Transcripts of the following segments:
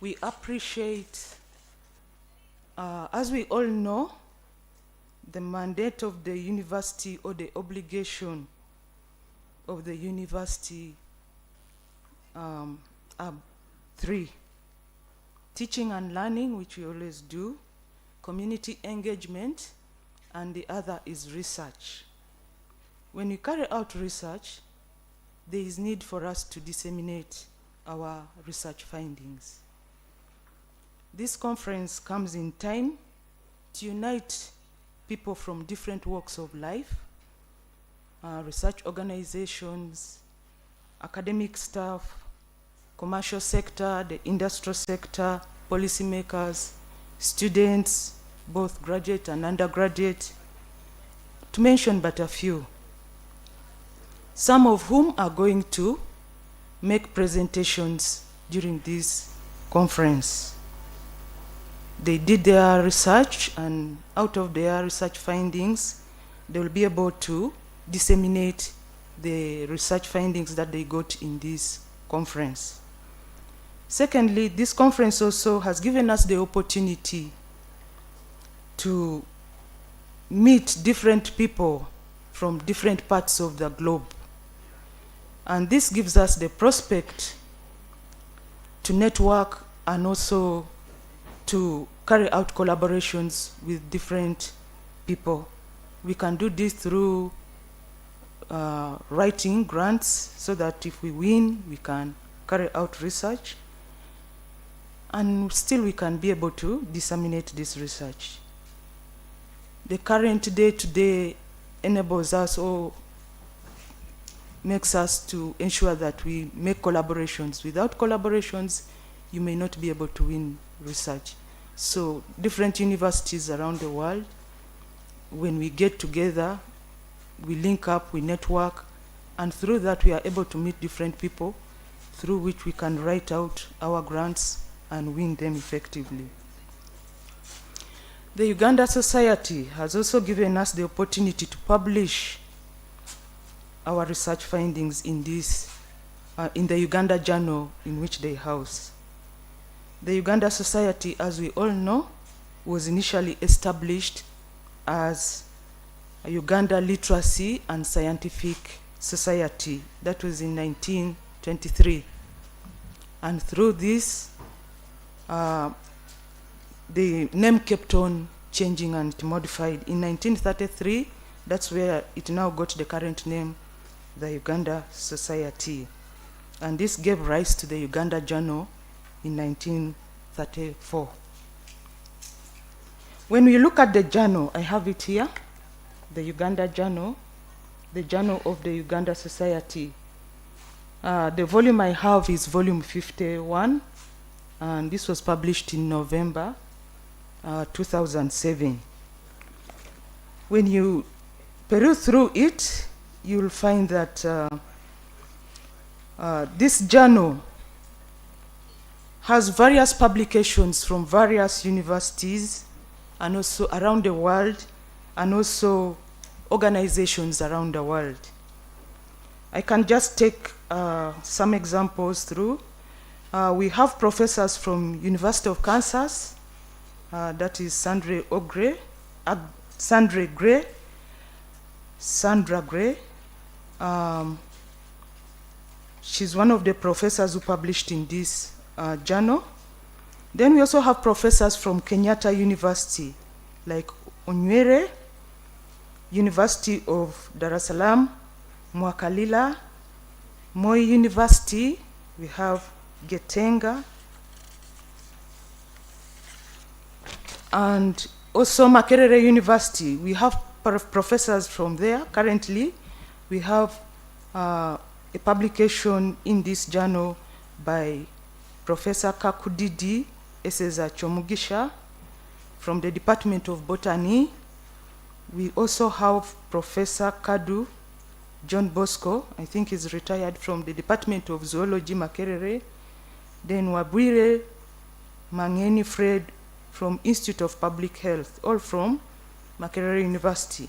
We appreciate, as we all know, the mandate of the university or the obligation of the university are three: teaching and learning, which we always do, community engagement, and the other is research. When we carry out research, there is need for us to disseminate our research findings. This conference comes in time to unite people from different walks of life, research organizations, academic staff, commercial sector, the industrial sector, policymakers, students, both graduate and undergraduate, to mention but a few, some of whom are going to make presentations during this conference. They did their research, and out of their research findings, they will be able to disseminate the research findings that they got in this conference. Secondly, this conference also has given us the opportunity to meet different people from different parts of the globe. And this gives us the prospect to network and also to carry out collaborations with different people. We can do this through writing grants, so that if we win, we can carry out research, and still we can be able to disseminate this research. The current day-to-day enables us, or makes us to ensure that we make collaborations. Without collaborations, you may not be able to win research. So different universities around the world, when we get together, we link up, we network, and through that we are able to meet different people, through which we can write out our grants and win them effectively. The Uganda Society has also given us the opportunity to publish our research findings in this, in the Uganda Journal in which they house. The Uganda Society, as we all know, was initially established as a Uganda Literacy and Scientific Society. That was in 1923. And through this, the name kept on changing and modified. In 1933, that's where it now got the current name, the Uganda Society. And this gave rise to the Uganda Journal in 1934. When we look at the journal, I have it here, the Uganda Journal, the Journal of the Uganda Society. The volume I have is volume 51, and this was published in November 2007. When you peruse through it, you'll find that this journal has various publications from various universities and also around the world, and also organizations around the world. I can just take some examples through. We have professors from University of Kansas, that is Sandra Gray. She's one of the professors who published in this journal. Then we also have professors from Kenyatta University, like Onywere, University of Dar es Salaam, Mwakalila, Moi University, we have Getenga, and also Makerere University. We have professors from there. Currently, we have a publication in this journal by Professor Kakudidi Eseza Chomugisha from the Department of Botany. We also have Professor Kadu John Bosco, I think he's retired, from the Department of Zoology, Makerere. Then Wabwire Mangeni Fred from Institute of Public Health, all from Makerere University.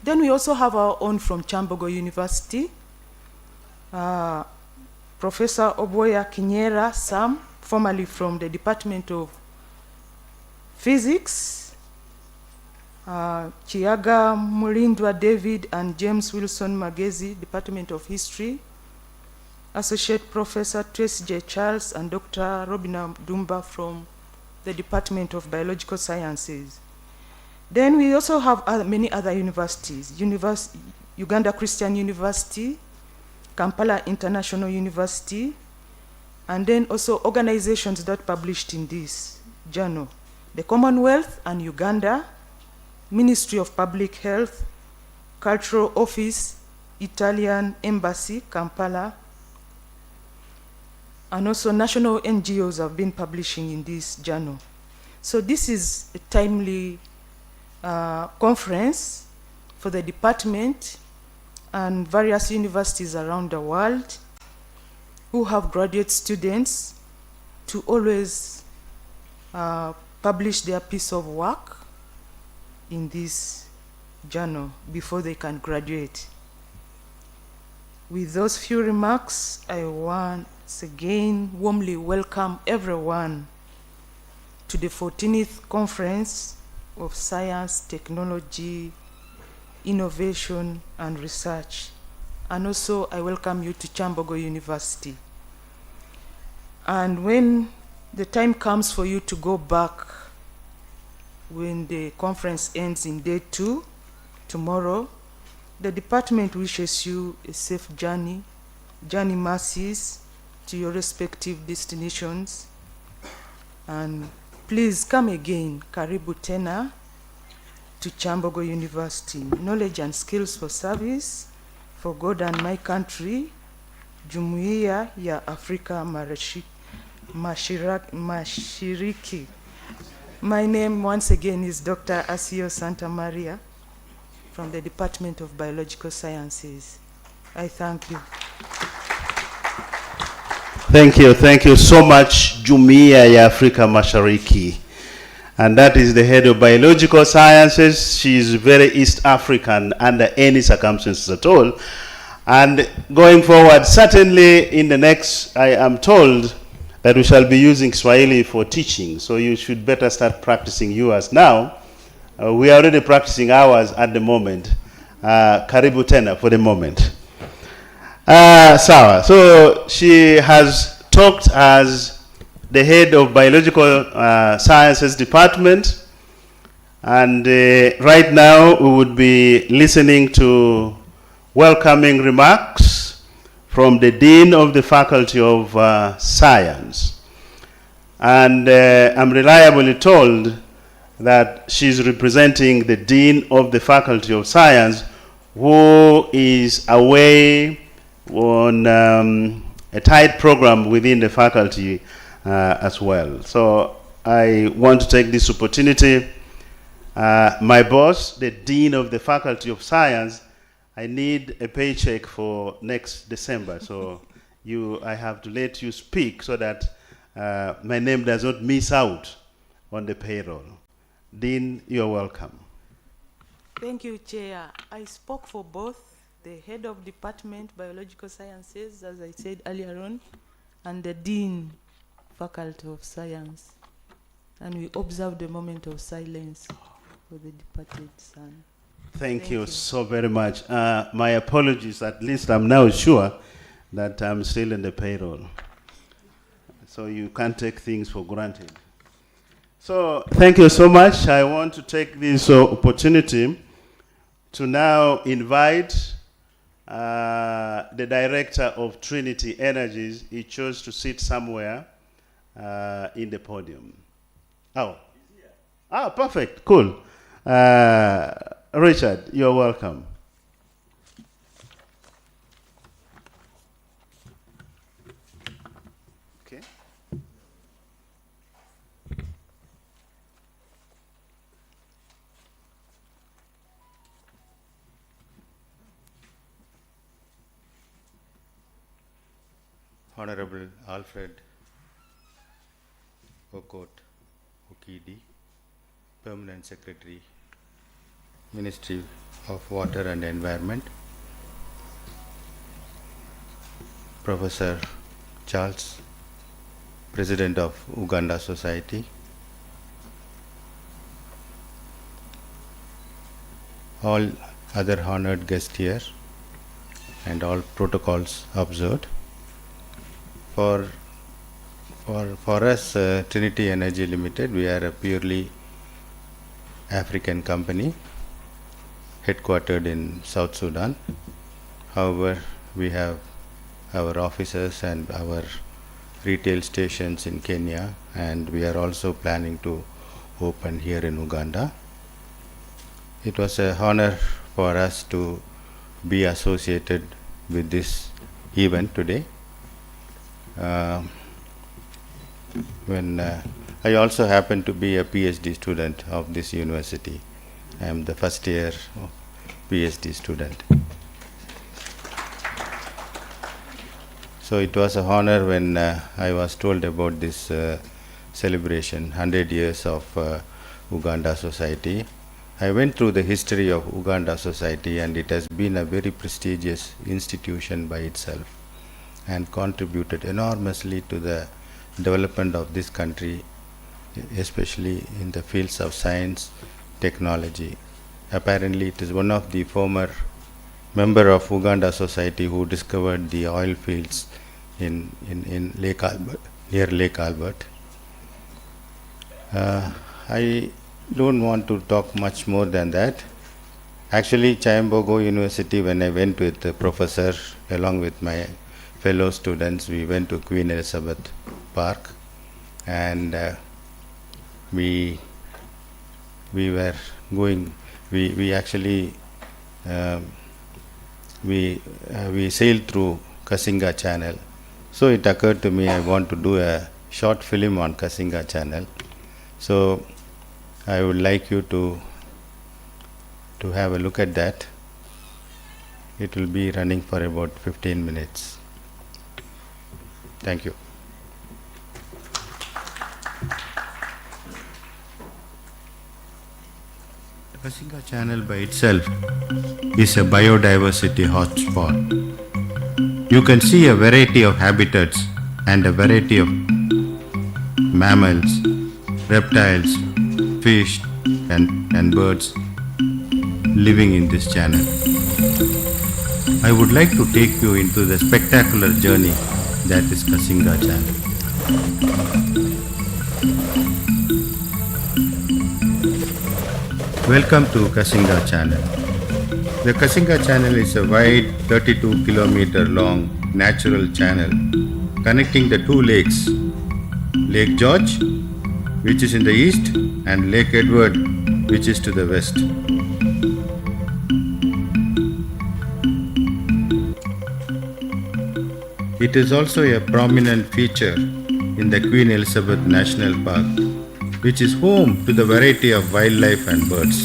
Then we also have our own from Kyambogo University, Professor Oboya Kinyera Sam formerly from the Department of Physics, Chiaga Mulindwa David and James Wilson Magezi, Department of History, Associate Professor Tracy J. Charles and Dr. Robina Dumba from the Department of Biological Sciences. Then we also have many other universities, Uganda Christian University, Kampala International University, and then also organizations that published in this journal. The Commonwealth and Uganda, Ministry of Public Health, Cultural Office, Italian Embassy, Kampala, and also national NGOs have been publishing in this journal. So this is a timely conference for the department and various universities around the world who have graduate students to always publish their piece of work in this journal before they can graduate. With those few remarks, I once again warmly welcome everyone to the 14th Conference of Science, Technology, Innovation, and Research. And also, I welcome you to Kyambogo University. And when the time comes for you to go back, when the conference ends in day 2, tomorrow, the department wishes you a safe journey mercies to your respective destinations. And please come again, karibu tena to Kyambogo University. Knowledge and skills for service for God and my country, Jumuiya ya Afrika Mashiriki. My name once again is Dr. Asio Santa Maria from the Department of Biological Sciences. I thank you. Thank you so much, Jumuiya ya Afrika Mashariki. And that is the head of biological sciences. She is very East African under any circumstances at all. And going forward, certainly in the next, I am told that we shall be using Swahili for teaching. So you should better start practicing yours now. We are already practicing ours at the moment. Karibu tena for the moment. Sawa. So she has talked as the head of Biological Sciences Department. And right now we would be listening to welcoming remarks from the Dean of the Faculty of Science. And I'm reliably told that she's representing the Dean of the Faculty of Science, who is away on a tight program within the faculty as well. So I want to take this opportunity. My boss, the Dean of the Faculty of Science, I need a paycheck for next December. So I have to let you speak so that my name does not miss out on the payroll. Dean, you're welcome. Thank you, Chair. I spoke for both the head of Department Biological Sciences, as I said earlier on, and the Dean Faculty of Science. And we observed a moment of silence for the departed son. Thank you so very much. My apologies, at least I'm now sure that I'm still in the payroll. So you can't take things for granted. So thank you so much. I want to take this opportunity to now invite the director of Trinity Energies. He chose to sit somewhere in the podium. Oh, perfect, cool. Richard, you're welcome. Okay. Honorable Alfred Okot Okidi, Permanent Secretary, Ministry of Water and Environment, Professor Charles President of Uganda Society, all other honored guests here, and all protocols observed. For us, Trinity Energy Limited, we are a purely African company headquartered in South Sudan. However, we have our offices and our retail stations in Kenya, and we are also planning to open here in Uganda. It was an honor for us to be associated with this event today. When I also happen to be a PhD student of this university. I am the first year PhD student. So it was an honor when I was told about this celebration, 100 years of Uganda Society. I went through the history of Uganda Society, and it has been a very prestigious institution by itself and contributed enormously to the development of this country, especially in the fields of science, technology. Apparently, it is one of the former member of Uganda Society who discovered the oil fields in Lake Albert, near Lake Albert. I don't want to talk much more than that. Actually, Kyambogo University, when I went with the professor along with my fellow students, we went to Queen Elizabeth Park, and we were going. We actually we sailed through Kasinga Channel. So it occurred to me I want to do a short film on Kasinga Channel. So I would like you to have a look at that. It will be running for about 15 minutes. Thank you. The Kasinga Channel by itself is a biodiversity hotspot. You can see a variety of habitats and a variety of mammals, reptiles, fish and birds living in this channel. I would like to take you into the spectacular journey that is Kasinga Channel. Welcome to Kasinga Channel. The Kasinga Channel is a wide 32-kilometer long natural channel connecting the two lakes, Lake George, which is in the east, and Lake Edward, which is to the west. It is also a prominent feature in the Queen Elizabeth National Park, which is home to the variety of wildlife and birds.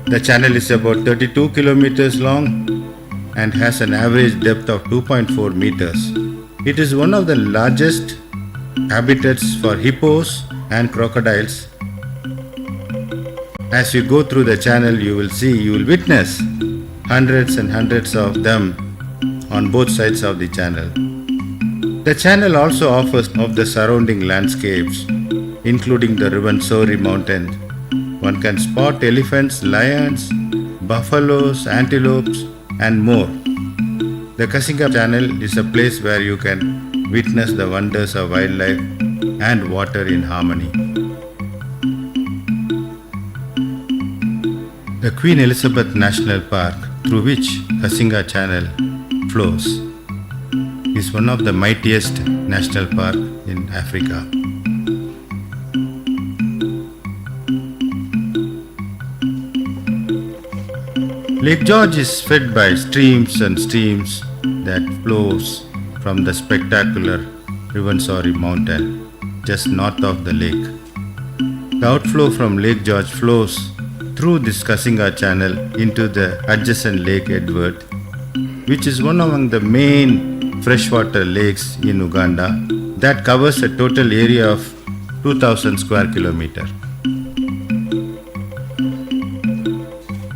The channel is about 32 kilometers long and has an average depth of 2.4 meters. It is one of the largest habitats for hippos and crocodiles. As you go through the channel, you will witness hundreds and hundreds of them on both sides of the channel. The channel also offers of the surrounding landscapes, including the Ruwenzori mountain. One can spot elephants, lions, buffaloes, antelopes, and more. The Kasinga Channel is a place where you can witness the wonders of wildlife and water in harmony. The Queen Elizabeth National Park, through which Kasinga Channel flows, is one of the mightiest national parks in Africa. Lake George is fed by streams and streams that flows from the spectacular Ruwenzori mountain just north of the lake. The outflow from Lake George flows through this Kasinga Channel into the adjacent Lake Edward, which is one among the main freshwater lakes in Uganda that covers a total area of 2,000 square kilometers.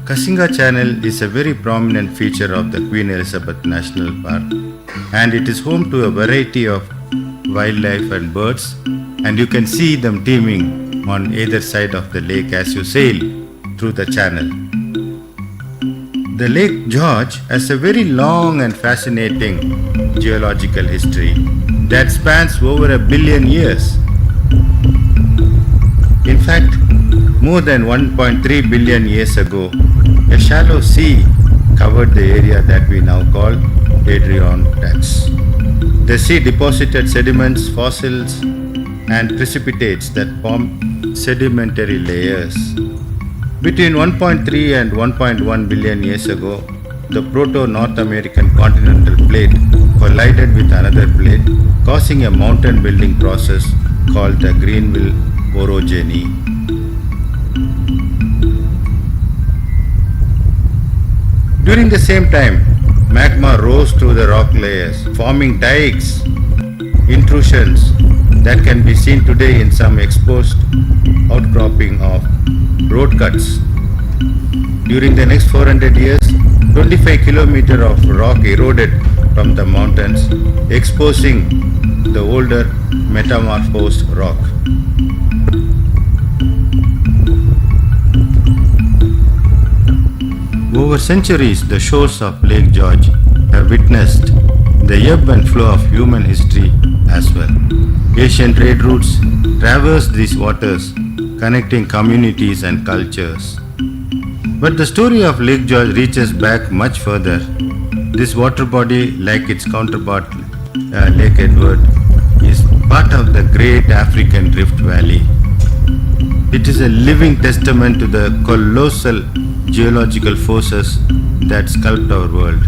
Kasinga Channel is a very prominent feature of the Queen Elizabeth National Park, and it is home to a variety of wildlife and birds, and you can see them teeming on either side of the lake as you sail through the channel. The Lake George has a very long and fascinating geological history that spans over 1 billion years. In fact, more than 1.3 billion years ago, a shallow sea covered the area that we now call Adirondacks. The sea deposited sediments, fossils, and precipitates that form sedimentary layers. Between 1.3 and 1.1 billion years ago, the Proto-North American continental plate collided with another plate, causing a mountain building process called the Greenville orogeny. During the same time, magma rose through the rock layers, forming dikes, intrusions that can be seen today in some exposed outcropping of road cuts. During the next 400 years, 25 kilometers of rock eroded from the mountains, exposing the older metamorphosed rock. Over centuries, the shores of Lake George have witnessed the ebb and flow of human history as well. Ancient trade routes traverse these waters, connecting communities and cultures. But the story of Lake George reaches back much further. This water body, like its counterpart Lake Edward, is part of the great African Rift Valley. It is a living testament to the colossal geological forces that sculpt our world.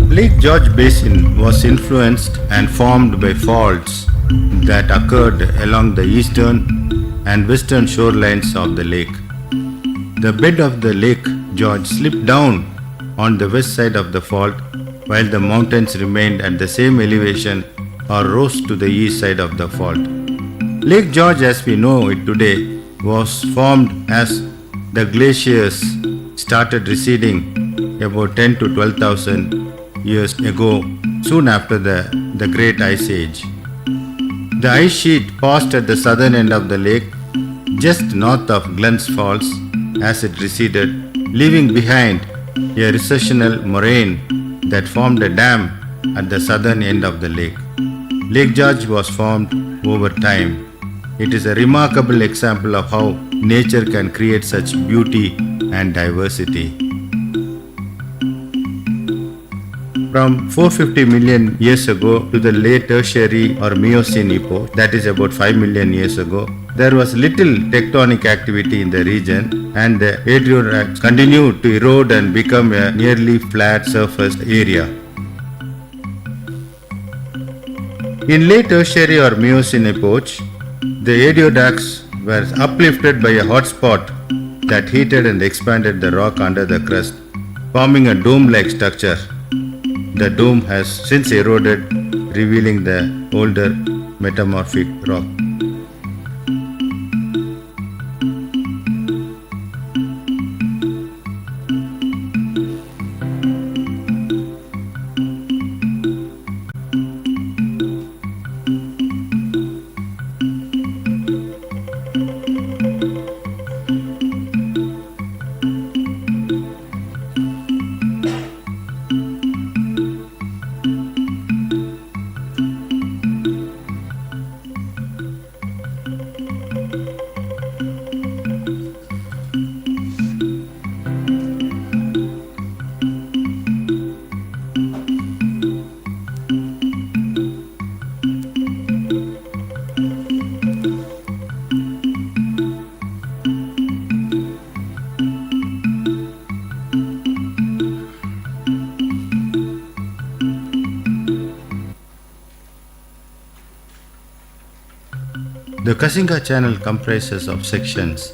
Lake George Basin was influenced and formed by faults that occurred along the eastern and western shorelines of the lake. The bed of the Lake George slipped down on the west side of the fault, while the mountains remained at the same elevation or rose to the east side of the fault. Lake George as we know it today was formed as the glaciers started receding about 10 to 12,000 years ago, soon after the Great Ice Age. The ice sheet passed at the southern end of the lake, just north of Glens Falls, as it receded, leaving behind a recessional moraine that formed a dam at the southern end of the lake. Lake George was formed over time. It is a remarkable example of how nature can create such beauty and diversity. From 450 million years ago to the late Tertiary or Miocene epoch, that is about 5 million years ago, there was little tectonic activity in the region, and the Adirondacks continued to erode and become a nearly flat surfaced area. In late Tertiary or Miocene epoch, the Adirondacks were uplifted by a hotspot that heated and expanded the rock under the crust, forming a dome-like structure. The dome has since eroded, revealing the older metamorphic rock. The Kasinga Channel comprises of sections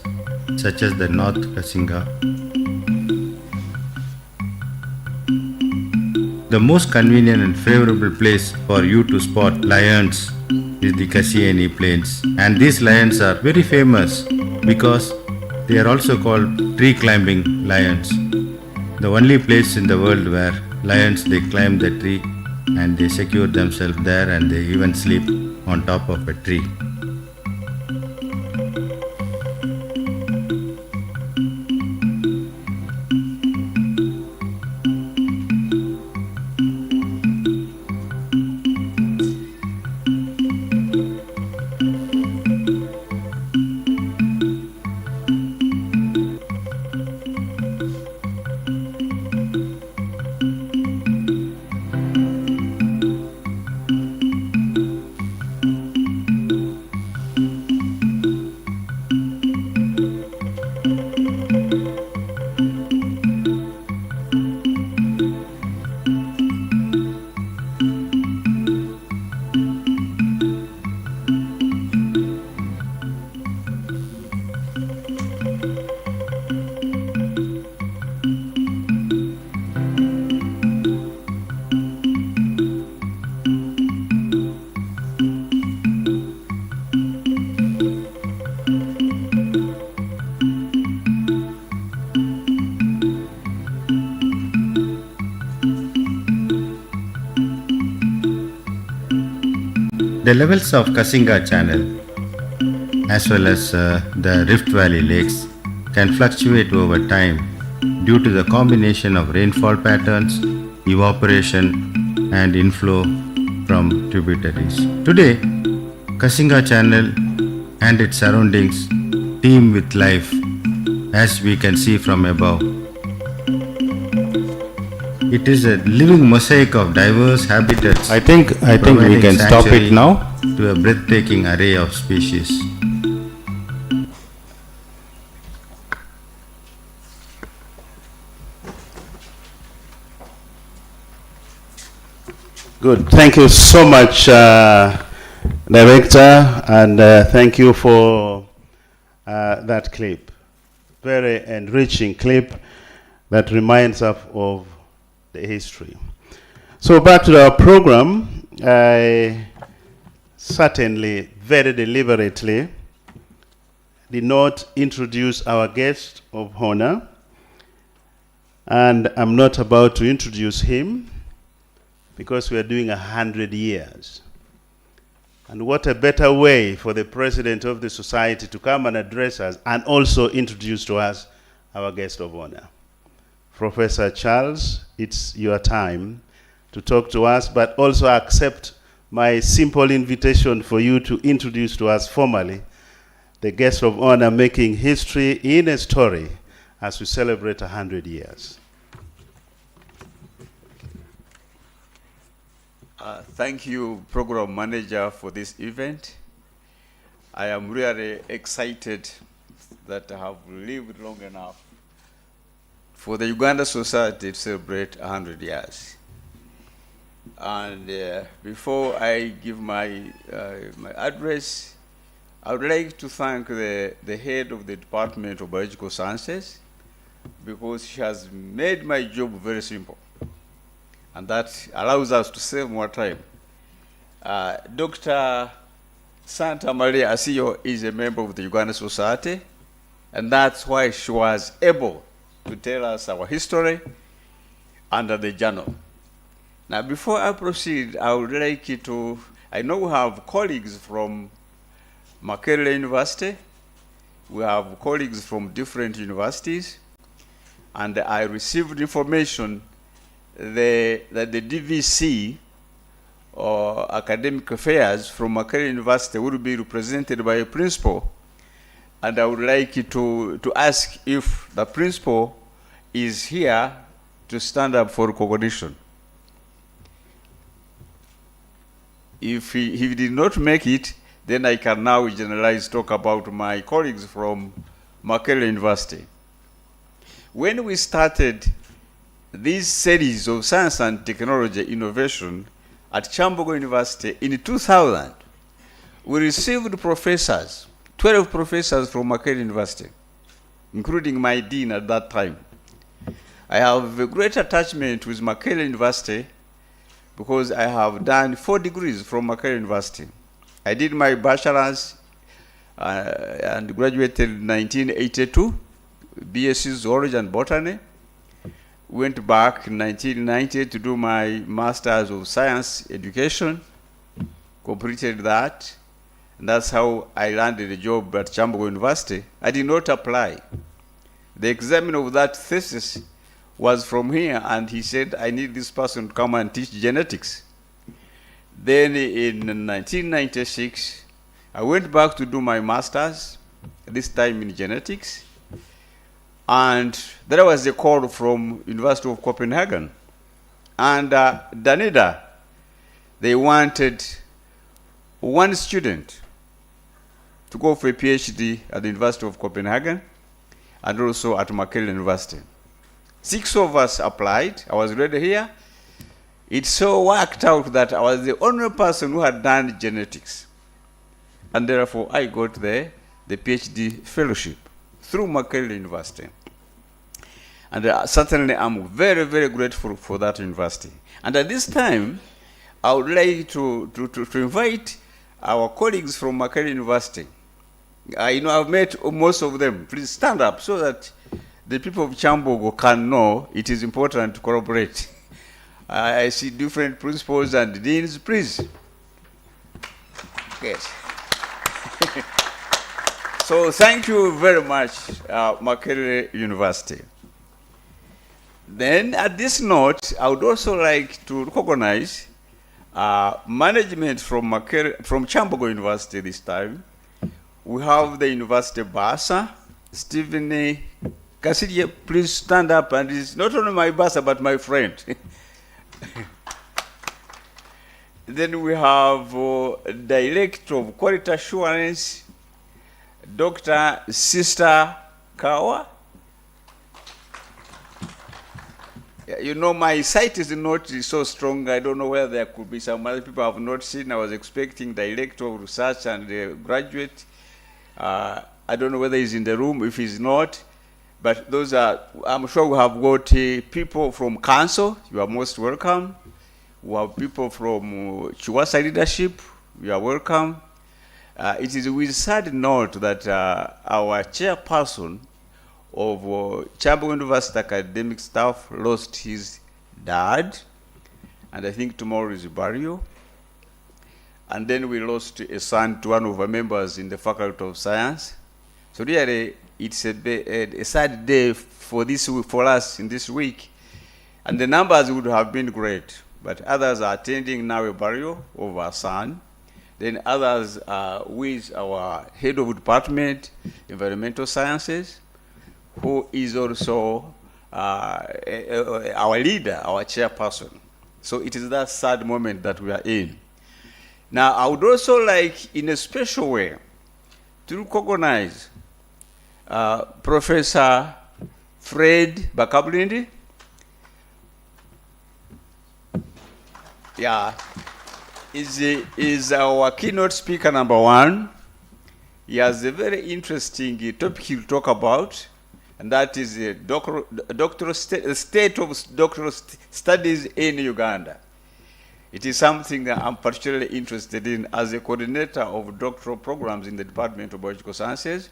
such as the North Kasinga. The most convenient and favorable place for you to spot lions is the Kassiani Plains, and these lions are very famous because They are also called tree climbing lions. The only place in the world where lions, they climb the tree and they secure themselves there, and they even sleep on top of a tree. The levels of Kasinga Channel as well as the Rift Valley lakes can fluctuate over time due to the combination of rainfall patterns, evaporation and inflow from tributaries. Today, Kasinga Channel and its surroundings teem with life, as we can see from above. It is a living mosaic of diverse habitats. I think we can stop it now. To a breathtaking array of species. Good. Thank you so much, Director, and thank you for that clip. Very enriching clip that reminds us of the history. So back to our program. I certainly, very deliberately, did not introduce our guest of honor, and I'm not about to introduce him because we are doing 100 years. And what a better way for the president of the society to come and address us and also introduce to us our guest of honor. Professor Charles, it's your time to talk to us, but also accept my simple invitation for you to introduce to us formally the guest of honor making history in a story as we celebrate 100 years. Thank you, Program Manager, for this event. I am really excited that I have lived long enough for the Uganda Society to celebrate 100 years. And before I give my address, I would like to thank the head of the Department of Biological Sciences, because she has made my job very simple. And that allows us to save more time. Dr. Santa Maria Asiyo is a member of the Uganda Society, and that's why she was able to tell us our history under the journal. Now, before I proceed, I would like you to, I know we have colleagues from Makerere University, we have colleagues from different universities, and I received information that the DVC, or Academic Affairs from Makerere University, will be represented by a principal, and I would like you to ask if the principal is here to stand up for recognition. If he did not make it, then I can now generalize, talk about my colleagues from Makerere University. When we started this series of science and technology innovation at Kyambogo University in 2000, we received professors, 12 professors from Makerere University, including my dean at that time. I have a great attachment with Makerere University because I have done 4 degrees from Makerere University. I did my bachelor's and graduated in 1982, BSc Zoology and Botany. Went back in 1990 to do my Masters of Science Education, completed that, and that's how I landed a job at Kyambogo University. I did not apply. The examiner of that thesis was from here, and he said, I need this person to come and teach genetics. Then in 1996, I went back to do my master's, this time in genetics, and there was a call from University of Copenhagen. And Danida, they wanted one student to go for a PhD at the University of Copenhagen and also at Makerere University. 6 of us applied. I was already here. It so worked out that I was the only person who had done genetics. And therefore, I got the PhD fellowship through Makerere University. And certainly, I'm very, very grateful for that university. And at this time, I would like to invite our colleagues from Makerere University. I've met most of them. Please stand up so that the people of Kyambogo can know it is important to collaborate. I see different principals and deans. Please. Yes. So thank you very much, Makerere University. Then at this note, I would also like to recognize management from Kyambogo University this time. We have the university bursar, Stephen Kasirye. Please stand up, and he's not only my bursar but my friend. Then we have Director of Quality Assurance, Dr. Sister Kawa. You know, my sight is not so strong. I don't know whether there could be some other people I have not seen. I was expecting Director of Research and graduate. I don't know whether he's in the room. If he's not, but those are, I'm sure we have got people from Council. You are most welcome. We have people from Chiwasa Leadership. You are welcome. It is with sad note that our chairperson of Kyambogo University academic staff lost his dad, and I think tomorrow is burial. And then we lost a son to one of our members in the Faculty of Science. So really, it's a sad day for us in this week. And the numbers would have been great, but others are attending now a burial of our son. Then others are with our head of department, environmental sciences, who is also our leader, our chairperson. So it is that sad moment that we are in. Now, I would also like, in a special way, to recognize Professor Fred Bakablindi. Yeah, is our keynote speaker number 1. He has a very interesting topic he'll talk about, and that is the state of doctoral studies in Uganda. It is something that I'm particularly interested in as a coordinator of doctoral programs in the Department of Biological Sciences.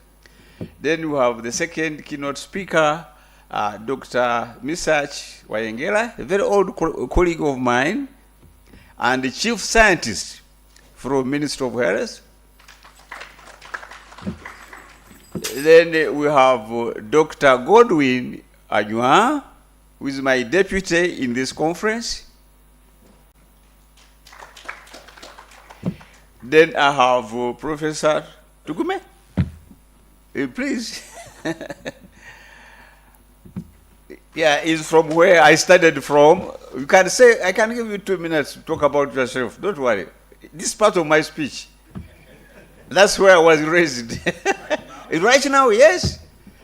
Then we have the second keynote speaker, Dr. Misach Wayengera, a very old colleague of mine, and the chief scientist from Ministry of Health. Then we have Dr. Godwin Anywa, who is my deputy in this conference. Then I have Professor Tugume. Please. Yeah, he's from where I studied from. You can say, I can give you 2 minutes to talk about yourself. Don't worry. This is part of my speech. That's where I was raised. Right now, yes.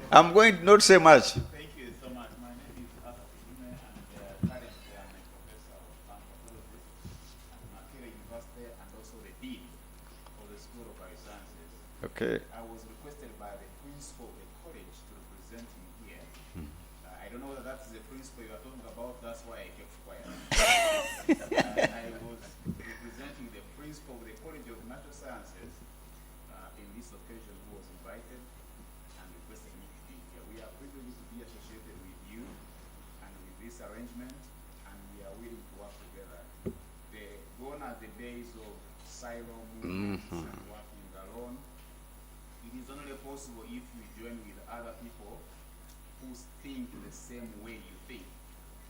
I'm going to not say much. Thank you so much. My name is Tugume, and currently I'm a professor of anthropology at Makerere University and also the dean of the School of Biosciences. Okay. I was requested by the principal of the college to represent him here. I don't know whether that's the principal you are talking about. That's why I kept quiet. I was representing the principal of the College of Natural Sciences in this occasion silo movements and working alone. It is only possible if you join with other people who think the same way you think,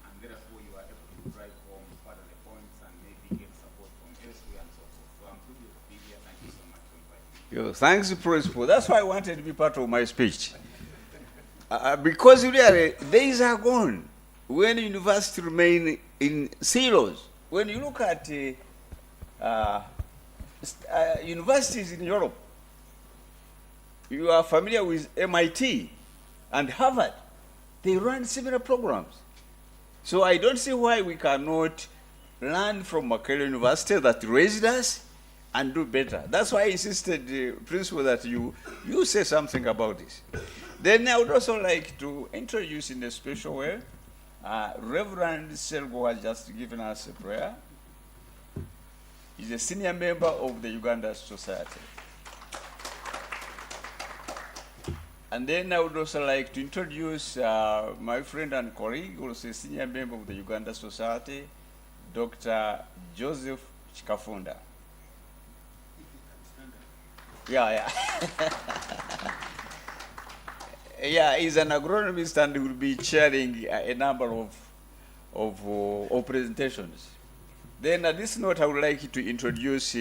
and therefore you are able to drive home further the points and maybe get support from elsewhere and so forth. So I'm pretty happy here. Thank you so much for inviting me. Thanks, Principal. That's why I wanted to be part of my speech. Because really, days are gone when universities remain in silos. When you look at universities in Europe, you are familiar with MIT and Harvard. They run similar programs. So I don't see why we cannot learn from Makerere University that raised us and do better. That's why I insisted, Principal, that you say something about this. Then I would also like to introduce in a special way, Reverend Selgo has just given us a prayer. He's a senior member of the Uganda Society. And then I would also like to introduce my friend and colleague, also a senior member of the Uganda Society, Dr. Joseph Chikafunda. Yeah. Yeah, he's an agronomist and will be chairing a number of presentations. Then at this note, I would like to introduce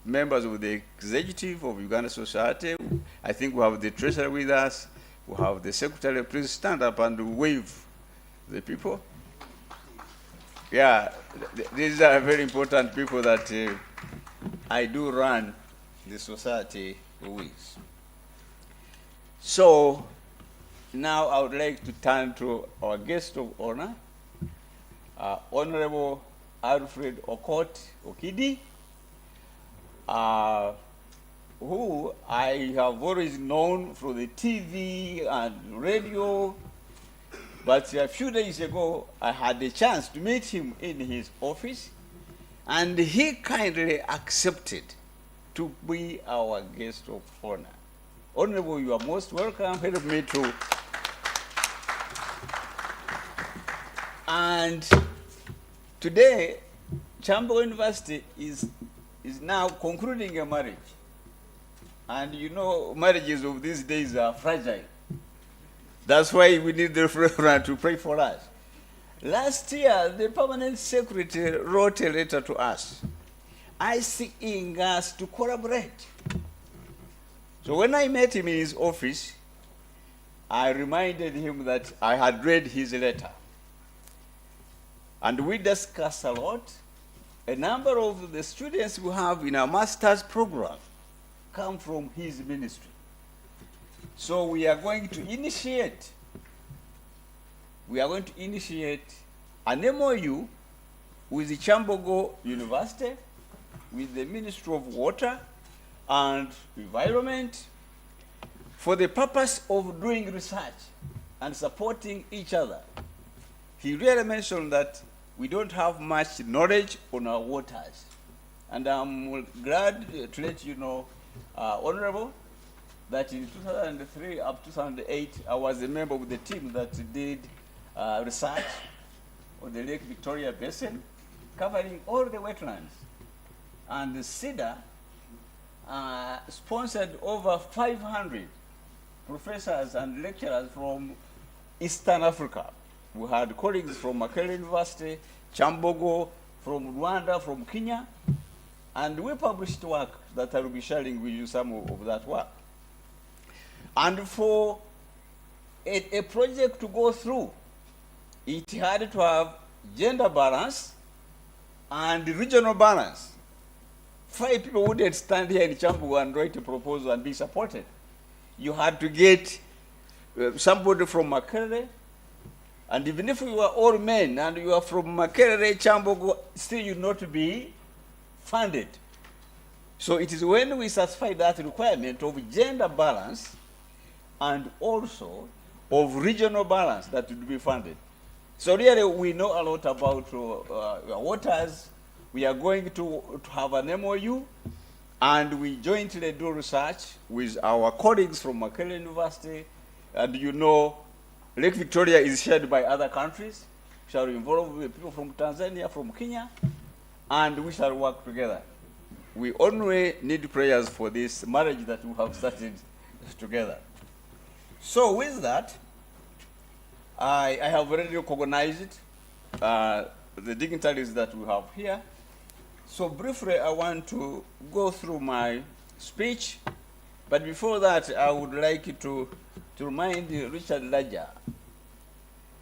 members of the executive of Uganda Society. I think we have the treasurer with us. We have the secretary. Please stand up and wave the people. Yeah, these are very important people that I do run the society with. So now I would like to turn to our guest of honor, Honorable Alfred Okot Okidi, who I have always known through the TV and radio, but a few days ago I had the chance to meet him in his office, and he kindly accepted to be our guest of honor. Honorable, you are most welcome. Help me to. And today, Kyambogo University is now concluding a marriage. And you know, marriages of these days are fragile. That's why we need the reverend to pray for us. Last year, the permanent secretary wrote a letter to us, asking us to collaborate. So when I met him in his office, I reminded him that I had read his letter. And we discussed a lot. A number of the students we have in our master's program come from his ministry. So we are going to initiate an MOU with the Kyambogo University, with the Ministry of Water and Environment, for the purpose of doing research and supporting each other. He really mentioned that we don't have much knowledge on our waters. And I'm glad to let you know, Honorable, that in 2003 up to 2008, I was a member of the team that did research on the Lake Victoria Basin, covering all the wetlands. And the CEDA sponsored over 500 professors and lecturers from Eastern Africa. We had colleagues from Makerere University, Kyambogo, from Rwanda, from Kenya, and we published work that I will be sharing with you some of that work. And for a project to go through, it had to have gender balance and regional balance. 5 people wouldn't stand here in Kyambogo and write a proposal and be supported. You had to get somebody from Makerere, and even if you are all men and you are from Makerere, Kyambogo, still you not be funded. So it is when we satisfy that requirement of gender balance and also of regional balance that would be funded. So really we know a lot about waters. We are going to have an MOU, and we jointly do research with our colleagues from Makerere University. And you know, Lake Victoria is shared by other countries. We shall involve people from Tanzania, from Kenya, and we shall work together. we only need prayers for this marriage that we have started together. So with that, I have already recognized the dignitaries that we have here. So briefly, I want to go through my speech, but before that, I would like to remind Richard Raja.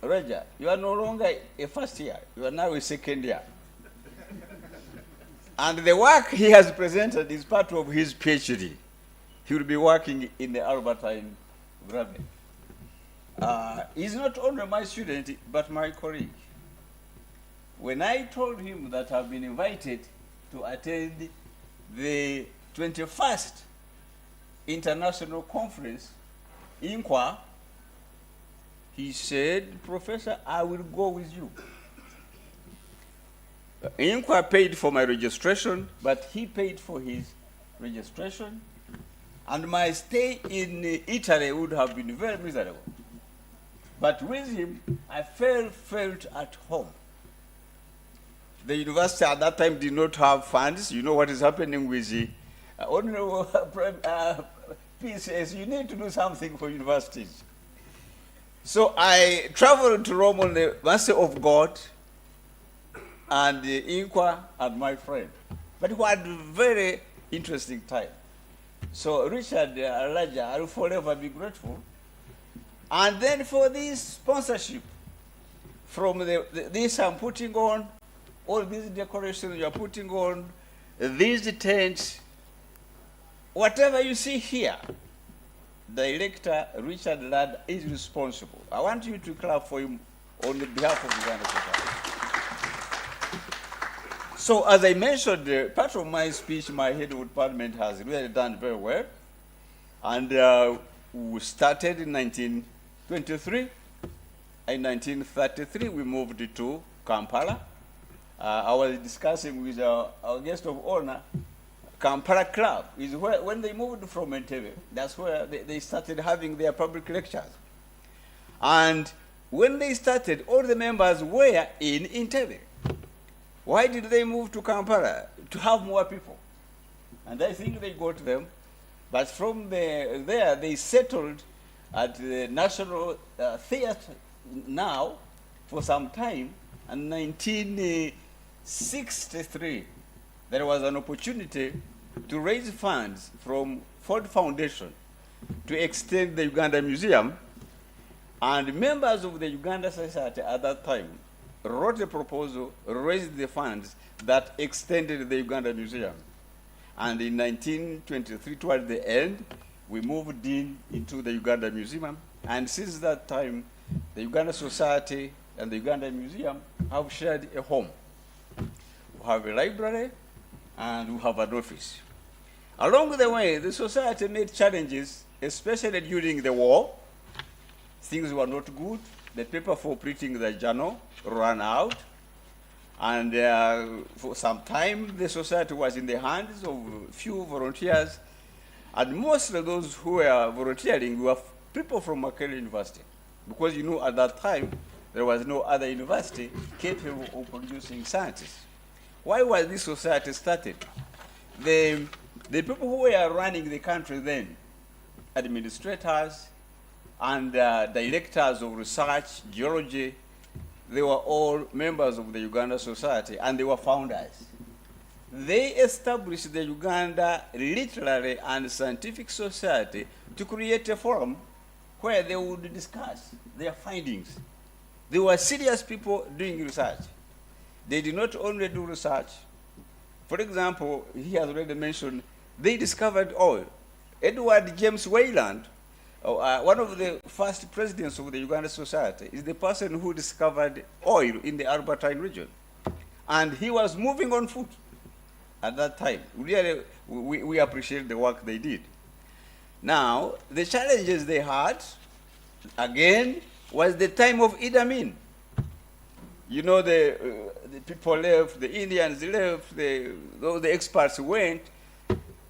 Raja, you are no longer a first year, you are now a second year. And the work he has presented is part of his PhD. He will be working in the Albertine Graduate. He's not only my student, but my colleague. When I told him that I've been invited to attend the 21st International Conference in Kwa, he said, Professor, I will go with you. Inkwa paid for my registration, but he paid for his registration, and my stay in Italy would have been very miserable. But with him, I felt at home. The university at that time did not have funds. You know what is happening with the PCS. You need to do something for universities. So I traveled to Rome on the mercy of God, and Inkwa and my friend. But we had a very interesting time. So Richard Raja, I will forever be grateful. And then for this sponsorship, from this I'm putting on, all these decorations you are putting on, these tents, whatever you see here, Director Richard Ladd is responsible. I want you to clap for him on behalf of Uganda Society. So as I mentioned, part of my speech, my head of department has really done very well. And we started in 1923. In 1933, we moved to Kampala. I was discussing with our guest of honor, Kampala Club is where, when they moved from Entebbe, that's where they started having their public lectures. And when they started, all the members were in Entebbe. Why did they move to Kampala? To have more people. And I think they got them. But from there, they settled at the National Theatre now for some time. And 1963, there was an opportunity to raise funds from Ford Foundation to extend the Uganda Museum. And members of the Uganda Society at that time wrote a proposal, raised the funds that extended the Uganda Museum. And in 1923, toward the end, we moved into the Uganda Museum. And since that time, the Uganda Society and the Uganda Museum have shared a home. We have a library and we have an office. Along the way, the society made challenges, especially during the war. Things were not good. The paper for printing the journal ran out. And for some time, the society was in the hands of few volunteers. And most of those who were volunteering were people from Colline University. Because you know, at that time, there was no other university capable of producing scientists. Why was this society started? The people who were running the country then, administrators and directors of research, geology, they were all members of the Uganda Society, and they were founders. They established the Uganda Literary and Scientific Society to create a forum where they would discuss their findings. They were serious people doing research. They did not only do research. For example, he has already mentioned, they discovered oil. Edward James Wayland, one of the first presidents of the Uganda Society, is the person who discovered oil in the Albertine region. And he was moving on foot at that time. Really, we appreciate the work they did. Now, the challenges they had, again, was the time of Idi Amin. You know, the people left, the Indians left, the experts went.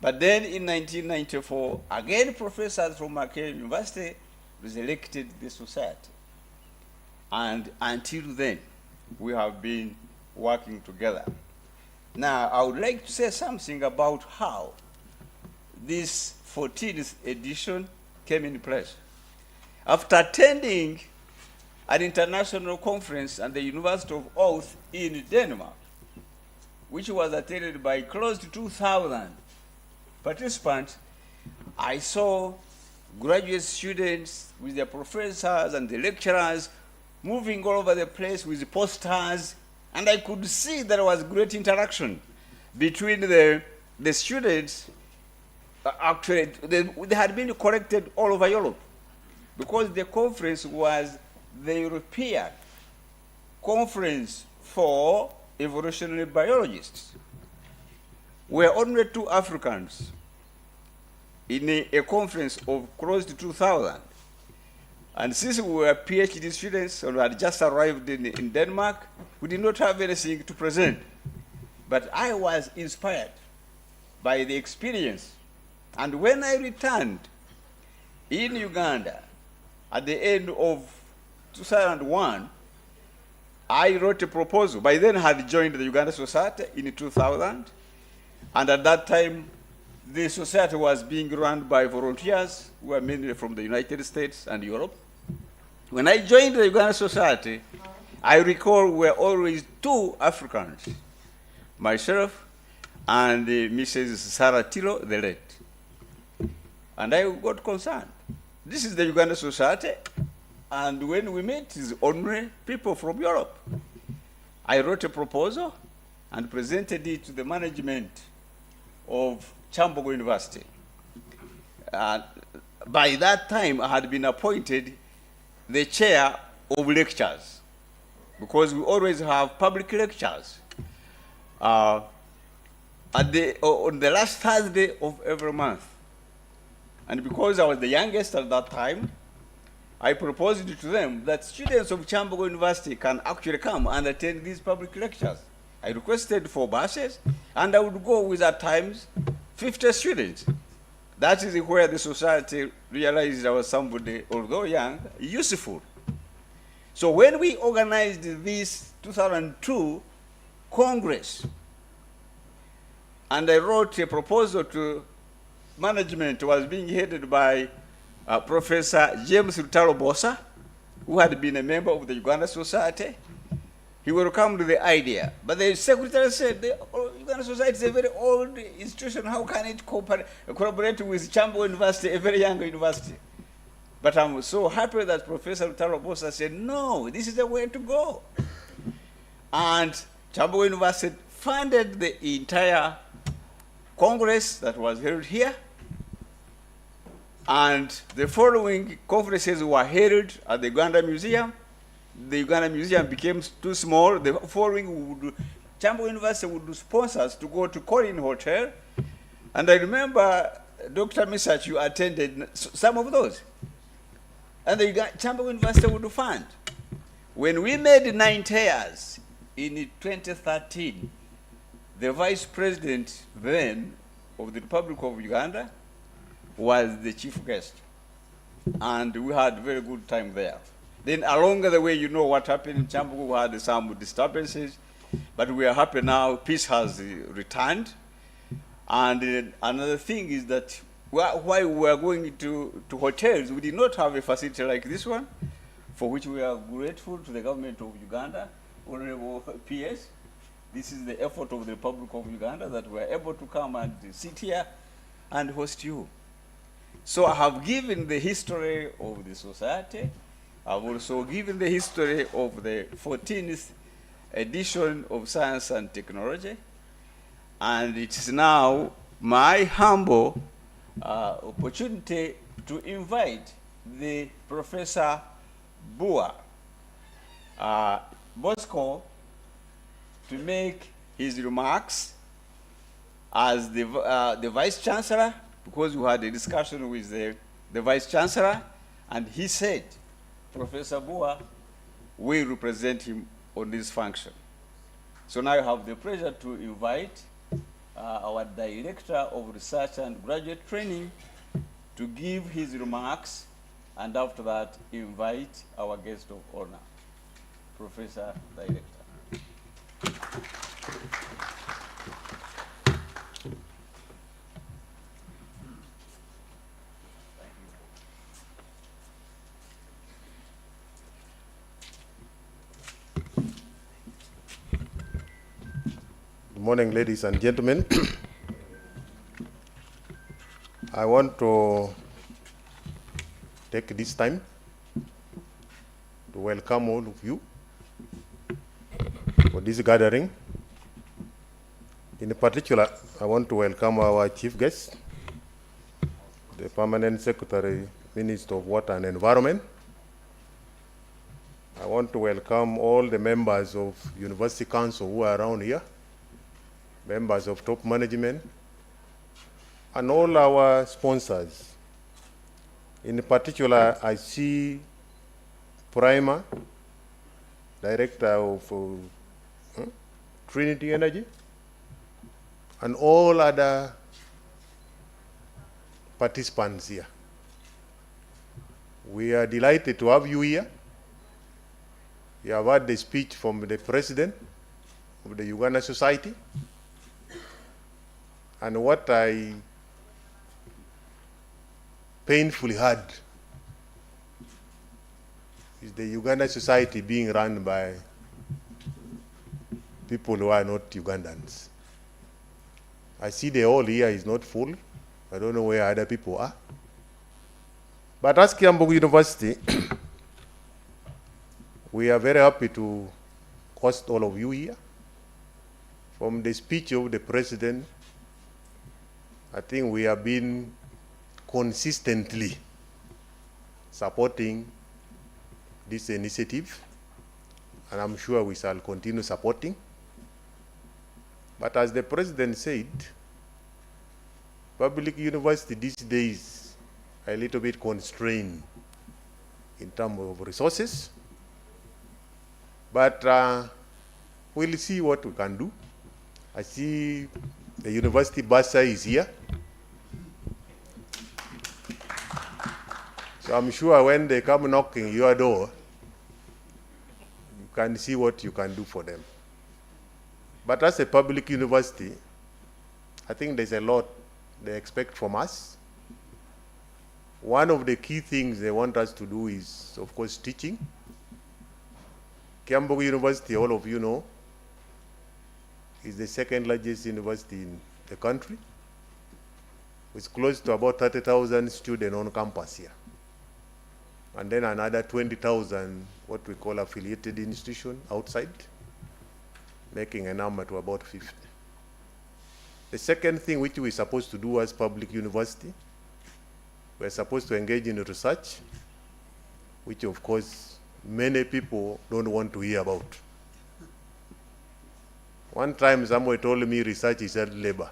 But then in 1994, again, professors from Colline University resurrected the society. And until then, we have been working together. Now, I would like to say something about how this 14th edition came in place. After attending an international conference at the University of Aarhus in Denmark, which was attended by close to 2,000 participants, I saw graduate students with their professors and the lecturers moving all over the place with the posters, and I could see there was great interaction between the students. Actually, they had been collected all over Europe because the conference was the European Conference for Evolutionary Biologists. We were only 2 Africans in a conference of close to 2,000. And since we were PhD students and had just arrived in Denmark, we did not have anything to present. But I was inspired by the experience. And when I returned in Uganda at the end of 2001, I wrote a proposal. By then I had joined the Uganda Society in 2000. And at that time, the society was being run by volunteers who were mainly from the United States and Europe. When I joined the Uganda Society, I recall we were always 2 Africans, myself and Mrs. Sarah Tilo, the late. And I got concerned. This is the Uganda Society, and when we met, it's only people from Europe. I wrote a proposal and presented it to the management of Kyambogo University. By that time, I had been appointed the chair of lectures, because we always have public lectures on the last Thursday of every month. And because I was the youngest at that time, I proposed to them that students of Kyambogo University can actually come and attend these public lectures. I requested for buses, and I would go with, at times, 50 students. That is where the society realized I was somebody, although young, useful. So when we organized this 2002 Congress, and I wrote a proposal to management, was being headed by Professor James Rutalo Bosa, who had been a member of the Uganda Society. He welcomed the idea. But the secretary said, the Uganda Society is a very old institution. How can it collaborate with Kyambogo University, a very young university? But I'm so happy that Professor Rutalo Bosa said, no, this is the way to go. And Kyambogo University funded the entire Congress that was held here. And the following conferences were held at the Uganda Museum. The Uganda Museum became too small. The following, Kyambogo University would do sponsors to go to Colline Hotel. And I remember, Dr. Misach, you attended some of those. And the Kyambogo University would fund. When we made 90 years in 2013, the Vice President then of the Republic of Uganda was the chief guest. And we had a very good time there. Then along the way, you know what happened in Kyambogo. We had some disturbances, but we are happy now. Peace has returned. And another thing is that while we were going to hotels, we did not have a facility like this one, for which we are grateful to the government of Uganda, Honorable PS. This is the effort of the Republic of Uganda that we are able to come and sit here and host you. So I have given the history of the society. I've also given the history of the 14th edition of Science and Technology. And it is now my humble opportunity to invite the Professor Bua Bosco to make his remarks as the Vice Chancellor, because we had a discussion with the Vice Chancellor, and he said Professor Bua will represent him on this function. So now I have the pleasure to invite our Director of Research and Graduate Training to give his remarks, and after that, invite our guest of honor, Professor Director. Good morning, ladies and gentlemen. I want to take this time to welcome all of you for this gathering. In particular, I want to welcome our chief guest, the Permanent Secretary, Minister of Water and Environment. I want to welcome all the members of University Council who are around here, members of top management, and all our sponsors. In particular, I see Prima, Director of Trinity Energy, and all other participants here. We are delighted to have you here. You have heard the speech from the President of the Uganda Society. And what I painfully heard is the Uganda Society being run by people who are not Ugandans. I see the hall here is not full. I don't know where other people are. But as Kyambogo University, we are very happy to host all of you here. From the speech of the President, I think we have been consistently supporting this initiative, and I'm sure we shall continue supporting. But as the President said, public university these days are a little bit constrained in terms of resources. But we'll see what we can do. I see the university bursar is here. So I'm sure when they come knocking your door, you can see what you can do for them. But as a public university, I think there's a lot they expect from us. One of the key things they want us to do is, of course, teaching. Kyambogo University, all of you know, is the second largest university in the country, with close to about 30,000 students on campus here. And then another 20,000, what we call affiliated institution outside, making a number to about 50. The second thing which we're supposed to do as public university, we're supposed to engage in research, which of course many people don't want to hear about. One time somebody told me research is hard labor.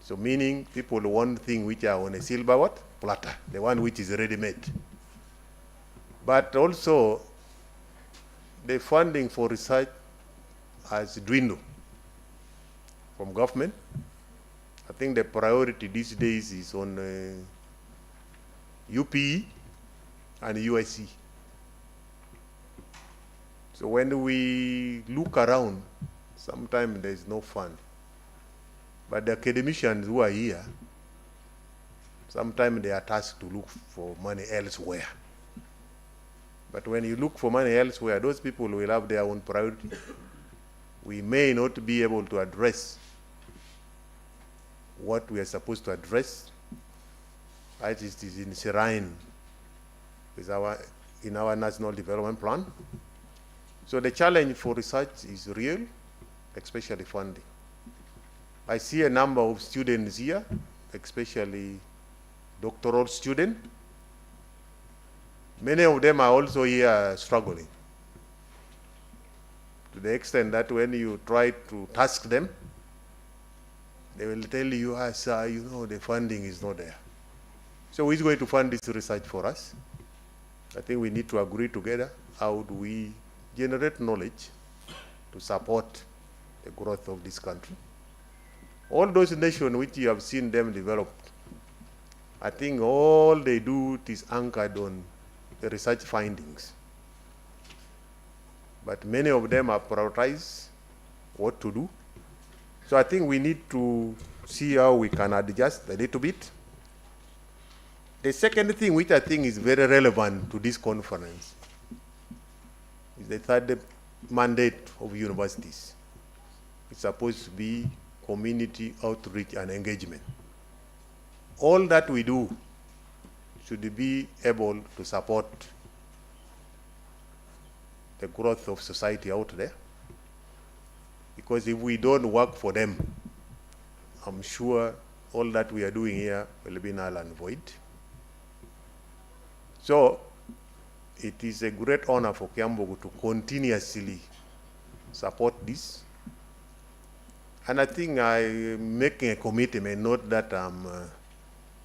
So meaning people want things which are on a silver platter, the one which is ready-made. But also the funding for research has dwindled from government. I think the priority these days is on UPE and USC. So when we look around, sometimes there's no fund. But the academicians who are here, sometimes they are tasked to look for money elsewhere. But when you look for money elsewhere, those people will have their own priority. We may not be able to address what we are supposed to address, as it is enshrined in our National Development Plan. So the challenge for research is real, especially funding. I see a number of students here, especially doctoral students. Many of them are also here struggling, to the extent that when you try to task them, they will tell you, sir, you know, the funding is not there. So who is going to fund this research for us? I think we need to agree together, how do we generate knowledge to support the growth of this country. All those nations which you have seen them develop, I think all they do is anchored on the research findings. But many of them have prioritized what to do. So I think we need to see how we can adjust a little bit. The second thing which I think is very relevant to this conference is the third mandate of universities. It's supposed to be community outreach and engagement. All that we do should be able to support the growth of society out there. Because if we don't work for them, I'm sure all that we are doing here will be null and void. So it is a great honor for Kyambogo to continuously support this. And I think I'm making a commitment, not that I'm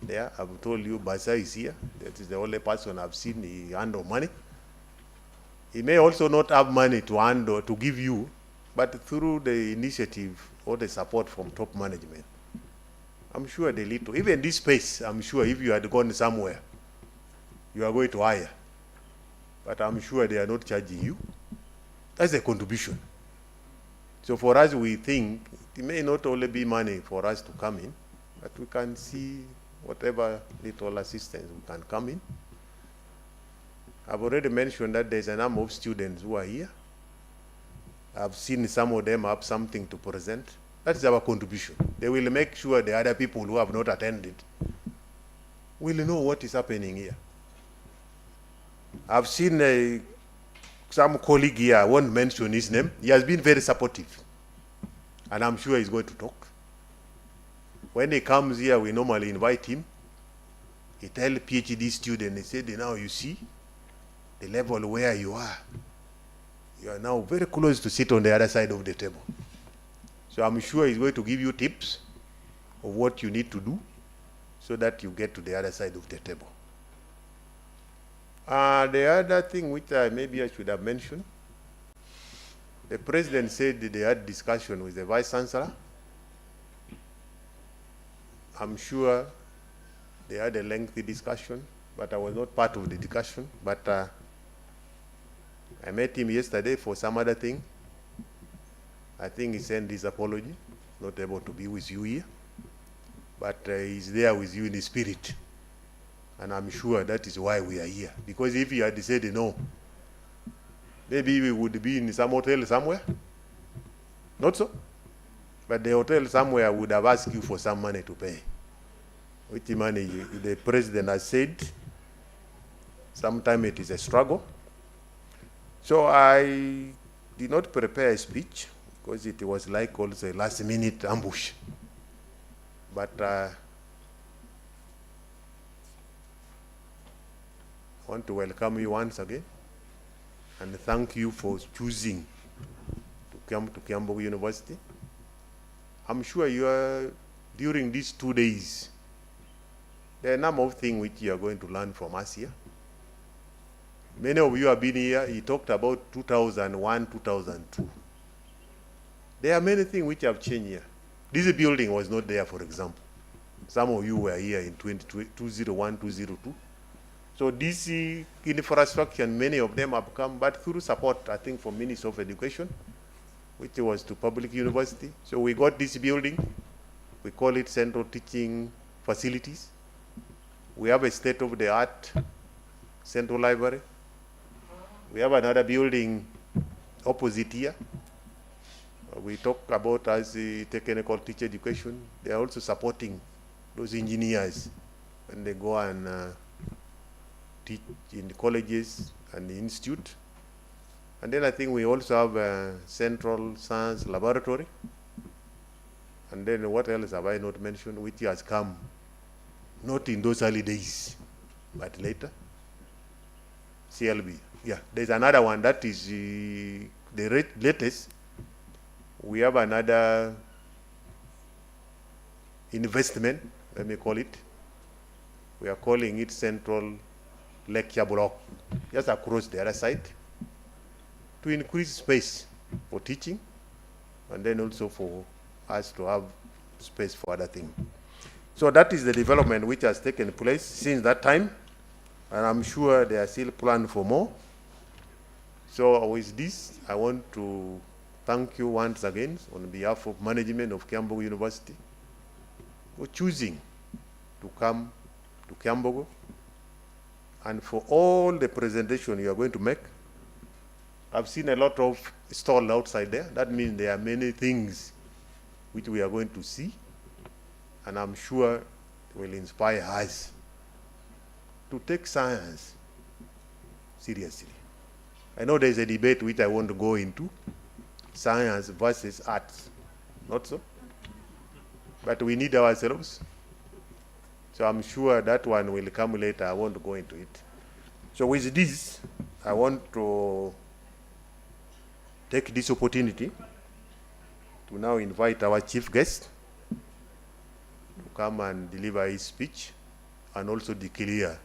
there. I've told you Basa is here. That is the only person I've seen he handle money. He may also not have money to handle, to give you, but through the initiative or the support from top management, I'm sure they lead to, even this space, I'm sure if you had gone somewhere, you are going to hire. But I'm sure they are not charging you. That's a contribution. So for us, we think it may not only be money for us to come in, but we can see whatever little assistance we can come in. I've already mentioned that there's a number of students who are here. I've seen some of them have something to present. That is our contribution. They will make sure the other people who have not attended will know what is happening here. I've seen some colleague here, I won't mention his name. He has been very supportive. And I'm sure he's going to talk. When he comes here, we normally invite him. He tells PhD students, he said, now you see the level where you are. You are now very close to sit on the other side of the table. So I'm sure he's going to give you tips of what you need to do so that you get to the other side of the table. The other thing which maybe I should have mentioned, the president said that they had discussion with the vice chancellor. I'm sure they had a lengthy discussion, but I was not part of the discussion. But I met him yesterday for some other thing. I think he sent his apology, not able to be with you here. But he's there with you in the spirit. And I'm sure that is why we are here. Because if he had said no, maybe we would be in some hotel somewhere. Not so. But the hotel somewhere would have asked you for some money to pay. Which money the president has said, sometimes it is a struggle. So I did not prepare a speech because it was like also a last minute ambush. But I want to welcome you once again and thank you for choosing to come to Kyambogo University. I'm sure you are, during these 2 days, there are a number of things which you are going to learn from us here. Many of you have been here. He talked about 2001, 2002. There are many things which have changed here. This building was not there, for example. Some of you were here in 2001, 2002. So this infrastructure, many of them have come, but through support, I think, from Ministry of Education, which was to public university. So we got this building. We call it Central Teaching Facilities. We have a state-of-the-art Central Library. We have another building opposite here. We talk about as technical teacher education. They are also supporting those engineers when they go and teach in the colleges and the institute. And then I think we also have a Central Science Laboratory. And then what else have I not mentioned, which has come not in those early days, but later. CLB. Yeah, there's another one that is the latest. We have another investment, let me call it. We are calling it Central Lecture Block, just across the other side, to increase space for teaching, and then also for us to have space for other things. So that is the development which has taken place since that time, and I'm sure they are still planned for more. So with this, I want to thank you once again on behalf of management of Kyambogo University for choosing to come to Kyambogo, and for all the presentation you are going to make, I've seen a lot of stalls outside there. That means there are many things which we are going to see, and I'm sure it will inspire us to take science seriously. I know there's a debate which I want to go into, science versus arts, not so? But we need ourselves. So I'm sure that one will come later. I won't go into it. So with this, I want to take this opportunity to now invite our chief guest to come and deliver his speech and also declare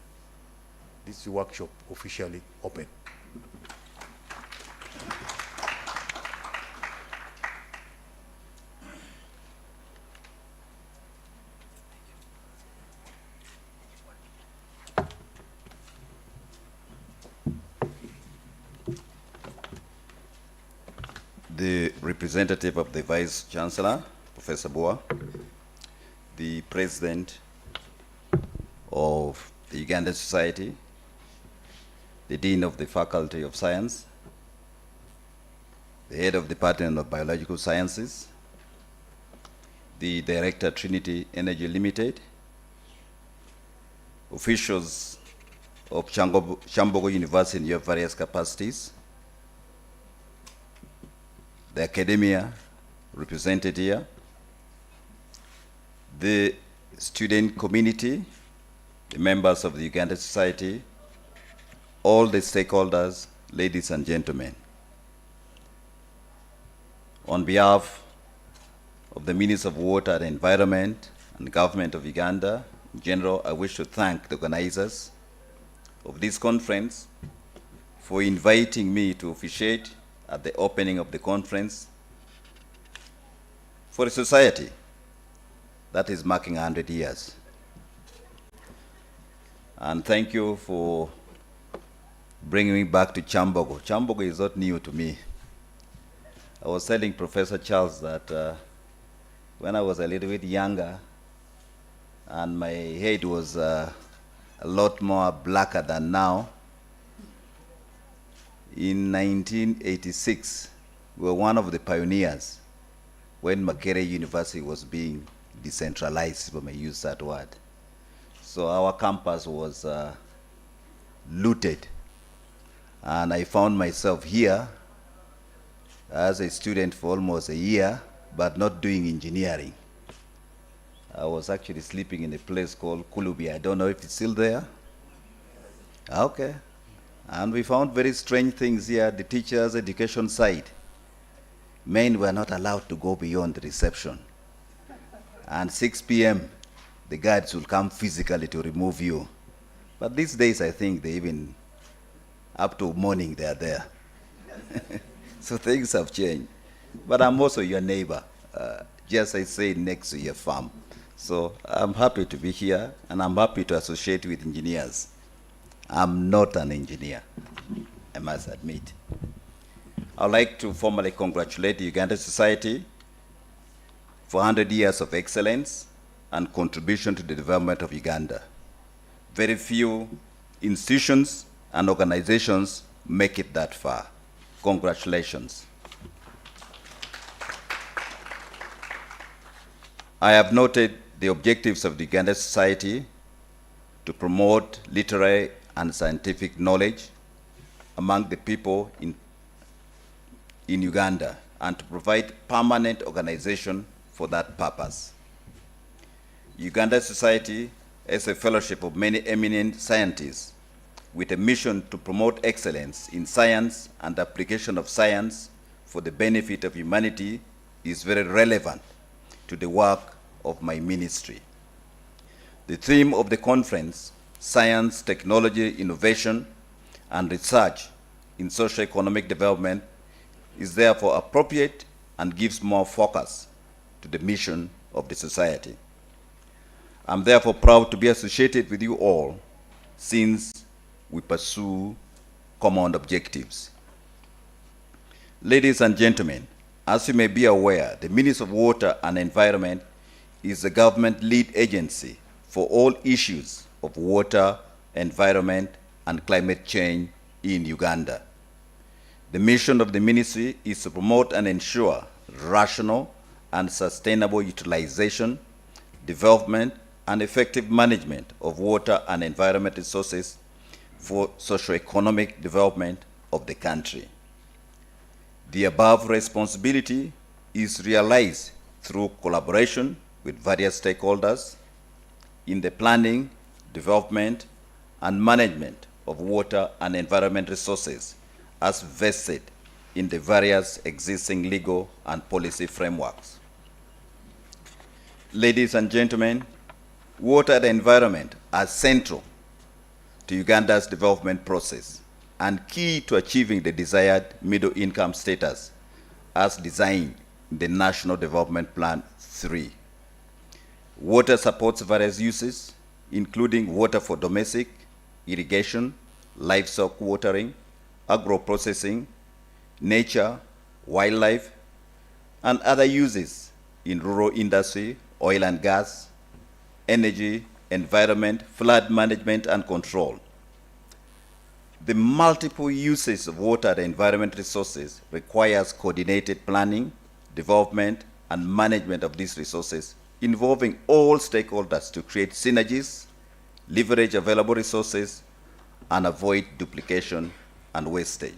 this workshop officially open. The representative of the Vice Chancellor, Professor Boa, the President of the Uganda Society, the Dean of the Faculty of Science, the Head of the Department of Biological Sciences, the Director, Trinity Energy Limited, officials of Kyambogo University in your various capacities, the academia represented here, the student community, the members of the Uganda Society, all the stakeholders, ladies and gentlemen. On behalf of the Minister of Water and Environment and the Government of Uganda, in general, I wish to thank the organizers of this conference for inviting me to officiate at the opening of the conference for a society that is marking 100 years. And thank you for bringing me back to Kyambogo. Kyambogo is not new to me. I was telling Professor Charles that when I was a little bit younger and my head was a lot more blacker than now, in 1986, we were one of the pioneers when Makerere University was being decentralized, if I may use that word. So our campus was looted. And I found myself here as a student for almost a year, but not doing engineering. I was actually sleeping in a place called Kulubi. I don't know if it's still there. Okay. And we found very strange things here, the teachers' education side. Men were not allowed to go beyond the reception. And 6 p.m., the guards will come physically to remove you. But these days, I think they even, up to morning, they are there. So things have changed. But I'm also your neighbor, just I say next to your farm. So I'm happy to be here, and I'm happy to associate with engineers. I'm not an engineer, I must admit. I'd like to formally congratulate the Uganda Society for 100 years of excellence and contribution to the development of Uganda. Very few institutions and organizations make it that far. Congratulations. I have noted the objectives of the Uganda Society to promote literary and scientific knowledge among the people in Uganda and to provide permanent organization for that purpose. Uganda Society is a fellowship of many eminent scientists with a mission to promote excellence in science and application of science for the benefit of humanity is very relevant to the work of my ministry. The theme of the conference, Science, Technology, Innovation, and Research in Socio-Economic Development, is therefore appropriate and gives more focus to the mission of the society. I'm therefore proud to be associated with you all since we pursue common objectives. Ladies and gentlemen, as you may be aware, the Ministry of Water and Environment is the government lead agency for all issues of water, environment, and climate change in Uganda. The mission of the ministry is to promote and ensure rational and sustainable utilization, development, and effective management of water and environment resources for socio-economic development of the country. The above responsibility is realized through collaboration with various stakeholders in the planning, development, and management of water and environment resources as vested in the various existing legal and policy frameworks. Ladies and gentlemen, water and environment are central to Uganda's development process and key to achieving the desired middle income status as designed in the National Development Plan 3. Water supports various uses, including water for domestic, irrigation, livestock watering, agro-processing, nature, wildlife, and other uses in rural industry, oil and gas, energy, environment, flood management, and control. The multiple uses of water and environment resources requires coordinated planning, development, and management of these resources, involving all stakeholders to create synergies, leverage available resources, and avoid duplication and wastage.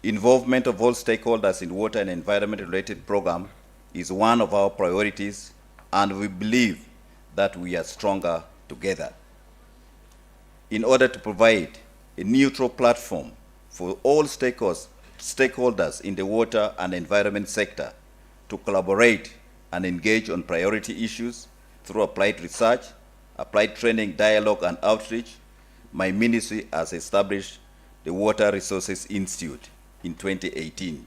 Involvement of all stakeholders in water and environment-related program is one of our priorities, and we believe that we are stronger together. In order to provide a neutral platform for all stakeholders in the water and environment sector to collaborate and engage on priority issues through applied research, applied training, dialogue, and outreach, my ministry has established the Water Resources Institute in 2018.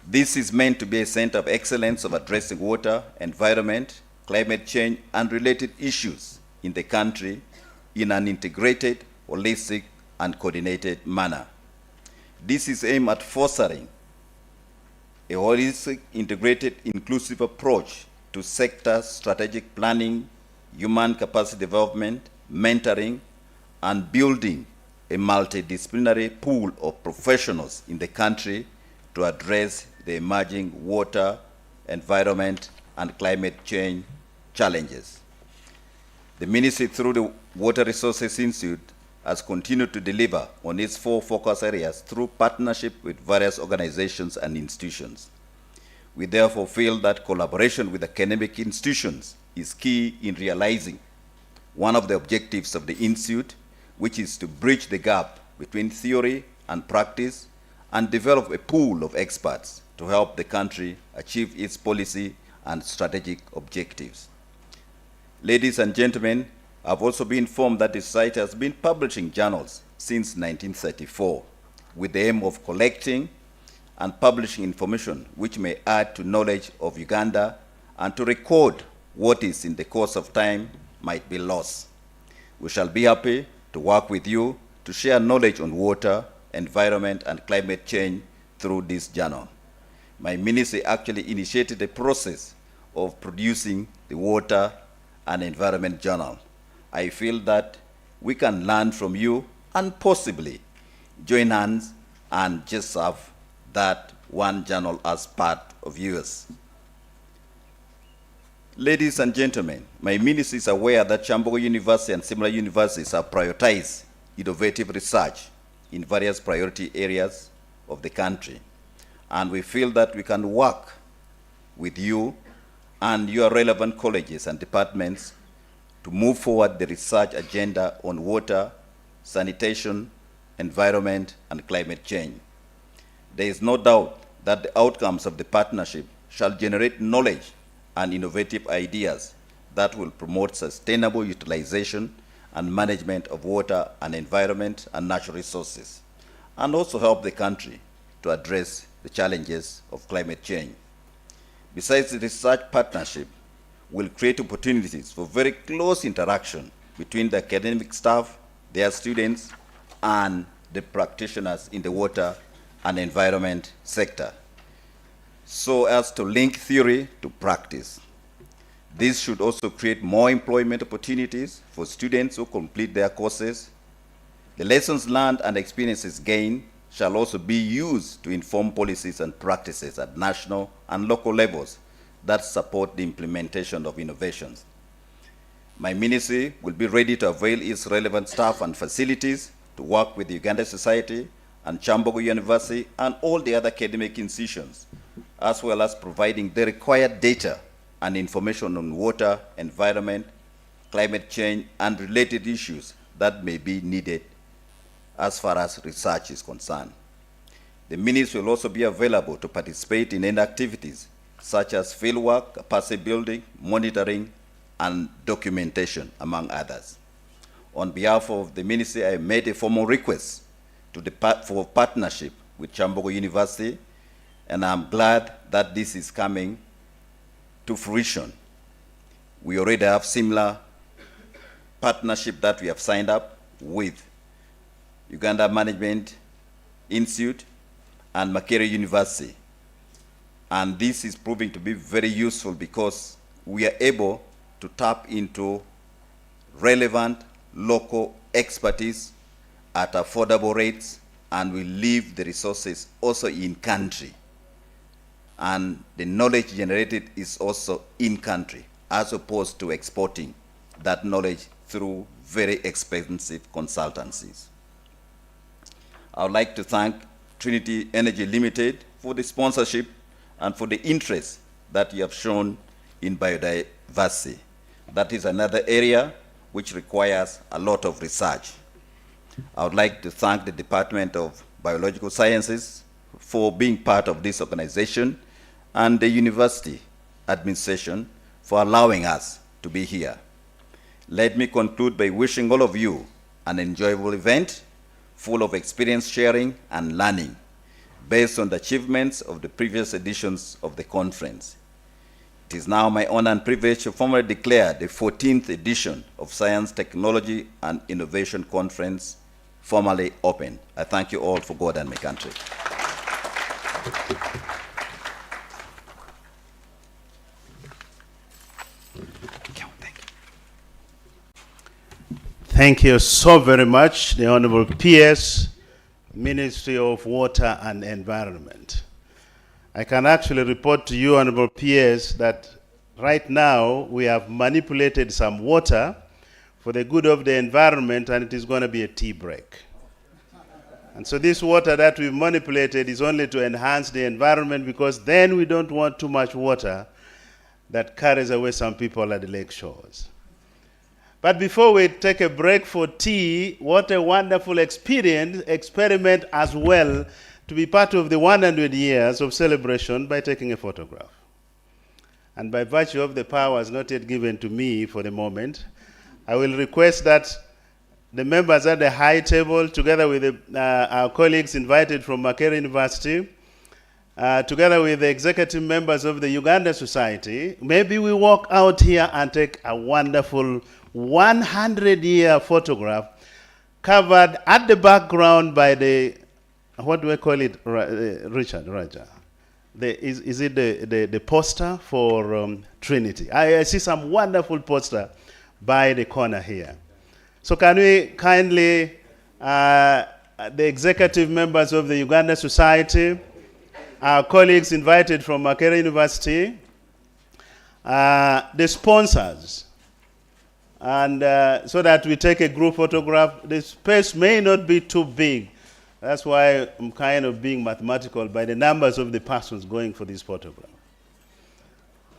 This is meant to be a center of excellence of addressing water, environment, climate change, and related issues in the country in an integrated, holistic, and coordinated manner. This is aimed at fostering a holistic, integrated, inclusive approach to sector strategic planning, human capacity development, mentoring, and building a multidisciplinary pool of professionals in the country to address the emerging water, environment, and climate change challenges. The ministry, through the Water Resources Institute, has continued to deliver on its 4 focus areas through partnership with various organizations and institutions. We therefore feel that collaboration with academic institutions is key in realizing one of the objectives of the Institute, which is to bridge the gap between theory and practice and develop a pool of experts to help the country achieve its policy and strategic objectives. Ladies and gentlemen, I've also been informed that the Society has been publishing journals since 1934 with the aim of collecting and publishing information which may add to knowledge of Uganda and to record what is in the course of time might be lost. We shall be happy to work with you to share knowledge on water, environment, and climate change through this journal. My ministry actually initiated the process of producing the Water and Environment Journal. I feel that we can learn from you and possibly join hands and just have that one journal as part of yours. Ladies and gentlemen, my ministry is aware that Kyambogo University and similar universities have prioritized innovative research in various priority areas of the country. And we feel that we can work with you and your relevant colleges and departments to move forward the research agenda on water, sanitation, environment, and climate change. There is no doubt that the outcomes of the partnership shall generate knowledge and innovative ideas that will promote sustainable utilization and management of water and environment and natural resources, and also help the country to address the challenges of climate change. Besides, the research partnership will create opportunities for very close interaction between the academic staff, their students, and the practitioners in the water and environment sector, so as to link theory to practice. This should also create more employment opportunities for students who complete their courses. The lessons learned and experiences gained shall also be used to inform policies and practices at national and local levels that support the implementation of innovations. My ministry will be ready to avail its relevant staff and facilities to work with the Uganda Society and Kyambogo University and all the other academic institutions, as well as providing the required data and information on water, environment, climate change, and related issues that may be needed as far as research is concerned. The ministry will also be available to participate in any activities such as fieldwork, capacity building, monitoring, and documentation, among others. On behalf of the ministry, I made a formal request for partnership with Kyambogo University, and I'm glad that this is coming to fruition. We already have similar partnership that we have signed up with Uganda Management Institute and Makerere University. And this is proving to be very useful because we are able to tap into relevant local expertise at affordable rates, and we leave the resources also in country. And the knowledge generated is also in country, as opposed to exporting that knowledge through very expensive consultancies. I would like to thank Trinity Energy Limited for the sponsorship and for the interest that you have shown in biodiversity. That is another area which requires a lot of research. I would like to thank the Department of Biological Sciences for being part of this organization and the university administration for allowing us to be here. Let me conclude by wishing all of you an enjoyable event full of experience sharing and learning based on the achievements of the previous editions of the conference. It is now my honor and privilege to formally declare the 14th edition of Science, Technology, and Innovation Conference formally open. I thank you all for God and my country. Thank you so very much, the Honorable PS, Ministry of Water and Environment. I can actually report to you, Honorable PS, that right now we have manipulated some water for the good of the environment, and it is going to be a tea break. And so this water that we've manipulated is only to enhance the environment, because then we don't want too much water that carries away some people at the lake shores. But before we take a break for tea, what a wonderful experiment as well, to be part of the 100 years of celebration by taking a photograph. And by virtue of the powers not yet given to me for the moment, I will request that the members at the high table, together with our colleagues invited from Makerere University, together with the executive members of the Uganda Society, maybe we walk out here and take a wonderful 100-year photograph covered at the background by the, what do I call it, Richard Raja? Is it the poster for Trinity? I see some wonderful poster by the corner here. So can we kindly, the executive members of the Uganda Society, our colleagues invited from Makerere University, the sponsors, and so that we take a group photograph. The space may not be too big. That's why I'm kind of being mathematical by the numbers of the persons going for this photograph.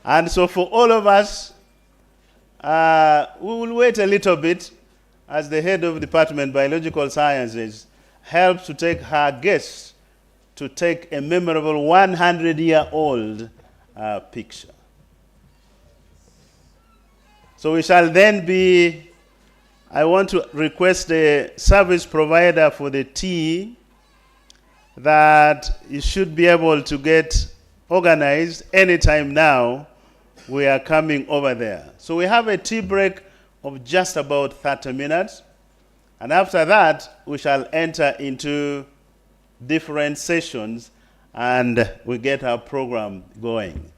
And so for all of us, we will wait a little bit as the head of the Department Biological Sciences helps to take her guests to take a memorable 100-year-old picture. So we shall then be, I want to request the service provider for the tea that you should be able to get organized anytime now. We are coming over there. So we have a tea break of just about 30 minutes. And after that, we shall enter into different sessions and we get our program going.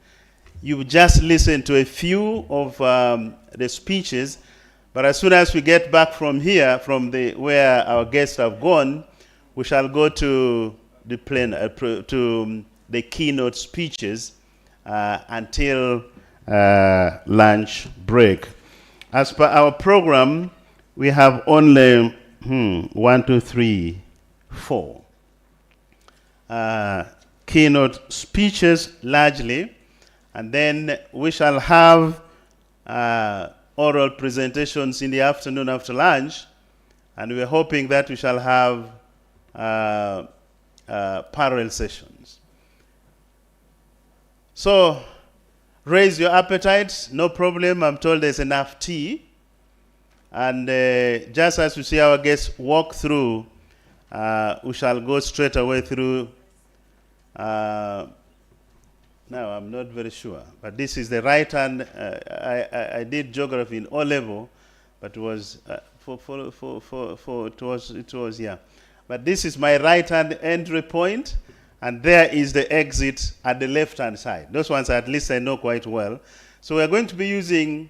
You just listen to a few of the speeches, but as soon as we get back from here, from where our guests have gone, we shall go to the the keynote speeches until lunch break. As per our program, we have only 1, 2, 3, 4 keynote speeches largely, and then we shall have oral presentations in the afternoon after lunch, and we're hoping that we shall have parallel sessions. So raise your appetite, no problem. I'm told there's enough tea. And just as we see our guests walk through, we shall go straight away through. Now, I'm not very sure, but this is the right hand. I did geography in O level, but it was it was yeah. But this is my right hand entry point, and there is the exit at the left hand side. Those ones at least I know quite well. So we're going to be using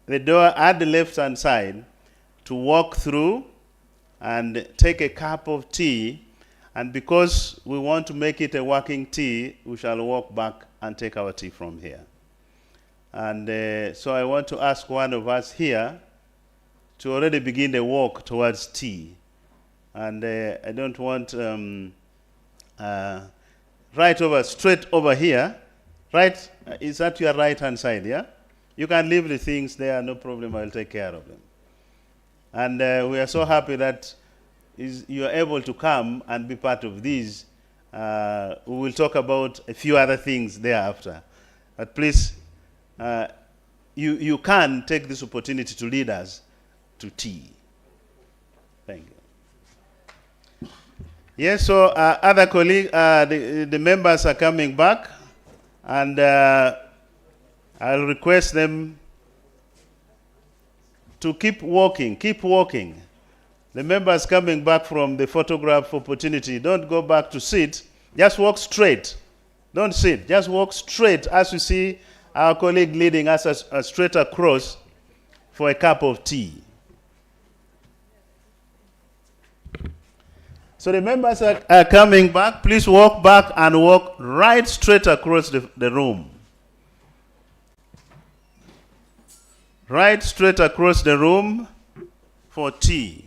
the door at the left hand side to walk through and take a cup of tea. And because we want to make it a working tea, we shall walk back and take our tea from here. And so I want to ask one of us here to already begin the walk towards tea. And I don't want straight over here. Right, is that your right hand side, yeah? You can leave the things there, no problem, I'll take care of them. And we are so happy that you are able to come and be part of these. We will talk about a few other things thereafter. But please, you can take this opportunity to lead us to tea. Thank you. Yes, so other colleagues, the members are coming back, and I'll request them to keep walking, keep walking. The members coming back from the photograph opportunity, don't go back to sit, just walk straight. Don't sit, just walk straight as you see our colleague leading us straight across for a cup of tea. So the members are coming back. Please walk back and walk right straight across the room. Right straight across the room for tea.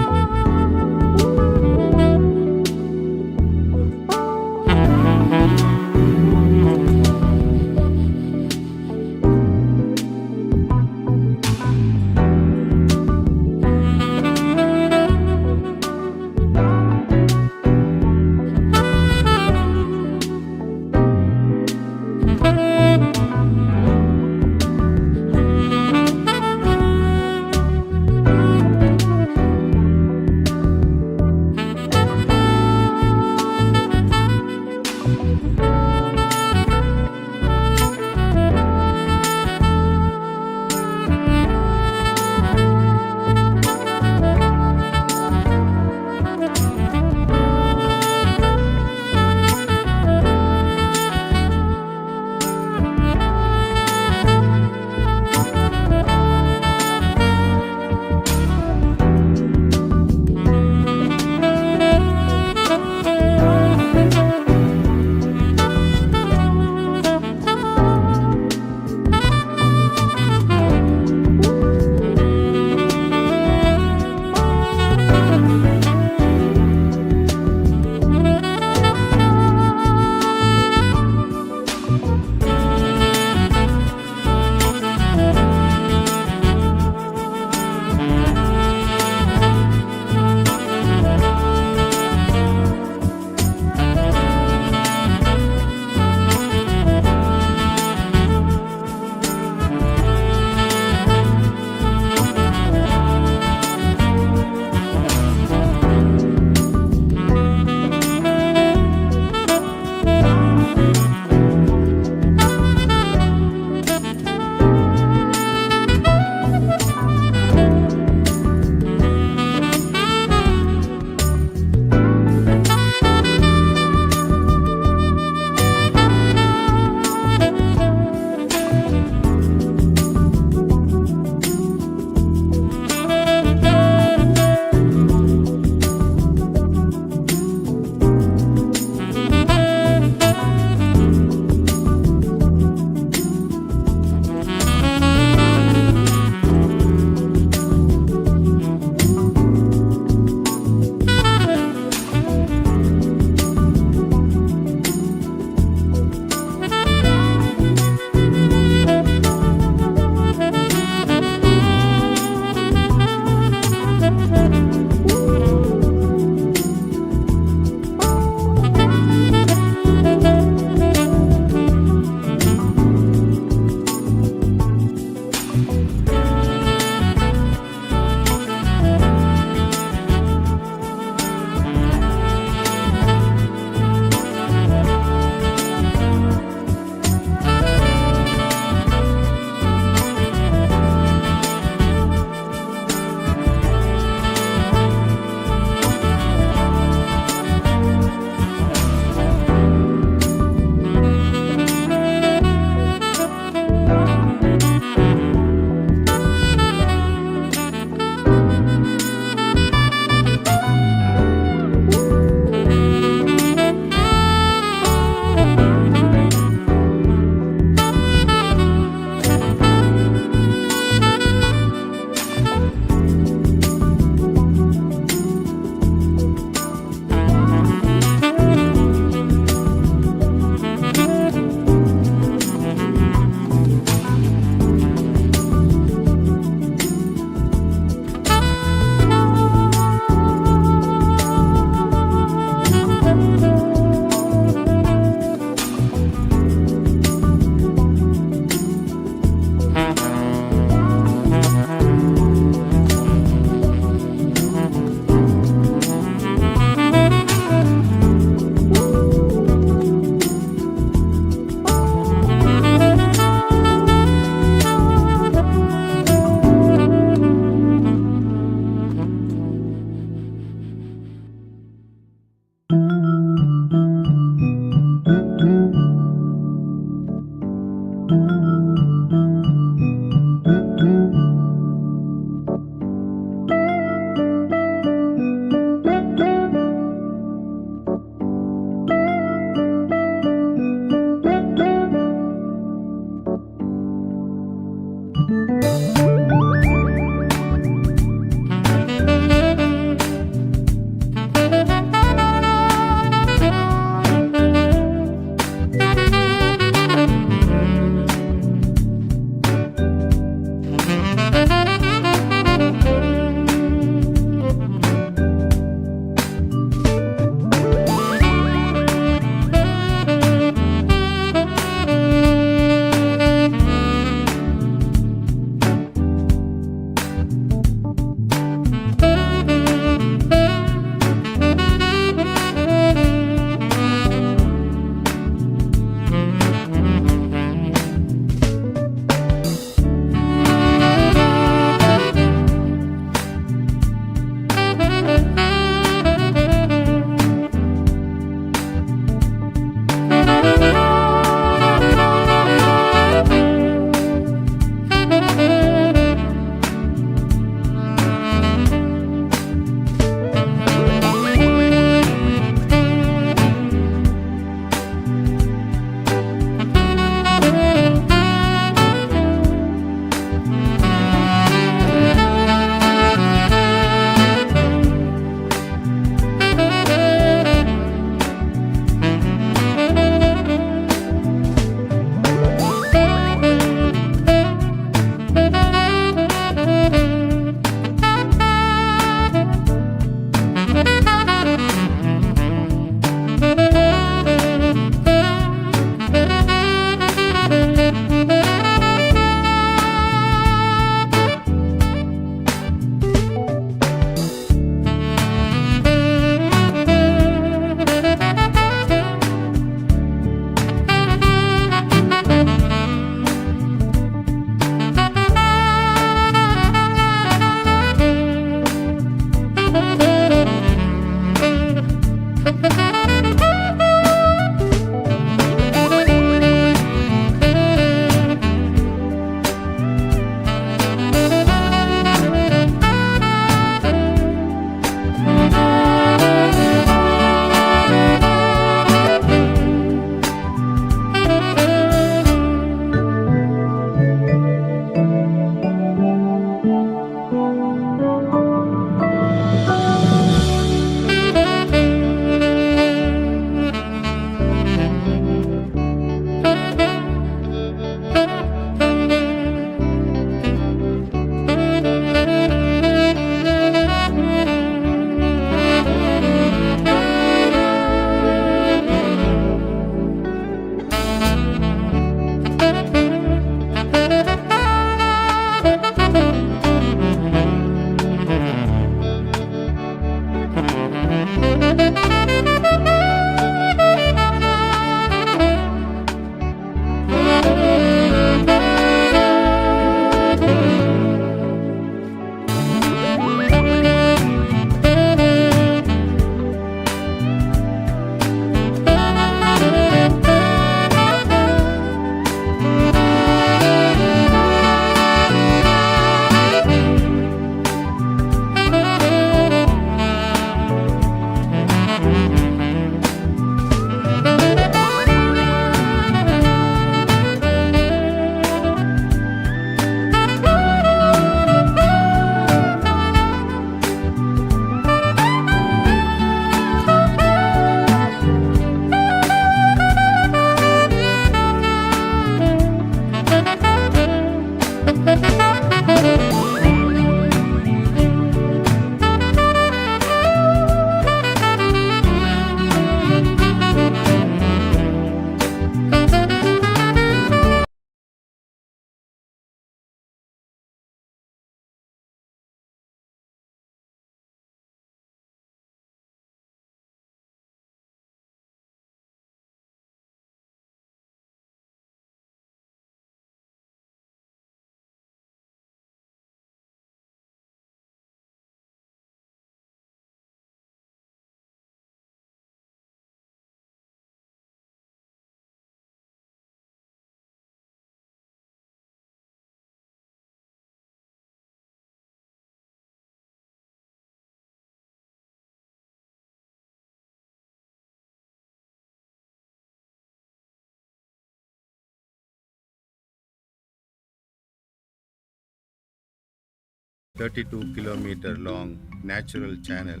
32-kilometer long natural channel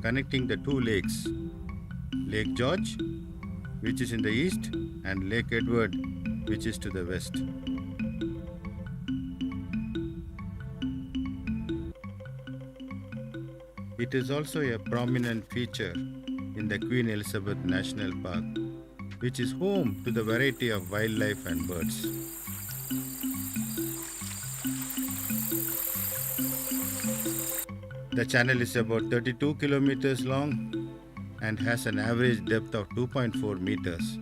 connecting the two lakes, Lake George, which is in the east, and Lake Edward, which is to the west. It is also a prominent feature in the Queen Elizabeth National Park, which is home to the variety of wildlife and birds. The channel is about 32 kilometers long and has an average depth of 2.4 meters.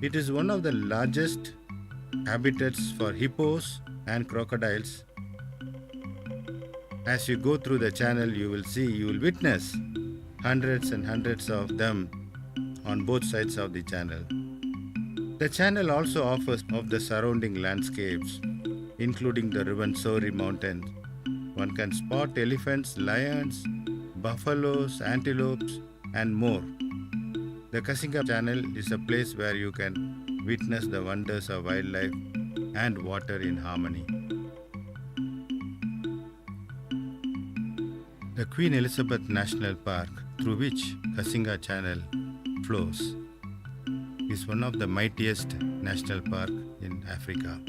It is one of the largest habitats for hippos and crocodiles. As you go through the channel, you will witness hundreds and hundreds of them on both sides of the channel. The channel also offers of the surrounding landscapes, including the Ruwenzori Mountains. One can spot elephants, lions, buffaloes, antelopes, and more. The Kasinga Channel is a place where you can witness the wonders of wildlife and water in harmony. The Queen Elizabeth National Park, through which Kasinga Channel flows, is one of the mightiest national parks in Africa.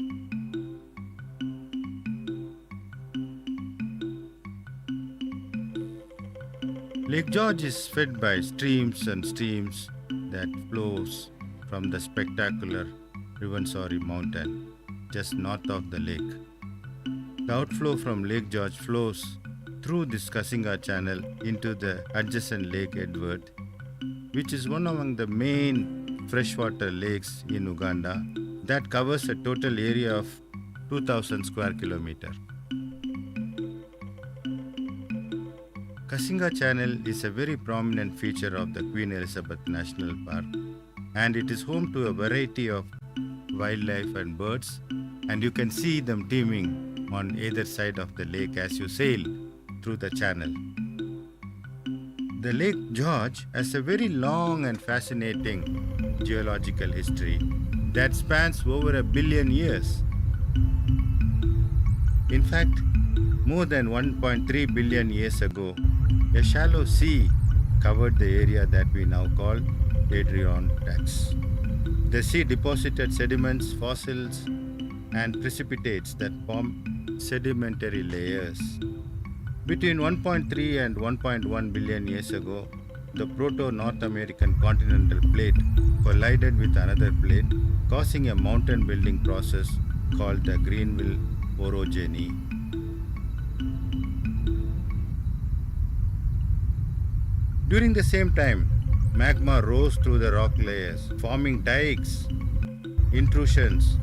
Lake George is fed by streams and streams that flows from the spectacular Ruwenzori Mountain just north of the lake. The outflow from Lake George flows through this Kasinga Channel into the adjacent Lake Edward, which is one among the main freshwater lakes in Uganda that covers a total area of 2,000 square kilometers. Kasinga Channel is a very prominent feature of the Queen Elizabeth National Park, and it is home to a variety of wildlife and birds, and you can see them teeming on either side of the lake as you sail through the channel. The Lake George has a very long and fascinating geological history that spans over 1 billion years. In fact, more than 1.3 billion years ago, a shallow sea covered the area that we now call Adirondacks. The sea deposited sediments, fossils, and precipitates that form sedimentary layers. Between 1.3 and 1.1 billion years ago, the Proto-North American continental plate collided with another plate, causing a mountain building process called the Greenville orogeny. During the same time, magma rose through the rock layers, forming dikes, intrusions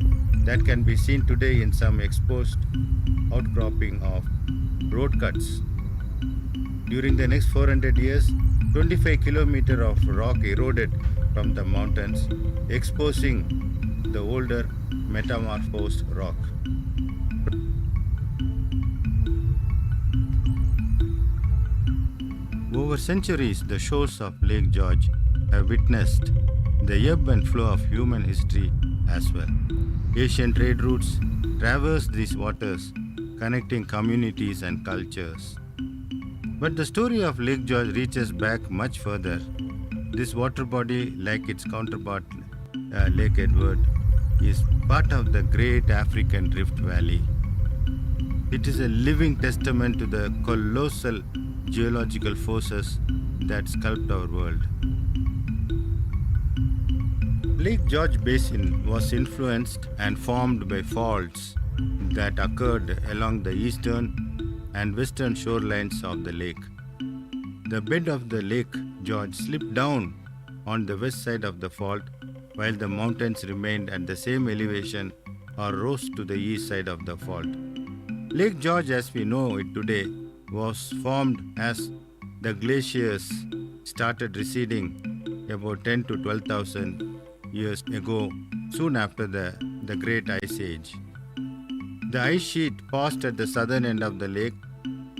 that can be seen today in some exposed outcropping of road cuts. During the next 400 years, 25 kilometers of rock eroded from the mountains, exposing the older metamorphosed rock. Over centuries, the shores of Lake George have witnessed the ebb and flow of human history as well. Asian trade routes traverse these waters, connecting communities and cultures. But the story of Lake George reaches back much further. This water body, like its counterpart Lake Edward, is part of the Great African Rift Valley, It is a living testament to the colossal geological forces that sculpt our world. Lake George Basin was influenced and formed by faults that occurred along the eastern and western shorelines of the lake. The bed of the Lake George slipped down on the west side of the fault, while the mountains remained at the same elevation or rose to the east side of the fault. Lake George, as we know it today, was formed as the glaciers started receding about 10 to 12,000 years ago, soon after the Great Ice Age. The ice sheet passed at the southern end of the lake,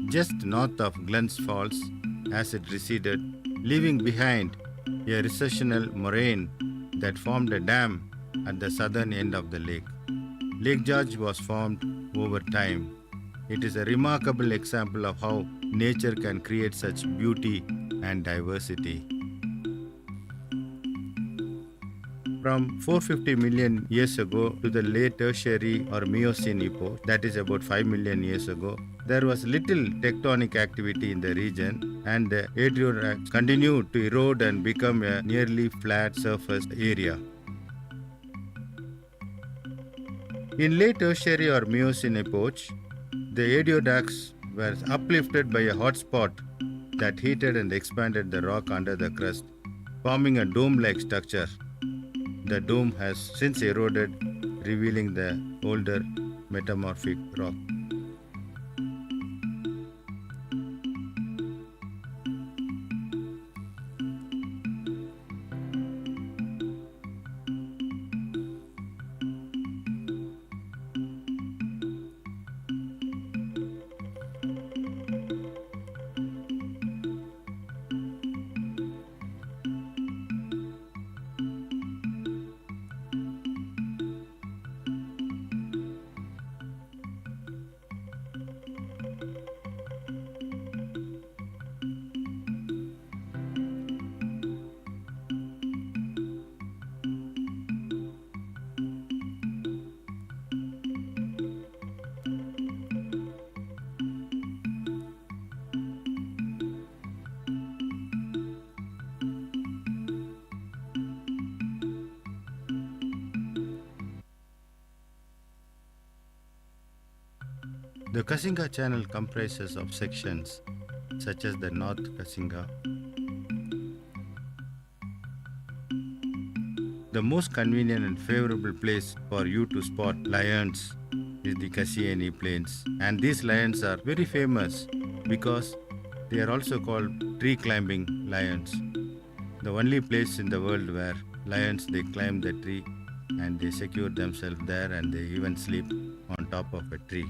just north of Glens Falls, as it receded, leaving behind a recessional moraine that formed a dam at the southern end of the lake. Lake George was formed over time. It is a remarkable example of how nature can create such beauty and diversity. From 450 million years ago to the late Tertiary or Miocene epoch, that is about 5 million years ago, there was little tectonic activity in the region, and the adiabatic continued to erode and become a nearly flat surface area. In late Tertiary or Miocene epoch, the adiabatics were uplifted by a hotspot that heated and expanded the rock under the crust, forming a dome-like structure. The dome has since eroded, revealing the older metamorphic rock. The Kasinga Channel comprises of sections such as the North Kasinga. The most convenient and favorable place for you to spot lions is the Kasiani Plains, and these lions are very famous because they are also called tree climbing lions. The only place in the world where lions they climb the tree and they secure themselves there and they even sleep on top of a tree.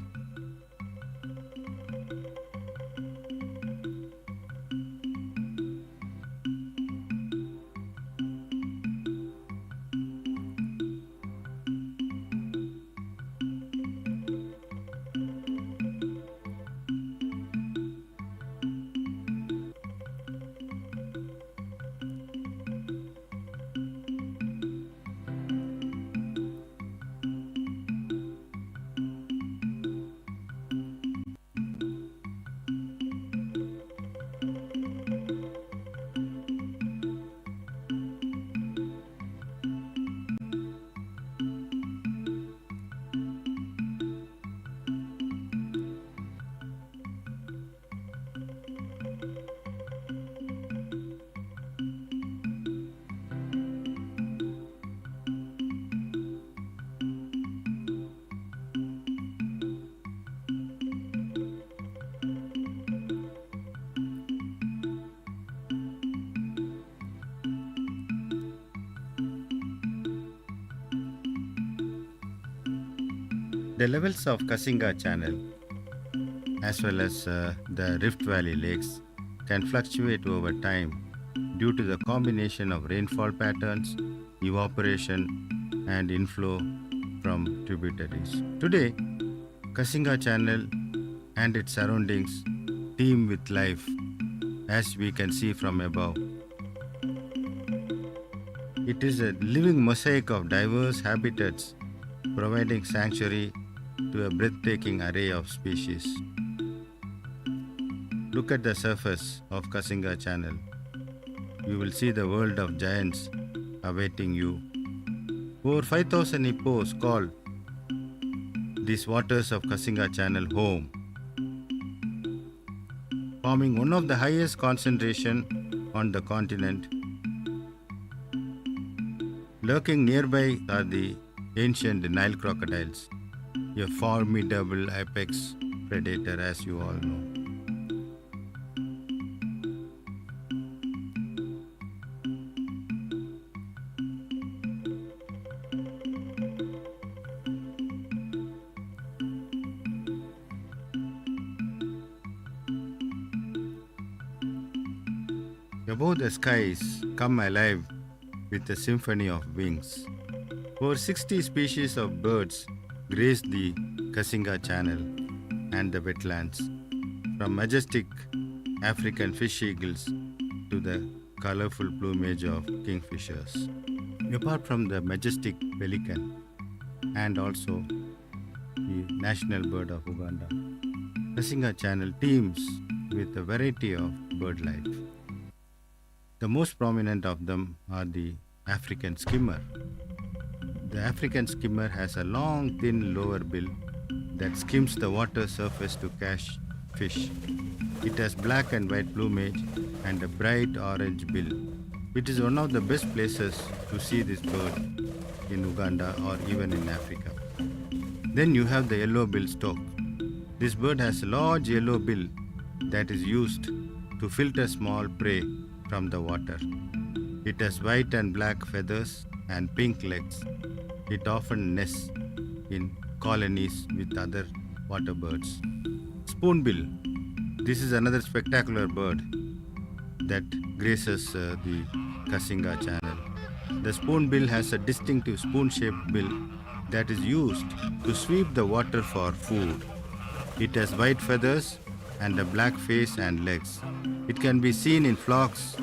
The levels of Kasinga Channel as well as the Rift Valley lakes can fluctuate over time due to the combination of rainfall patterns, evaporation, and inflow from tributaries. Today, Kasinga Channel and its surroundings teem with life, as we can see from above. It is a living mosaic of diverse habitats, providing sanctuary to a breathtaking array of species. Look at the surface of Kasinga Channel. You will see the world of giants awaiting you. Over 5,000 hippos call these waters of Kasinga Channel home, forming one of the highest concentration on the continent. Lurking nearby are the ancient Nile crocodiles, a formidable apex predator, as you all know. Above the skies come alive with a symphony of wings. Over 60 species of birds grace the Kasinga Channel and the wetlands, from majestic African fish eagles to the colorful plumage of kingfishers. Apart from the majestic pelican and also the national bird of Uganda, Kasinga Channel teems with a variety of bird life. The most prominent of them are the African skimmer. The African skimmer has a long, thin lower bill that skims the water surface to catch fish. It has black and white plumage and a bright orange bill. It is one of the best places to see this bird in Uganda or even in Africa. Then you have the yellow-billed stork. This bird has a large yellow bill that is used to filter small prey from the water. It has white and black feathers and pink legs. It often nests in colonies with other water birds. Spoonbill. This is another spectacular bird that graces the Kasinga Channel. The spoonbill has a distinctive spoon-shaped bill that is used to sweep the water for food. It has white feathers and a black face and legs. It can be seen in flocks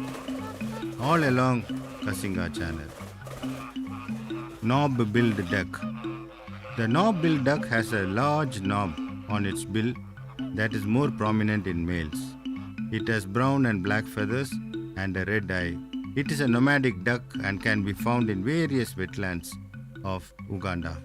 all along Kasinga Channel. Knob-billed duck. The knob-billed duck has a large knob on its bill that is more prominent in males. It has brown and black feathers and a red eye. It is a nomadic duck and can be found in various wetlands of Uganda.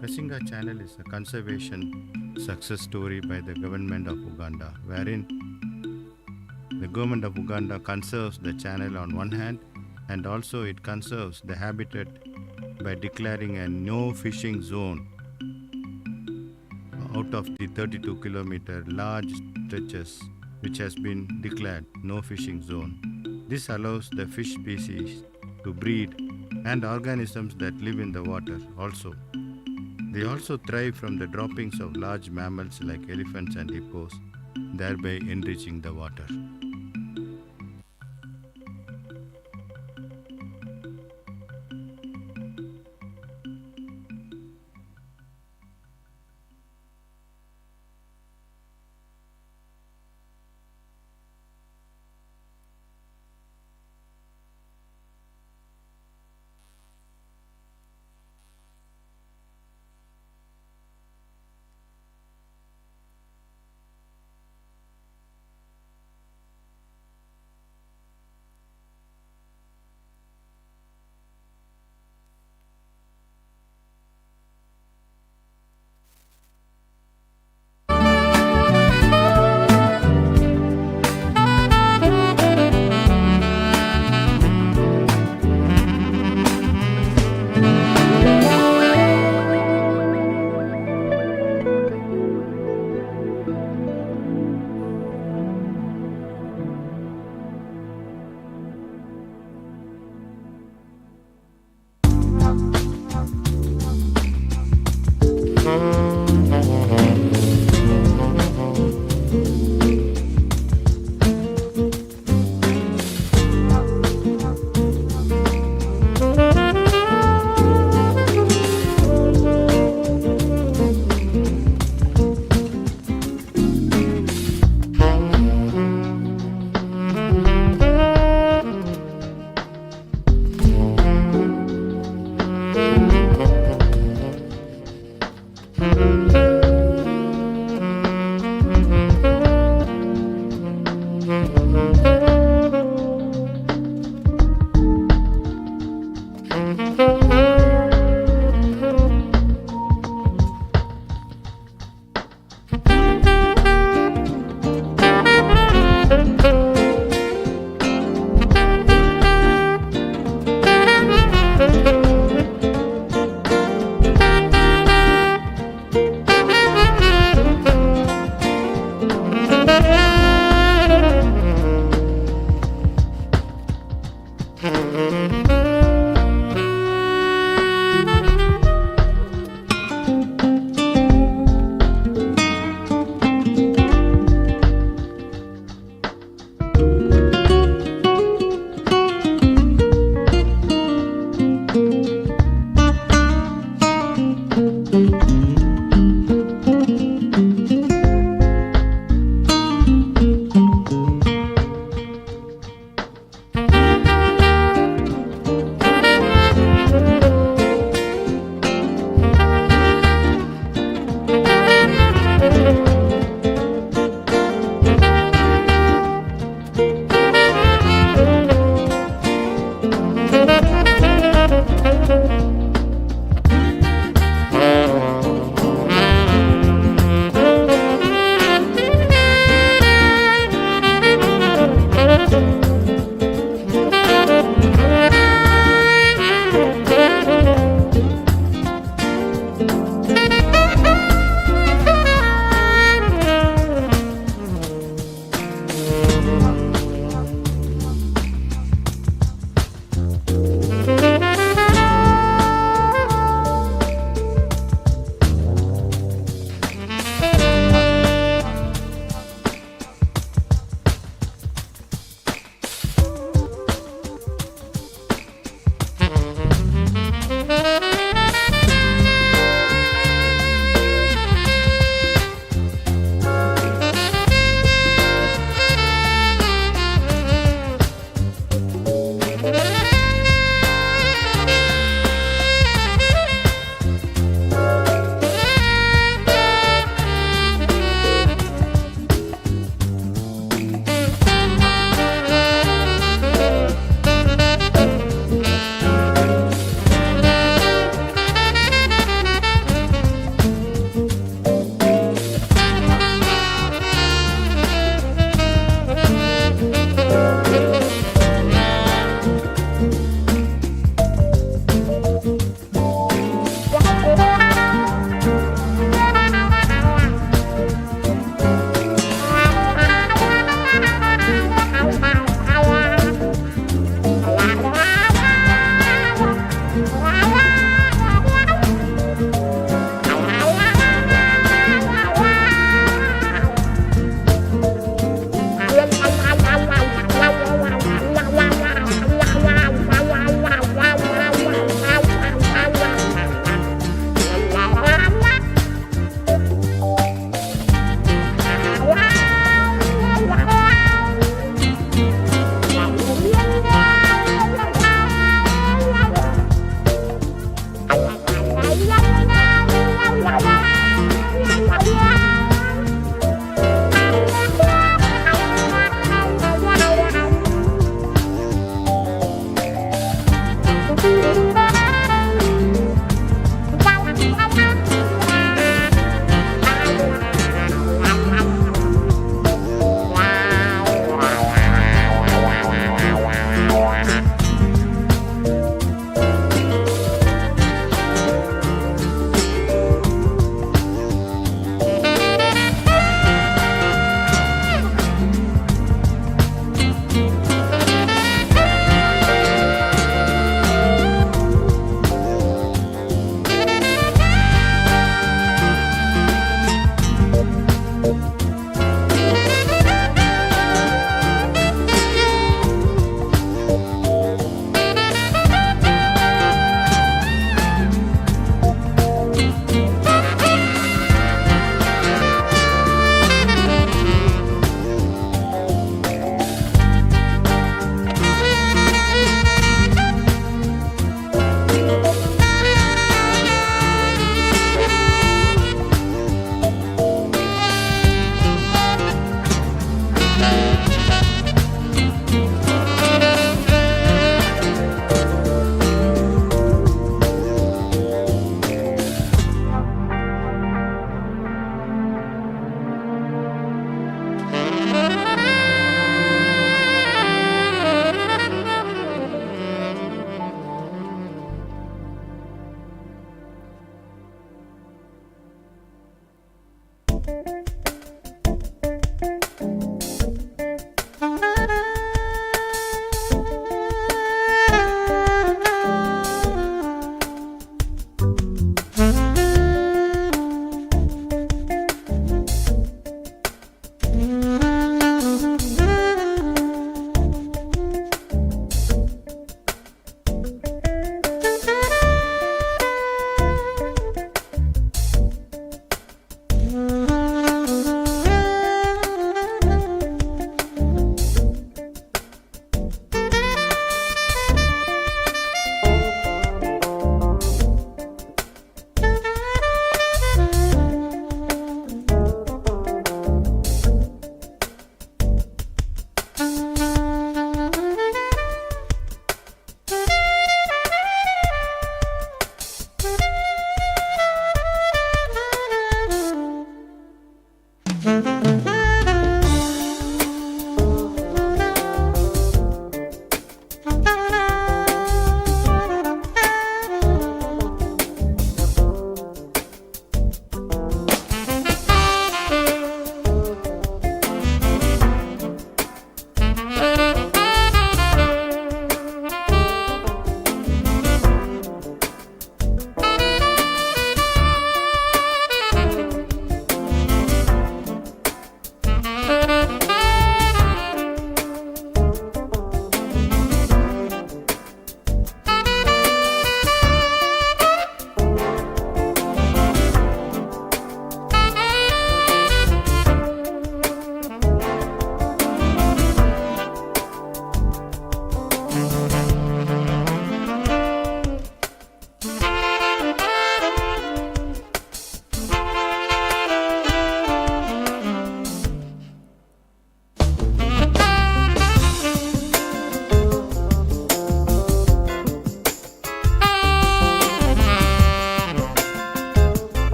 Kasinga Channel is a conservation success story by the government of Uganda, wherein the government of Uganda conserves the channel on one hand, and also it conserves the habitat by declaring a no fishing zone out of the 32-kilometer large stretches which has been declared no fishing zone. This allows the fish species to breed and organisms that live in the water also. They also thrive from the droppings of large mammals like elephants and hippos, thereby enriching the water.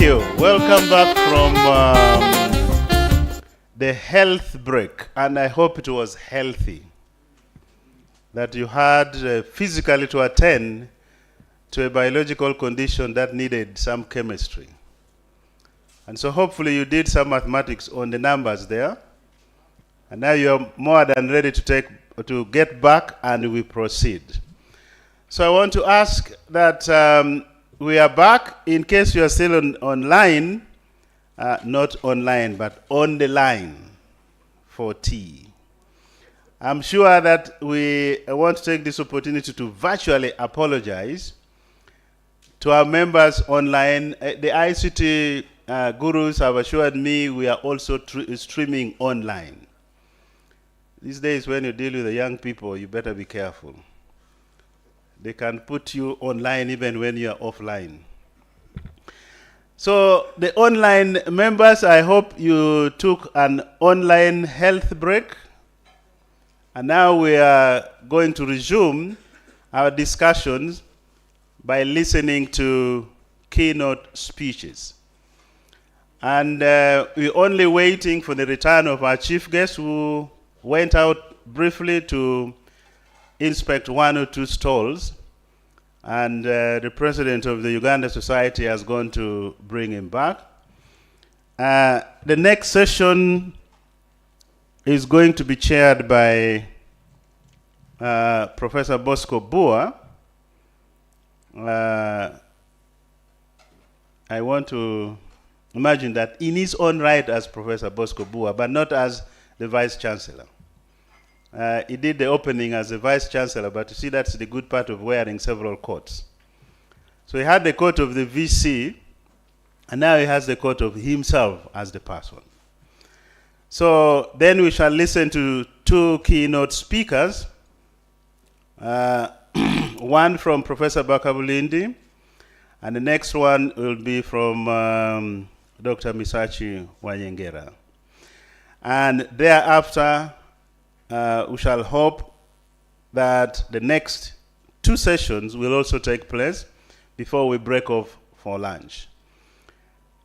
you. Welcome back from the health break, and I hope it was healthy, that you had physically to attend to a biological condition that needed some chemistry. And so hopefully you did some mathematics on the numbers there, and now you're more than ready to get back and we proceed. So I want to ask that we are back. In case you are still online, not online, but on the line for tea. I'm sure that we want to take this opportunity to virtually apologize to our members online. The ICT gurus have assured me we are also streaming online. These days when you deal with the young people, you better be careful. They can put you online even when you are offline. So the online members, I hope you took an online health break. And now we are going to resume our discussions by listening to keynote speeches. And we're only waiting for the return of our chief guest, who went out briefly to inspect one or two stalls, and the president of the Uganda Society has gone to bring him back. The next session is going to be chaired by Professor Bosco Bua. I want to imagine that in his own right as Professor Bosco Bua, but not as the Vice Chancellor. He did the opening as the Vice Chancellor, but you see that's the good part of wearing several coats. So he had the coat of the VC, and now he has the coat of himself as the person. So then we shall listen to two keynote speakers, one from Professor Bakabulindi, and the next one will be from Dr. Misachi Wanyengera. And thereafter, we shall hope that the next two sessions will also take place before we break off for lunch.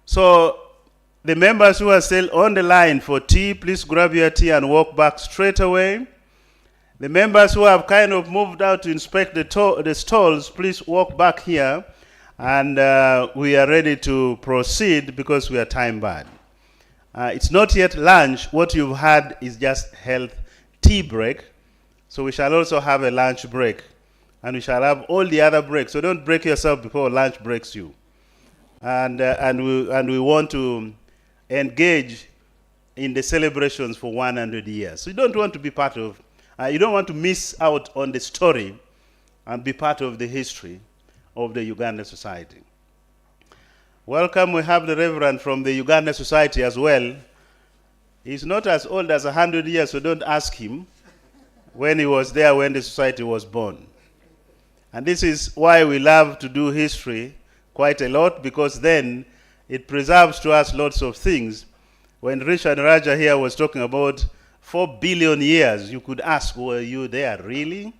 So the members who are still on the line for tea, please grab your tea and walk back straight away. The members who have kind of moved out to inspect the stalls, please walk back here, and we are ready to proceed because we are time bound. It's not yet lunch. What you've had is just health tea break, so we shall also have a lunch break, and we shall have all the other breaks. So don't break yourself before lunch breaks you. And we want to engage in the celebrations for 100 years. So you don't want to be part of, you don't want to miss out on the story and be part of the history of the Uganda Society. Welcome. We have the Reverend from the Uganda Society as well. He's not as old as 100 years, so don't ask him when he was there when the society was born. And this is why we love to do history quite a lot, because then it preserves to us lots of things. When Richard Raja here was talking about 4 billion years, you could ask, were you there really?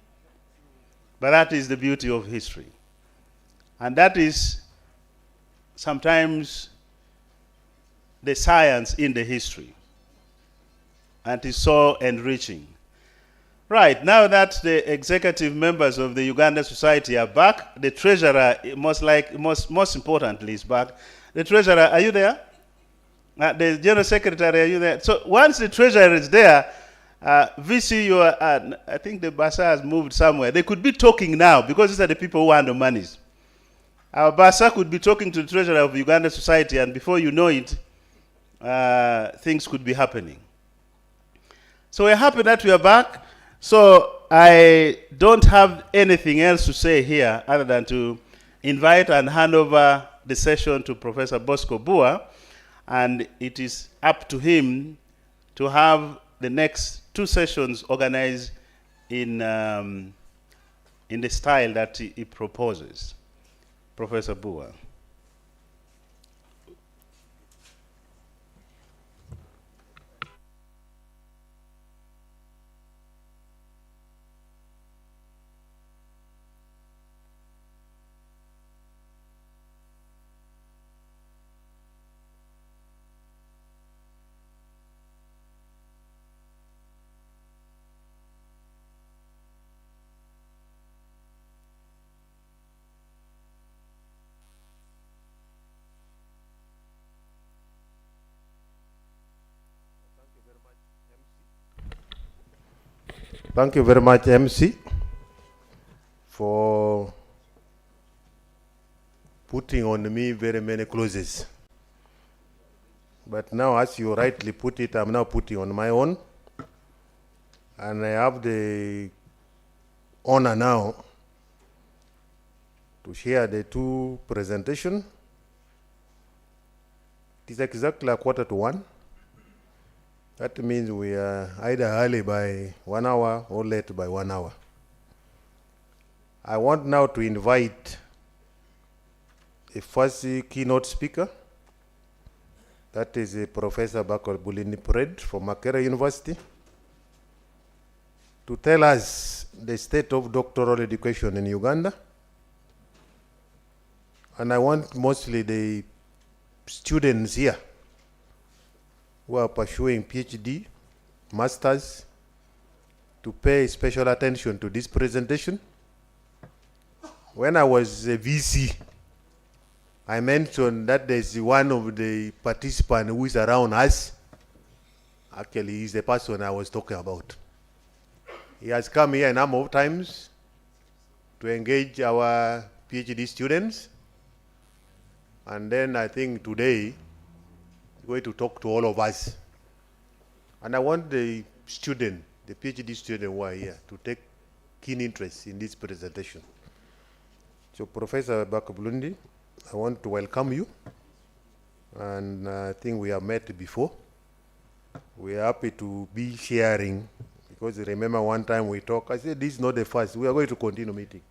But that is the beauty of history. And that is sometimes the science in the history. And it's so enriching. Right, now that the executive members of the Uganda Society are back, the treasurer, most importantly, is back. The treasurer, are you there? The general secretary, are you there? So once the treasurer is there, VC, you are, I think the Basa has moved somewhere. They could be talking now, because these are the people who handle monies. Our Basa could be talking to the treasurer of Uganda Society, and before you know it, things could be happening. So we're happy that we are back. So I don't have anything else to say here other than to invite and hand over the session to Professor Bosco Bua, and it is up to him to have the next two sessions organized in the style that he proposes. Professor Bua. Thank you very much, MC, for putting on me very many clauses. But now, as you rightly put it, I'm now putting on my own. And I have the honor now to share the two presentations. It is exactly 1:45. That means we are either early by 1 hour or late by 1 hour. I want now to invite a first keynote speaker. That is Professor Bakabulini from Makerere University, to tell us the state of doctoral education in Uganda. And I want mostly the students here who are pursuing PhD, masters, to pay special attention to this presentation. When I was a VC, I mentioned that there's one of the participants who is around us. Actually, he's the person I was talking about. He has come here a number of times to engage our PhD students. And then I think today, he's going to talk to all of us. And I want the student, the PhD student who are here, to take keen interest in this presentation. So Professor Bakabulini, I want to welcome you. And I think we have met before. We are happy to be sharing, because remember one time we talked, I said this is not the first, we are going to continue meeting.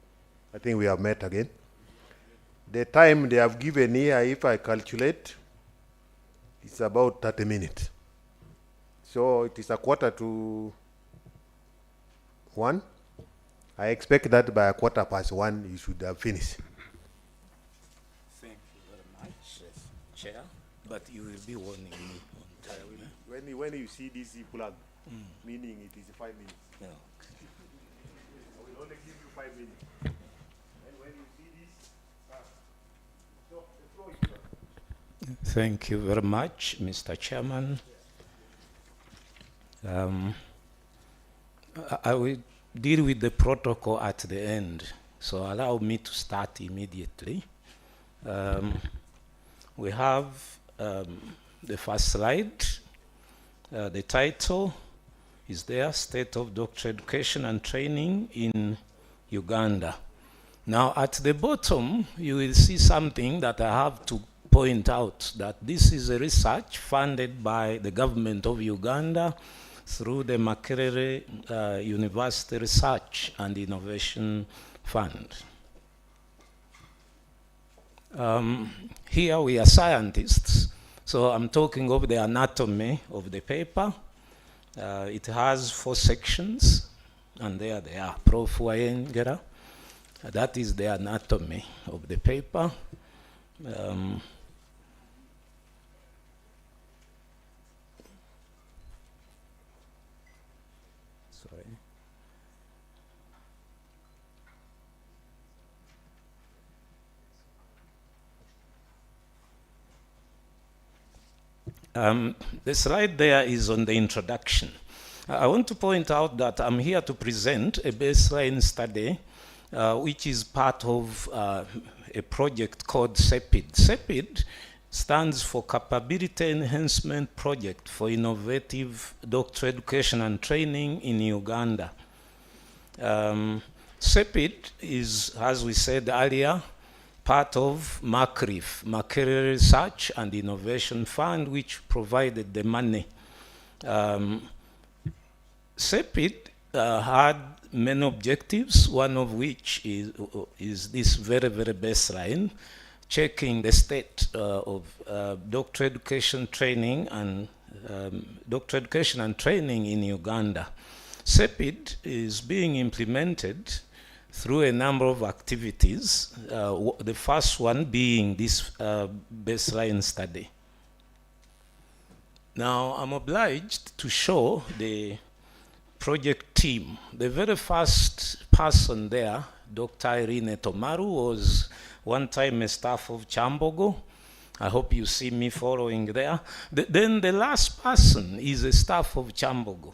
I think we have met again. The time they have given here, if I calculate, it's about 30 minutes. So it is 1:15. I expect that by 1:15 you should have finished. Thank you very much, Chair, but you will be warning me on time. When you see this plug, meaning it is 5 minutes. No. I will only give you 5 minutes. And when you see this, so the floor is yours. Thank you very much, Mr. Chairman. I will deal with the protocol at the end, so allow me to start immediately. We have the first slide. The title is there, State of Doctoral Education and Training in Uganda. Now at the bottom, you will see something that I have to point out, that this is a research funded by the government of Uganda through the Makerere University Research and Innovation Fund. Here we are scientists, so I'm talking of the anatomy of the paper. It has 4 sections, and there they are, Prof. Wayengera. That is the anatomy of the paper. The slide there is on the introduction. I want to point out that I'm here to present a baseline study which is part of a project called CEPID. CEPID stands for Capability Enhancement Project for Innovative Doctoral Education and Training in Uganda. CEPID is, as we said earlier, part of MACRIF, Makerere Research and Innovation Fund, which provided the money. CEPID had many objectives, one of which is this very, very baseline, checking the state of doctoral education training and training in Uganda. CEPID is being implemented through a number of activities, the first one being this baseline study. Now, I'm obliged to show the project team. The very first person there, Dr. Irene Tomaru, was one time a staff of Kyambogo. I hope you see me following there. Then the last person is a staff of Kyambogo.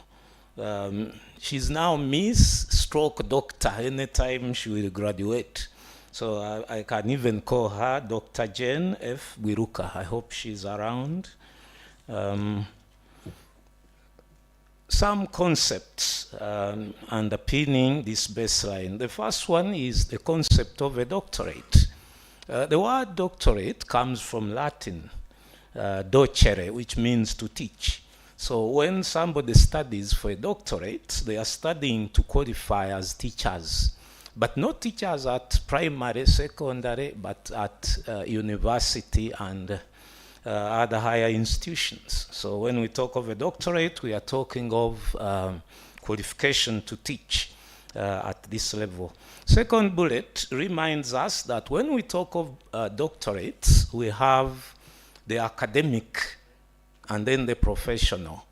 She's now Miss Stroke Doctor anytime she will graduate. So I can even call her Dr. Jane F. Wiruka. I hope she's around. Some concepts underpinning this baseline. The first one is the concept of a doctorate. The word doctorate comes from Latin, docere, which means to teach. So when somebody studies for a doctorate, they are studying to qualify as teachers, but not teachers at primary, secondary, but at university and other higher institutions. So when we talk of a doctorate, we are talking of qualification to teach at this level. Second bullet reminds us that when we talk of doctorates, we have the academic and then the professional.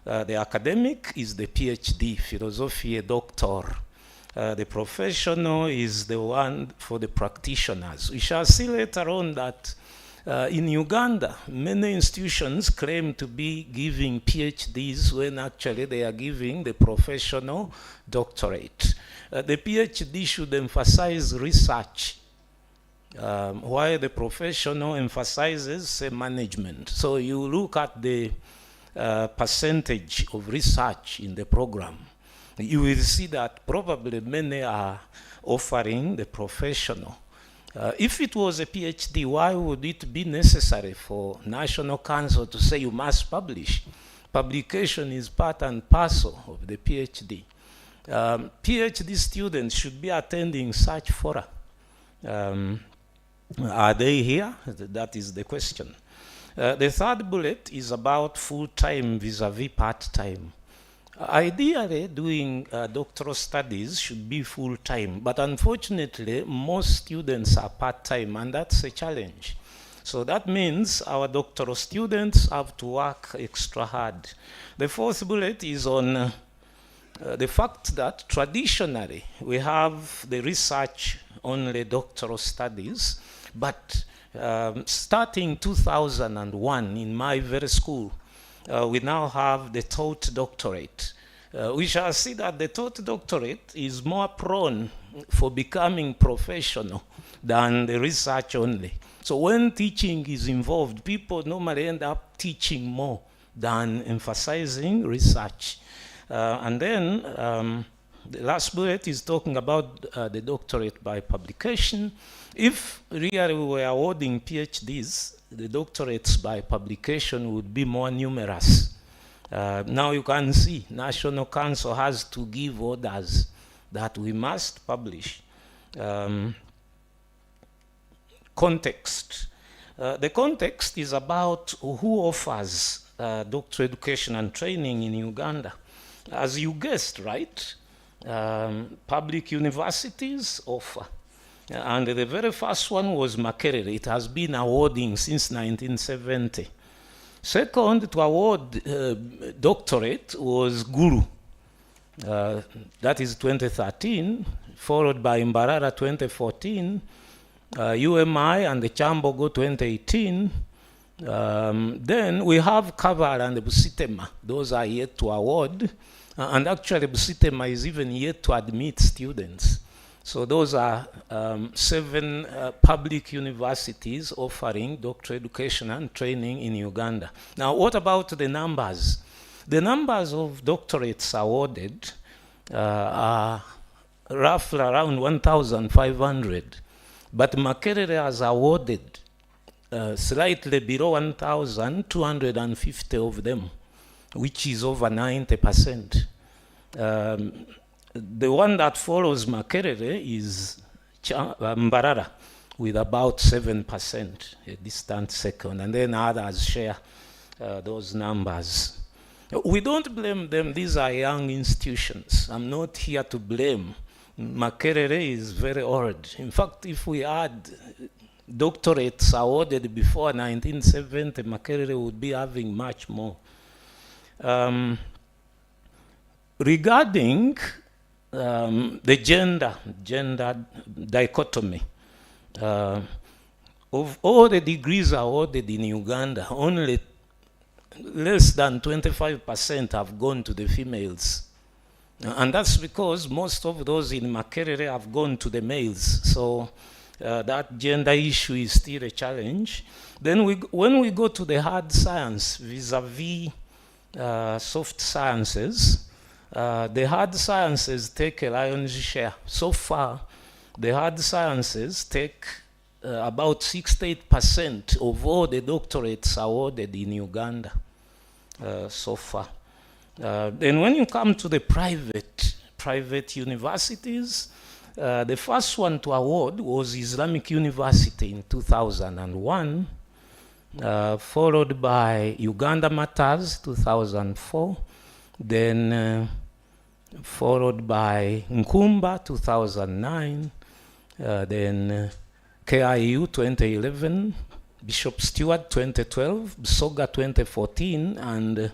The academic is the PhD, Philosophie Doctor. The professional is the one for the practitioners. We shall see later on that in Uganda, many institutions claim to be giving PhDs when actually they are giving the professional doctorate. The PhD should emphasize research, while the professional emphasizes, say, management. So you look at the percentage of research in the program, you will see that probably many are offering the professional. If it was a PhD, why would it be necessary for National Council to say you must publish? Publication is part and parcel of the PhD. PhD students should be attending such fora. Are they here? That is the question. The third bullet is about full-time vis-a-vis part-time. Ideally, doing doctoral studies should be full-time, but unfortunately, most students are part-time, and that's a challenge. So that means our doctoral students have to work extra hard. The fourth bullet is on the fact that traditionally we have the research-only doctoral studies, but starting 2001 in my very school, we now have the taught doctorate. We shall see that the taught doctorate is more prone for becoming professional than the research only. So when teaching is involved, people normally end up teaching more than emphasizing research. And then the last bullet is talking about the doctorate by publication. If really we were awarding PhDs, the doctorates by publication would be more numerous. Now you can see National Council has to give orders that we must publish. Context. The context is about who offers doctoral education and training in Uganda. As you guessed, right? Public universities offer. And the very first one was Makerere. It has been awarding since 1970. Second to award doctorate was Guru. That is 2013, followed by Mbarara 2014, UMI and the Kyambogo 2018. Then we have Kavala and the Busitema. Those are yet to award. And actually Busitema is even yet to admit students. So those are 7 public universities offering doctoral education and training in Uganda. Now, what about the numbers? The numbers of doctorates awarded are roughly around 1,500. But Makerere has awarded slightly below 1,250 of them, which is over 90%. The one that follows Makerere is Mbarara with about 7%, a distant second, and then others share those numbers. We don't blame them. These are young institutions. I'm not here to blame. Makerere is very old. In fact, if we had doctorates awarded before 1970, Makerere would be having much more. Regarding the gender dichotomy, of all the degrees awarded in Uganda, only less than 25% have gone to the females. And that's because most of those in Makerere have gone to the males. So that gender issue is still a challenge. Then when we go to the hard science vis-a-vis soft sciences, the hard sciences take a lion's share. So far, the hard sciences take about 68% of all the doctorates awarded in Uganda so far. Then when you come to the private universities, the first one to award was Islamic University in 2001, followed by Uganda Matters 2004, then followed by Nkumba 2009, then KIU 2011, Bishop Stewart 2012, Busoga 2014, and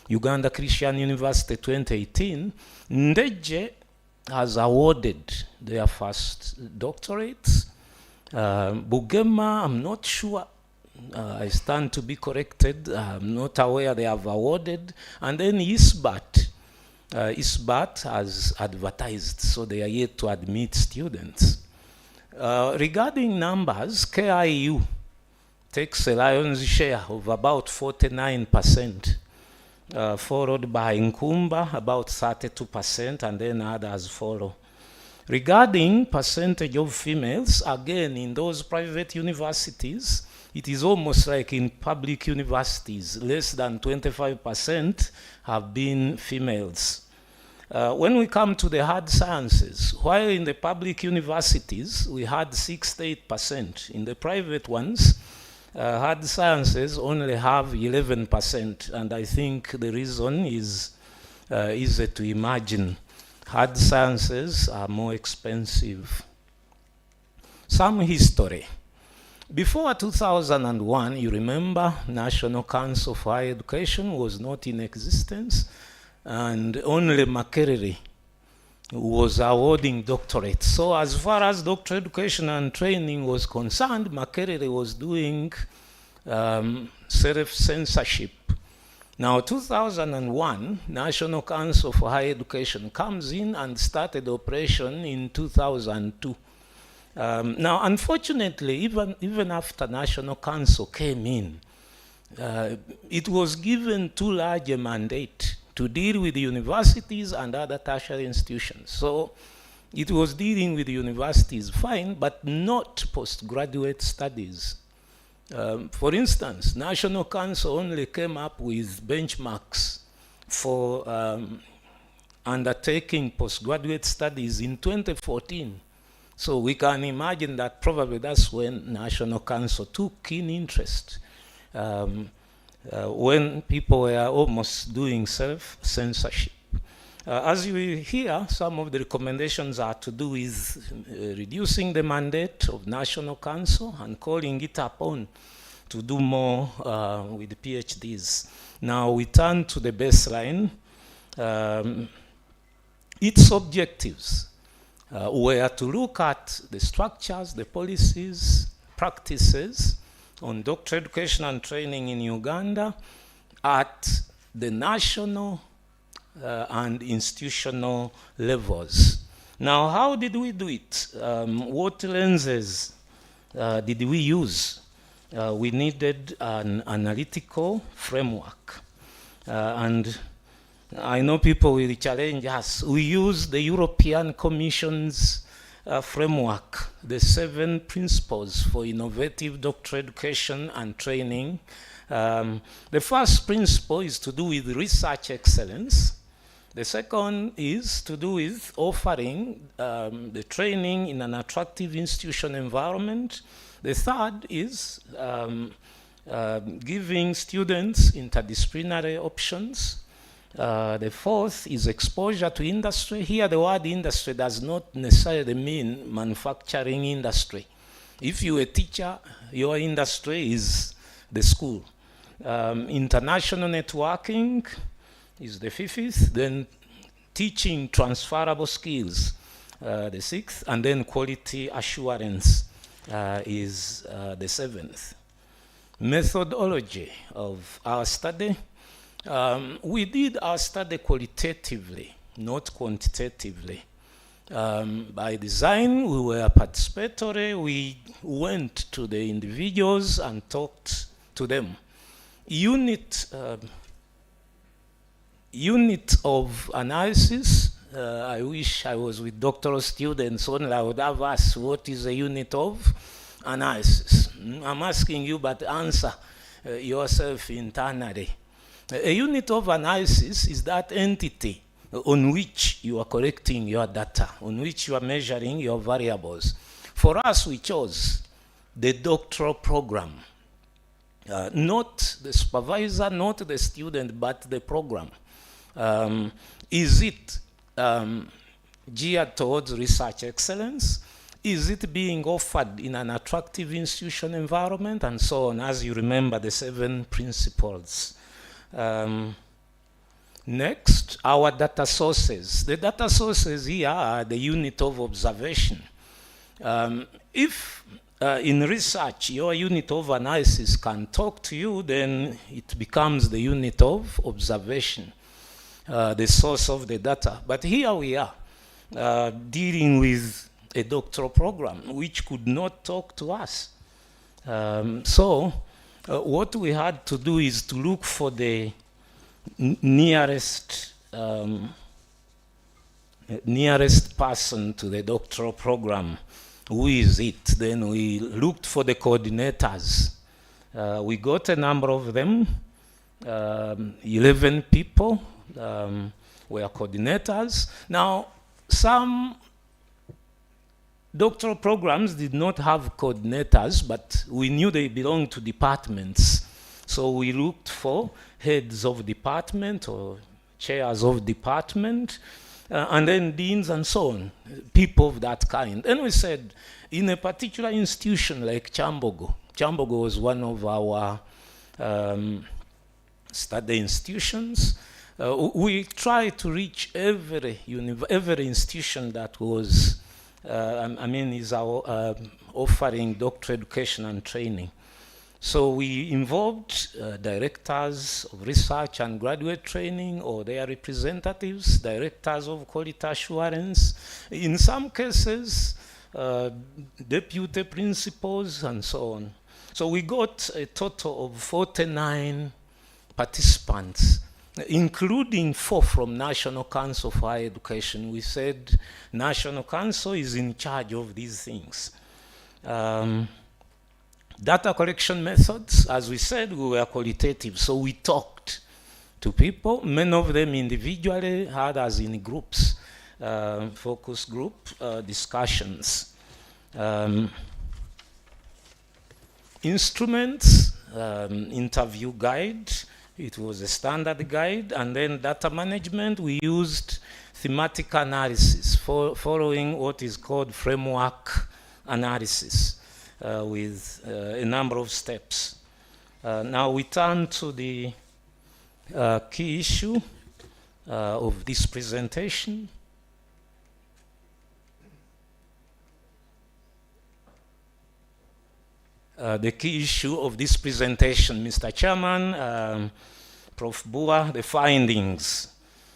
Uganda Christian University 2018. Ndejje has awarded their first doctorates. Bugema, I'm not sure. I stand to be corrected. I'm not aware they have awarded. And then ISBAT. ISBAT has advertised, so they are yet to admit students. Regarding numbers, KIU takes a lion's share of about 49%, followed by Nkumba, about 32%, and then others follow. Regarding percentage of females, again, in those private universities, it is almost like in public universities. Less than 25% have been females. When we come to the hard sciences, while in the public universities, we had 68%. In the private ones, hard sciences only have 11%. And I think the reason is easy to imagine. Hard sciences are more expensive. Some history. Before 2001, you remember, National Council for Higher Education was not in existence, and only Makerere was awarding doctorates. So as far as doctoral education and training was concerned, Makerere was doing self-censorship. Now, 2001, National Council for Higher Education comes in and started operation in 2002. Now, unfortunately, even after National Council came in, it was given too large a mandate to deal with the universities and other tertiary institutions. So it was dealing with the universities fine, but not postgraduate studies. For instance, National Council only came up with benchmarks for undertaking postgraduate studies in 2014. So we can imagine that probably that's when National Council took keen interest, when people were almost doing self-censorship. As you will hear, some of the recommendations are to do with reducing the mandate of National Council and calling it upon to do more with PhDs. Now we turn to the baseline. Its objectives were to look at the structures, the policies, practices on doctoral education and training in Uganda at the national and institutional levels. Now, how did we do it? What lenses did we use? We needed an analytical framework. And I know people will challenge us. We use the European Commission's framework, the 7 principles for innovative doctoral education and training. The first principle is to do with research excellence. The second is to do with offering the training in an attractive institution environment. The third is giving students interdisciplinary options. The fourth is exposure to industry. Here the word industry does not necessarily mean manufacturing industry. If you're a teacher, your industry is the school. International networking is the fifth, then teaching transferable skills, the sixth, and then quality assurance is the seventh. methodology of our study. We did our study qualitatively, not quantitatively. By design, we were participatory. We went to the individuals and talked to them. Unit of analysis, I wish I was with doctoral students only. I would have asked, what is a unit of analysis? I'm asking you, but answer yourself internally. A unit of analysis is that entity on which you are collecting your data, on which you are measuring your variables. For us, we chose the doctoral program. Not the supervisor, not the student, but the program. Is it geared towards research excellence? Is it being offered in an attractive institution environment? And so on, as you remember the 7 principles. Next, our data sources. The data sources here are the unit of observation. If in research your unit of analysis can talk to you, then it becomes the unit of observation, the source of the data. But here we are dealing with a doctoral program which could not talk to us. So what we had to do is to look for the nearest person to the doctoral program. Who is it? Then we looked for the coordinators. We got a number of them. 11 people were coordinators. Now, some doctoral programs did not have coordinators, but we knew they belonged to departments. So we looked for heads of department or chairs of department, and then deans and so on, people of that kind. And we said, in a particular institution like Kyambogo was one of our study institutions. We tried to reach every institution that was, is our offering doctoral education and training. So we involved directors of research and graduate training or their representatives, directors of quality assurance, in some cases, deputy principals and so on. So we got a total of 49 participants, including 4 from National Council for Higher Education. We said National Council is in charge of these things. Data collection methods, as we said, we were qualitative, so we talked to people, many of them individually, others in groups, focus group discussions. Instruments, interview guide, it was a standard guide, and then data management, we used thematic analysis following what is called framework analysis. With a number of steps. Now we turn to the key issue of this presentation. The key issue of this presentation, Mr. Chairman, Prof. Bua, the findings.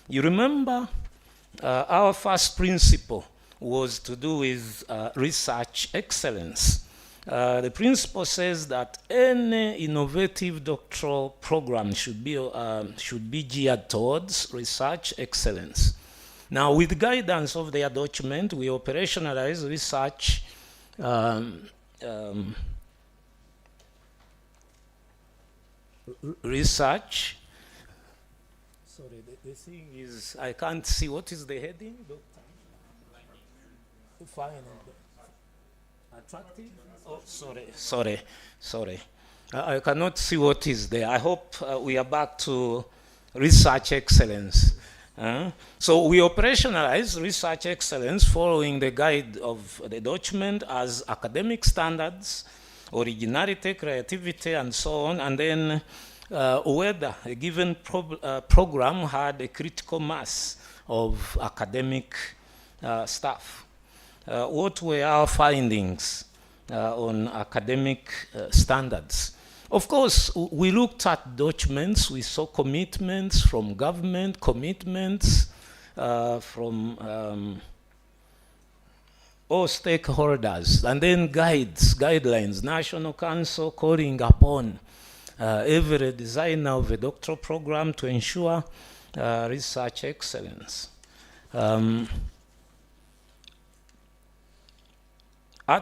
You remember our first principle was to do with research excellence. The principle says that any innovative doctoral program should be geared towards research excellence. Now, with guidance of their document, we operationalize research research. Sorry, the thing is, I can't see. What is the heading, Doctor? Fine. Attractive? Oh, sorry. I cannot see what is there. I hope we are back to research excellence. So we operationalize research excellence following the guide of the document as academic standards, originality, creativity, and so on, and then whether a given program had a critical mass of academic staff. What were our findings on academic standards? Of course, we looked at documents, we saw commitments from government, commitments from all stakeholders, and then guidelines, National Council calling upon every designer of a doctoral program to ensure research excellence. At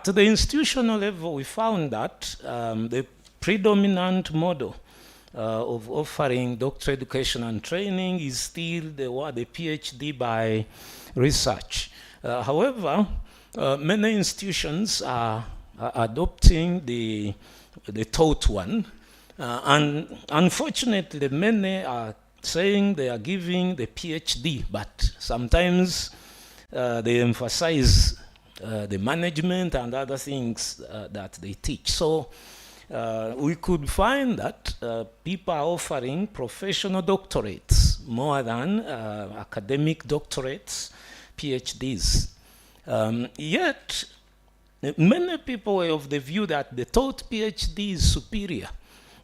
the institutional level, we found that the predominant model of offering doctoral education and training is still the PhD by research. However, many institutions are adopting the taught one, and unfortunately many are saying they are giving the PhD, but sometimes they emphasize the management and other things that they teach. So we could find that people are offering professional doctorates more than academic doctorates, PhDs. Yet, many people were of the view that the taught PhD is superior.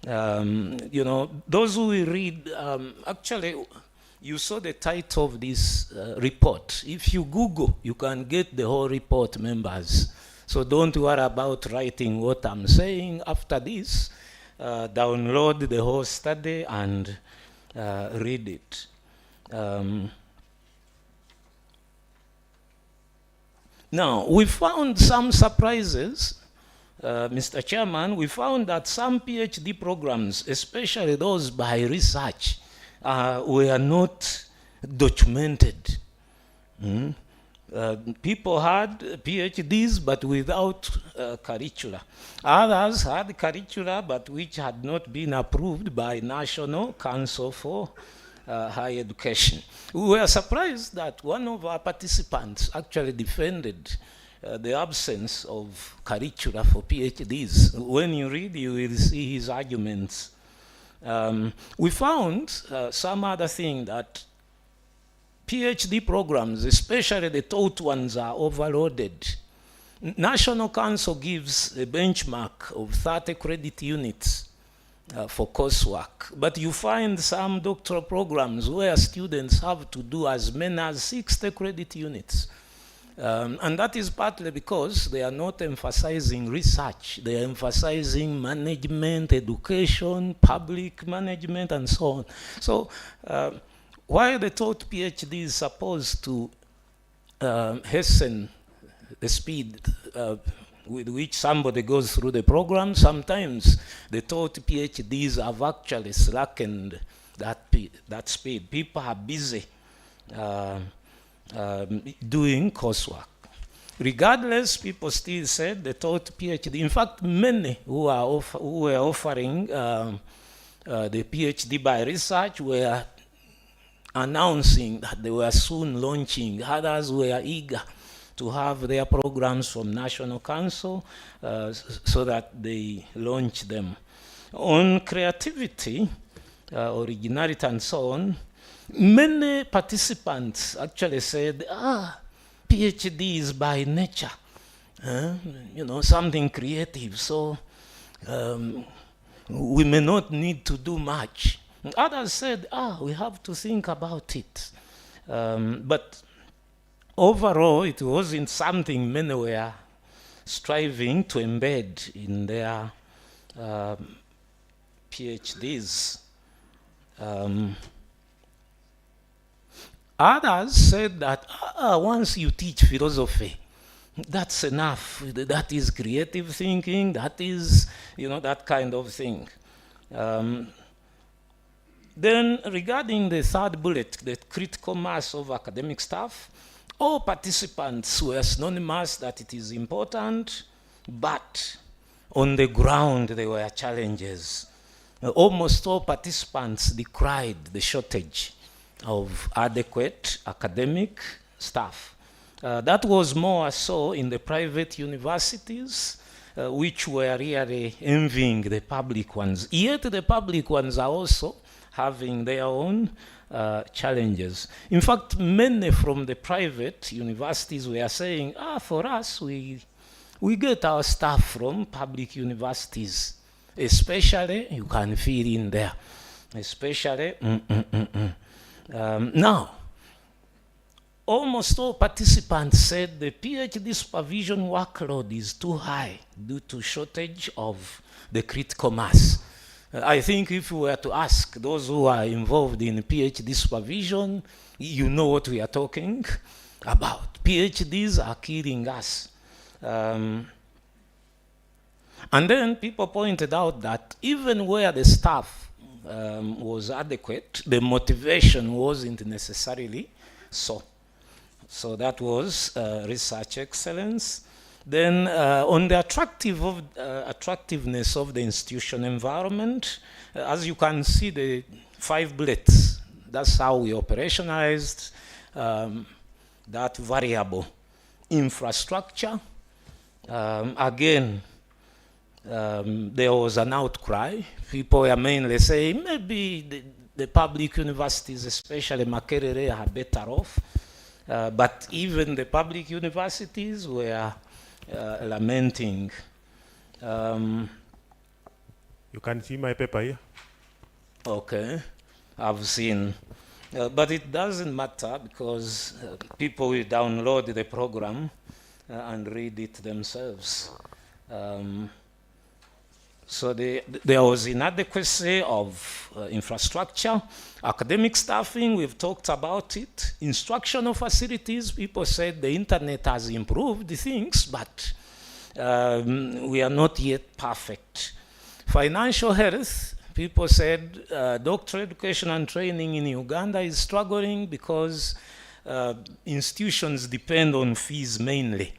You know, those who read, actually, you saw the title of this report. If you Google, you can get the whole report, members. So don't worry about writing what I'm saying. After this, download the whole study and read it. Now, we found some surprises. Mr. Chairman, we found that some PhD programs, especially those by research, were not documented. People had PhDs but without curricula. Others had curricula but which had not been approved by National Council for Higher Education. We were surprised that one of our participants actually defended the absence of curricula for PhDs. When you read, you will see his arguments. We found some other thing, that PhD programs, especially the taught ones, are overloaded. National Council gives a benchmark of 30 credit units for coursework, but you find some doctoral programs where students have to do as many as 60 credit units. And that is partly because they are not emphasizing research. They are emphasizing management, education, public management, and so on. So while the taught PhD is supposed to hasten the speed with which somebody goes through the program, sometimes the taught PhDs have actually slackened that speed. People are busy doing coursework. Regardless, people still said the taught PhD. In fact, many who were offering the PhD by research were announcing that they were soon launching. Others were eager to have their programs from National Council so that they launch them. On creativity, originality, and so on, many participants actually said, PhD is by nature, you know, something creative, so we may not need to do much. Others said, we have to think about it. But overall, it wasn't something many were striving to embed in their PhDs. Others said that once you teach philosophy, that's enough. That is creative thinking. That is, you know, that kind of thing. Then regarding the third bullet, the critical mass of academic staff, all participants were synonymous that it is important, but on the ground there were challenges. Almost all participants decried the shortage of adequate academic staff. That was more so in the private universities, which were really envying the public ones. Yet the public ones are also having their own challenges. In fact, many from the private universities were saying, for us, we get our staff from public universities. especially, you can feel in there, especially, now, almost all participants said the PhD supervision workload is too high due to shortage of the critical mass. I think if we were to ask those who are involved in PhD supervision, you know what we are talking about. PhDs are killing us. And then people pointed out that even where the staff was adequate, the motivation wasn't necessarily so. So that was research excellence. Then on the attractiveness of the institution environment, as you can see, the 5 bullets, that's how we operationalized that variable. Infrastructure, again, there was an outcry. People were mainly saying maybe the public universities, especially Makerere, are better off. But even the public universities were lamenting. You can see my paper here. Okay, I've seen. But it doesn't matter because people will download the program and read it themselves. So there was inadequacy of infrastructure, academic staffing, we've talked about it. Instructional facilities, people said the internet has improved things, but we are not yet perfect. Financial health, people said doctoral education and training in Uganda is struggling because institutions depend on fees mainly.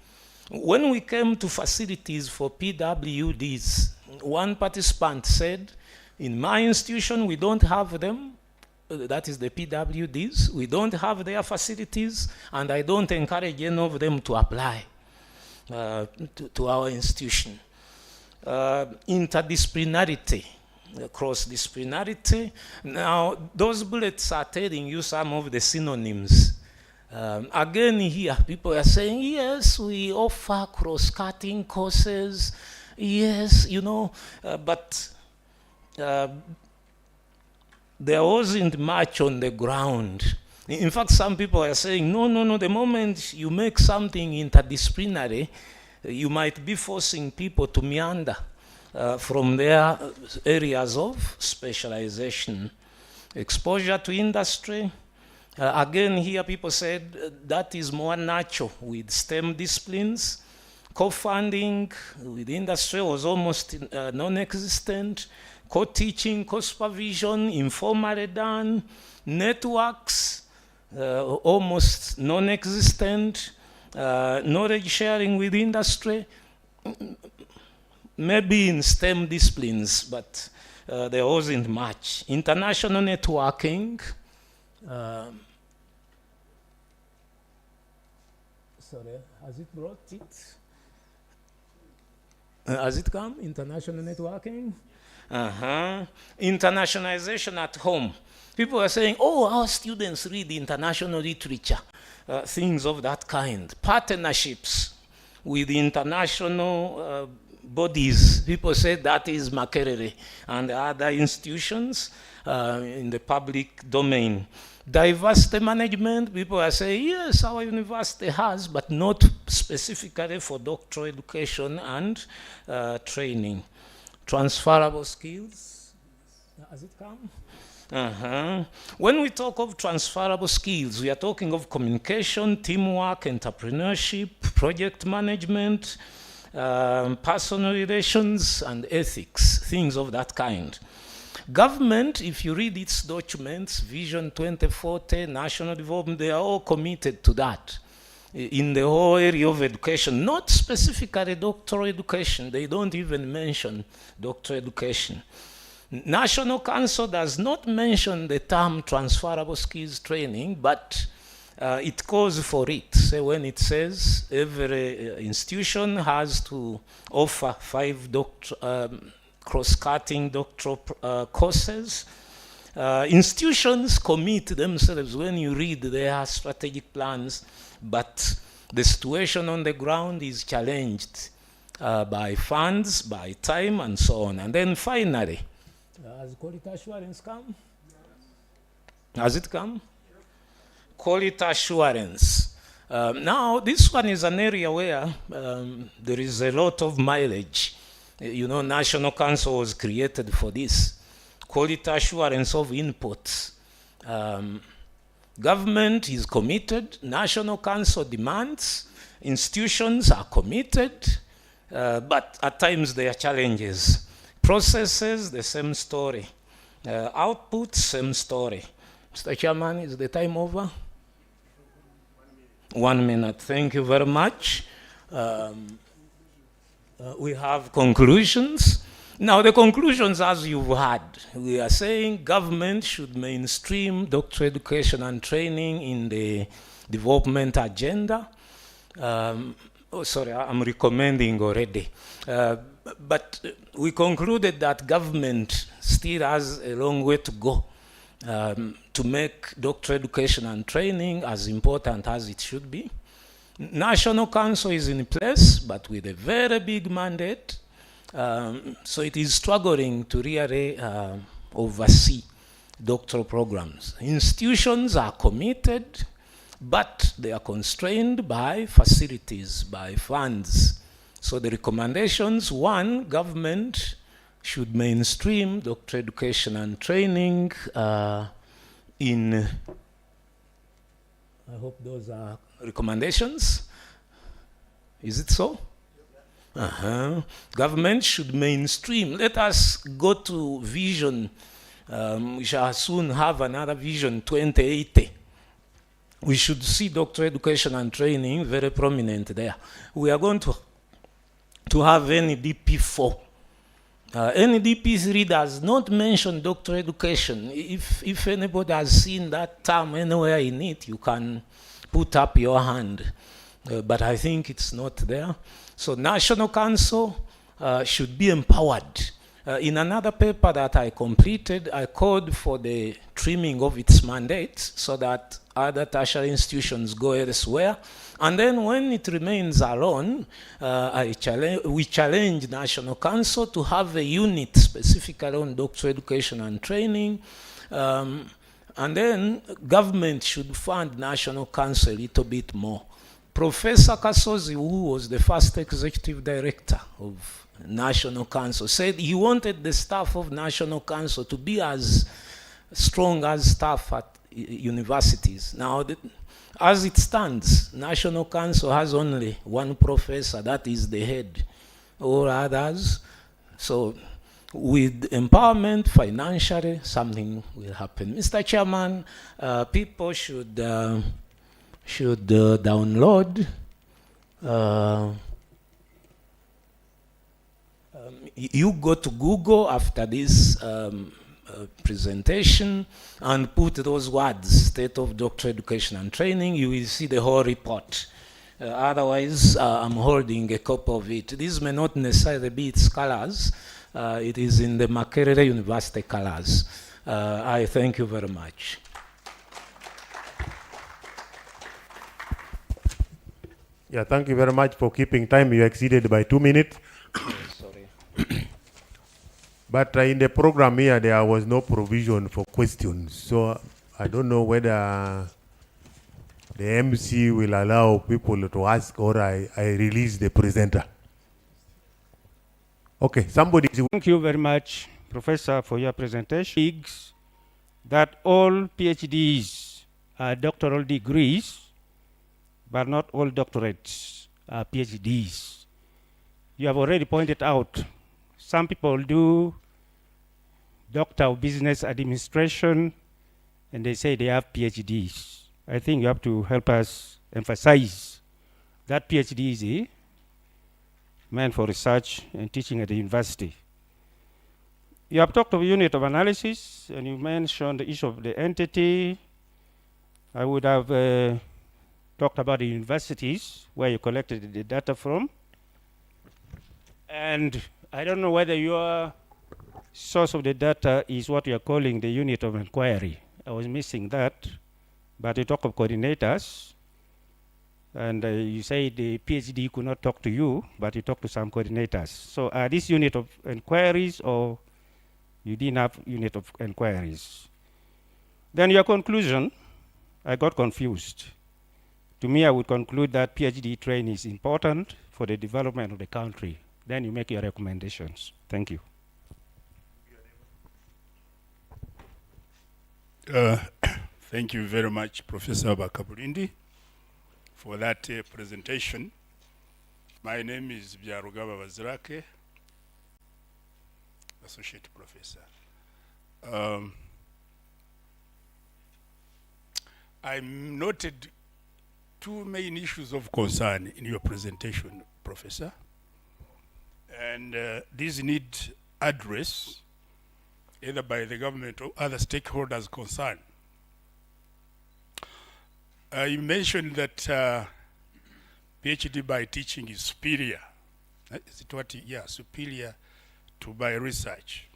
When we came to facilities for PWDs, one participant said, in my institution, we don't have them, that is the PWDs, we don't have their facilities, and I don't encourage any of them to apply to our institution. Interdisciplinarity, cross-disciplinarity. Now, those bullets are telling you some of the synonyms. Again here, people are saying, yes, we offer cross-cutting courses, yes, you know, but there wasn't much on the ground. In fact, some people are saying, no, the moment you make something interdisciplinary, you might be forcing people to meander from their areas of specialization. Exposure to industry. Again, here people said that is more natural with STEM disciplines. Co-funding with industry was almost non-existent. Co-teaching, co-supervision, informally done. Networks, almost non-existent. Knowledge sharing with industry, maybe in STEM disciplines, but there wasn't much. International networking. Sorry, has it brought it? Has it come? International networking? Internationalization at home. People are saying, oh, our students read international literature, things of that kind. Partnerships with international bodies. People say that is Makerere and other institutions in the public domain. Diversity management, people are saying, yes, our university has, but not specifically for doctoral education and training. Transferable skills, has it come? When we talk of transferable skills, we are talking of communication, teamwork, entrepreneurship, project management, personal relations, and ethics, things of that kind. Government, if you read its documents, Vision 2040, National Development, they are all committed to that in the whole area of education, not specifically doctoral education. They don't even mention doctoral education. National Council does not mention the term transferable skills training, but it calls for it. So when it says every institution has to offer 5 cross-cutting doctoral courses, institutions commit themselves when you read their strategic plans, but the situation on the ground is challenged. by funds, by time, and so on. And then finally, has quality assurance come? Has it come? Quality assurance. Now, this one is an area where there is a lot of mileage. You know, National Council was created for this. Quality assurance of inputs. Government is committed, National Council demands, institutions are committed, but at times there are challenges. Processes, the same story. Outputs, same story. Mr. Chairman, is the time over? 1 minute. Thank you very much. We have conclusions. Now, the conclusions, as you've heard, we are saying government should mainstream doctoral education and training in the development agenda. I'm recommending already. But we concluded that government still has a long way to go to make doctoral education and training as important as it should be. National Council is in place, but with a very big mandate. So it is struggling to really oversee doctoral programs. Institutions are committed, but they are constrained by facilities, by funds. So the recommendations, one, government should mainstream doctoral education and training in, I hope those are recommendations. Is it so? Government should mainstream. Let us go to vision. We shall soon have another vision, 2080. We should see doctoral education and training very prominent there. We are going to have NDP 4. NDP 3 does not mention doctoral education. If anybody has seen that term anywhere in it, you can put up your hand. But I think it's not there. So National Council should be empowered. In another paper that I completed, I called for the trimming of its mandate so that other tertiary institutions go elsewhere. And then when it remains alone, we challenge National Council to have a unit specifically on doctoral education and training. And then government should fund National Council a little bit more. Professor Kasozi, who was the first executive director of National Council, said he wanted the staff of National Council to be as strong as staff at universities. Now, as it stands, National Council has only one professor, that is the head, all others. So with empowerment financially, something will happen. Mr. Chairman, people should download you go to Google after this presentation and put those words, State of Doctoral Education and Training, you will see the whole report. Otherwise, I'm holding a copy of it. This may not necessarily be its colors. It is in the Makerere University colors. I thank you very much. Yeah, thank you very much for keeping time. You exceeded by 2 minutes. Sorry. But in the program here, there was no provision for questions. So I don't know whether the MC will allow people to ask or I release the presenter. Okay, somebody. Thank you very much, Professor, for your presentation. That all PhDs are doctoral degrees, but not all doctorates are PhDs. You have already pointed out some people do Doctor of Business Administration and they say they have PhDs. I think you have to help us emphasize that PhD is meant for research and teaching at the university. You have talked of a unit of analysis and you mentioned the issue of the entity. I would have talked about the universities where you collected the data from. And I don't know whether your source of the data is what you're calling the unit of inquiry. I was missing that. But you talk of coordinators. And you say the PhD could not talk to you, but you talked to some coordinators. So are these unit of inquiries, or you didn't have unit of inquiries? Then your conclusion, I got confused. To me, I would conclude that PhD training is important for the development of the country. Then you make your recommendations. Thank you. Thank you very much, Professor Bakabulindi, for that presentation. My name is Byarugaba Bazirake, Associate Professor. I noted two main issues of concern in your presentation, Professor, and these need address either by the government or other stakeholders concerned. You mentioned that PhD by teaching is superior. Is it what? Yeah, superior to by research.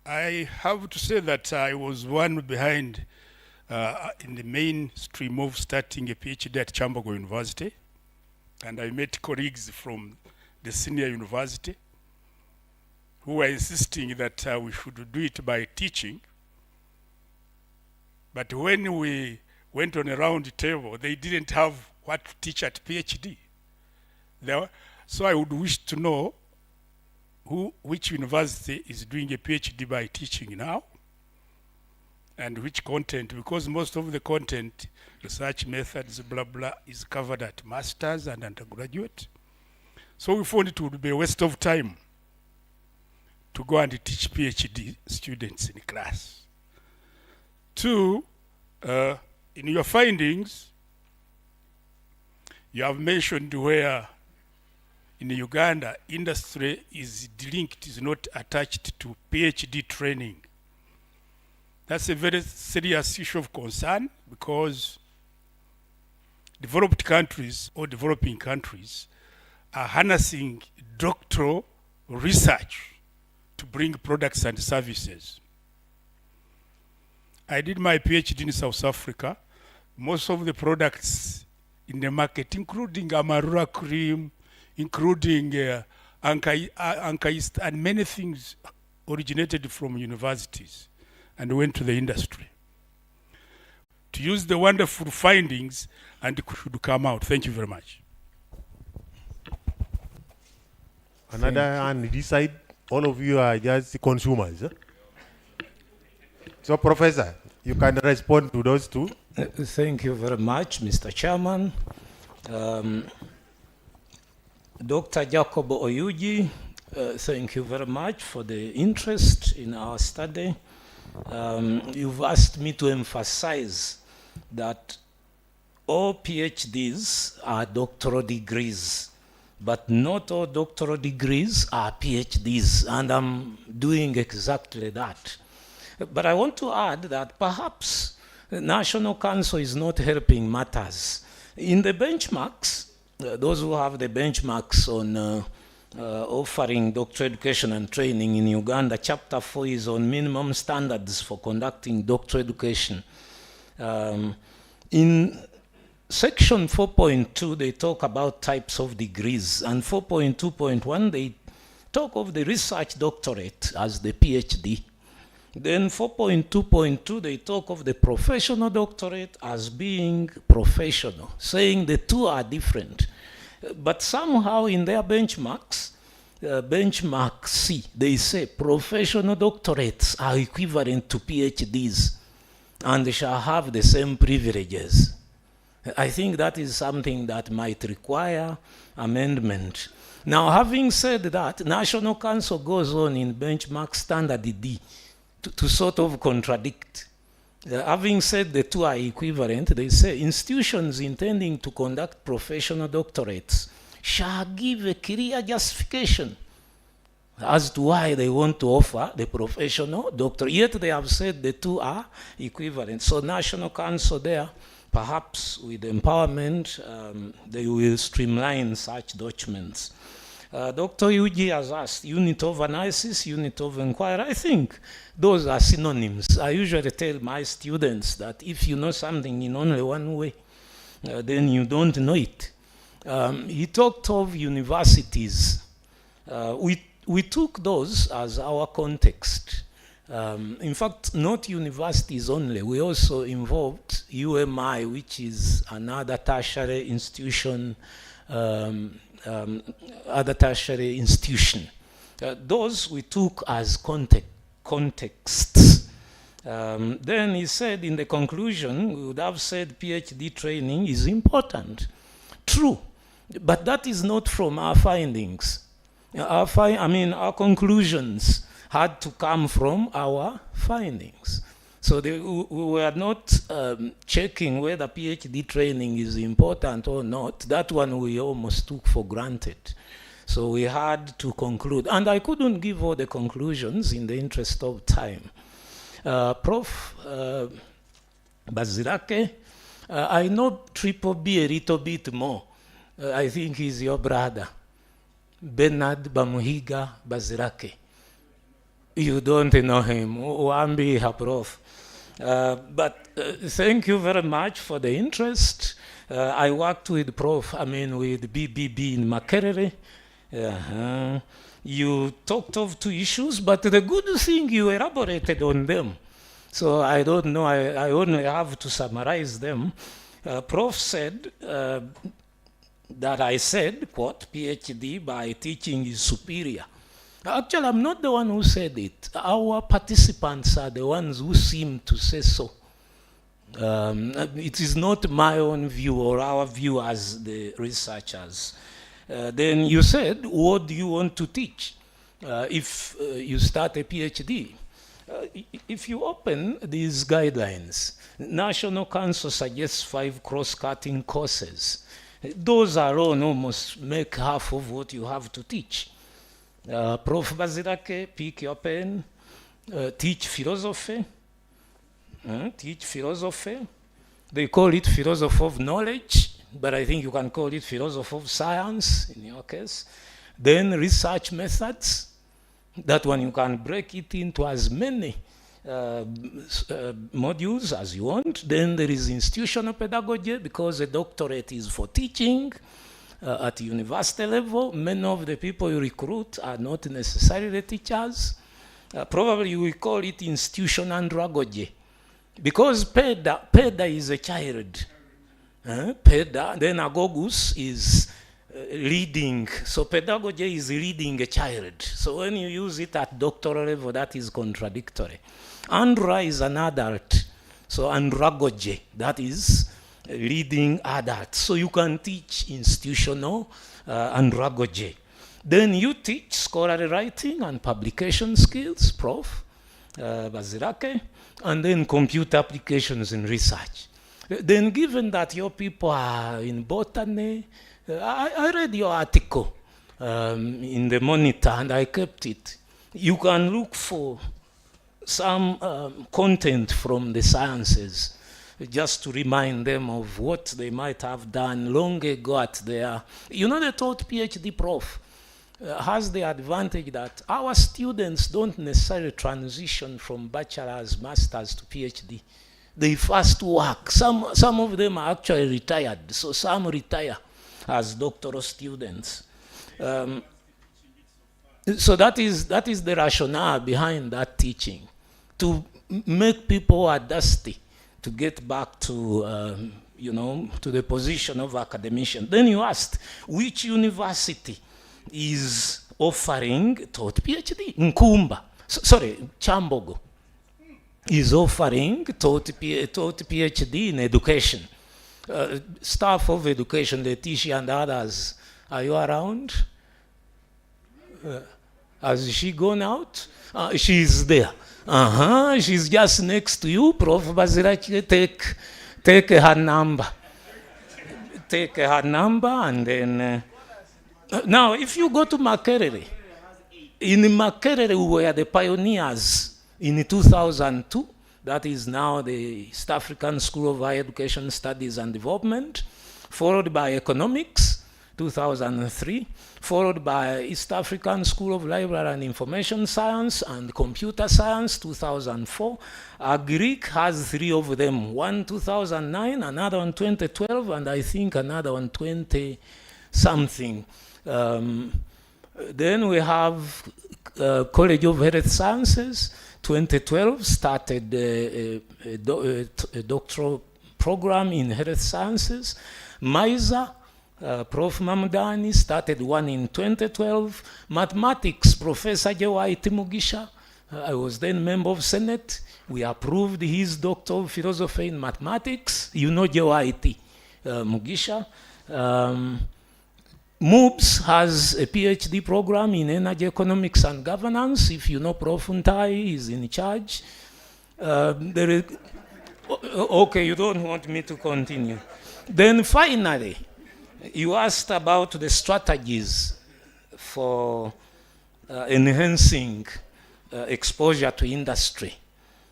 I have to say that I was one behind in the mainstream of starting a PhD at Kyambogo University, and I met colleagues from the senior university who were insisting that we should do it by teaching. But when we went on a round table, they didn't have what to teach at PhD. So I would wish to know which university is doing a PhD by teaching now, and which content, because most of the content, research methods, blah, blah, is covered at master's and undergraduate. So we found it would be a waste of time to go and teach PhD students in class. Two, in your findings, you have mentioned where in Uganda, industry is linked, is not attached to PhD training. That's a very serious issue of concern, because developed countries or developing countries are harnessing doctoral research to bring products and services. I did my PhD in South Africa. Most of the products in the market, including Amarula cream, including Anka East, and many things originated from universities and went to the industry. To use the wonderful findings and should come out. Thank you very much. Another on this side, all of you are just consumers. Huh? So, Professor, you can respond to those two. Thank you very much, Mr. Chairman. Dr. Jacob Oyugi, thank you very much for the interest in our study. You've asked me to emphasize that all PhDs are doctoral degrees, but not all doctoral degrees are PhDs, and I'm doing exactly that. But I want to add that perhaps the National Council is not helping matters. In the benchmarks, those who have the benchmarks on offering doctoral education and training in Uganda, Chapter 4 is on minimum standards for conducting doctoral education. In Section 4.2, they talk about types of degrees, and 4.2.1, they talk of the research doctorate as the PhD. Then 4.2.2, they talk of the professional doctorate as being professional, saying the two are different. But somehow in their benchmarks, benchmark C, they say professional doctorates are equivalent to PhDs and they shall have the same privileges. I think that is something that might require amendment. Now, having said that, National Council goes on in benchmark standard D to sort of contradict. Having said the two are equivalent, they say institutions intending to conduct professional doctorates shall give a clear justification as to why they want to offer the professional doctorate. Yet they have said the two are equivalent. So National Council there, perhaps with empowerment, they will streamline such documents. Dr. Yuji has asked, unit of analysis, unit of inquiry. I think those are synonyms. I usually tell my students that if you know something in only one way, then you don't know it. He talked of universities. We took those as our context. In fact, not universities only. We also involved UMI, which is another tertiary institution, those we took as contexts. Then he said in the conclusion, we would have said PhD training is important. True, but that is not from our findings. Our conclusions had to come from our findings. So we were not checking whether PhD training is important or not. That one we almost took for granted. So we had to conclude. And I couldn't give all the conclusions in the interest of time. Prof. Bazirake, I know Triple B a little bit more. I think he's your brother. Bernard Bamuhiga Bazirake. You don't know him. Wambi Prof. But thank you very much for the interest. I worked with with BBB in Makerere. You talked of two issues, but the good thing you elaborated on them. So I don't know, I only have to summarize them. Prof said that I said, quote, PhD by teaching is superior. Actually, I'm not the one who said it. Our participants are the ones who seem to say so. It is not my own view or our view as the researchers. Then you said, what do you want to teach if you start a PhD? If you open these guidelines, National Council suggests 5 cross-cutting courses. Those alone almost make half of what you have to teach. Prof. Bazirake, pick your pen, teach philosophy. Teach philosophy. They call it philosophy of knowledge, but I think you can call it philosophy of science in your case. Then research methods. That one you can break it into as many modules as you want. Then there is institutional pedagogy, because a doctorate is for teaching. At university level, many of the people you recruit are not necessarily teachers. Probably you will call it institutional andragogy, because peda is a child. Peda, then agogus is leading. So pedagogy is leading a child. So when you use it at doctoral level, that is contradictory. Andra is an adult. So andragogy, that is leading adults. So you can teach institutional andragogy. Then you teach scholarly writing and publication skills, Prof. Bazirake, and then computer applications in research. Then given that your people are in botany, I read your article in the Monitor and I kept it. You can look for some content from the sciences, just to remind them of what they might have done long ago at their... You know, the taught PhD prof has the advantage that our students don't necessarily transition from bachelor's, master's to PhD. They first work. Some of them are actually retired, so some retire as doctoral students. So that is the rationale behind that teaching, to make people who are dusty to get back to, to the position of academician. Then you asked, which university is offering taught PhD? Nkumba, Kyambogo is offering taught PhD in education. Staff of education, Letitia and others, are you around? Has she gone out? She's there. She's just next to you, Prof. Bazirake. Take her number. Take her number, and then... now, if you go to Makerere, in Makerere we were the pioneers in 2002. That is now the East African School of Higher Education Studies and Development, followed by economics, 2003, followed by East African School of Library and Information Science and Computer Science, 2004. Greek has 3 of them, one 2009, another one 2012, and I think another one 20-something. Then we have College of Health Sciences, 2012, started a doctoral program in health sciences. MISA, Prof. Mamdani started one in 2012. Mathematics, Professor J.Y. Mugisha, I was then member of Senate. We approved his Doctor of Philosophy in Mathematics. You know J.Y. Mugisha. MOOPS has a PhD program in energy economics and governance. If you know Prof. Ntai, he's in charge. Okay, you don't want me to continue. Then finally, you asked about the strategies for enhancing exposure to industry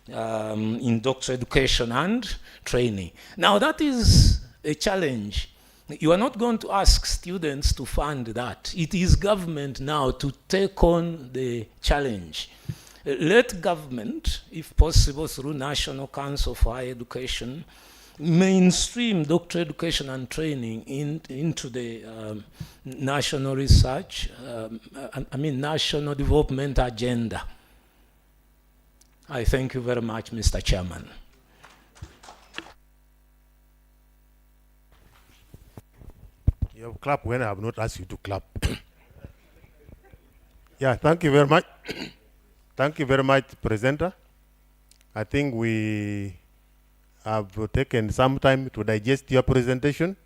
in doctoral education and training. Now that is a challenge. You are not going to ask students to fund that. It is government now to take on the challenge. Let government, if possible through National Council for Higher Education, mainstream doctoral education and training into the national research, national development agenda. I thank you very much, Mr. Chairman. You have clapped when I have not asked you to clap. Yeah, thank you very much. Thank you very much, presenter. I think we have taken some time to digest your presentation.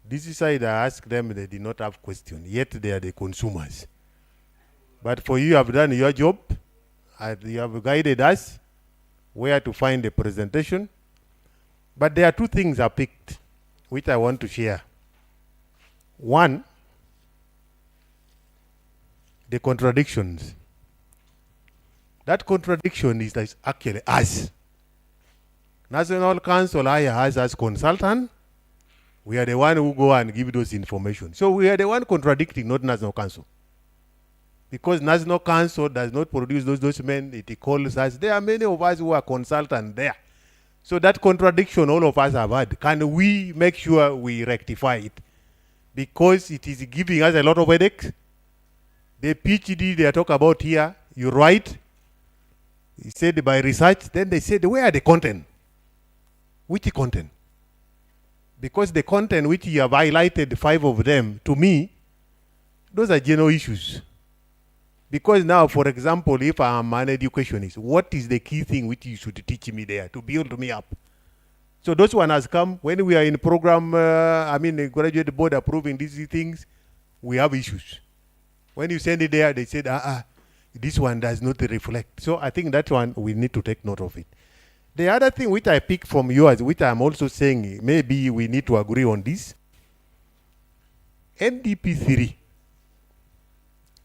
This side, I asked them, they did not have questions, yet they are the consumers. But for you have done your job, and you have guided us where to find the presentation. But there are 2 things I picked, which I want to share. One, the contradictions. That contradiction is like actually us. National Council hire us as consultant. We are the one who go and give those information. So we are the one contradicting, not National Council. Because National Council does not produce those documents, it calls us. There are many of us who are consultants there. So that contradiction all of us have had. Can we make sure we rectify it? Because it is giving us a lot of headaches. The PhD they talk about here, you write, he said by research, then they said, where are the content? Which content? Because the content which you have highlighted, 5 of them, to me, those are general issues. Because now, for example, if I am an educationist, what is the key thing which you should teach me there to build me up? So those one has come, when we are in program, graduate board approving these things, we have issues. When you send it there, they said, this one does not reflect. So I think that one, we need to take note of it. The other thing which I pick from yours, which I'm also saying, maybe we need to agree on this. NDP 3,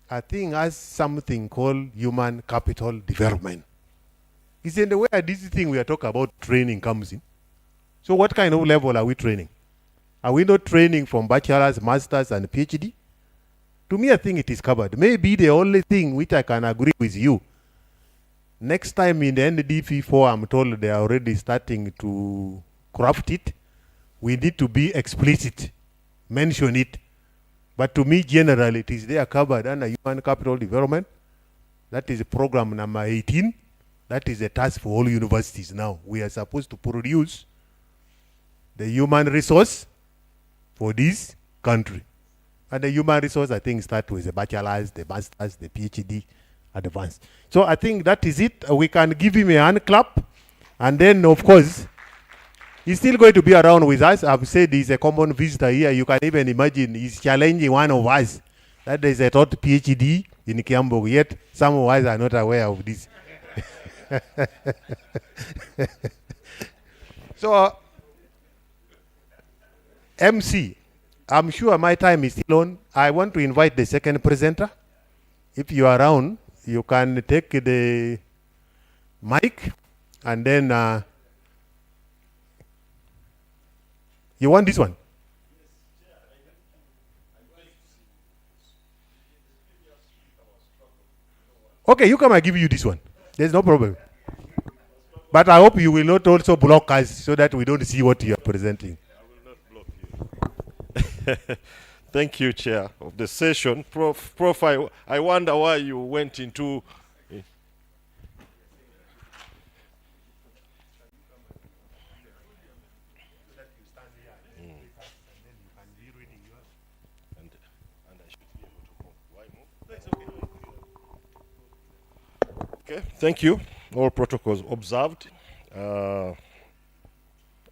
I think has something called human capital development. It's in the way this thing we are talking about training comes in. So what kind of level are we training? Are we not training from bachelor's, master's, and PhD? To me, I think it is covered. Maybe the only thing which I can agree with you, next time in the NDP 4, I'm told they are already starting to craft it. We need to be explicit, mention it. But to me, generally, it is there covered under human capital development. That is program number 18. That is a task for all universities now. We are supposed to produce the human resource for this country. And the human resource, I think, starts with the bachelor's, the master's, the PhD, advanced. So I think that is it. We can give him a hand clap. And then, of course, he's still going to be around with us. I've said he's a common visitor here. You can even imagine he's challenging one of us. That is a third PhD in Kyambogo. Yet some of us are not aware of this. So, MC, I'm sure my time is still on. I want to invite the second presenter. If you are around, you can take the mic and then you want this one? Okay, you come, I give you this one. There's no problem. But I hope you will not also block us so that we don't see what you are presenting. Thank you, Chair of the session. Prof, I wonder why you went into... Okay, thank you. All protocols observed. The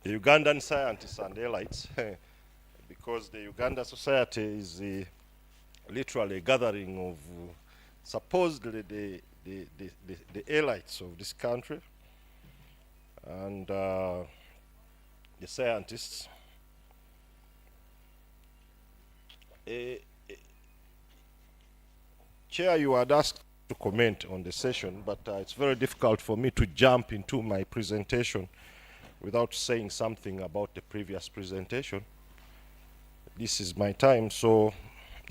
Ugandan scientists and elites, because the Uganda Society is literally a gathering of supposedly the elites of this country and the scientists. Chair, you had asked to comment on the session, but it's very difficult for me to jump into my presentation without saying something about the previous presentation. This is my time, so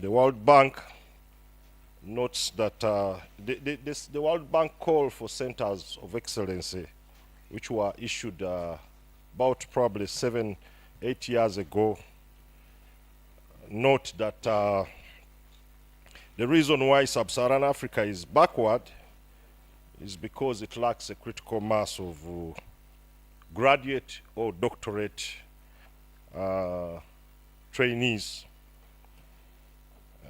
the World Bank notes that the World Bank call for centers of excellency, which were issued about probably 7-8 years ago, note that the reason why sub-Saharan Africa is backward is because it lacks a critical mass of graduate or doctorate trainees.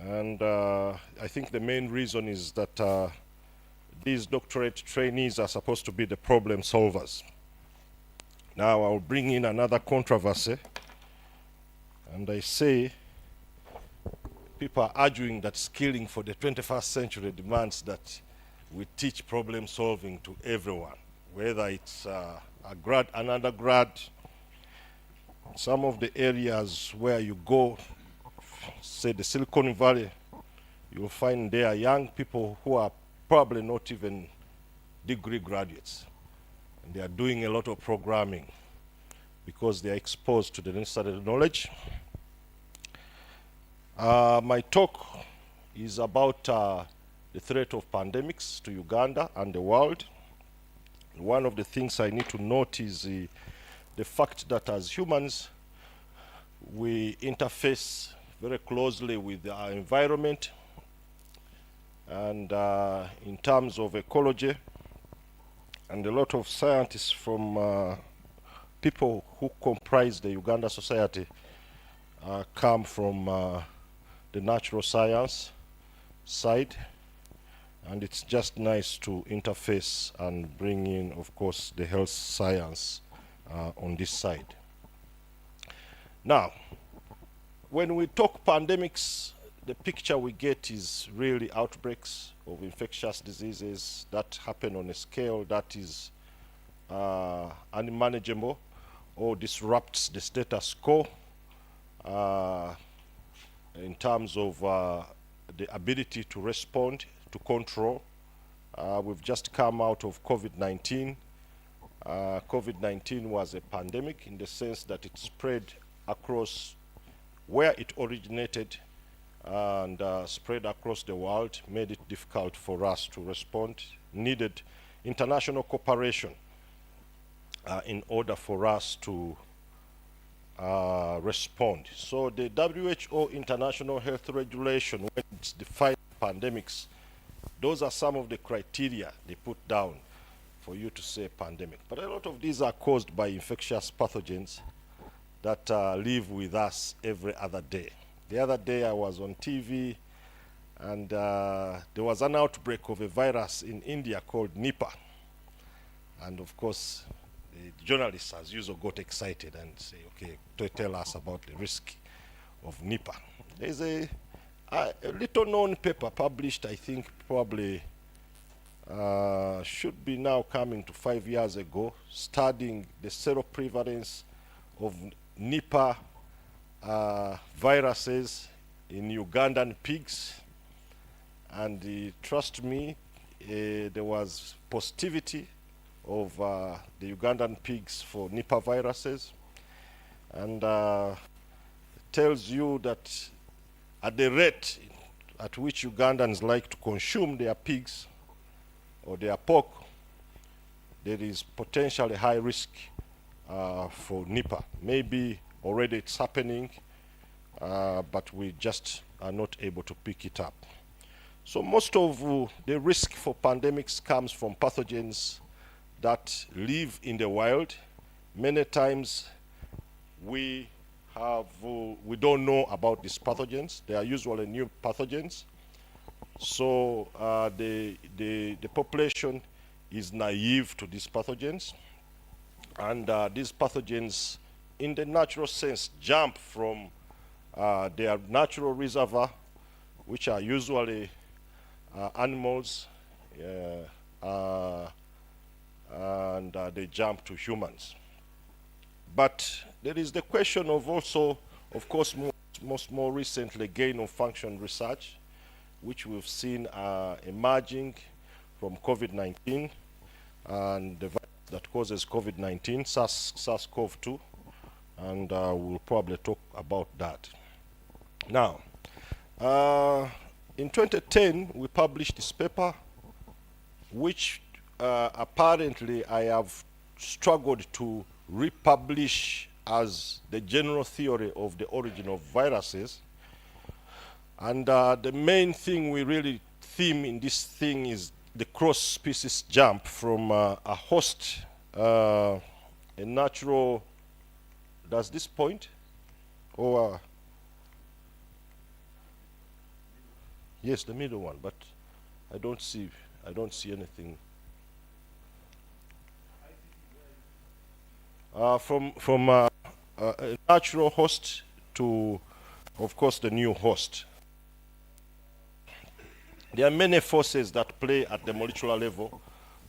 And I think the main reason is that these doctorate trainees are supposed to be the problem solvers. Now I'll bring in another controversy, and I say people are arguing that skilling for the 21st century demands that we teach problem solving to everyone, whether it's a grad, an undergrad. Some of the areas where you go, say the Silicon Valley, you'll find there are young people who are probably not even degree graduates. And they are doing a lot of programming because they are exposed to the necessary knowledge. My talk is about the threat of pandemics to Uganda and the world. One of the things I need to note is the fact that as humans, we interface very closely with our environment, and in terms of ecology, and a lot of scientists from people who comprise the Uganda Society come from the natural science side, and it's just nice to interface and bring in, of course, the health science on this side. Now, when we talk pandemics, the picture we get is really outbreaks of infectious diseases that happen on a scale that is unmanageable or disrupts the status quo in terms of the ability to respond, to control. We've just come out of COVID-19. COVID-19 was a pandemic in the sense that it spread across where it originated and spread across the world, made it difficult for us to respond, needed international cooperation in order for us to respond. So the WHO International Health Regulation, when it's defined pandemics, those are some of the criteria they put down for you to say pandemic. But a lot of these are caused by infectious pathogens that live with us every other day. The other day I was on TV and there was an outbreak of a virus in India called Nipah. And of course, the journalists as usual got excited and say, okay, tell us about the risk of Nipah. There's a little known paper published, I think probably should be now coming to 5 years ago, studying the seroprevalence of Nipah viruses in Ugandan pigs. And trust me, there was positivity of the Ugandan pigs for Nipah viruses, and tells you that at the rate at which Ugandans like to consume their pigs, or their pork, there is potentially high risk for Nipah. Maybe already it's happening, but we just are not able to pick it up. So most of the risk for pandemics comes from pathogens that live in the wild. Many times we don't know about these pathogens. They are usually new pathogens. So the population is naive to these pathogens. And these pathogens, in the natural sense, jump from their natural reservoir, which are usually animals, and they jump to humans. But there is the question of also, of course, more recently, gain of function research, which we've seen emerging from COVID-19 and the virus that causes COVID-19, SARS-CoV-2, and we'll probably talk about that. Now, in 2010, we published this paper, which apparently I have struggled to republish as the general theory of the origin of viruses. And the main thing we really theme in this thing is the cross-species jump from a host, a natural, does this point? Or, yes, the middle one, but I don't see anything. From a natural host to, of course, the new host. There are many forces that play at the molecular level,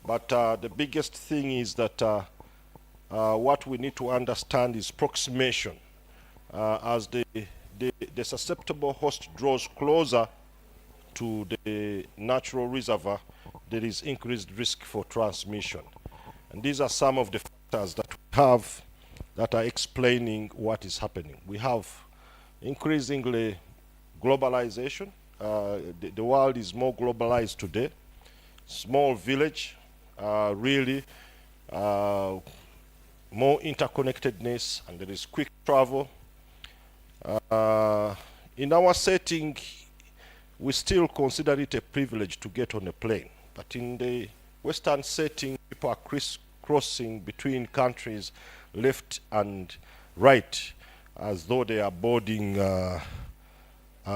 but the biggest thing is that what we need to understand is proximation. As the susceptible host draws closer to the natural reservoir, there is increased risk for transmission. And these are some of the factors that we have that are explaining what is happening. We have increasingly globalization. The world is more globalized today. Small village, really more interconnectedness, and there is quick travel. In our setting, we still consider it a privilege to get on a plane. But in the Western setting, people are crisscrossing between countries left and right as though they are boarding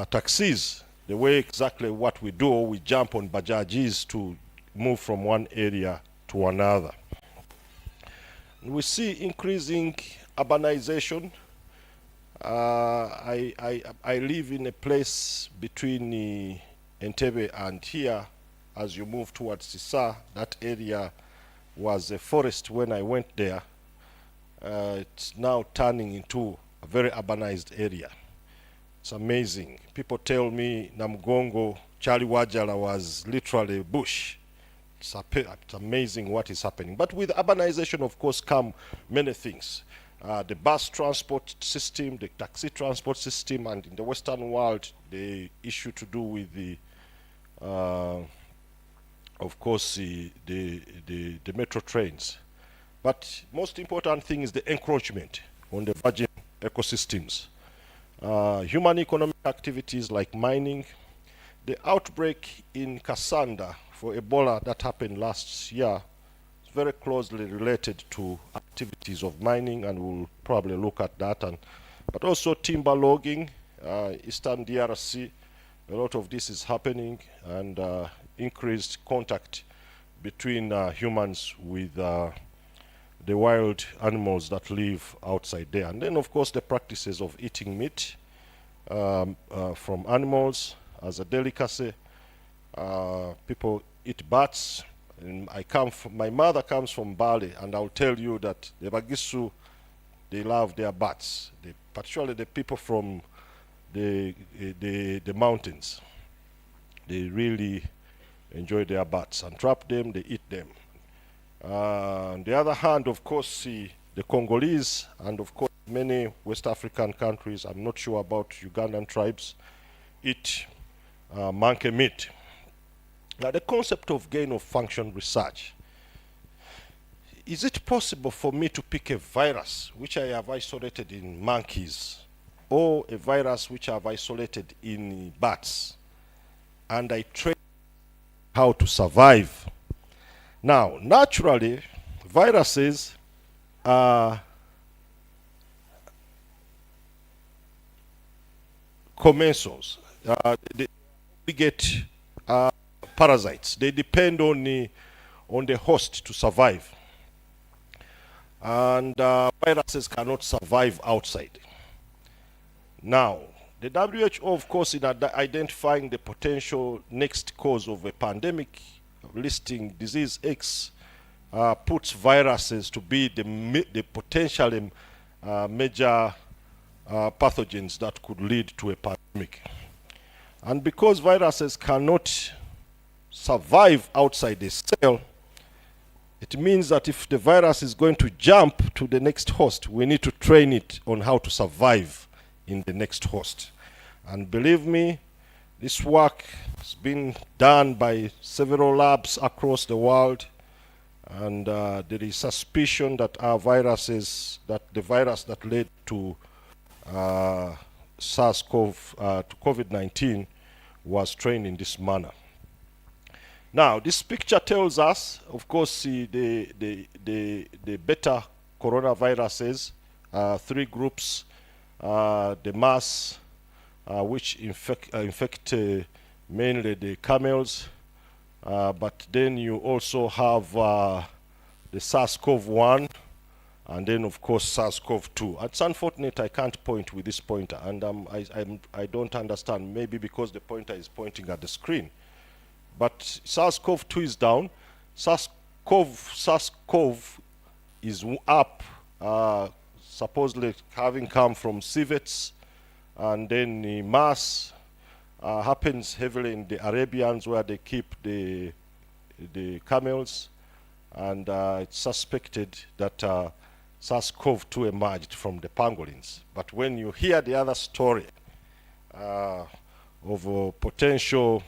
taxis. The way exactly what we do, we jump on bajajis to move from one area to another. We see increasing urbanization. I live in a place between Entebbe and here. As you move towards Sisa, that area was a forest when I went there. It's now turning into a very urbanized area. It's amazing. People tell me Namugongo, Charlie Wajala was literally bush. It's amazing what is happening. But with urbanization, of course, come many things. The bus transport system, the taxi transport system, and in the Western world, the issue to do with the, of course, the metro trains. But most important thing is the encroachment on the virgin ecosystems. Human economic activities like mining, the outbreak in Kasanda for Ebola that happened last year is very closely related to activities of mining, and we'll probably look at that. But also timber logging, Eastern DRC, a lot of this is happening, and increased contact between humans with the wild animals that live outside there. And then, of course, the practices of eating meat from animals as a delicacy. People eat bats. And my mother comes from Bali, and I'll tell you that the Bagisu, they love their bats, particularly the people from the mountains. They really enjoy their bats and trap them, they eat them. On the other hand, of course, the Congolese and, of course, many West African countries, I'm not sure about Ugandan tribes, eat monkey meat. Now, the concept of gain of function research. Is it possible for me to pick a virus which I have isolated in monkeys, or a virus which I have isolated in bats, and I train how to survive? Now, naturally, viruses are commensals. They get parasites. They depend on the host to survive. And viruses cannot survive outside. Now, the WHO, of course, in identifying the potential next cause of a pandemic, listing disease X, puts viruses to be the potential major pathogens that could lead to a pandemic. And because viruses cannot survive outside a cell, it means that if the virus is going to jump to the next host, we need to train it on how to survive in the next host. And believe me, this work has been done by several labs across the world, and there is suspicion that our viruses, that the virus that led to SARS-CoV, to COVID-19, was trained in this manner. Now, this picture tells us, of course, the beta coronaviruses, three groups, the mass, which infect mainly the camels, but then you also have the SARS-CoV-1, and then, of course, SARS-CoV-2. It's unfortunate I can't point with this pointer, and I don't understand, maybe because the pointer is pointing at the screen. But SARS-CoV-2 is down. SARS-CoV is up, supposedly having come from civets, and then the mass happens heavily in the Arabians, where they keep the camels, and it's suspected that SARS-CoV-2 emerged from the pangolins. But when you hear the other story of a potential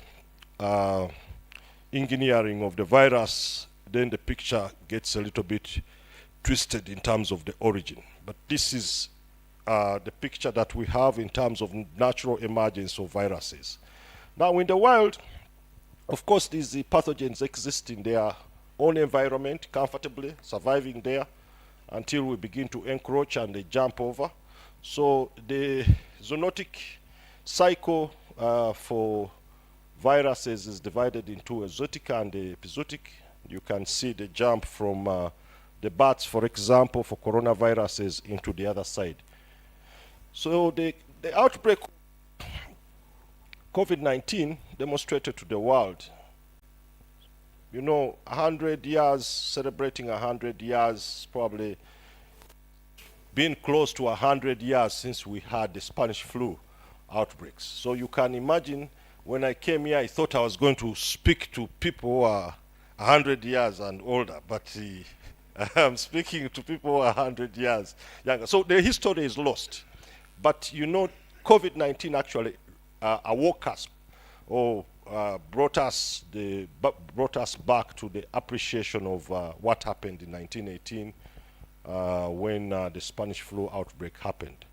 engineering of the virus, then the picture gets a little bit twisted in terms of the origin. But this is the picture that we have in terms of natural emergence of viruses. Now, in the wild, of course, these pathogens exist in their own environment, comfortably surviving there until we begin to encroach and they jump over. So the zoonotic cycle for viruses is divided into zootic and epizootic. You can see the jump from the bats, for example, for coronaviruses into the other side. So the outbreak of COVID-19 demonstrated to the world, 100 years, celebrating 100 years, probably been close to 100 years since we had the Spanish flu outbreaks. So you can imagine, when I came here, I thought I was going to speak to people who are 100 years and older, but I'm speaking to people who are 100 years younger. So the history is lost. But COVID-19 actually awoke us, or brought us back to the appreciation of what happened in 1918 when the Spanish flu outbreak happened.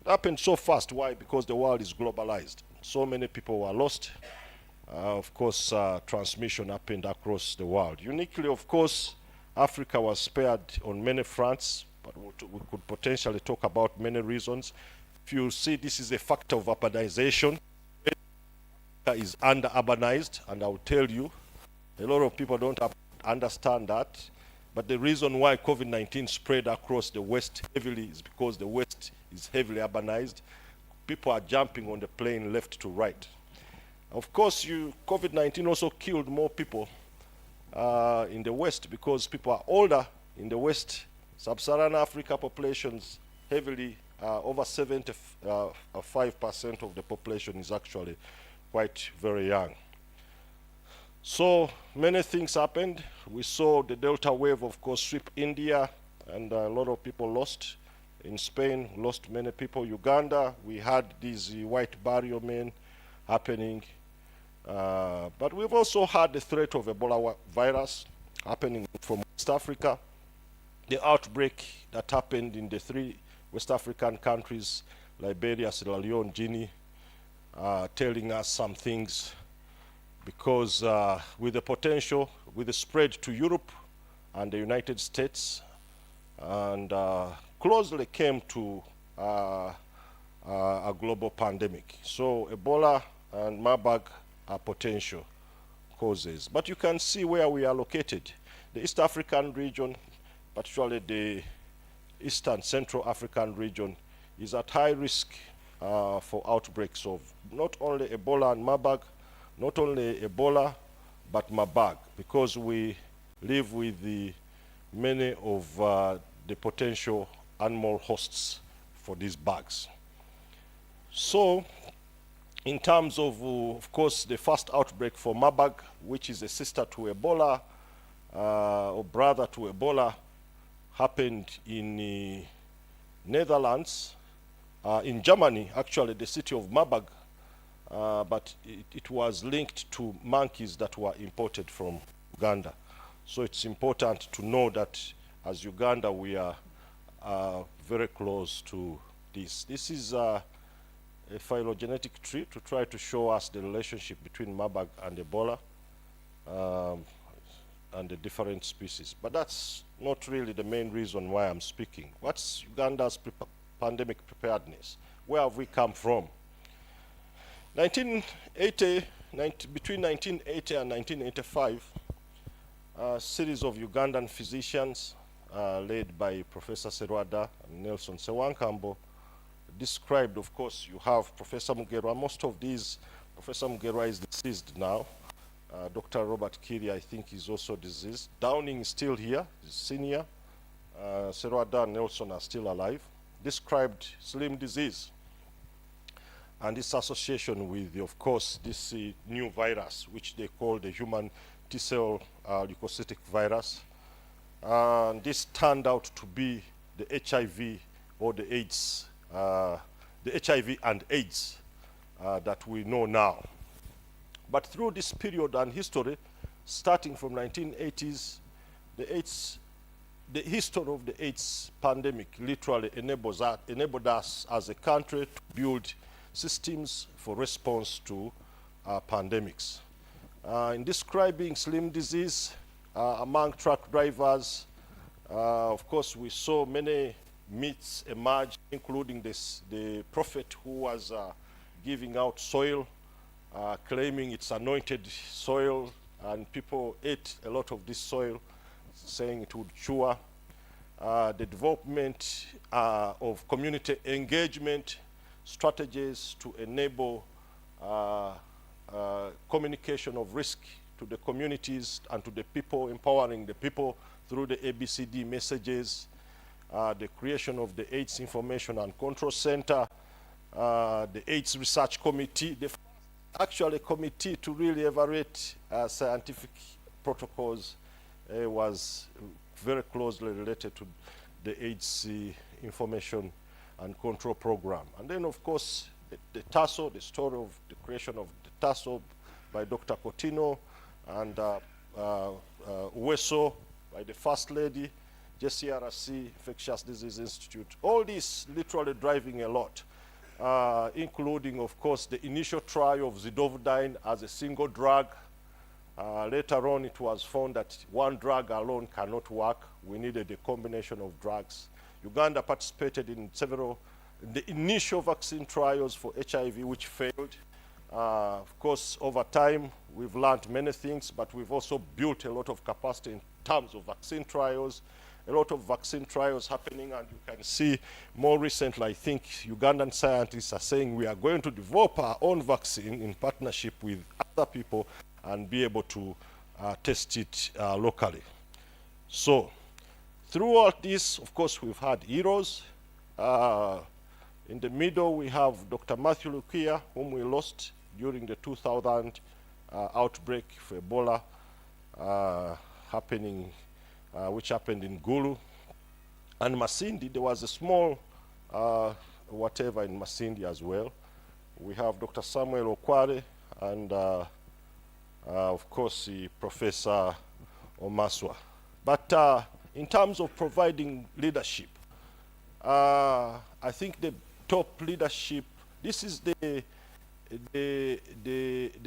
It happened so fast. Why? Because the world is globalized. So many people were lost. Of course, transmission happened across the world. Uniquely, of course, Africa was spared on many fronts, but we could potentially talk about many reasons. If you see, this is a factor of urbanization. Africa is under-urbanized, and I will tell you, a lot of people don't understand that. But the reason why COVID-19 spread across the West heavily is because the West is heavily urbanized. People are jumping on the plane left to right. Of course, COVID-19 also killed more people in the West because people are older in the West. Sub-Saharan Africa populations heavily, over 75% of the population is actually quite very young. So many things happened. We saw the Delta wave, of course, sweep India, and a lot of people lost. In Spain, lost many people. Uganda, we had these white barrier men happening. But we've also had the threat of Ebola virus happening from West Africa. The outbreak that happened in the 3 West African countries, Liberia, Sierra Leone, Guinea, telling us some things, because with the potential, with the spread to Europe and the United States, and closely came to a global pandemic. So Ebola and Marburg are potential causes. But you can see where we are located. The East African region, particularly the Eastern Central African region, is at high risk for outbreaks of not only Ebola and Marburg, not only Ebola, but Marburg, because we live with many of the potential animal hosts for these bugs. So, in terms of course, the first outbreak for Marburg, which is a sister to Ebola, or brother to Ebola, happened in Netherlands, in Germany, actually, the city of Marburg, but it was linked to monkeys that were imported from Uganda. So it's important to know that as Uganda, we are very close to this. This is a phylogenetic tree to try to show us the relationship between Marburg and Ebola and the different species. But that's not really the main reason why I'm speaking. What's Uganda's pandemic preparedness? Where have we come from? Between 1980 and 1985, a series of Ugandan physicians led by Professor Serwada and Nelson Sewankambo described, of course, you have Professor Mugerwa. Most of these, Professor Mugerwa is deceased now. Dr. Robert Kiri, I think, is also deceased. Downing is still here, he's senior. Serwada and Nelson are still alive. Described slim disease and its association with, of course, this new virus, which they call the human T-cell leukocytic virus. This turned out to be the HIV or the AIDS, the HIV and AIDS that we know now. But through this period and history, starting from 1980s, the history of the AIDS pandemic literally enabled us as a country to build systems for response to pandemics. In describing slim disease among truck drivers, of course, we saw many myths emerge, including the prophet who was giving out soil, claiming it's anointed soil, and people ate a lot of this soil, saying it would cure. The development of community engagement strategies to enable communication of risk to the communities and to the people, empowering the people through the ABCD messages, the creation of the AIDS Information and Control Center, the AIDS Research Committee, the actually committee to really evaluate scientific protocols was very closely related to the AIDS Information and Control Program. And then, of course, the TASO, the story of the creation of the TASO by Dr. Cotino, and UESO by the First Lady, JCRC, Infectious Disease Institute. All this literally driving a lot, including, of course, the initial trial of zidovudine as a single drug. Later on, it was found that one drug alone cannot work. We needed a combination of drugs. Uganda participated in the initial vaccine trials for HIV, which failed. Of course, over time, we've learned many things, but we've also built a lot of capacity in terms of vaccine trials. A lot of vaccine trials happening, and you can see more recently, I think, Ugandan scientists are saying we are going to develop our own vaccine in partnership with other people and be able to test it locally. So, throughout this, of course, we've had heroes. In the middle, we have Dr. Matthew Lukia, whom we lost during the 2000 outbreak for Ebola which happened in Gulu. And Masindi, there was a small whatever in Masindi as well. We have Dr. Samuel Okware and of course, Professor Omaswa. But in terms of providing leadership, I think the top leadership, this is the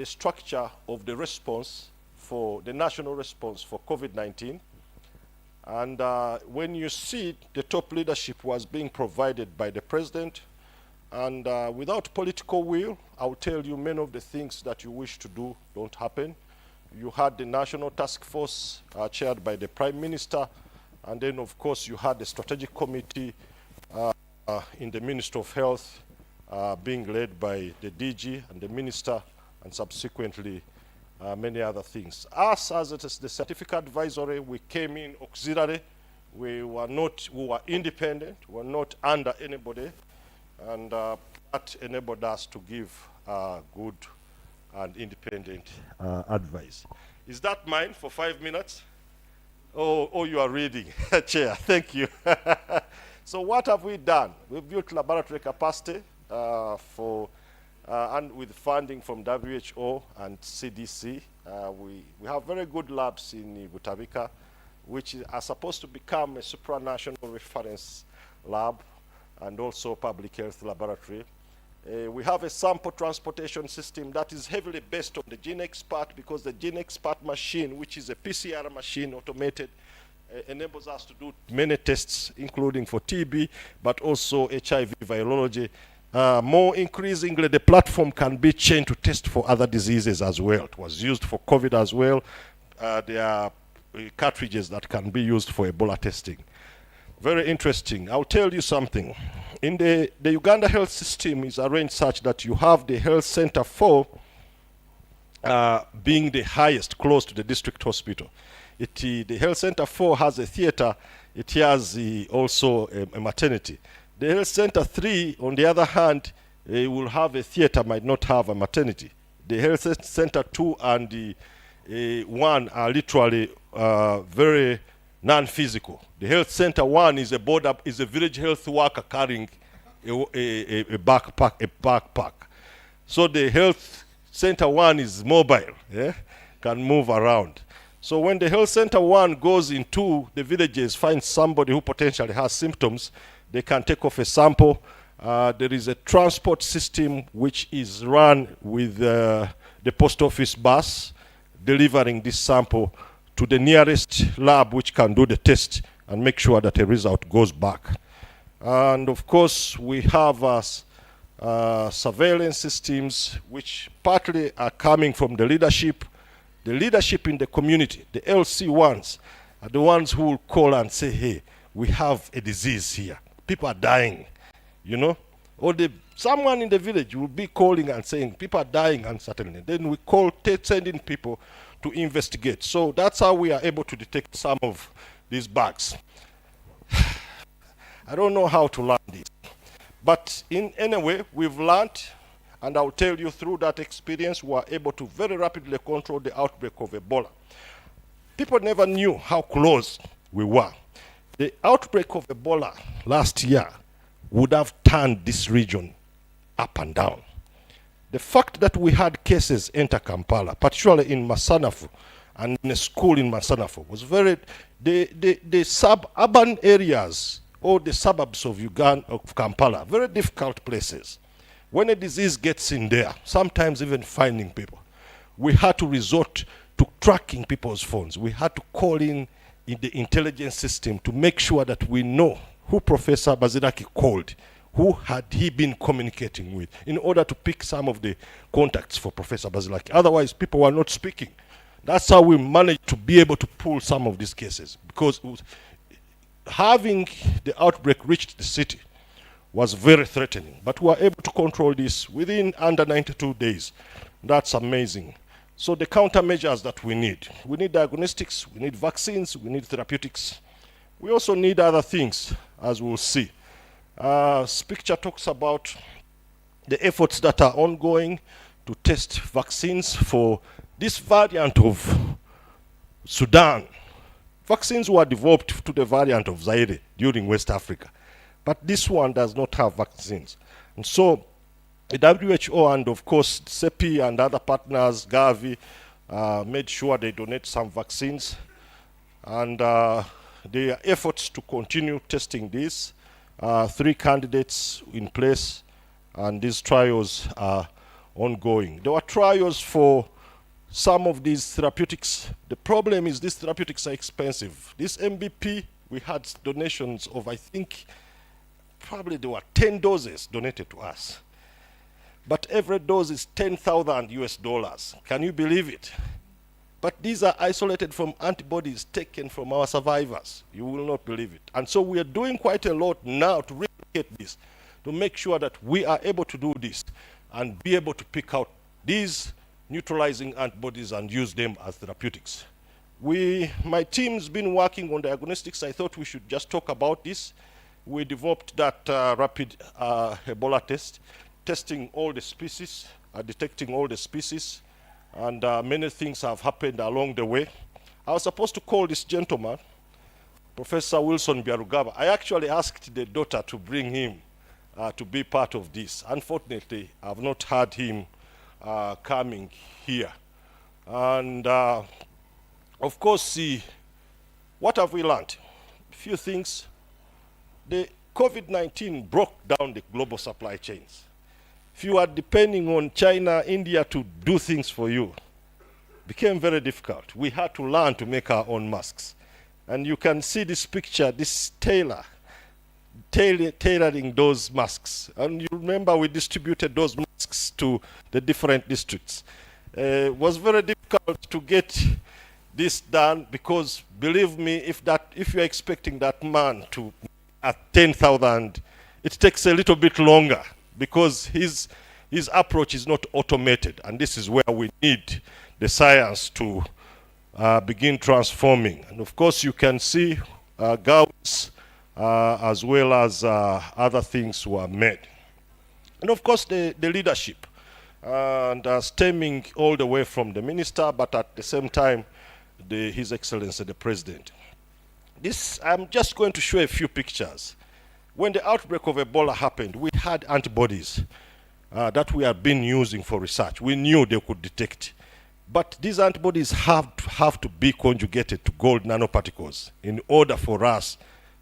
structure of the response for the national response for COVID-19. And when you see the top leadership was being provided by the president, and without political will, I'll tell you many of the things that you wish to do don't happen. You had the national task force chaired by the prime minister, and then of course you had the strategic committee in the Ministry of Health being led by the DG and the minister, and subsequently many other things. Us, as it is the scientific advisory, we came in auxiliary. We were independent, we were not under anybody, and that enabled us to give good and independent advice. Is that mine for 5 minutes? Oh, you are reading, Chair, thank you. So what have we done? We've built laboratory capacity and with funding from WHO and CDC. We have very good labs in Butabika, which are supposed to become a supranational reference lab and also public health laboratory. We have a sample transportation system that is heavily based on the GeneXpert, because the GeneXpert machine, which is a PCR machine, automated, enables us to do many tests, including for TB, but also HIV virology. More increasingly, the platform can be changed to test for other diseases as well. It was used for COVID as well. There are cartridges that can be used for Ebola testing. Very interesting. I'll tell you something. In the Uganda health system is arranged such that you have the health center 4 being the highest, close to the district hospital. The health center 4 has a theater. It has also a maternity. The health center 3, on the other hand, will have a theater, might not have a maternity. The health center 2 and the 1 are literally very non-physical. The health center 1 is a village health worker carrying a backpack. So the health center 1 is mobile, can move around. So when the health center 1 goes into the villages, finds somebody who potentially has symptoms, they can take off a sample. There is a transport system which is run with the post office bus, delivering this sample to the nearest lab which can do the test and make sure that a result goes back. And of course, we have surveillance systems which partly are coming from the leadership. The leadership in the community, the LC ones, are the ones who will call and say, hey, we have a disease here. People are dying, you know. Or someone in the village will be calling and saying, people are dying uncertainly. Then we sending people to investigate. So that's how we are able to detect some of these bugs. I don't know how to learn this. But in any way, we've learned, and I'll tell you through that experience, we were able to very rapidly control the outbreak of Ebola. People never knew how close we were. The outbreak of Ebola last year would have turned this region up and down. The fact that we had cases enter Kampala, particularly in Masanafu and in a school in Masanafu, was the suburban areas or the suburbs of Kampala, very difficult places. When a disease gets in there, sometimes even finding people, we had to resort to tracking people's phones. We had to call in the intelligence system to make sure that we know who Professor Baziraki called, who had he been communicating with, in order to pick some of the contacts for Professor Baziraki. Otherwise, people were not speaking. That's how we managed to be able to pull some of these cases, because having the outbreak reach the city was very threatening. But we were able to control this within under 92 days. That's amazing. So the countermeasures that we need diagnostics, we need vaccines, we need therapeutics. We also need other things, as we'll see. This picture talks about the efforts that are ongoing to test vaccines for this variant of Sudan. Vaccines were developed to the variant of Zaire during West Africa, but this one does not have vaccines. And so the WHO and of course CEPI and other partners, Gavi, made sure they donate some vaccines, and their efforts to continue testing this. 3 candidates in place, and these trials are ongoing. There were trials for some of these therapeutics. The problem is these therapeutics are expensive. This MVP, we had donations of, I think, probably there were 10 doses donated to us. But every dose is 10,000 US dollars. Can you believe it? But these are isolated from antibodies taken from our survivors. You will not believe it. And so we are doing quite a lot now to replicate this, to make sure that we are able to do this and be able to pick out these neutralizing antibodies and use them as therapeutics. My team's been working on diagnostics. I thought we should just talk about this. We developed that rapid Ebola test, testing all the species, detecting all the species, and many things have happened along the way. I was supposed to call this gentleman, Professor Wilson Byarugaba. I actually asked the daughter to bring him to be part of this. Unfortunately, I've not had him coming here. And of course, what have we learned? A few things. The COVID-19 broke down the global supply chains. If you are depending on China, India to do things for you, it became very difficult. We had to learn to make our own masks. And you can see this picture, this tailoring those masks. And you remember we distributed those masks to the different districts. It was very difficult to get this done because, believe me, if you're expecting that man to at 10,000, it takes a little bit longer because his approach is not automated. And this is where we need the science to begin transforming. And of course, you can see gowns as well as other things were made. And of course, the leadership, and stemming all the way from the minister, but at the same time, His Excellency the President. I'm just going to show a few pictures. When the outbreak of Ebola happened, we had antibodies that we had been using for research. We knew they could detect. But these antibodies have to be conjugated to gold nanoparticles in order for us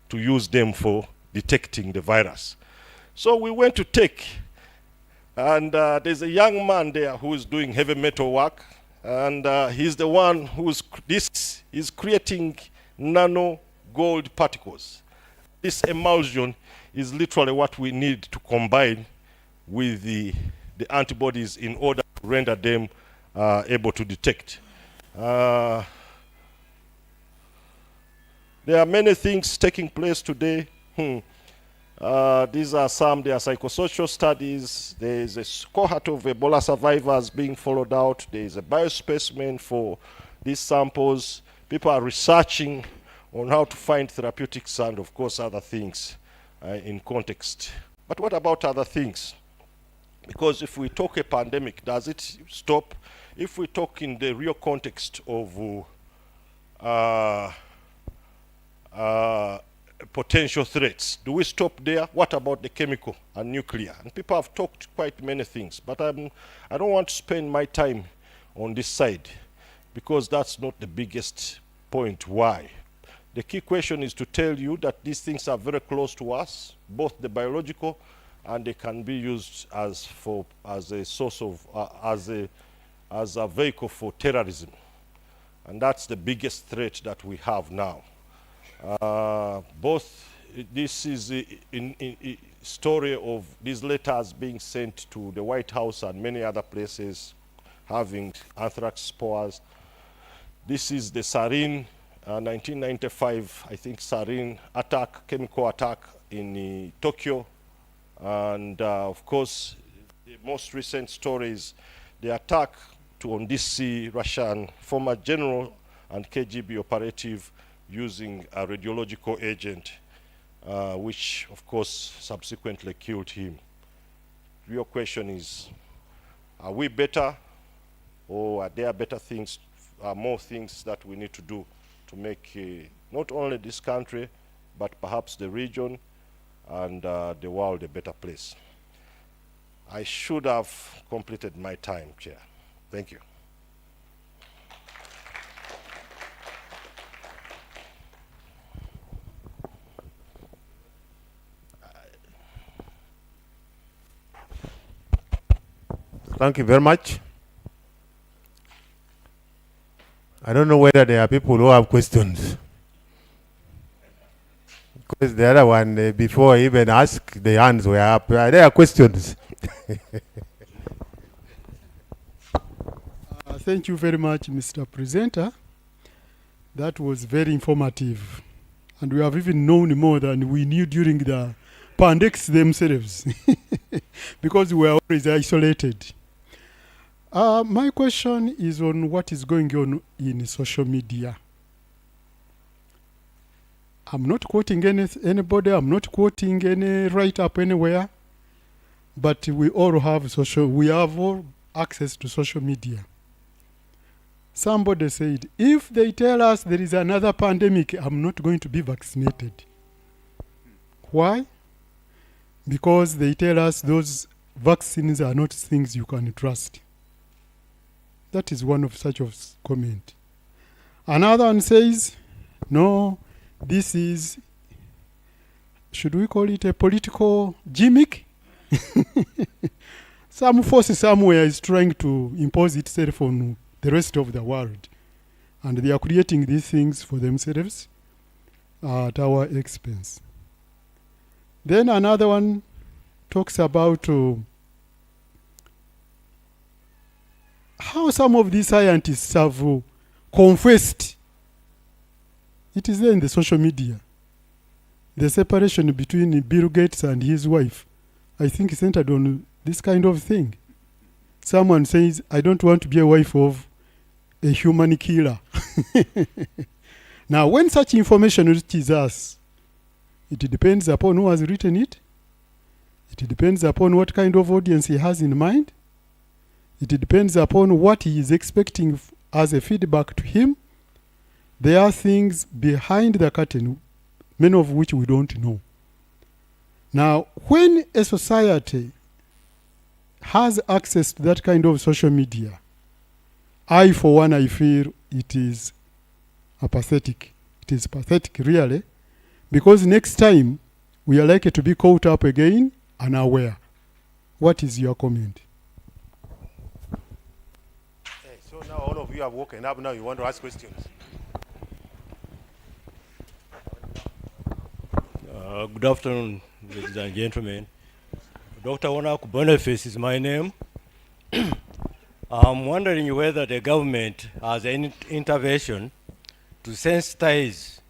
to use them for detecting the virus. So we went to take, and there's a young man there who is doing heavy metal work, and he's the one this is creating nano gold particles. This emulsion is literally what we need to combine with the antibodies in order to render them able to detect. There are many things taking place today. These are there are psychosocial studies. There is a cohort of Ebola survivors being followed out. There is a biospecimen for these samples. People are researching on how to find therapeutics and, of course, other things in context. But what about other things? Because if we talk a pandemic, does it stop? If we talk in the real context of potential threats, do we stop there? What about the chemical and nuclear? And people have talked quite many things, but I don't want to spend my time on this side because that's not the biggest point why. The key question is to tell you that these things are very close to us, both the biological, and they can be used as a source of as a vehicle for terrorism, and that's the biggest threat that we have now. This is a story of these letters being sent to the White House and many other places having anthrax spores. This is the sarin 1995, I think, sarin attack, chemical attack in Tokyo. And of course, the most recent story is the attack on this Russian former general and KGB operative using a radiological agent, which of course subsequently killed him. Real question is, are we better, or are there better things, more things that we need to do to make not only this country, but perhaps the region and the world a better place? I should have completed my time, Chair. Thank you. Thank you very much. I don't know whether there are people who have questions. Because the other one, before I even asked, the hands were up. There are questions. Thank you very much, Mr. Presenter. That was very informative. And we have even known more than we knew during the pandemics themselves. Because we were always isolated. My question is on what is going on in social media. I'm not quoting anybody, I'm not quoting any write-up anywhere, but we all have all access to social media. Somebody said, if they tell us there is another pandemic, I'm not going to be vaccinated. Why? Because they tell us those vaccines are not things you can trust. That is one of such of comment. Another one says, no, this is, should we call it a political gimmick? Some force somewhere is trying to impose itself on the rest of the world. And they are creating these things for themselves at our expense. Then another one talks about how some of these scientists have confessed. It is there in the social media. The separation between Bill Gates and his wife, I think, centered on this kind of thing. Someone says, I don't want to be a wife of a human killer. Now, when such information reaches us, it depends upon who has written it. It depends upon what kind of audience he has in mind. It depends upon what he is expecting as a feedback to him. There are things behind the curtain, many of which we don't know. Now, when a society has access to that kind of social media, I, for one, I feel it is pathetic. It is pathetic, really, because next time we are likely to be caught up again unaware. What is your comment? So now all of you have woken up. Now you want to ask questions. Good afternoon, ladies and gentlemen. Dr. Onak Boniface is my name. I'm wondering whether the government has any intervention to sensitize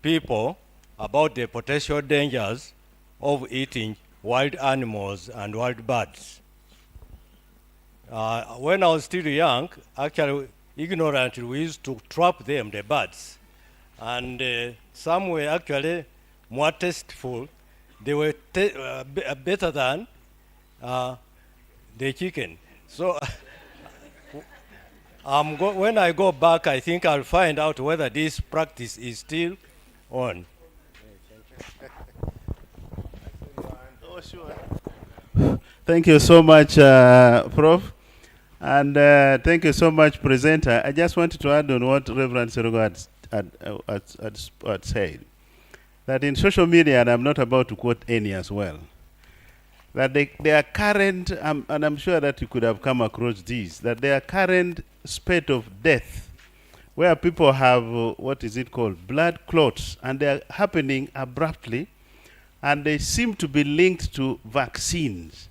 people about the potential dangers of eating wild animals and wild birds. When I was still young, actually ignorantly, we used to trap them, the birds. And some were actually more tasteful. They were better than the chicken. So when I go back, I think I'll find out whether this practice is still on. Oh, sure. Thank you so much, Prof. And thank you so much, presenter. I just wanted to add on what Reverend Serugo had said, that in social media, and I'm not about to quote any as well, that their current, and I'm sure that you could have come across these, that their current spate of death, where people have, what is it called, blood clots, and they're happening abruptly, and they seem to be linked to vaccines.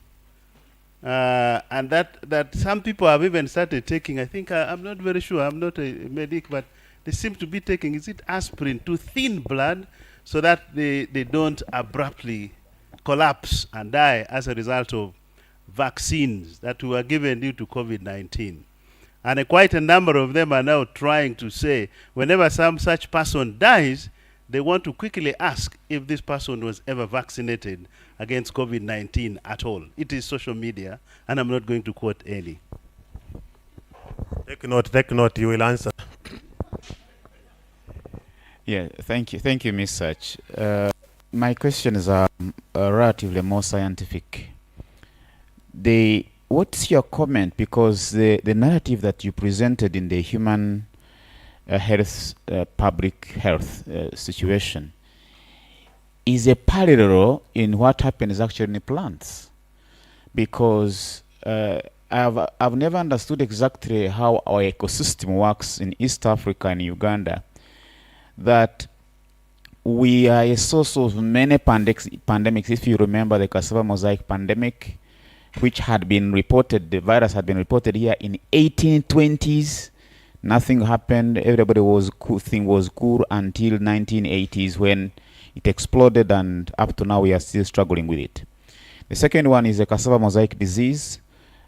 And that some people have even started taking, I think, I'm not very sure, I'm not a medic, but they seem to be taking, is it aspirin, to thin blood, so that they don't abruptly collapse and die as a result of vaccines that were given due to COVID-19. And quite a number of them are now trying to say, whenever some such person dies, they want to quickly ask if this person was ever vaccinated against COVID-19 at all. It is social media, and I'm not going to quote any. Take note, you will answer. Yeah, thank you, Ms. Sach. My questions are relatively more scientific. What's your comment? Because the narrative that you presented in the human health, public health situation is a parallel in what happens actually in plants. because I've never understood exactly how our ecosystem works in East Africa and Uganda, that we are a source of many pandemics. If you remember the cassava mosaic pandemic, which had been reported, the virus had been reported here in 1820s. Nothing happened. Everybody was cool. Thing was cool until 1980s when it exploded, and up to now we are still struggling with it. The second one is the cassava mosaic disease,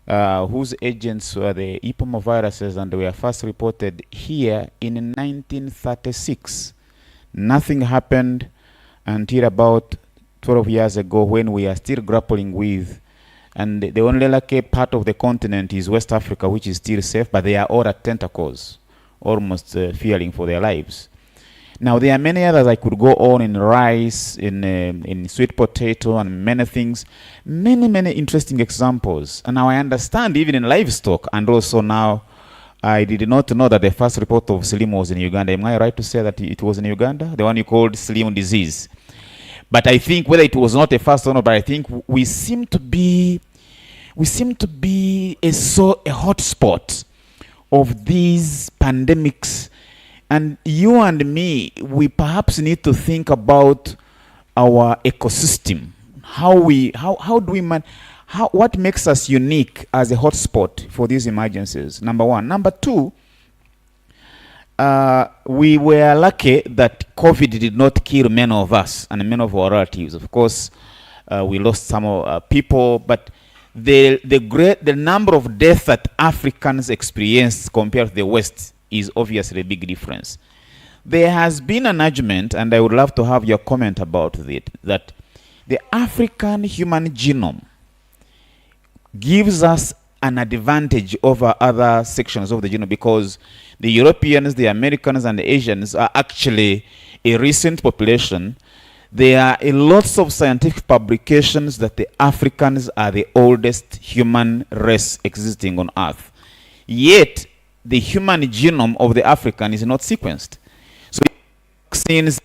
whose agents were the epomoviruses, and they were first reported here in 1936. Nothing happened until about 12 years ago, when we are still grappling with, and the only lucky part of the continent is West Africa, which is still safe, but they are all at tentacles, almost fearing for their lives. Now, there are many others I could go on, in rice, in sweet potato, and many things. Many interesting examples. And now I understand even in livestock, and also now I did not know that the first report of SLIM was in Uganda. Am I right to say that it was in Uganda? The one you called SLIM disease. But I think whether it was not a first or not, but I think we seem to be a hotspot of these pandemics. And you and me, we perhaps need to think about our ecosystem. What makes us unique as a hotspot for these emergencies? Number one. Number two, we were lucky that COVID did not kill many of us and many of our relatives. Of course, we lost some people, but the number of deaths that Africans experienced compared to the West is obviously a big difference. There has been an argument, and I would love to have your comment about it, that the African human genome gives us an advantage over other sections of the genome, because the Europeans, the Americans, and the Asians are actually a recent population. There are lots of scientific publications that the Africans are the oldest human race existing on Earth. Yet, the human genome of the African is not sequenced. So the vaccines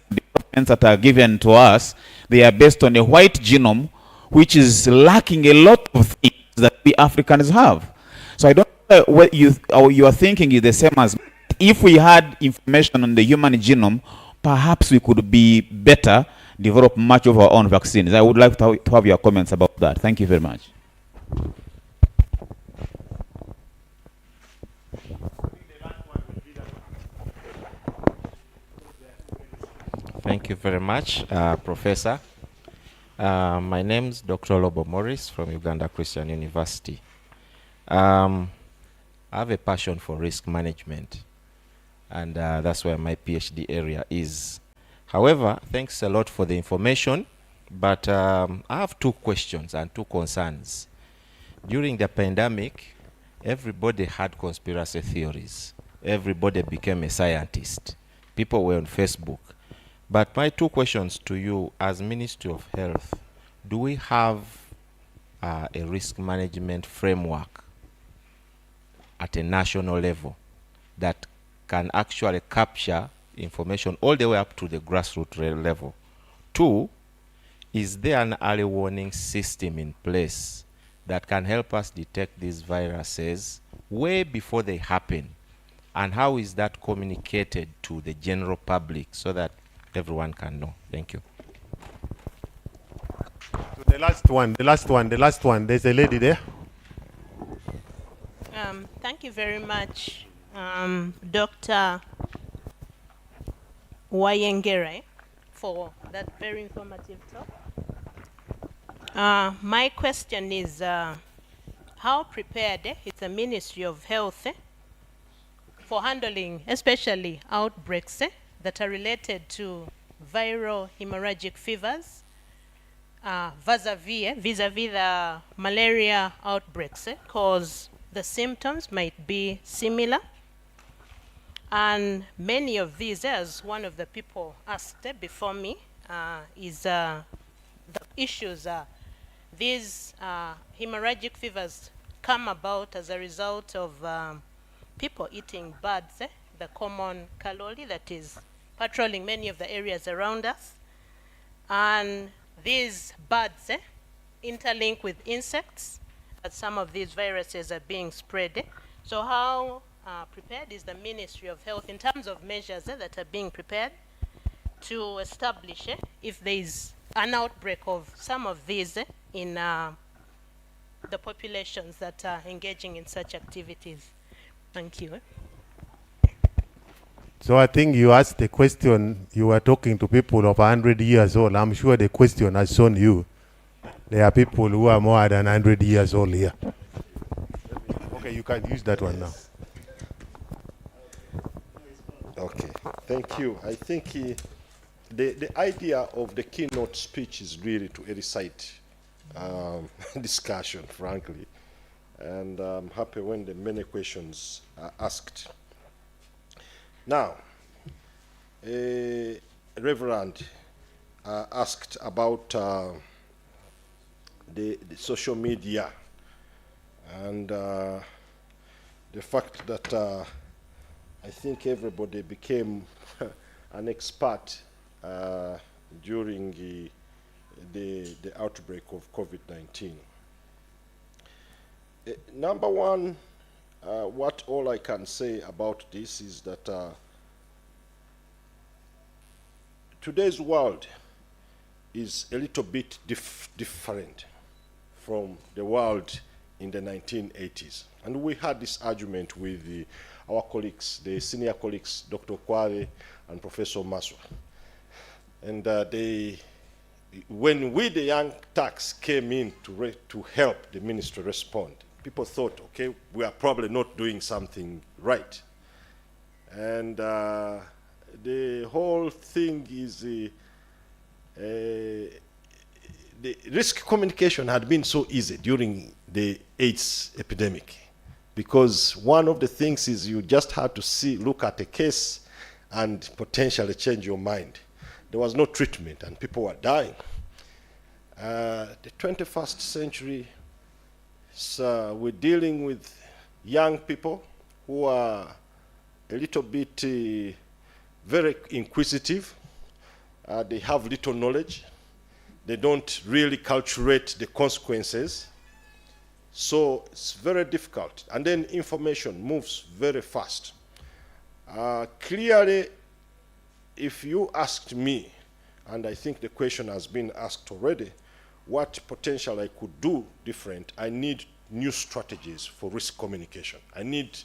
that are given to us, they are based on a white genome, which is lacking a lot of things that we Africans have. So I don't know what you are thinking is the same as, if we had information on the human genome, perhaps we could be better, develop much of our own vaccines. I would like to have your comments about that. Thank you very much. Thank you very much, Professor. My name is Dr. Lobo Morris from Uganda Christian University. I have a passion for risk management, and that's where my PhD area is. However, thanks a lot for the information, but I have two questions and two concerns. During the pandemic, everybody had conspiracy theories. Everybody became a scientist. People were on Facebook. But my two questions to you as Ministry of Health: do we have a risk management framework at a national level that can actually capture information all the way up to the grassroots level? Two, is there an early warning system in place that can help us detect these viruses way before they happen? And how is that communicated to the general public so that everyone can know? Thank you. So the last one. There's a lady there. Thank you very much, Dr. Wayengere, for that very informative talk. My question is, how prepared is the Ministry of Health for handling especially outbreaks that are related to viral hemorrhagic fevers, vis-a-vis the malaria outbreaks, because the symptoms might be similar. And many of these, as one of the people asked before me, is the issues are these hemorrhagic fevers come about as a result of people eating birds, the common kaloli that is patrolling many of the areas around us. And these birds interlink with insects, that some of these viruses are being spread. So how prepared is the Ministry of Health in terms of measures that are being prepared to establish if there is an outbreak of some of these in the populations that are engaging in such activities? Thank you. So I think you asked the question, you were talking to people of 100 years old. I'm sure the question has shown you there are people who are more than 100 years old here. Okay, you can use that one now. Okay, thank you. I think the idea of the keynote speech is really to elicit discussion, frankly. And I'm happy when the many questions are asked. Now, Reverend asked about the social media and the fact that I think everybody became an expert during the outbreak of COVID-19. Number one, what all I can say about this is that today's world is a little bit different from the world in the 1980s. And we had this argument with our colleagues, the senior colleagues, Dr. Kwale and Professor Maswa. And when we, the young Turks, came in to help the ministry respond, people thought, okay, we are probably not doing something right. And the whole thing is the risk communication had been so easy during the AIDS epidemic, because one of the things is you just had to look at a case and potentially change your mind. There was no treatment and people were dying. The 21st century, so we're dealing with young people who are a little bit very inquisitive. They have little knowledge. They don't really calculate the consequences. So it's very difficult. And then information moves very fast. Clearly, if you asked me, and I think the question has been asked already, what potential I could do different, I need new strategies for risk communication. I need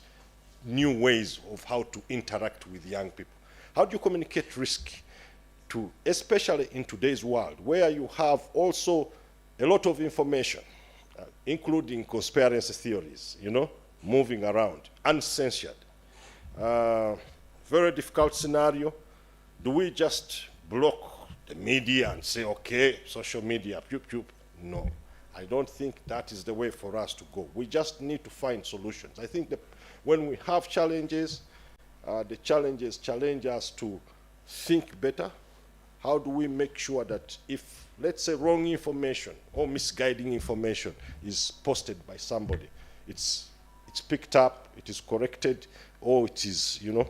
new ways of how to interact with young people. How do you communicate risk to, especially in today's world, where you have also a lot of information, including conspiracy theories, you know, moving around, uncensored. Very difficult scenario. Do we just block the media and say, okay, social media, pew, pew? No, I don't think that is the way for us to go. We just need to find solutions. I think that when we have challenges, the challenges challenge us to think better. How do we make sure that if, let's say, wrong information or misguiding information is posted by somebody, it's picked up, it is corrected, or it is, you know.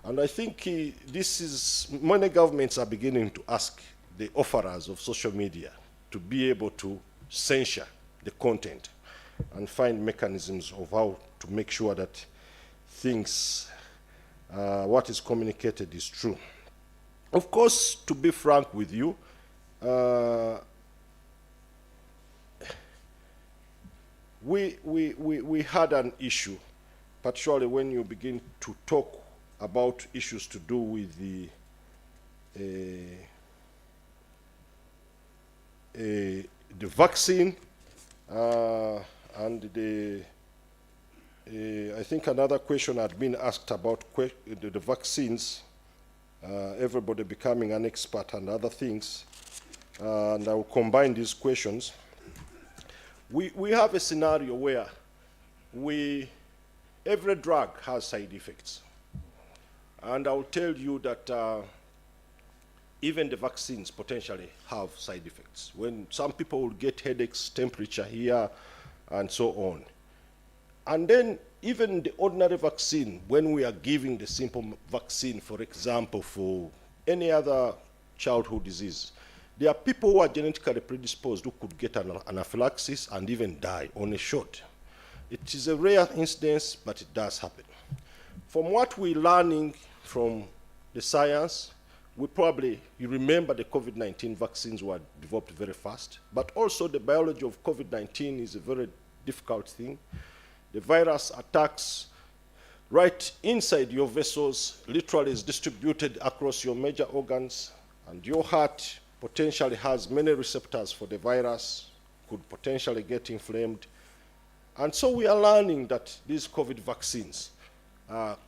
And I think this is, many governments are beginning to ask the offerers of social media to be able to censor the content and find mechanisms of how to make sure that things, what is communicated is true. Of course, to be frank with you, we had an issue, particularly when you begin to talk about issues to do with the vaccine and I think another question had been asked about the vaccines, everybody becoming an expert and other things, and I will combine these questions. We have a scenario where every drug has side effects. And I'll tell you that even the vaccines potentially have side effects. When some people will get headaches, temperature here, and so on. And then even the ordinary vaccine, when we are giving the simple vaccine, for example, for any other childhood disease, there are people who are genetically predisposed who could get an anaphylaxis and even die on a shot. It is a rare incidence, but it does happen. From what we're learning from the science, you remember the COVID-19 vaccines were developed very fast, but also the biology of COVID-19 is a very difficult thing. The virus attacks right inside your vessels, literally is distributed across your major organs, and your heart potentially has many receptors for the virus, could potentially get inflamed. And so we are learning that these COVID vaccines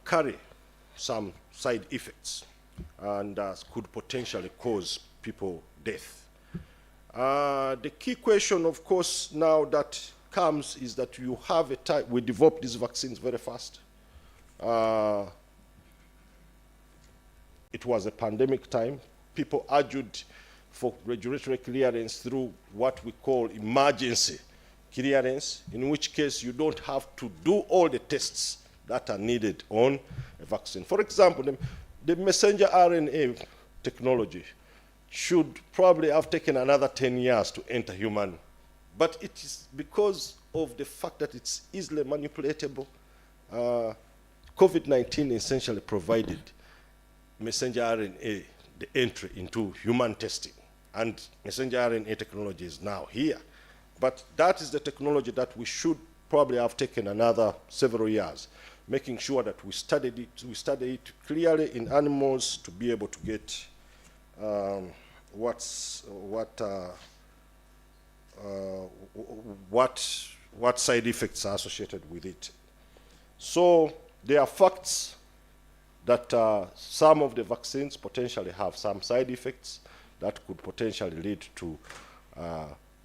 carry some side effects and could potentially cause people death. The key question, of course, now that comes is that you have a time, we developed these vaccines very fast. It was a pandemic time. People argued for regulatory clearance through what we call emergency clearance, in which case you don't have to do all the tests that are needed on a vaccine. For example, the messenger RNA technology should probably have taken another 10 years to enter human, but it is because of the fact that it's easily manipulatable. COVID-19 essentially provided messenger RNA the entry into human testing, and messenger RNA technology is now here. But that is the technology that we should probably have taken another several years, making sure that we study it clearly in animals to be able to get what side effects are associated with it. So there are facts that some of the vaccines potentially have some side effects that could potentially lead to,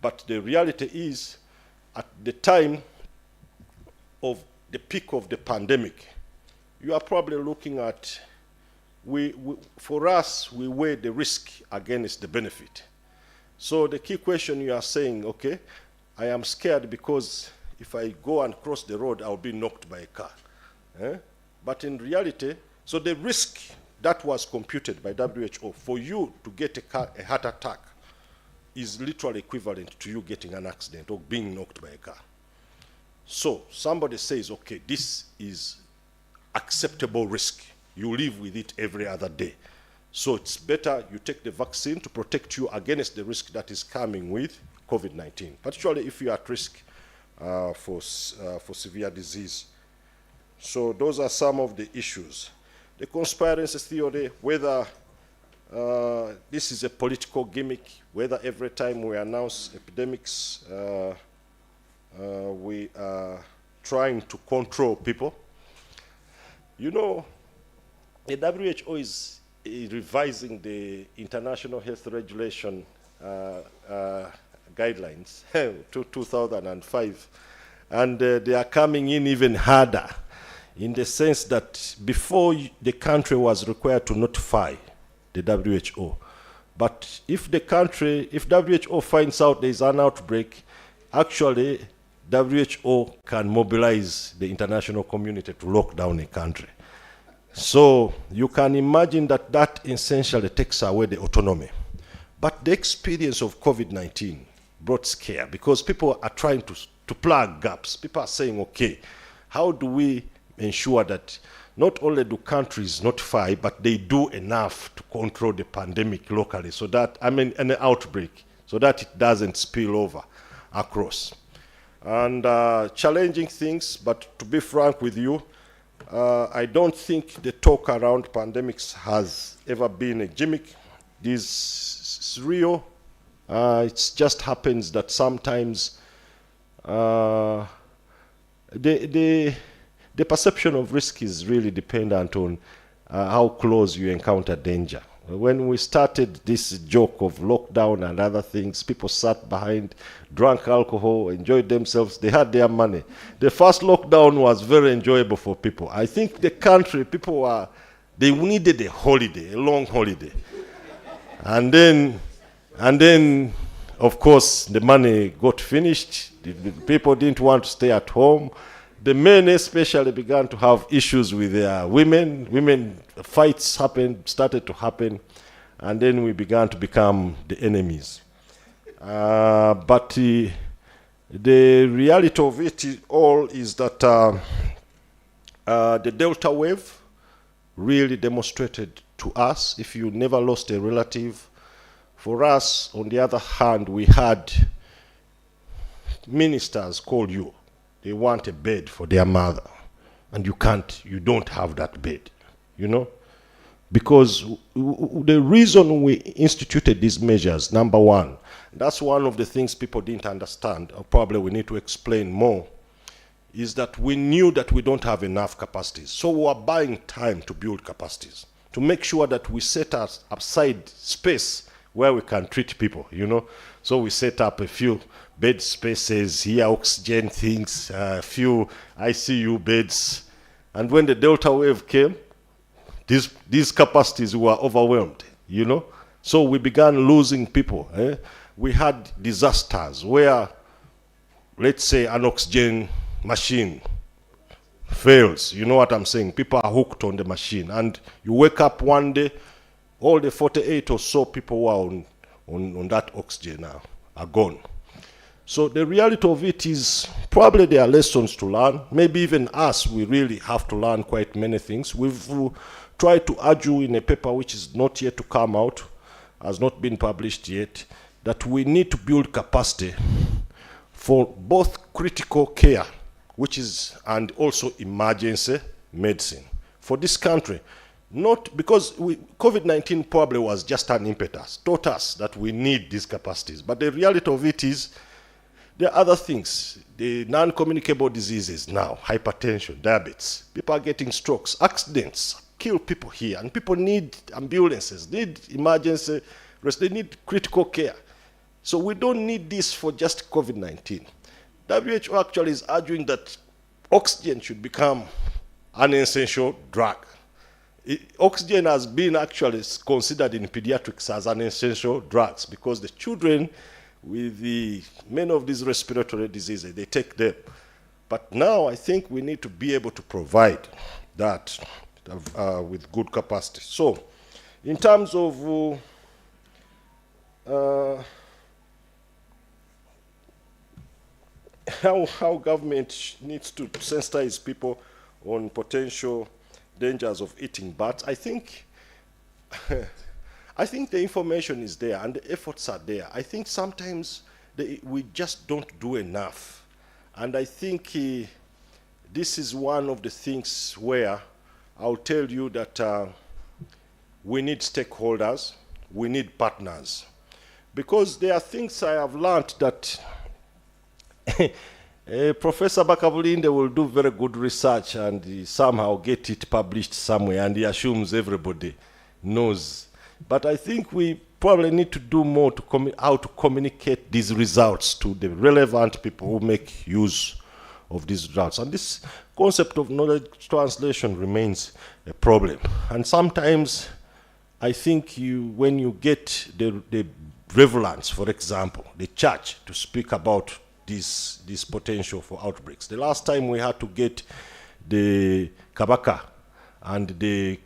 but the reality is, at the time of the peak of the pandemic, you are probably looking at, for us, we weigh the risk against the benefit. So the key question, you are saying, okay, I am scared because if I go and cross the road, I'll be knocked by a car. But in reality, so the risk that was computed by WHO for you to get a heart attack is literally equivalent to you getting an accident or being knocked by a car. So somebody says, okay, this is acceptable risk. You live with it every other day. So it's better you take the vaccine to protect you against the risk that is coming with COVID-19, particularly if you are at risk for severe disease. So those are some of the issues. The conspiracy theory, whether this is a political gimmick, whether every time we announce epidemics, we are trying to control people. You know, the WHO is revising the International Health Regulation guidelines to 2005, and they are coming in even harder, in the sense that before the country was required to notify the WHO. But if WHO finds out there is an outbreak, actually WHO can mobilize the international community to lock down a country. So you can imagine that that essentially takes away the autonomy. But the experience of COVID-19 brought scare, because people are trying to plug gaps. People are saying, okay, how do we ensure that not only do countries notify, but they do enough to control the pandemic locally, so that, an outbreak, so that it doesn't spill over across. And challenging things, but to be frank with you, I don't think the talk around pandemics has ever been a gimmick. This is real. It just happens that sometimes the perception of risk is really dependent on how close you encounter danger. When we started this joke of lockdown and other things, people sat behind, drank alcohol, enjoyed themselves. They had their money. The first lockdown was very enjoyable for people. I think the country, they needed a holiday, a long holiday. And then, of course, the money got finished. The people didn't want to stay at home. The men especially began to have issues with their women. Women fights started to happen. and then we began to become the enemies. But the reality of it all is that the Delta wave really demonstrated to us, if you never lost a relative, for us, on the other hand, we had ministers call you. They want a bed for their mother, and you don't have that bed, you know? Because the reason we instituted these measures, number one, that's one of the things people didn't understand, or probably we need to explain more, is that we knew that we don't have enough capacities. So we were buying time to build capacities, to make sure that we set aside space where we can treat people, you know. So we set up a few bed spaces, here oxygen things, a few ICU beds. And when the Delta wave came, these capacities were overwhelmed, you know. So we began losing people. We had disasters where, let's say, an oxygen machine fails. You know what I'm saying? People are hooked on the machine. And you wake up one day, all the 48 or so people who are on that oxygen now are gone. So the reality of it is probably there are lessons to learn. Maybe even us, we really have to learn quite many things. We've tried to argue in a paper which is not yet to come out, has not been published yet, that we need to build capacity for both critical care, and also emergency medicine for this country. Not because COVID-19 probably was just an impetus, taught us that we need these capacities. But the reality of it is there are other things, the non-communicable diseases now, hypertension, diabetes. People are getting strokes, accidents kill people here, and people need ambulances, need emergency, they need critical care. So we don't need this for just COVID-19. WHO actually is arguing that oxygen should become an essential drug. Oxygen has been actually considered in pediatrics as an essential drug because the children with many of these respiratory diseases, they take them. But now I think we need to be able to provide that with good capacity. So in terms of how government needs to sensitize people on potential dangers of eating bats, I think the information is there and the efforts are there. I think sometimes we just don't do enough. And I think this is one of the things where I'll tell you that we need stakeholders, we need partners. Because there are things I have learned that Professor Bakabulinde will do very good research and he somehow get it published somewhere and he assumes everybody knows. But I think we probably need to do more to how to communicate these results to the relevant people who make use of these results. And this concept of knowledge translation remains a problem. And sometimes I think when you get the prevalence, for example, the church to speak about this potential for outbreaks. The last time we had to get the Kabaka and the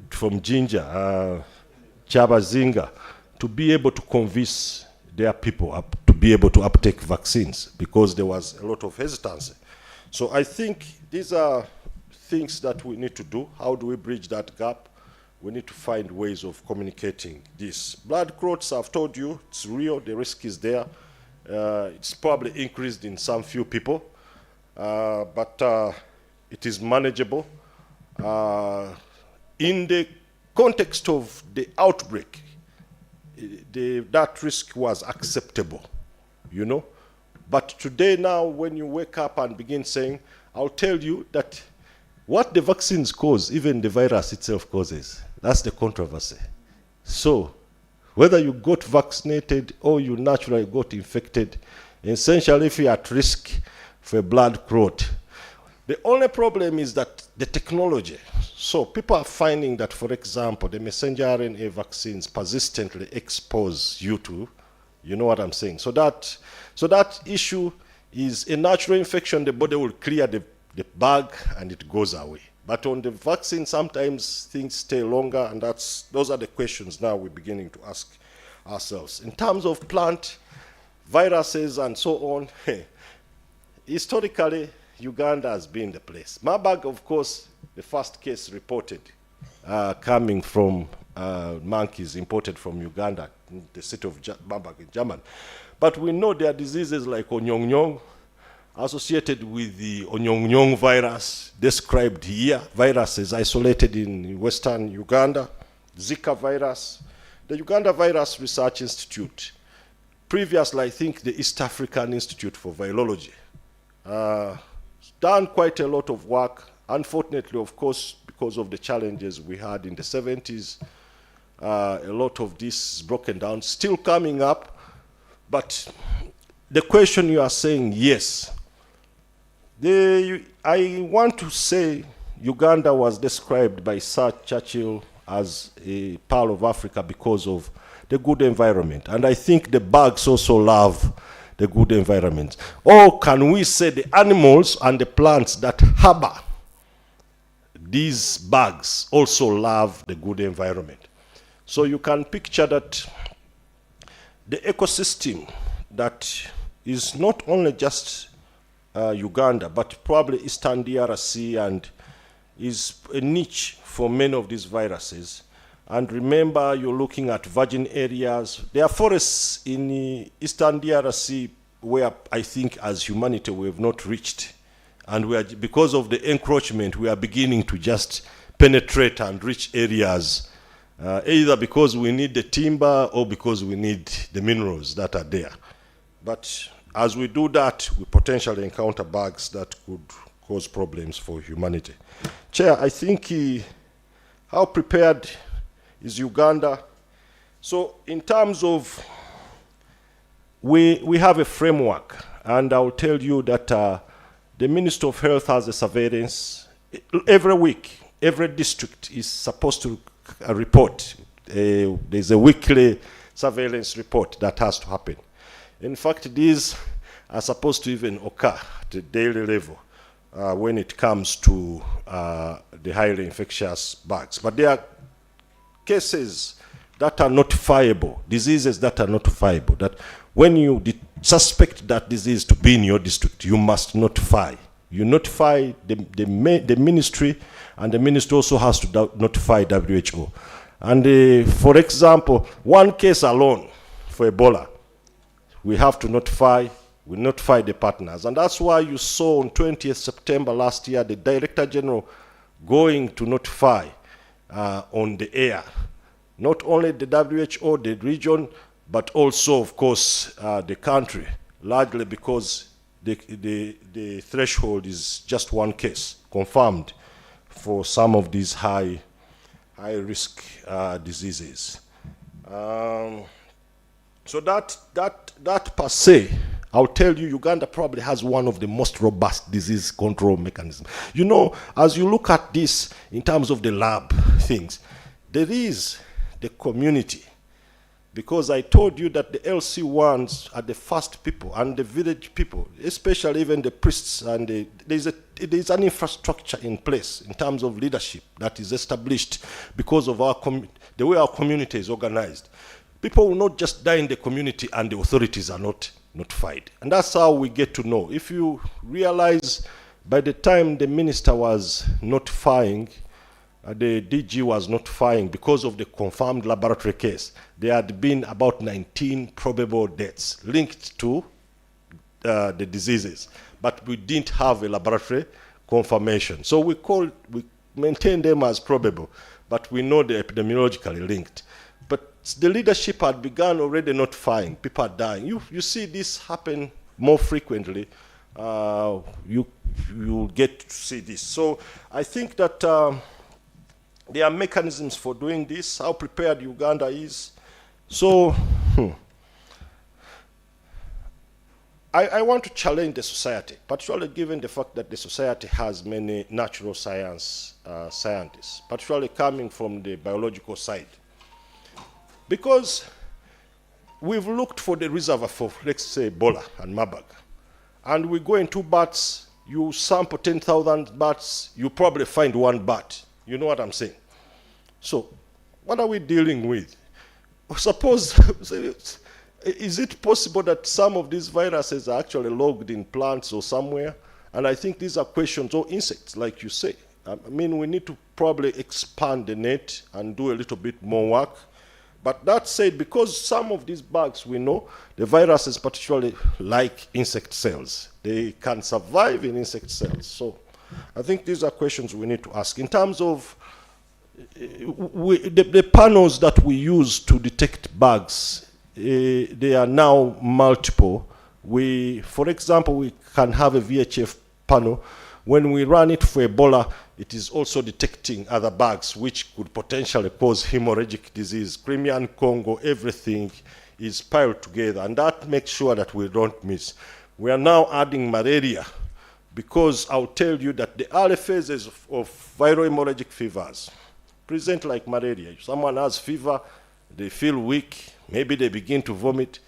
from Jinja, Chabazinga, to be able to convince their people to be able to uptake vaccines because there was a lot of hesitancy. So I think these are things that we need to do. How do we bridge that gap? We need to find ways of communicating this. Blood clots, I've told you, it's real, the risk is there. It's probably increased in some few people, but it is manageable. In the context of the outbreak, that risk was acceptable, you know. But today now, when you wake up and begin saying, I'll tell you that what the vaccines cause, even the virus itself causes. That's the controversy. So, whether you got vaccinated or you naturally got infected, essentially if you're at risk for a blood clot, the only problem is that the technology. So people are finding that, for example, the messenger RNA vaccines persistently expose you to, you know what I'm saying? So that issue is a natural infection, the body will clear the bug and it goes away. But on the vaccine, sometimes things stay longer, and those are the questions now we're beginning to ask ourselves. In terms of plant viruses and so on, historically, Uganda has been the place. Marburg, of course, the first case reported coming from monkeys imported from Uganda, the city of Marburg in Germany. But we know there are diseases like Onyong-Nyong, associated with the Onyong-Nyong virus described here, viruses isolated in western Uganda, Zika virus. The Uganda Virus Research Institute, previously I think the East African Institute for Virology, done quite a lot of work. Unfortunately, of course, because of the challenges we had in the 70s, a lot of this is broken down, still coming up. But the question you are saying, yes. I want to say Uganda was described by Sir Churchill as a pearl of Africa because of the good environment. And I think the bugs also love the good environment. Or can we say the animals and the plants that harbor these bugs also love the good environment? So you can picture that the ecosystem that is not only just Uganda, but probably Eastern DRC, and is a niche for many of these viruses. And remember, you're looking at virgin areas. There are forests in Eastern DRC where I think as humanity we have not reached. And we are, because of the encroachment, we are beginning to just penetrate and reach areas, either because we need the timber or because we need the minerals that are there. But as we do that, we potentially encounter bugs that could cause problems for humanity. Chair, I think how prepared is Uganda? So in terms of, we have a framework, and I'll tell you that the Minister of Health has a surveillance. Every week, every district is supposed to report. There's a weekly surveillance report that has to happen. In fact, these are supposed to even occur at the daily level when it comes to the highly infectious bugs. But there are cases that are notifiable, diseases that are notifiable, that when you suspect that disease to be in your district, you must notify. You notify the ministry, and the ministry also has to notify WHO. And for example, one case alone for Ebola, we have to notify the partners. And that's why you saw on 20th September last year, the Director General going to notify on the air, not only the WHO, the region, but also, of course, the country, largely because the threshold is just one case confirmed for some of these high risk diseases. So that per se, I'll tell you, Uganda probably has one of the most robust disease control mechanisms. You know, as you look at this in terms of the lab things, there is the community. Because I told you that the LC1s are the first people, and the village people, especially even the priests, and there's an infrastructure in place in terms of leadership that is established because of the way our community is organized. People will not just die in the community and the authorities are not notified. And that's how we get to know. If you realize by the time the minister was notifying, the DG was notifying because of the confirmed laboratory case, there had been about 19 probable deaths linked to the diseases, but we didn't have a laboratory confirmation. So we maintain them as probable, but we know they're epidemiologically linked. But the leadership had begun already notifying, people are dying. You see this happen more frequently, you'll get to see this. So I think that there are mechanisms for doing this, how prepared Uganda is. So I want to challenge the society, particularly given the fact that the society has many natural science scientists, particularly coming from the biological side. Because we've looked for the reservoir for, let's say, Ebola and Marburg, and we go into bats You sample 10,000 bats, you probably find one bat. You know what I'm saying? So, what are we dealing with? Suppose, is it possible that some of these viruses are actually logged in plants or somewhere? And I think these are questions, or insects, like you say. I mean, we need to probably expand the net and do a little bit more work. But that said, because some of these bugs, we know, the viruses particularly like insect cells. They can survive in insect cells. So I think these are questions we need to ask. In terms of the panels that we use to detect bugs, they are now multiple. For example, we can have a VHF panel. When we run it for Ebola, it is also detecting other bugs which could potentially cause hemorrhagic disease. Crimean Congo, everything is piled together, and that makes sure that we don't miss. We are now adding malaria, because I'll tell you that the early phases of viral hemorrhagic fevers present like malaria. If someone has fever, they feel weak, maybe they begin to vomit.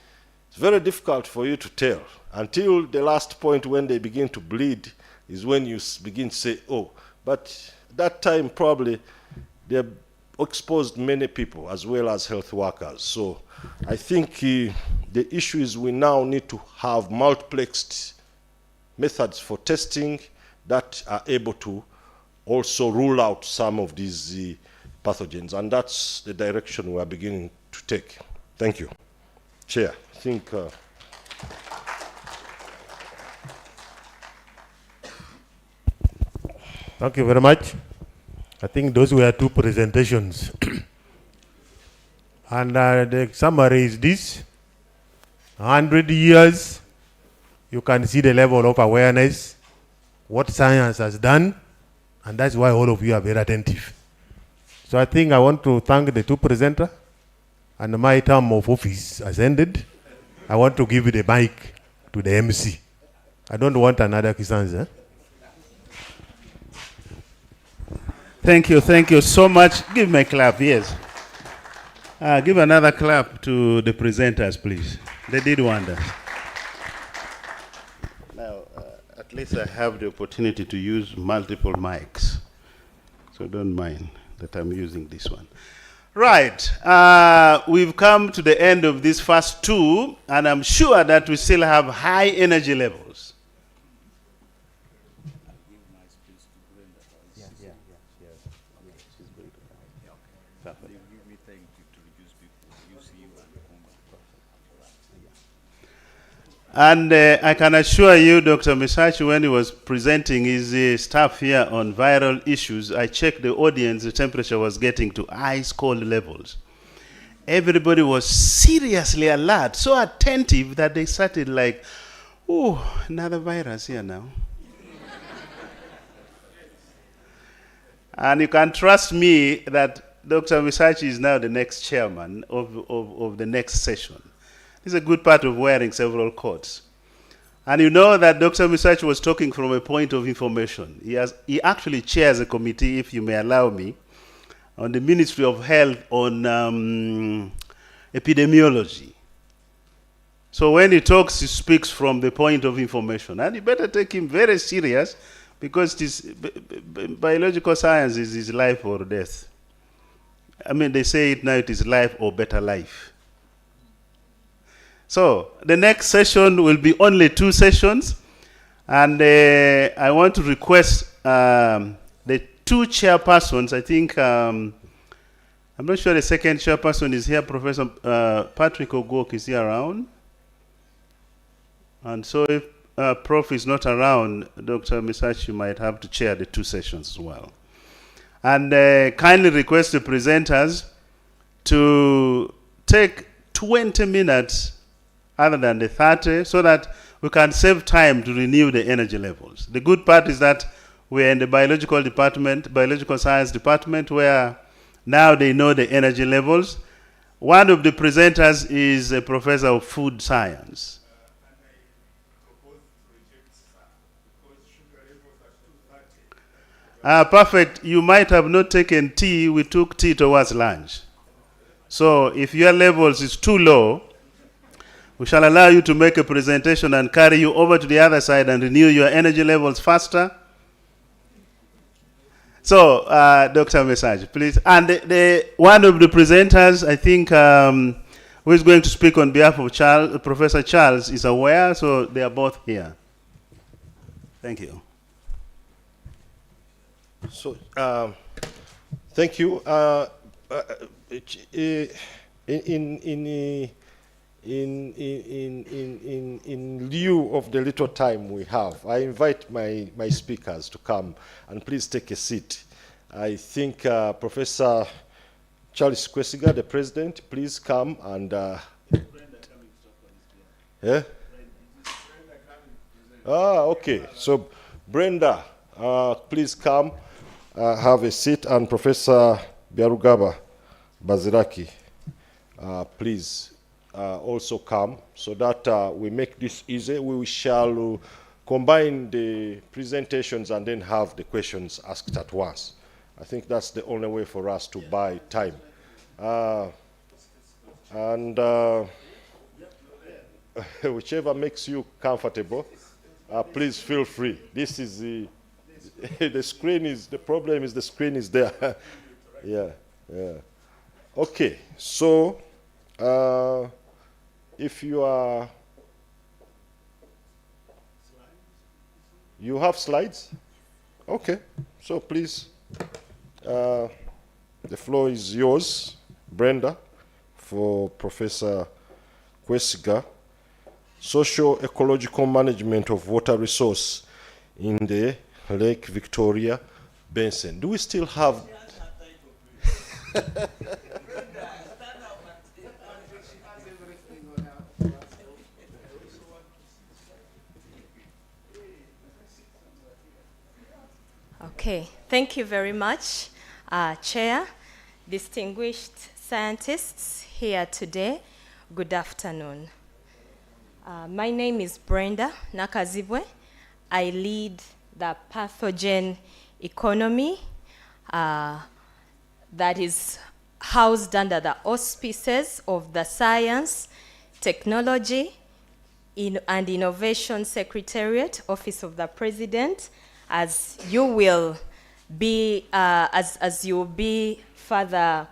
It's very difficult for you to tell until the last point when they begin to bleed is when you begin to say, oh, but that time probably they have exposed many people as well as health workers. So I think the issue is we now need to have multiplexed methods for testing that are able to also rule out some of these pathogens, and that's the direction we are beginning to take. Thank you. Chair, I think... Thank you very much. I think those were two presentations. And the summary is this: 100 years, you can see the level of awareness, what science has done, and that's why all of you are very attentive. So I think I want to thank the two presenters, and my term of office has ended. I want to give the mic to the MC. I don't want another Kisanza. Thank you so much. Give me a clap, yes. Give another clap to the presenters, please. They did wonders. Now, at least I have the opportunity to use multiple mics, so don't mind that I'm using this one. Right, we've come to the end of this first two, and I'm sure that we still have high energy levels. And I can assure you, Dr. Misachi, when he was presenting his stuff here on viral issues, I checked the audience, the temperature was getting to ice cold levels. Everybody was seriously alert, so attentive that they started like, oh, another virus here now. And you can trust me that Dr. Misachi is now the next chairman of the next session. It's a good part of wearing several coats. And you know that Dr. Misachi was talking from a point of information. He actually chairs a committee, if you may allow me, on the Ministry of Health on epidemiology. So when he talks, he speaks from the point of information. And you better take him very serious, because this biological science is life or death. I mean, they say it now, it is life or better life. So the next session will be only 2 sessions, and I want to request the 2 chairpersons. I think, I'm not sure the second chairperson is here. Professor Patrick Ogwok is here around. And so if Prof is not around, Dr. Misachi might have to chair the 2 sessions as well. And kindly request the presenters to take 20 minutes other than the 30, so that we can save time to renew the energy levels. The good part is that we're in the biological department, biological science department, where now they know the energy levels. One of the presenters is a professor of food science. Perfect. You might have not taken tea. We took tea towards lunch. So if your levels is too low, We shall allow you to make a presentation and carry you over to the other side and renew your energy levels faster. So, Dr. Mesaj, please. And one of the presenters, I think, who is going to speak on behalf of Professor Charles is aware, so they are both here. Thank you. So, thank you. In lieu of the little time we have, I invite my speakers to come and please take a seat. I think Professor Charles Kwesiga, the president, please come and. Yeah? Okay. So, Brenda, please come, have a seat, and Professor Byarugaba Baziraki, please also come, so that we make this easy. We shall combine the presentations and then have the questions asked at once. I think that's the only way for us to buy time. Whichever makes you comfortable, please feel free. This is the screen is, the problem is the screen is there. Yeah. Okay, so if you have slides? Okay, so please, the floor is yours, Brenda, for Professor Kwesiga, Socio-Ecological Management of Water Resource in the Lake Victoria Basin. Do we still have... Okay, thank you very much, Chair, distinguished scientists here today. Good afternoon. My name is Brenda Nakazibwe. I lead the pathogen economy that is housed under the auspices of the Science, Technology, and Innovation Secretariat, Office of the President, as you will be, as you will be further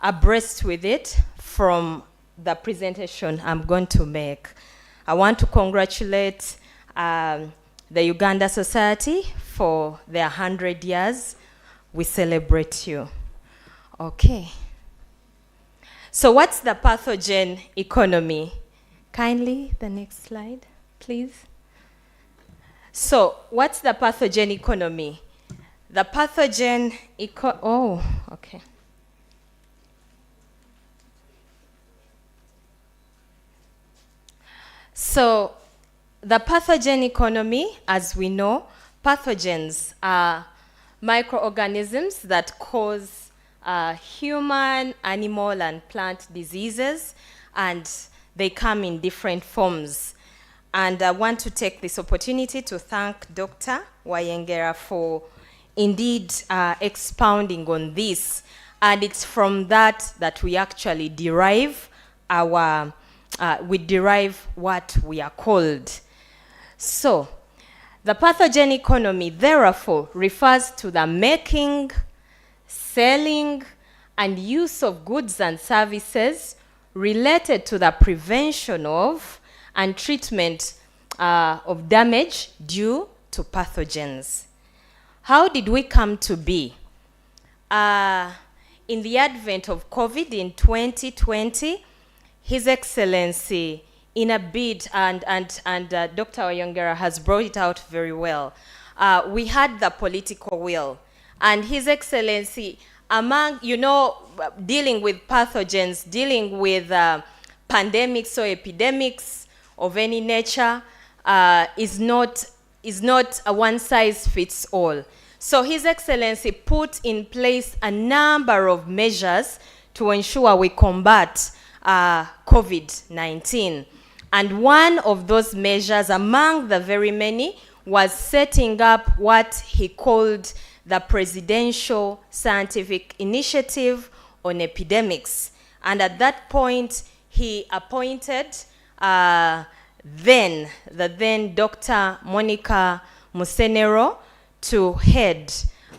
abreast with it from the presentation I'm going to make. I want to congratulate the Uganda Society for their 100 years. We celebrate you. Okay. So what's the pathogen economy? Kindly, the next slide, please. So what's the pathogen economy? The pathogen okay. So the pathogen economy, as we know, pathogens are microorganisms that cause human, animal, and plant diseases, and they come in different forms. And I want to take this opportunity to thank Dr. Wayengera for indeed expounding on this. And it's from that we actually derive our, what we are called. So, the pathogen economy, therefore, refers to the making, selling, and use of goods and services related to the prevention of and treatment of damage due to pathogens. How did we come to be? In the advent of COVID in 2020, His Excellency, in a bid, and Dr. Wayengera has brought it out very well, we had the political will. And His Excellency, among, dealing with pathogens, dealing with pandemics or epidemics of any nature, is not a one-size-fits-all. So His Excellency put in place a number of measures to ensure we combat COVID-19. And one of those measures, among the very many, was setting up what he called the Presidential Scientific Initiative on Epidemics. And at that point, he appointed the then Dr. Monica Musenero to head,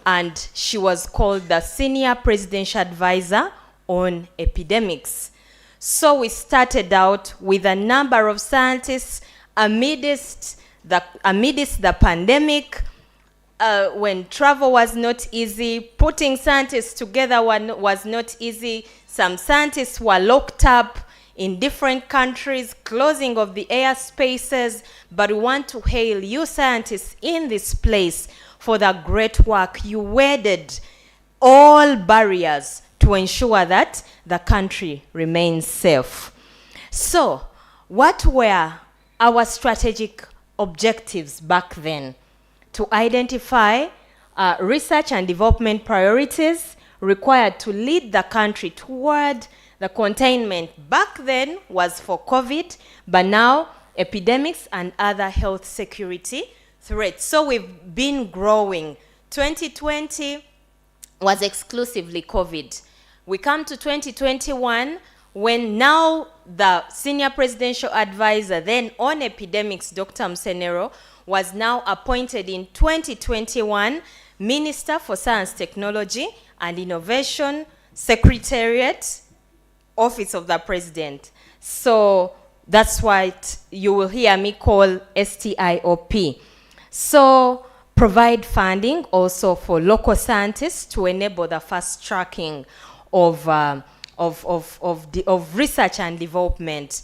and she was called the Senior Presidential Advisor on Epidemics. So we started out with a number of scientists amidst the pandemic, when travel was not easy, putting scientists together was not easy. Some scientists were locked up in different countries, closing of the airspaces, but we want to hail you scientists in this place for the great work. You waded all barriers to ensure that the country remains safe. So, what were our strategic objectives back then? To identify research and development priorities required to lead the country toward the containment. Back then was for COVID, but now epidemics and other health security threats. So we've been growing. 2020 was exclusively COVID. We come to 2021, when now the Senior Presidential Advisor, then on epidemics, Dr. Musenero, was now appointed in 2021 Minister for Science, Technology and Innovation, Secretariat, Office of the President. So that's what you will hear me call STIOP. So provide funding also for local scientists to enable the fast tracking of research and development.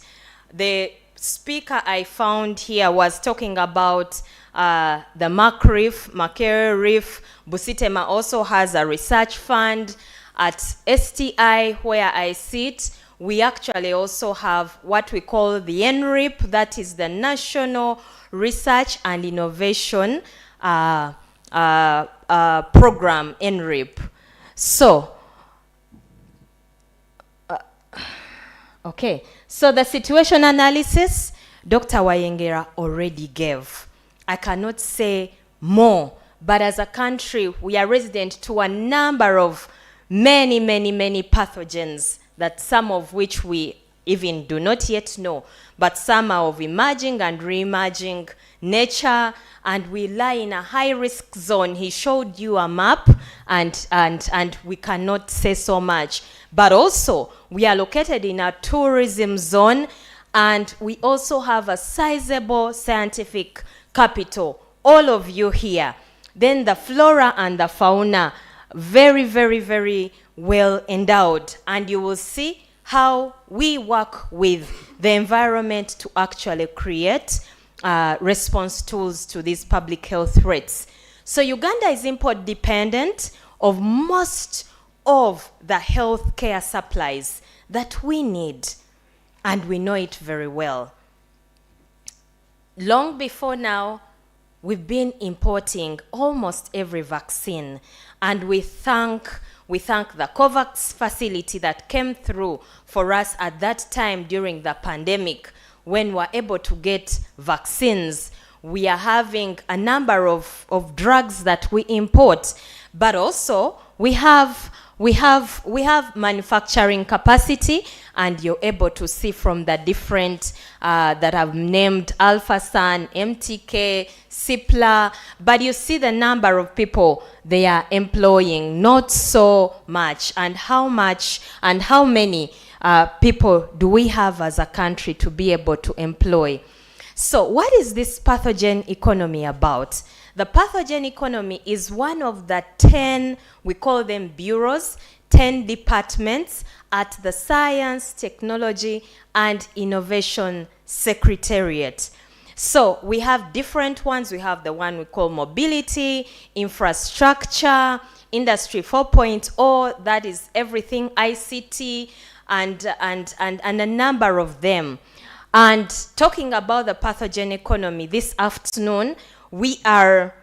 The speaker I found here was talking about the Makere Reef. Busitema also has a research fund. At STI, where I sit, we actually also have what we call the NRIP, that is the National Research and Innovation Program, NRIP. So, okay, so the situation analysis, Dr. Wayengera already gave. I cannot say more, but as a country, we are resident to a number of many pathogens, that some of which we even do not yet know, but some are of emerging and re-emerging nature, and we lie in a high-risk zone. He showed you a map, and we cannot say so much. But also, we are located in a tourism zone, and we also have a sizable scientific capital, all of you here. Then the flora and the fauna, very well endowed, and you will see how we work with the environment to actually create response tools to these public health threats. So Uganda is import dependent of most of the healthcare supplies that we need, and we know it very well. Long before now, we've been importing almost every vaccine, and we thank the COVAX facility that came through for us at that time during the pandemic, when we're able to get vaccines. We are having a number of drugs that we import, but also we have manufacturing capacity, and you're able to see from the different that I've named Alpha-San, MTK, CIPLA, but you see the number of people they are employing, not so much. And how many people do we have as a country to be able to employ? So what is this pathogen economy about? The pathogen economy is one of the 10, we call them bureaus, 10 departments at the Science, Technology and Innovation Secretariat. So we have different ones. We have the one we call mobility, infrastructure, industry 4.0, that is everything ICT, and a number of them. And talking about the pathogen economy this afternoon, we are,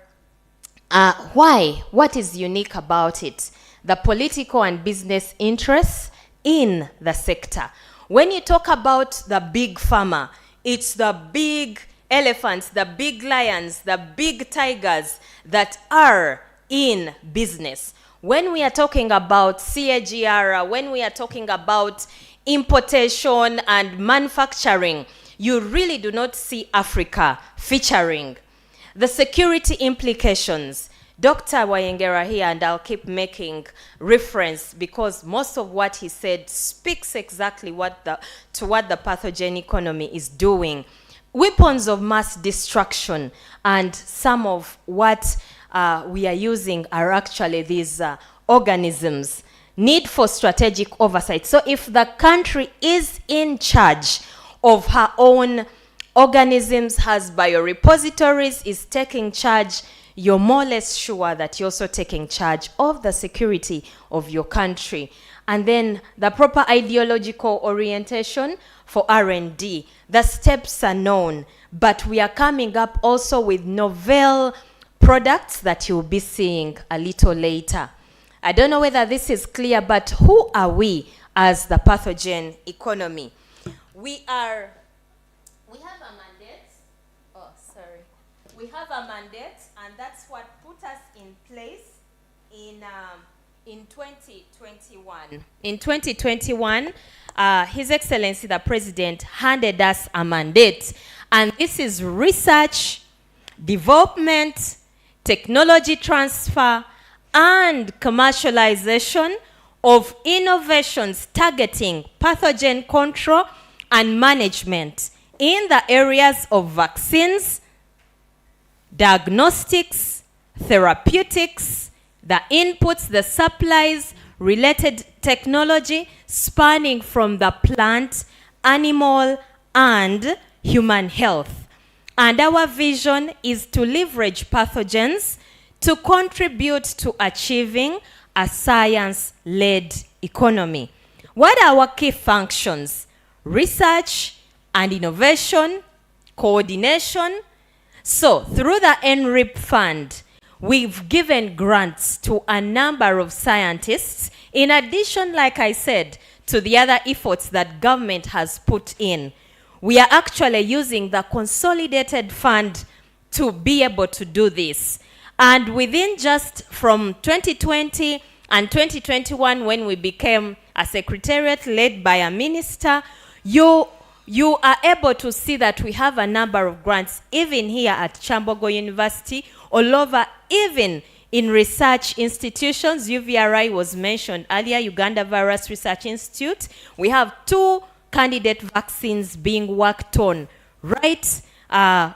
what is unique about it? The political and business interests in the sector. When you talk about the big pharma, it's the big elephants, the big lions, the big tigers that are in business. When we are talking about CAGR, when we are talking about importation and manufacturing, you really do not see Africa featuring. The security implications, Dr. Wayengera here, and I'll keep making reference because most of what he said speaks exactly to what the pathogen economy is doing. Weapons of mass destruction, and some of what we are using are actually these organisms. Need for strategic oversight. So if the country is in charge of her own organisms, has biorepositories, is taking charge, you're more or less sure that you're also taking charge of the security of your country. And then the proper ideological orientation for R&D. The steps are known, but we are coming up also with novel products that you'll be seeing a little later. I don't know whether this is clear, but who are we as the pathogen economy? We have a mandate. Oh, sorry. We have a mandate, and that's what put us in place in 2021. In 2021, His Excellency the President handed us a mandate, and this is research, development, technology transfer, and commercialization of innovations targeting pathogen control and management in the areas of vaccines, diagnostics, therapeutics, the inputs, the supplies, related technology spanning from the plant, animal, and human health. And our vision is to leverage pathogens to contribute to achieving a science-led economy. What are our key functions? Research and innovation, coordination. So through the NRIP fund, we've given grants to a number of scientists, in addition, like I said, to the other efforts that government has put in. We are actually using the consolidated fund to be able to do this. And within just from 2020 and 2021, when we became a secretariat led by a minister, you are able to see that we have a number of grants, even here at Kyambogo University, all over, even in research institutions. UVRI was mentioned earlier, Uganda Virus Research Institute. We have 2 candidate vaccines being worked on, right? And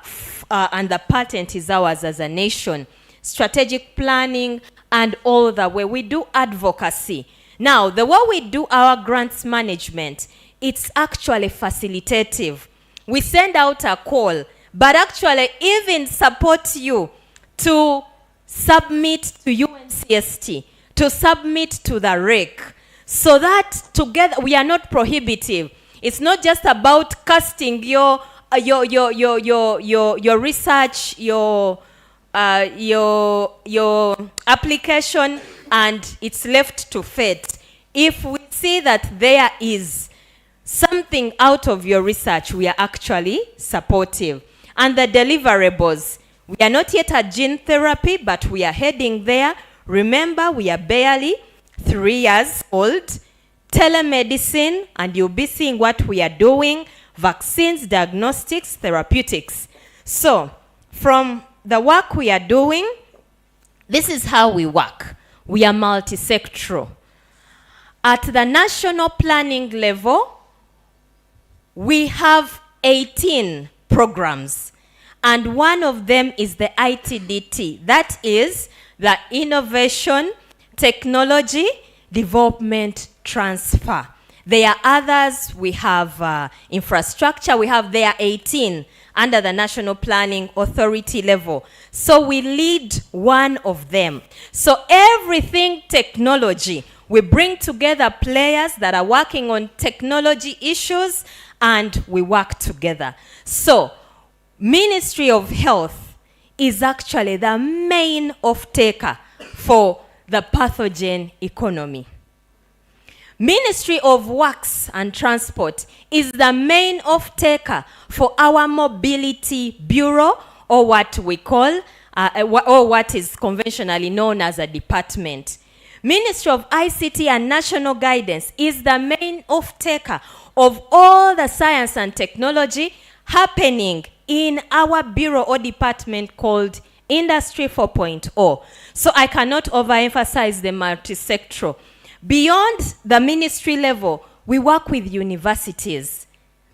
the patent is ours as a nation. Strategic planning and all the way. We do advocacy. Now, the way we do our grants management, it's actually facilitative. We send out a call, but actually even support you to submit to UNCST, to submit to the REC, so that together we are not prohibitive. It's not just about casting your research, your application, and it's left to fate. If we see that there is something out of your research, we are actually supportive. And the deliverables, we are not yet at gene therapy, but we are heading there. Remember, we are barely 3 years old. Telemedicine, and you'll be seeing what we are doing. Vaccines, diagnostics, therapeutics. So, from the work we are doing, this is how we work. We are multi-sectoral. At the national planning level, we have 18 programs, and one of them is the ITDT. That is the Innovation, Technology, Development, Transfer. There are others. We have infrastructure. We have there 18 under the National Planning Authority level. So we lead one of them. So everything technology, we bring together players that are working on technology issues, and we work together. So Ministry of Health is actually the main off-taker for the pathogen economy. Ministry of Works and Transport is the main off-taker for our Mobility Bureau, or what we call, or what is conventionally known as a department. Ministry of ICT and National Guidance is the main off-taker of all the science and technology happening in our bureau or department called Industry 4.0. So I cannot overemphasize the multi-sectoral. Beyond the ministry level, we work with universities.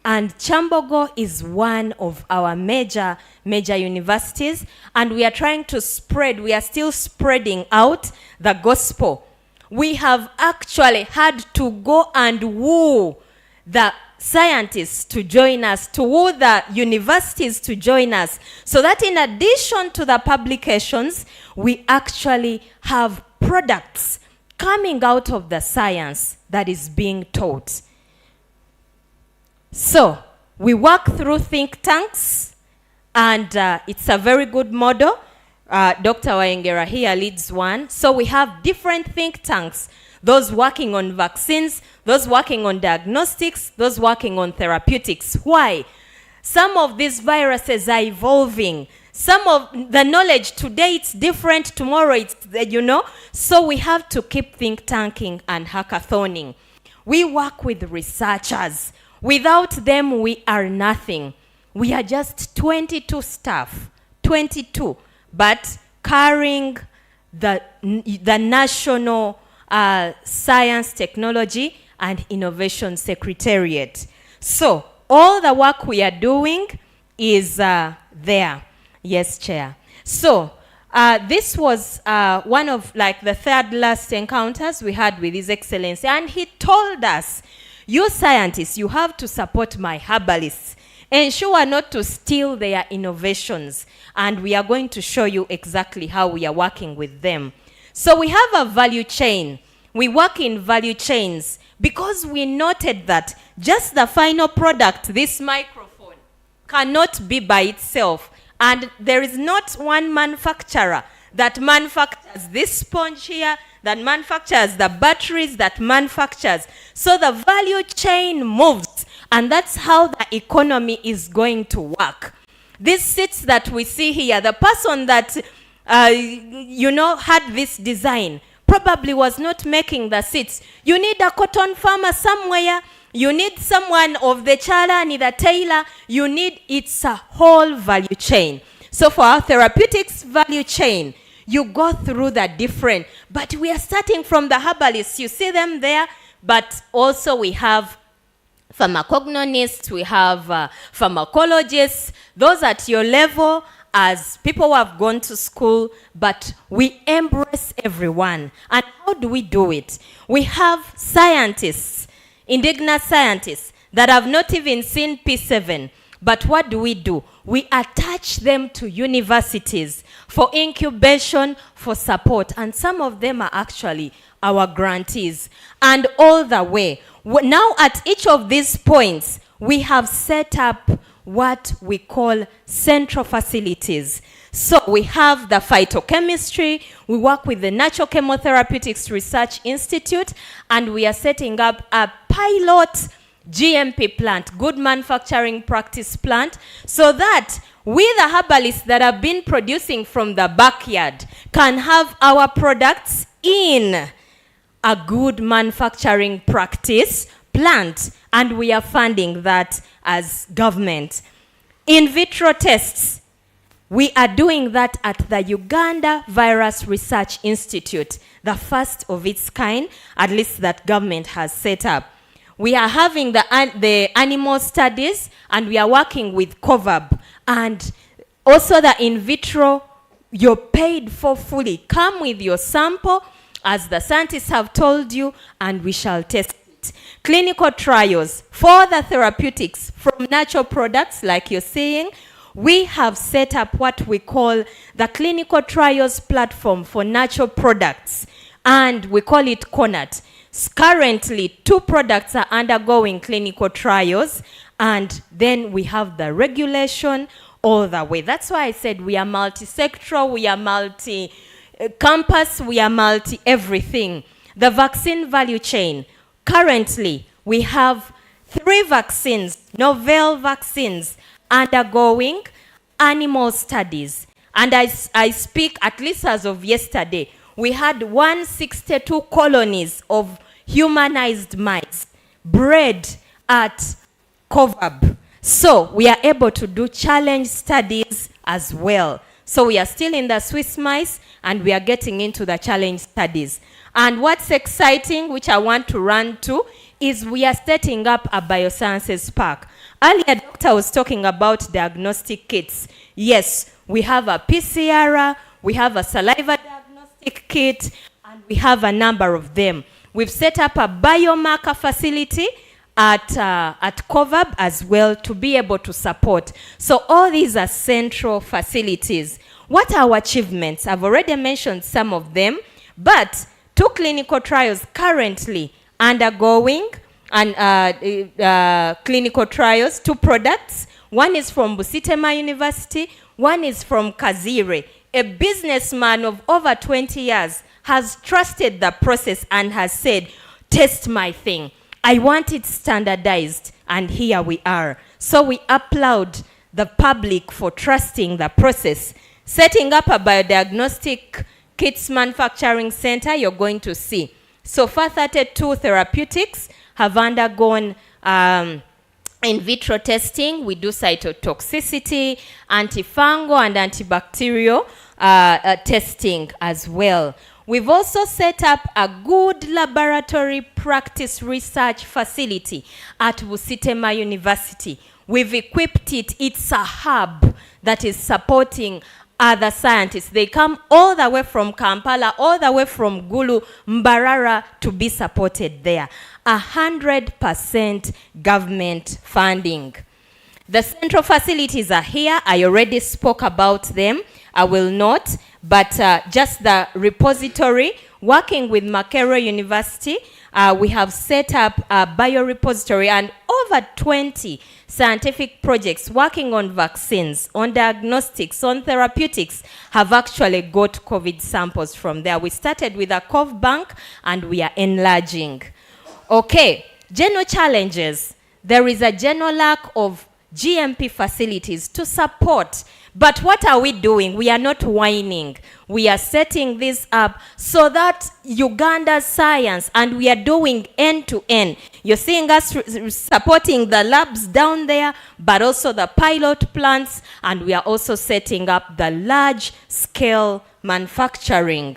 And Kyambogo is one of our major universities, and we are trying to spread, we are still spreading out the gospel. We have actually had to go and woo the scientists to join us, to woo the universities to join us, so that in addition to the publications, we actually have products coming out of the science that is being taught. So, we work through think tanks, and it's a very good model. Dr. Waengera here leads one. So we have different think tanks, those working on vaccines, those working on diagnostics, those working on therapeutics. Why? Some of these viruses are evolving. Some of the knowledge today it's different, tomorrow it's, so we have to keep think tanking and hackathoning. We work with researchers. Without them, we are nothing. We are just 22 staff, 22, but carrying the National Science, Technology, and Innovation Secretariat. So, all the work we are doing is there. Yes, Chair. So, this was one of the third last encounters we had with His Excellency, and he told us, you scientists, you have to support my herbalists. Ensure not to steal their innovations. And we are going to show you exactly how we are working with them. So we have a value chain. We work in value chains because we noted that just the final product, this microphone, cannot be by itself. And there is not one manufacturer that manufactures this sponge here, that manufactures the batteries, that manufactures. So the value chain moves, and that's how the economy is going to work. These seats that we see here, the person that, had this design probably was not making the seats. You need a cotton farmer somewhere. You need someone of the chala, the tailor. It's a whole value chain. So for our therapeutics value chain, you go through the different, but we are starting from the herbalists. You see them there, but also we have pharmacognomists, we have pharmacologists, those at your level as people who have gone to school, but we embrace everyone. And how do we do it? We have scientists, indigenous scientists, that have not even seen P7. But what do? We attach them to universities for incubation, for support. And some of them are actually our grantees. And all the way. Now at each of these points, we have set up what we call central facilities. So we have the phytochemistry, we work with the Natural Chemotherapeutics Research Institute, and we are setting up a pilot GMP plant, good manufacturing practice plant, so that we, the herbalists that have been producing from the backyard, can have our products in a good manufacturing practice plant, and we are funding that as government. In vitro tests, we are doing that at the Uganda Virus Research Institute, the first of its kind, at least that government has set up. We are having the animal studies, and we are working with COVAB. And also the in vitro, you're paid for fully. Come with your sample, as the scientists have told you, and we shall test it. Clinical trials for the therapeutics from natural products, like you're saying, we have set up what we call the clinical trials platform for natural products, and we call it CONAT. Currently, 2 products are undergoing clinical trials, and then we have the regulation all the way. That's why I said we are multi-sectoral, we are multi-campus, we are multi-everything. The vaccine value chain. Currently, we have 3 vaccines, novel vaccines, undergoing animal studies. And I speak, at least as of yesterday, we had 162 colonies of humanized mice bred at COVAB. So we are able to do challenge studies as well. So we are still in the Swiss mice and we are getting into the challenge studies. And what's exciting, which I want to run to, is we are setting up a biosciences park. Earlier, Doctor was talking about diagnostic kits. Yes, we have a PCR, we have a saliva diagnostic kit, and we have a number of them. We've set up a biomarker facility at COVAB as well to be able to support. So all these are central facilities. What are our achievements? I've already mentioned some of them, but 2 clinical trials currently undergoing and clinical trials, 2 products. One is from Busitema University, one is from Kazire. A businessman of over 20 years has trusted the process and has said, test my thing. I want it standardized, and here we are. So we applaud the public for trusting the process. Setting up a biodiagnostic kits manufacturing center, you're going to see. So far, 32 therapeutics have undergone in vitro testing. We do cytotoxicity, antifungal, and antibacterial testing as well. We've also set up a good laboratory practice research facility at Busitema University. We've equipped it. It's a hub that is supporting other scientists. They come all the way from Kampala, all the way from Gulu, Mbarara to be supported there. 100% government funding. The central facilities are here. I already spoke about them. I will not, but just the repository, working with Makerere University, we have set up a biorepository and over 20 scientific projects working on vaccines, on diagnostics, on therapeutics have actually got COVID samples from there. We started with a COVID bank and we are enlarging. Okay, general challenges. There is a general lack of GMP facilities to support. But what are we doing? We are not whining. We are setting this up so that Uganda's science, and we are doing end-to-end. You're seeing us supporting the labs down there, but also the pilot plants, and we are also setting up the large-scale manufacturing.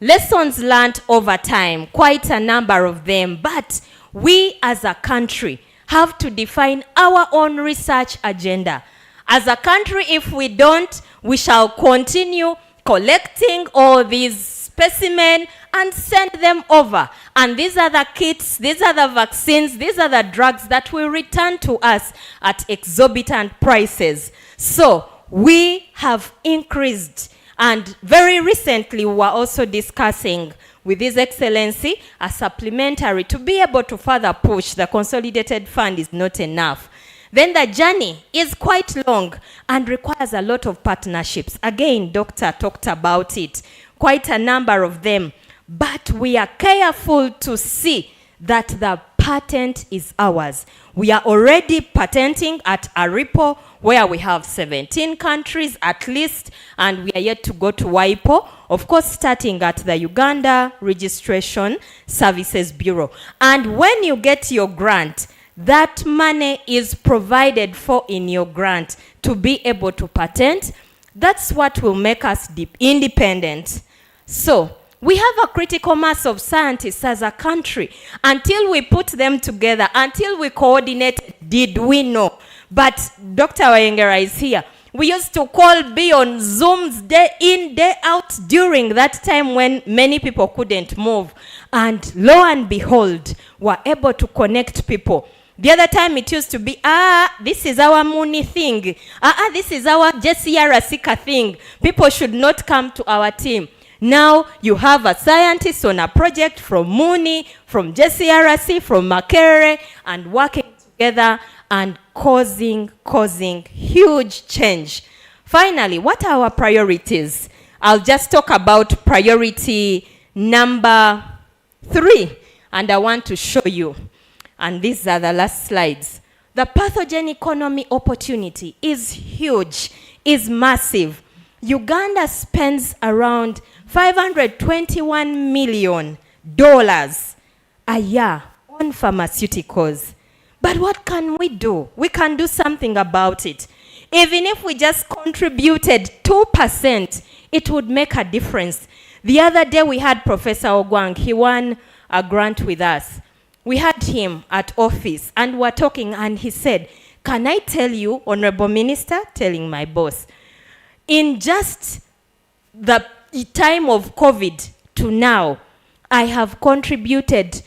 Lessons learned over time, quite a number of them, but we as a country have to define our own research agenda. As a country, if we don't, we shall continue collecting all these specimens and send them over. And these are the kits, these are the vaccines, these are the drugs that will return to us at exorbitant prices. So we have increased. And very recently, we were also discussing with His Excellency a supplementary to be able to further push. The consolidated fund is not enough. Then the journey is quite long and requires a lot of partnerships. Again, Doctor talked about it, quite a number of them. But we are careful to see that the patent is ours. We are already patenting at ARIPO, where we have 17 countries at least, and we are yet to go to WIPO, of course starting at the Uganda Registration Services Bureau. And when you get your grant, that money is provided for in your grant to be able to patent. That's what will make us independent. So we have a critical mass of scientists as a country. Until we put them together, until we coordinate, did we know? But Dr. Wayengera is here. We used to be on Zooms day in, day out during that time when many people couldn't move. And lo and behold, we're able to connect people. The other time it used to be, this is our Muni thing. This is our JCRC thing. People should not come to our team. Now you have a scientist on a project from Muni, from JCRC, from Makerere, and working together and causing huge change. Finally, what are our priorities? I'll just talk about priority number 3, and I want to show you. And these are the last slides. The pathogen economy opportunity is huge, is massive. Uganda spends around $521 million a year on pharmaceuticals. But what can we do? We can do something about it. Even if we just contributed 2%, it would make a difference. The other day we had Professor Ogwang. He won a grant with us. We had him at office and we're talking and he said, can I tell you, Honorable Minister, telling my boss, in just the time of COVID to now, I have contributed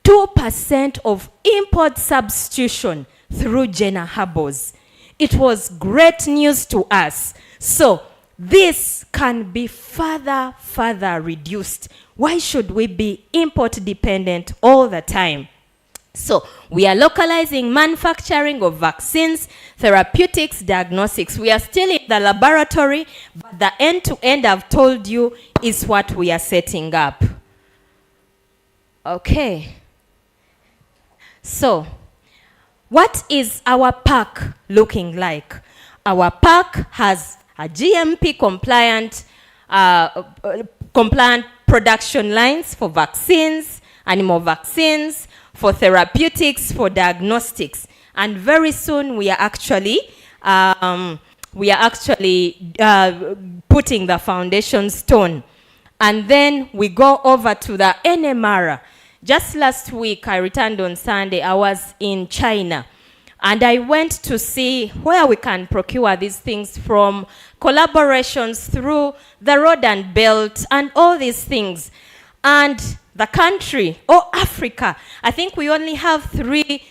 2% of import substitution through Jenna Harbors. It was great news to us. So this can be further reduced. Why should we be import dependent all the time? So we are localizing manufacturing of vaccines, therapeutics, diagnostics. We are still in the laboratory, but the end-to-end I've told you is what we are setting up. Okay. So, what is our park looking like? Our park has a GMP compliant production lines for vaccines, animal vaccines, for therapeutics, for diagnostics. And very soon we are actually putting the foundation stone. And then we go over to the NMR. Just last week, I returned on Sunday. I was in China. And I went to see where we can procure these things from, collaborations through the road and belt, and all these things. And the country, or Africa, I think we only have 3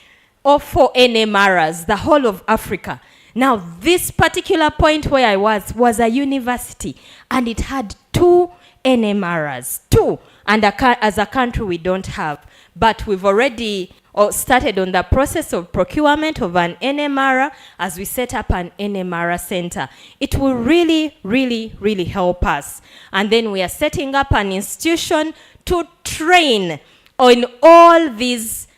or 4 NMRs, the whole of Africa. Now, this particular point where I was a university, and it had 2 NMRs, 2. And as a country, we don't have. But we've already started on the process of procurement of an NMR as we set up an NMR center. It will really help us. And then we are setting up an institution to train on all these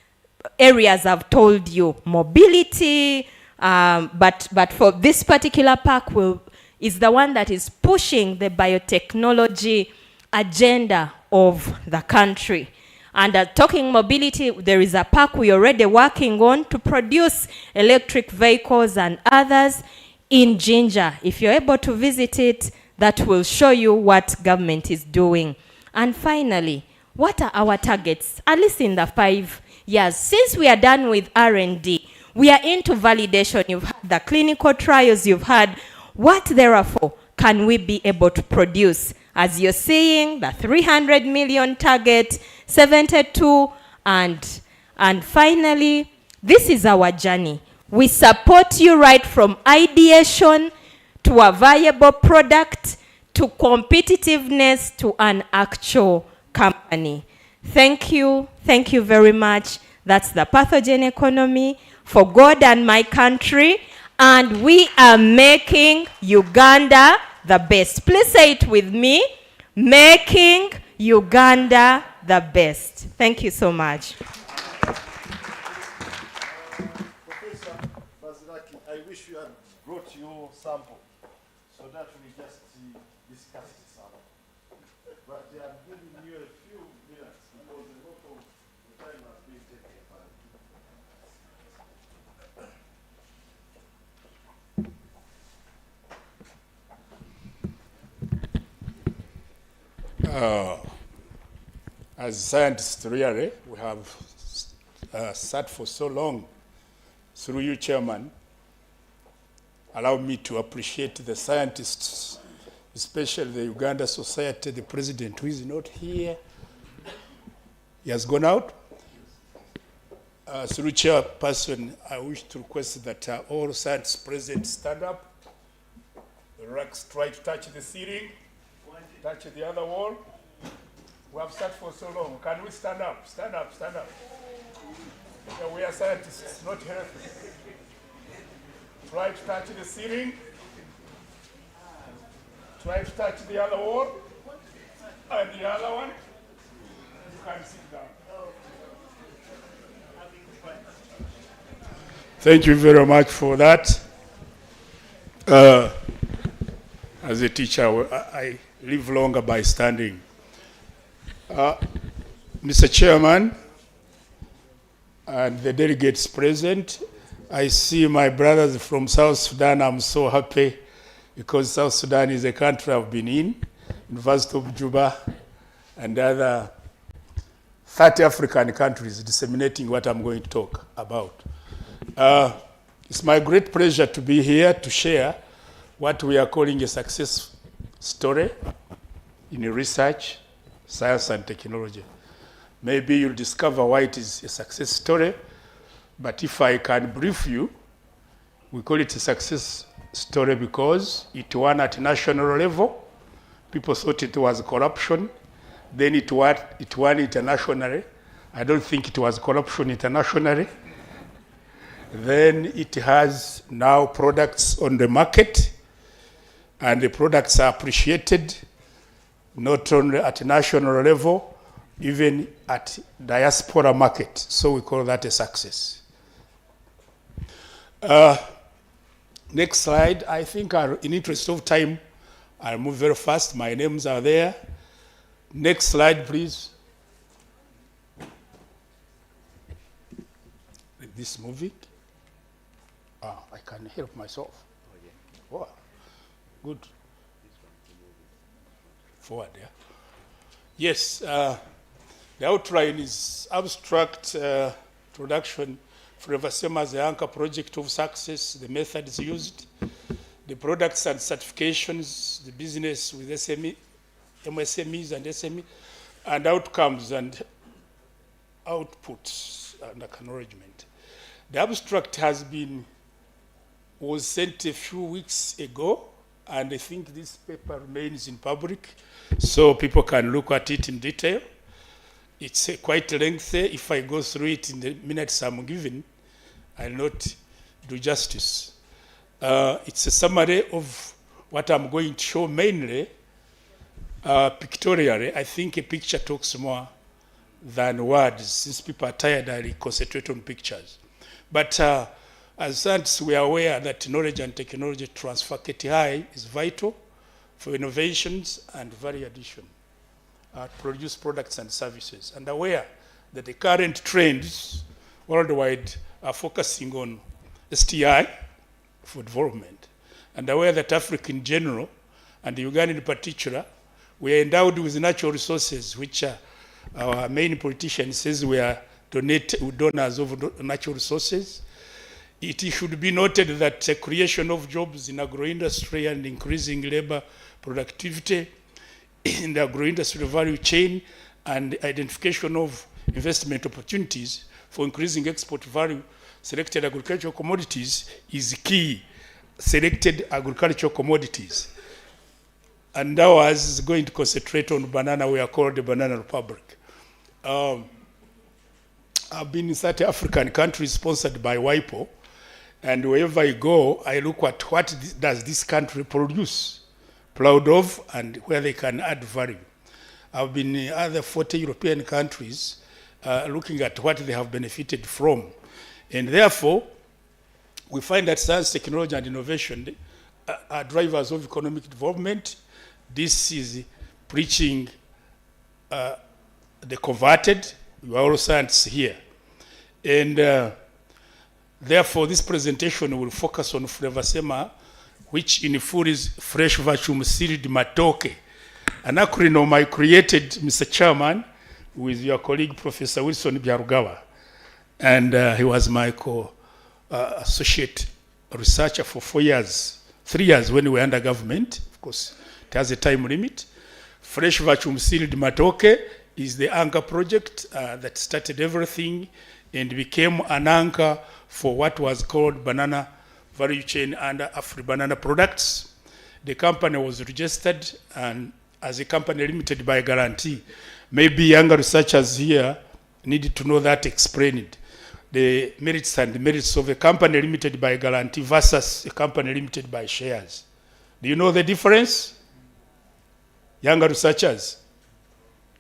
areas I've told you, mobility, but for this particular park is the one that is pushing the biotechnology agenda of the country. And talking mobility, there is a park we're already working on to produce electric vehicles and others in Jinja. If you're able to visit it, that will show you what government is doing. And finally, what are our targets, at least in the 5 years? Since we are done with R&D, we are into validation. You've had the clinical trials, you've had what therefore can we be able to produce? As you're seeing, the 300 million target, 72, and finally, this is our journey. We support you right from ideation to a viable product, to competitiveness, to an actual company. Thank you very much. That's the pathogen economy for God and my country, and we are making Uganda the best. Please say it with me. Making Uganda the best. Thank you so much. Professor Baziraki, I wish you had brought your sample so that we just discuss the sample. But they are giving you a few minutes because a lot of the time has been taken. As scientists, really, we have sat for so long. Through you, Chairman, allow me to appreciate the scientists, especially the Uganda Society, the president, who is not here. He has gone out. Through Chairperson, I wish to request that all scientists present stand up. Relax, try to touch the ceiling, touch the other wall. We have sat for so long. Can we stand up? Stand up, stand up. Yeah, we are scientists, not health. Try to touch the ceiling. Try to touch the other wall. And the other one. You can sit down. Thank you very much for that. As a teacher, I live longer by standing. Mr. Chairman and the delegates present, I see my brothers from South Sudan. I'm so happy because South Sudan is a country I've been in, University of Juba, and other 30 African countries disseminating what I'm going to talk about. It's my great pleasure to be here to share what we are calling a success story in research, science, and technology. Maybe you'll discover why it is a success story, but if I can brief you, we call it a success story because it won at national level. People thought it was corruption. Then it won internationally. I don't think it was corruption internationally. Then it has now products on the market, and the products are appreciated, not only at national level, even at diaspora market. So we call that a success. Next slide. I think in interest of time, I'll move very fast. My names are there. Next slide, please. Is this moving? I can help myself. Oh, good. Forward, yeah. Yes, the outline is abstract production for same as the anchor project of success, the methods used, the products and certifications, the business with MSMEs and SME, and outcomes and outputs and acknowledgement. The abstract was sent a few weeks ago, and I think this paper remains in public, so people can look at it in detail. It's quite lengthy. If I go through it in the minutes I'm given, I'll not do justice. It's a summary of what I'm going to show mainly pictorially. I think a picture talks more than words. Since people are tired, I concentrate on pictures. But as scientists, we are aware that knowledge and technology transfer KTI is vital for innovations and value addition, produce products and services, and aware that the current trends worldwide are focusing on STI for development, and aware that Africa in general, and Uganda in particular, we are endowed with natural resources, which our main politician says we are donors of natural resources. It should be noted that the creation of jobs in agro-industry and increasing labor productivity in the agro-industry value chain and identification of investment opportunities for increasing export value, selected agricultural commodities is key. Selected agricultural commodities. And ours is going to concentrate on banana. We are called the Banana Republic. I've been in 30 African countries sponsored by WIPO, and wherever I go, I look at what does this country produce, proud of, and where they can add value. I've been in other 40 European countries looking at what they have benefited from. And therefore, we find that science, technology, and innovation are drivers of economic development. This is preaching the converted. You are all scientists here. And therefore, this presentation will focus on Flevasema, which in full is fresh vacuum sealed matoke. An acronym I created, Mr. Chairman, with your colleague, Professor Wilson Byarugawa. And he was my associate researcher for 4 years, 3 years when we were under government. Of course, it has a time limit. Fresh vacuum sealed matoke is the anchor project that started everything and became an anchor for what was called banana value chain under Afri-Banana Products. The company was registered and as a company limited by guarantee. Maybe younger researchers here needed to know that explained. The merits and demerits of a company limited by guarantee versus a company limited by shares. Do you know the difference? Younger researchers?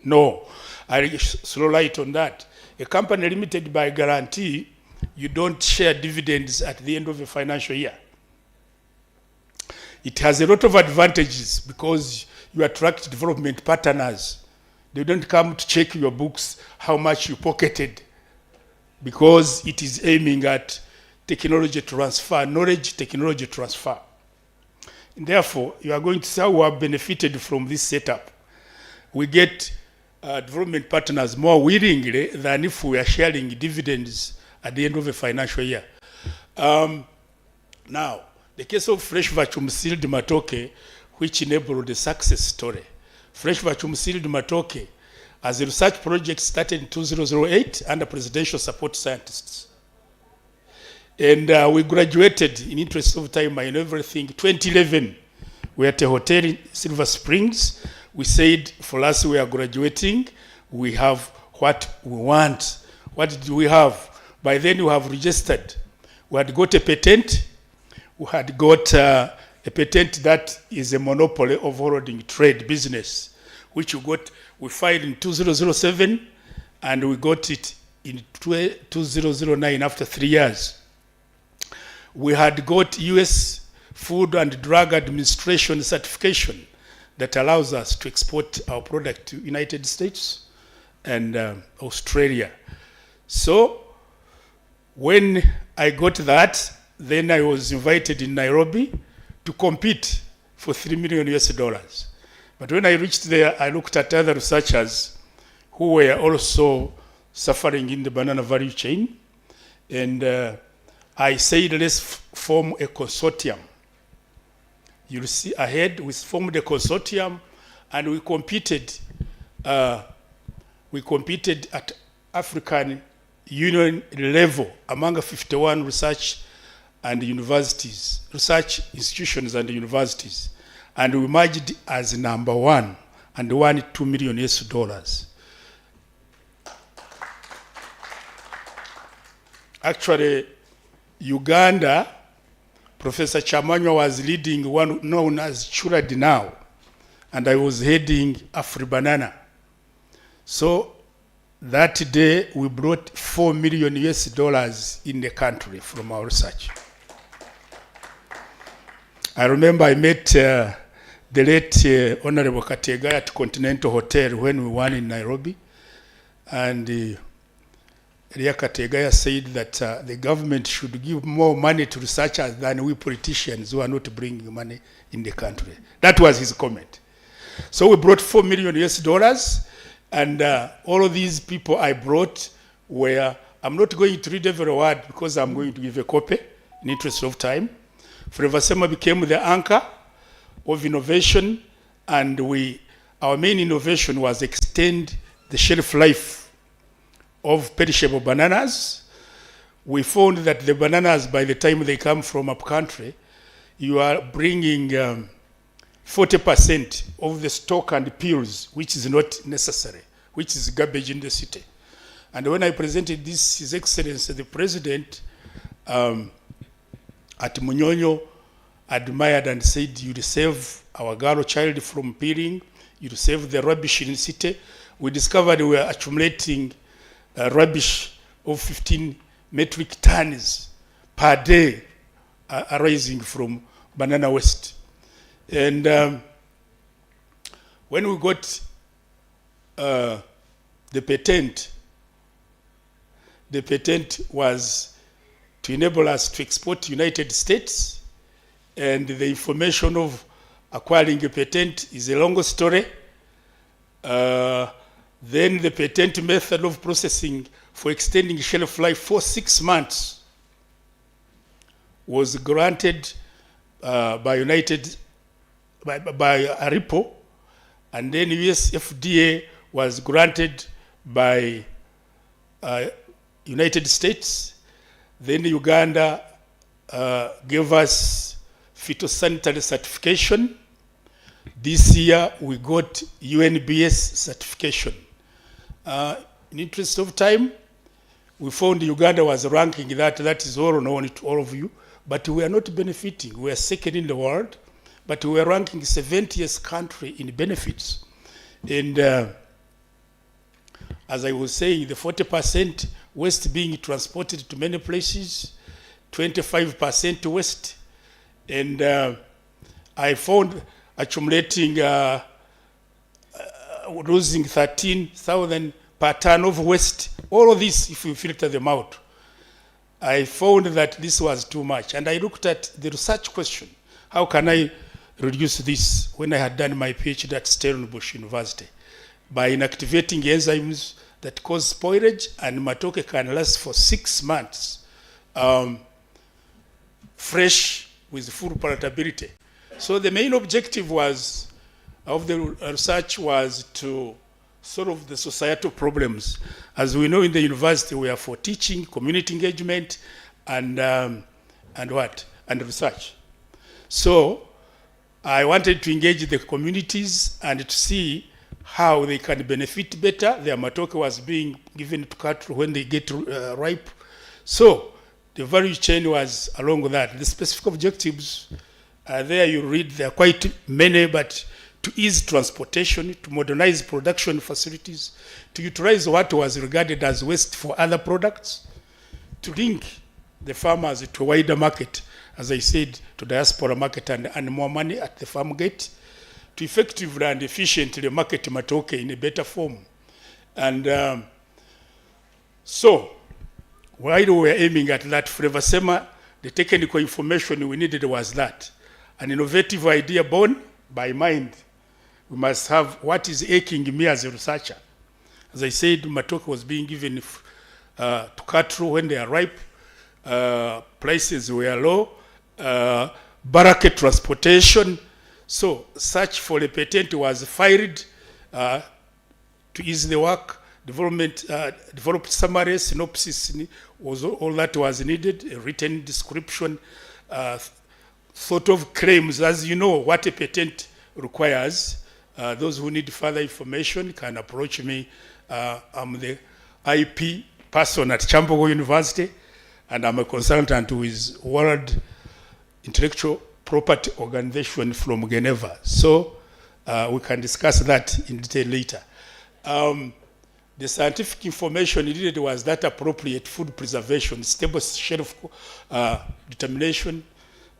No. I'll throw light on that. A company limited by guarantee, you don't share dividends at the end of a financial year. it has a lot of advantages because you attract development partners. They don't come to check your books, how much you pocketed, because it is aiming at technology transfer, knowledge technology transfer. And therefore, you are going to see how we have benefited from this setup. We get development partners more willingly than if we are sharing dividends at the end of a financial year. Now, the case of fresh vacuum sealed matoke, which enabled the success story. Fresh vacuum sealed matoke, as a research project, started in 2008 under presidential support scientists. And we graduated, in interest of time and everything, 2011. We were at a hotel in Silver Springs. We said, for us, we are graduating. We have what we want. What did we have? By then, we have registered. We had got a patent. We had got a patent that is a monopoly of holding trade business, which we filed in 2007, and we got it in 2009 after 3 years. We had got US Food and Drug Administration certification that allows us to export our product to United States and Australia. So when I got that, then I was invited in Nairobi to compete for $3 million. But when I reached there, I looked at other researchers who were also suffering in the banana value chain. And I said, let's form a consortium. You'll see ahead, we formed a consortium, and we competed at African Union level among 51 research institutions and universities. And we emerged as #1 and won $2 million. Actually, Uganda, Professor Chamanywa was leading one known as Churad now, and I was heading AfriBanana. So that day, we brought $4 million in the country from our research. I remember I met the late Honorable Kategai at Continental Hotel when we won in Nairobi. And Ria Kategai said that the government should give more money to researchers than we politicians who are not bringing money in the country. That was his comment. So we brought $4 million, and all of these people I brought were, I'm not going to read every word because I'm going to give a copy in interest of time. Forever Sema became the anchor of innovation, and our main innovation was extend the shelf life of perishable bananas. We found that the bananas, by the time they come from up country, you are bringing 40% of the stock and peels, which is not necessary, which is garbage in the city. And when I presented this, His Excellency, the President, at Munyonyo, admired and said, you'll save our girl child from peeling, you'll save the rubbish in the city. We discovered we were accumulating rubbish of 15 metric tons per day arising from banana waste. And when we got the patent was to enable us to export to United States, and the information of acquiring a patent is a long story. Then the patent method of processing for extending shelf life for 6 months was granted by ARIPO, and then US FDA was granted by United States. Then Uganda gave us phytosanitary certification. This year we got UNBS certification. In interest of time, we found Uganda was ranking that is all known to all of you, but we are not benefiting. We are second in the world, but we are ranking 70th country in benefits. And as I was saying, the 40% waste being transported to many places, 25% waste, and I found accumulating, losing 13,000 per ton of waste. All of this, if you filter them out, I found that this was too much. And I looked at the research question. How can I reduce this when I had done my PhD at Stellenbosch University? By inactivating enzymes that cause spoilage, and matoke can last for 6 months, fresh with full palatability. So the main objective of the research was to solve the societal problems. As we know, in the university, we are for teaching, community engagement, and research. So I wanted to engage the communities and to see how they can benefit better. Their matoke was being given to cattle when they get ripe. So the value chain was along that. The specific objectives, there you read, there are quite many, but to ease transportation, to modernize production facilities, to utilize what was regarded as waste for other products, to link the farmers to a wider market, as I said, to diaspora market and more money at the farm gate, to effectively and efficiently market matoke in a better form. And so, while we were aiming at that, Flavor Sema, the technical information we needed was that. An innovative idea born by mind. We must have what is aching me as a researcher. As I said, matoke was being given to cattle when they are ripe. Prices were low. Barricade transportation. So search for a patent was filed to ease the work. Developed summary, synopsis, was all that was needed. A written description, sort of claims. As you know, what a patent requires. Those who need further information can approach me. I'm the IP person at Kyambogo University, and I'm a consultant with World Intellectual Property Organization from Geneva. So we can discuss that in detail later. The scientific information needed was that appropriate food preservation, stable shelf determination,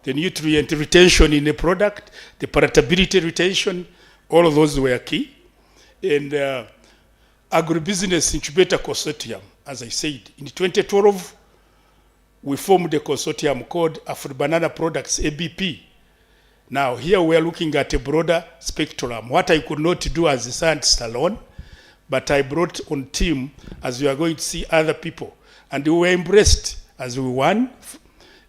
the nutrient retention in the product, the palatability retention, all of those were key. And agribusiness incubator consortium, as I said, in 2012, we formed a consortium called Afro-Banana Products, ABP. Now, here we are looking at a broader spectrum. What I could not do as a scientist alone, but I brought on team, as you are going to see, other people. And we were embraced as we won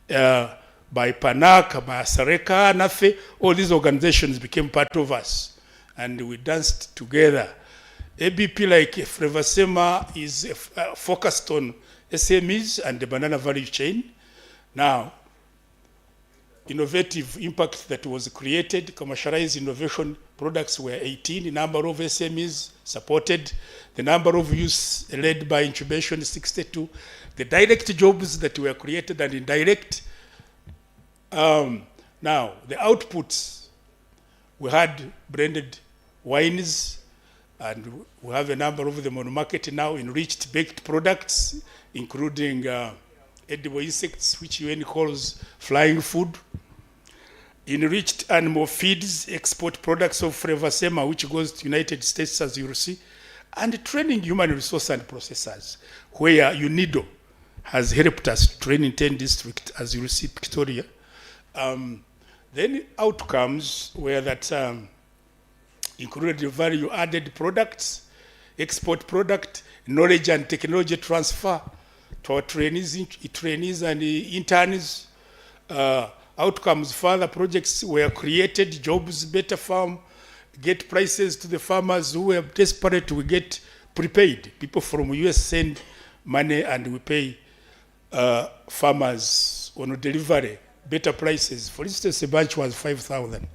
by PANAC, by Sareka, NAFE. All these organizations became part of us. And we danced together. ABP, like Flavor Sema, is focused on SMEs and the banana value chain. Now, innovative impact that was created, commercialized innovation products were 18, the number of SMEs supported, the number of youth led by incubation 62, the direct jobs that were created and indirect. Now, the outputs, we had blended wines, and we have a number of them on the market now, enriched baked products, including edible insects, which UN calls flying food, enriched animal feeds, export products of Flavor Sema, which goes to United States, as you will see, and training human resource and processors, where UNIDO has helped us train in 10 districts, as you will see, Victoria. Then outcomes were that included value-added products, export product, knowledge and technology transfer to our trainees and interns. Outcomes, further projects were created, jobs, better farm, get prices to the farmers who were desperate. We get prepaid. People from US send money and we pay farmers on delivery, better prices. For instance, a bunch was 5,000.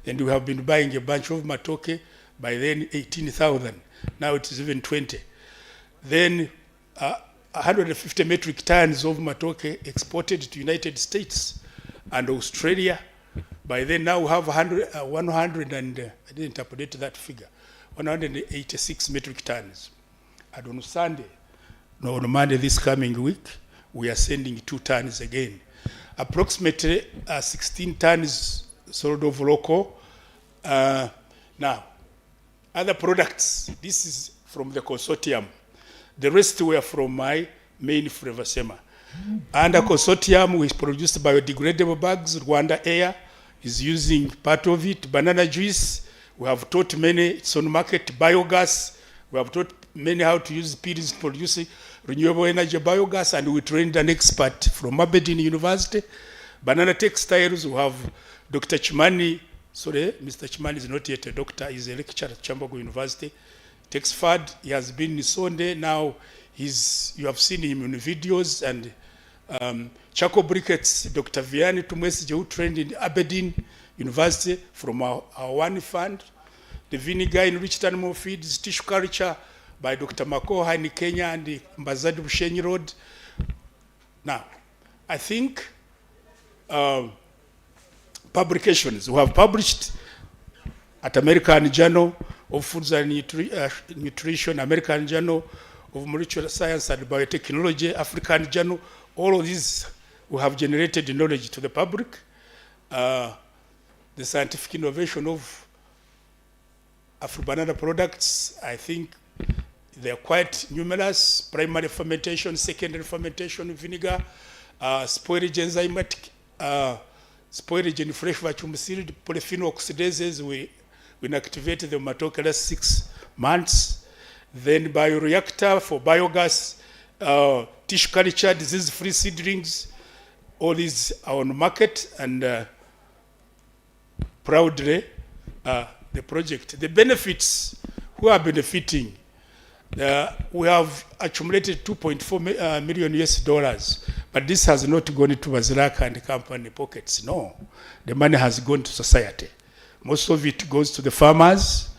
And we have been buying a bunch of matoke, by then 18,000. Now it is even 20. Then 150 metric tons of matoke exported to United States and Australia. By then now we have 100 and, I didn't update that figure, 186 metric tons. And on Sunday, no, on Monday this coming week, we are sending 2 tons again. Approximately 16 tons sort of local. Now, other products, this is from the consortium. The rest were from my main flavor SEMA. Under consortium, we produced biodegradable bags. Rwanda Air is using part of it. Banana juice, we have taught many, it's on market. Biogas, we have taught many how to use peels to produce renewable energy biogas, and we trained an expert from Aberdeen University. Banana textiles, we have Dr. Chimani, sorry, Mr. Chimani is not yet a doctor, he's a lecturer at Kyambogo University. Texfad, he has been in Sonde, now you have seen him in videos, and charcoal briquettes, Dr. Vianney Tumwesi, who trained in Aberdeen University from our one fund. The vinegar enriched animal feeds, tissue culture by Dr. Makoha in Kenya and the Mbazadi Bushenyi Road. Now, I think publications, we have published at American Journal of Foods and Nutrition, American Journal of Molecular Science and Biotechnology, African Journal. All of these we have generated knowledge to the public. The scientific innovation of Afro-banana products, I think they're quite numerous. Primary fermentation, secondary fermentation, vinegar, spoilage enzymatic, spoilage in fresh vacuum sealed polyphenol oxidases, we inactivated the matoke last 6 months. Then bioreactor for biogas, tissue culture, disease-free seedlings, all these are on market, and proudly the project. The benefits, who are benefiting? We have accumulated 2.4 million US dollars, but this has not gone into Bazilaka and the company pockets. No, the money has gone to society. Most of it goes to the farmers.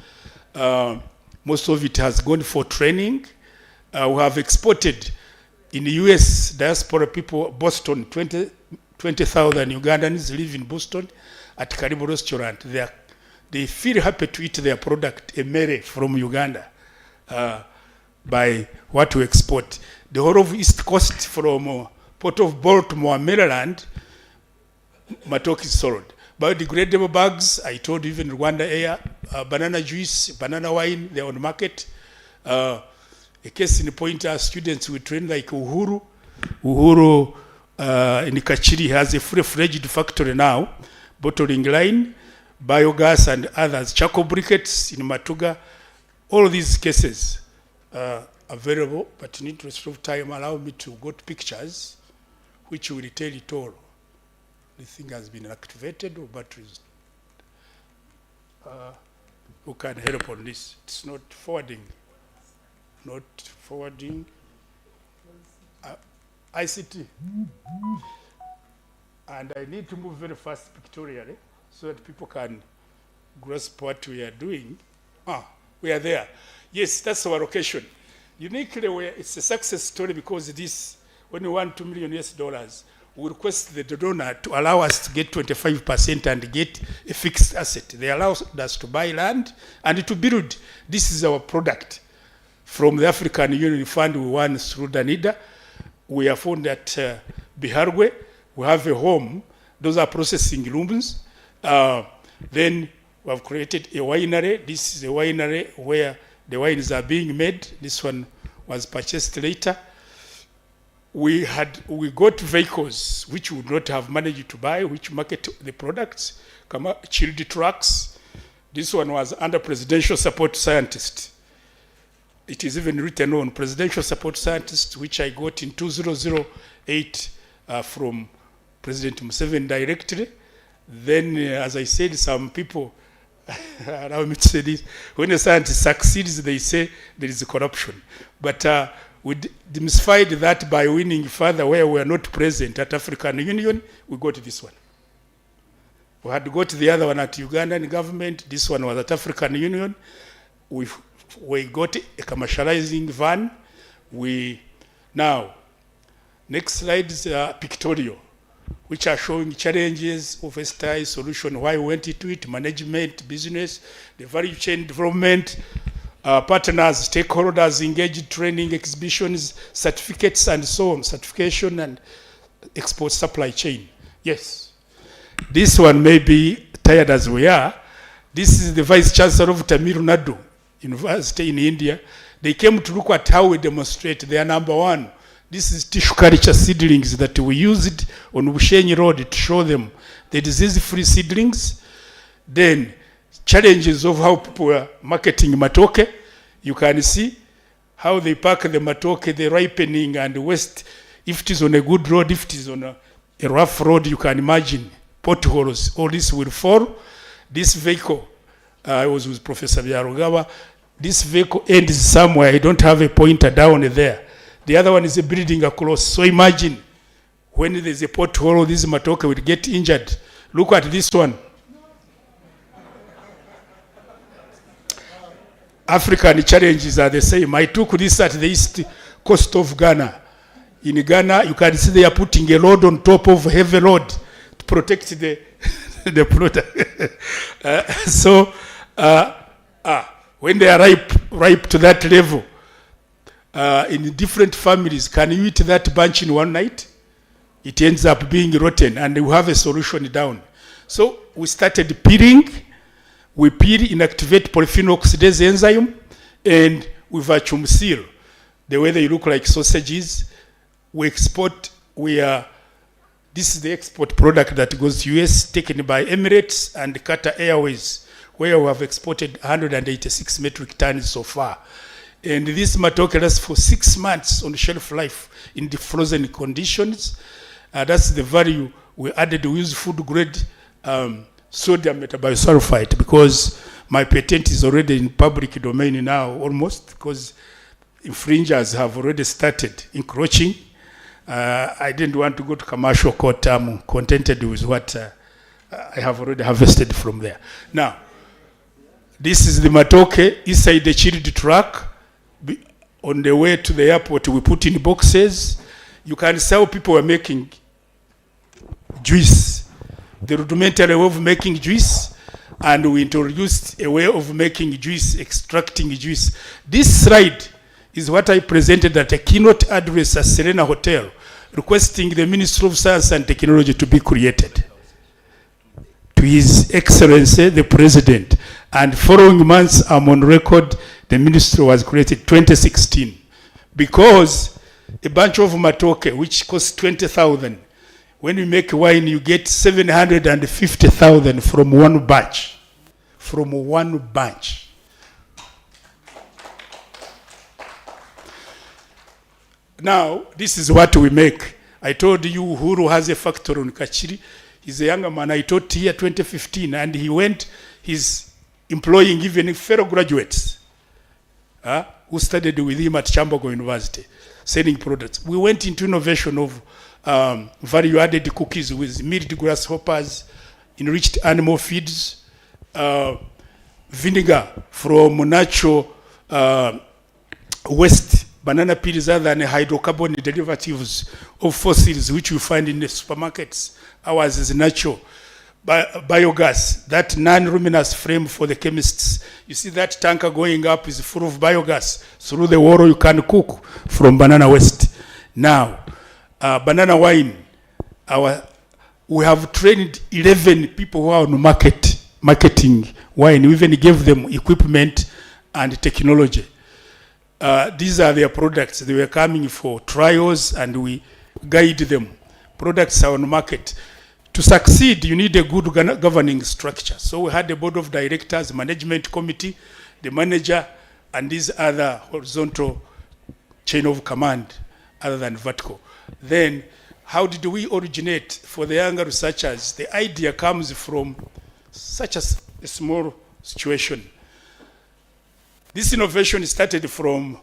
Most of it has gone for training. We have exported in the US diaspora people, Boston, 20,000 Ugandans live in Boston at Karibu restaurant. They feel happy to eat their product, emere from Uganda, by what we export. The whole of East Coast from Port of Baltimore, Maryland, matoke is sold. Biodegradable bags, I told you, even Rwanda Air, banana juice, banana wine, they're on the market. A case in point, our students we train like Uhuru. Uhuru in Kachiri has a full-fledged factory now, bottling line, biogas and others, charcoal briquettes in Matuga. All these cases are available, but in interest of time, allow me to go to pictures, which will tell it all. The thing has been activated, or batteries. Who can help on this? It's not forwarding. Not forwarding. ICT. And I need to move very fast pictorially so that people can grasp what we are doing. We are there. Yes, that's our location. Uniquely, it's a success story because this, when we want $2 million US dollars, we request the donor to allow us to get 25% and get a fixed asset. They allow us to buy land and to build. This is our product. From the African Union Fund, we won through Danida. We are found at Biharwe. We have a home. Those are processing rooms. Then we have created a winery. This is a winery where the wines are being made. This one was purchased later. We got vehicles which we would not have managed to buy, which market the products, chilled trucks. This one was under presidential support scientist. It is even written on presidential support scientist, which I got in 2008 from President Museveni directly. Then, as I said, some people, allow me to say this, when a scientist succeeds, they say there is corruption. But we demystified that by winning further where we are not present at African Union, we got this one. We had got the other one at Ugandan government. This one was at African Union. We got a commercializing van. Now, next slide is pictorial, which are showing challenges of STI solution, why we went into it, management, business, the value chain development, partners, stakeholders, engaged training, exhibitions, certificates, and so on, certification and export supply chain. Yes. This one may be tired as we are. This is the Vice Chancellor of Tamil Nadu University in India. They came to look at how we demonstrate. They are number one. This is tissue culture seedlings that we used on Bushenyi Road to show them the disease-free seedlings. Then challenges of how people are marketing matoke. You can see how they pack the matoke, the ripening and the waste. If it is on a good road, if it is on a rough road, you can imagine potholes. All this will fall. This vehicle, I was with Professor Byarugawa. This vehicle ends somewhere. I don't have a pointer down there. The other one is a building across. So imagine when there's a pothole, this matoke will get injured. Look at this one. African challenges are the same. I took this at the east coast of Ghana. In Ghana, you can see they are putting a load on top of a heavy load to protect the the product. When they are ripe to that level, in different families, can you eat that bunch in one night? It ends up being rotten, and we have a solution down. So we started peeling. We peel, inactivate polyphenol oxidase enzyme, and we vacuum seal. The way they look like sausages, we export. This is the export product that goes to US, taken by Emirates and Qatar Airways, where we have exported 186 metric tons so far. And this matoke lasts for 6 months on shelf life in the frozen conditions. That's the value we added. We use food grade sodium metabisulfite because my patent is already in public domain now, almost, because infringers have already started encroaching. I didn't want to go to commercial court. I'm contented with what I have already harvested from there. Now, this is the matoke inside the chilled truck. On the way to the airport, we put in boxes. You can see how people are making juice. The rudimentary way of making juice, and we introduced a way of making juice, extracting juice. This slide is what I presented at a keynote address at Serena Hotel, requesting the Ministry of Science and Technology to be created. To His Excellency, the President. And following months, I'm on record, the ministry was created 2016. Because a bunch of matoke, which costs 20,000, when you make wine, you get 750,000 from one batch. From one batch. Now, this is what we make. I told you Uhuru has a factory in Kachiri. He's a younger man. I taught here 2015, and he's employing even fellow graduates who studied with him at Kyambogo University, selling products. We went into innovation of value-added cookies with milled grasshoppers, enriched animal feeds, vinegar from natural waste, banana peels other than hydrocarbon derivatives of fossils which you find in the supermarkets. Ours is natural. Biogas, that non-luminous flame for the chemists. You see that tanker going up is full of biogas. Through the water you can cook from banana waste. Now, banana wine, we have trained 11 people who are on marketing wine. We even gave them equipment and technology. These are their products. They were coming for trials and we guide them. Products are on market. To succeed, you need a good governing structure. So we had a board of directors, management committee, the manager, and these other horizontal chain of command other than vertical. Then, how did we originate? For the younger researchers, the idea comes from such a small situation. This innovation started from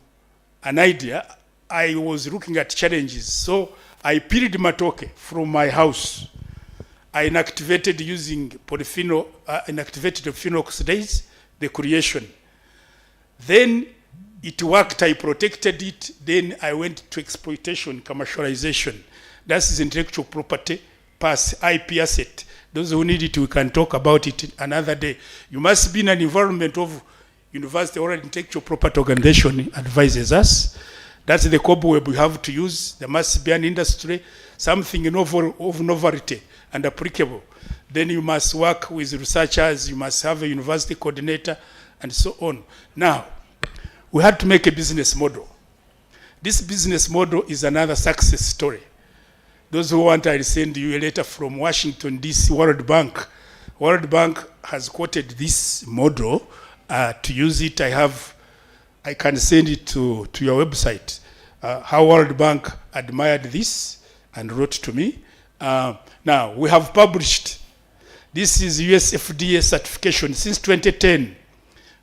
an idea. I was looking at challenges. So I peeled matoke from my house. I inactivated using polyphenol, inactivated phenol oxidase, the creation. Then it worked, I protected it. Then I went to exploitation, commercialization. That is intellectual property, pass, IP asset. Those who need it, we can talk about it another day. You must be in an environment of university or intellectual property organization advises us. That's the cobweb we have to use. There must be an industry, something novel, of novelty and applicable. Then you must work with researchers, you must have a university coordinator, and so on. Now, we had to make a business model. This business model is another success story. Those who want, I'll send you a letter from Washington, D.C., World Bank. World Bank has quoted this model. To use it, I can send it to your website. How World Bank admired this and wrote to me. Now, we have published. This is US FDA certification. Since 2010,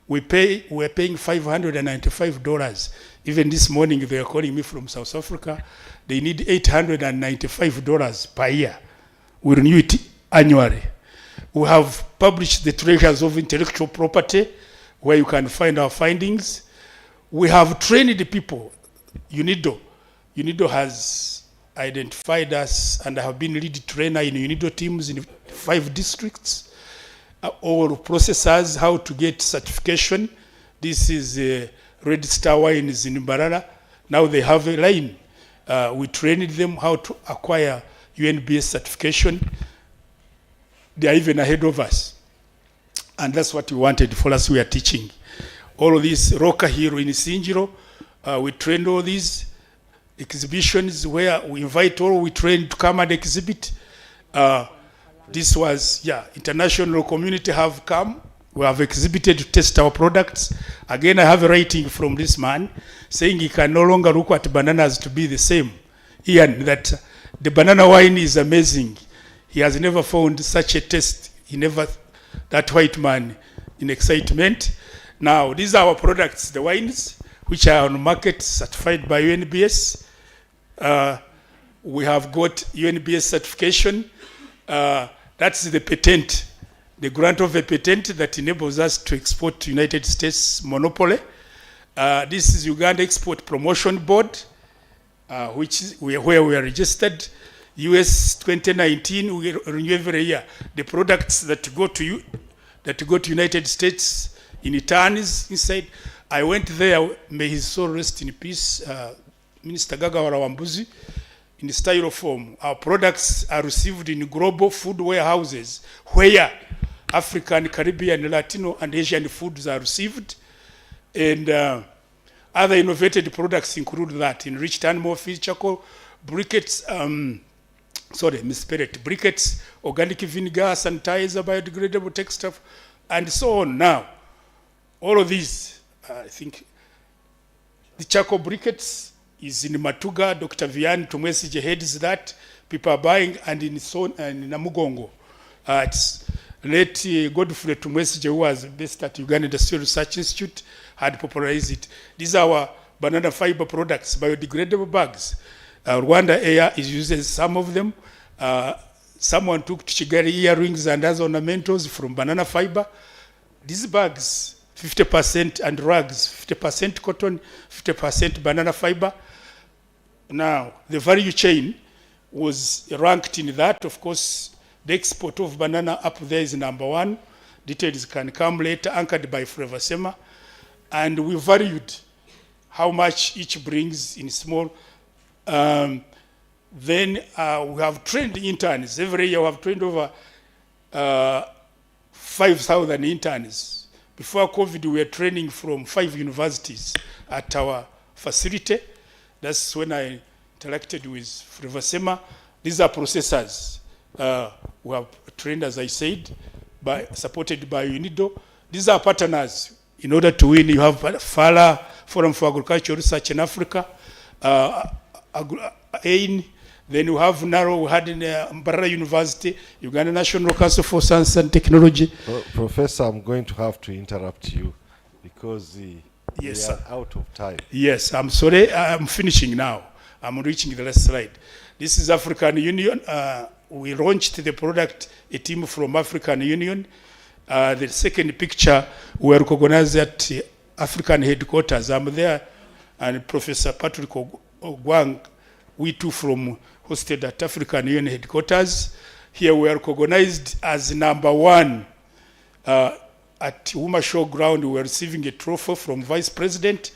we're paying $595. Even this morning, they are calling me from South Africa. They need $895 per year. We renew it annually. We have published the treasures of intellectual property, where you can find our findings. We have trained the people. UNIDO has identified us, and I have been lead trainer in UNIDO teams in 5 districts. All processors, how to get certification. This is Red Star Wines in Mbarara. Now they have a line. We trained them how to acquire UNBS certification. They are even ahead of us. And that's what we wanted for us. We are teaching. All of this, Roka Hero in Sinjiro, we trained all these exhibitions where we invite all we train to come and exhibit. This was, international community have come. We have exhibited to test our products. Again, I have a writing from this man saying he can no longer look at bananas to be the same. Ian, that the banana wine is amazing. He has never found such a taste. That white man in excitement. Now, these are our products, the wines, which are on market, certified by UNBS. We have got UNBS certification. That's the patent, the grant of a patent that enables us to export to United States monopoly. This is Uganda Export Promotion Board, where we are registered. US 2019, we renew every year. The products that go to United States in tons inside. I went there, may his soul rest in peace, Minister Gagawara Wambuzi, in styrofoam. Our products are received in global food warehouses where African, Caribbean, Latino, and Asian foods are received. And other innovated products include that, enriched animal feed, charcoal, briquettes, briquettes, organic vinegar, sanitizer, biodegradable textile, and so on. Now, all of these, I think, the charcoal briquettes is in Matuga. Dr. Vian Tumwesije heads that. People are buying, and in Namugongo. It's late Godfrey Tumwesije, who was based at Uganda Industrial Research Institute, had popularized it. These are our banana fiber products, biodegradable bags. Rwanda Air is using some of them. Someone took Chigari earrings and other ornamentals from banana fiber. These bags, 50%, and rugs, 50% cotton, 50% banana fiber. Now, the value chain was ranked in that. Of course, the export of banana up there is #1. Details can come later, anchored by Flavor Sema. And we valued how much each brings in small. Then we have trained interns. Every year we have trained over 5,000 interns. Before COVID, we were training from 5 universities at our facility. That's when I interacted with Flavor Sema. These are processors. We have trained, as I said, supported by UNIDO. These are partners. In order to win, you have FALA, Forum for Agricultural Research in Africa, AIN, then you have NARO, we had in Mbarara University, Uganda National Council for Science and Technology. Professor, I'm going to have to interrupt you because yes, we are out of time. Yes, I'm sorry, I'm finishing now. I'm reaching the last slide. This is African Union. We launched the product, a team from African Union. The second picture, we are recognized at African headquarters. I'm there, and Professor Patrick Ogwang, we too from hosted at African Union headquarters. Here we are recognized as #1 at Wuma Showground. We were receiving a trophy from Vice President.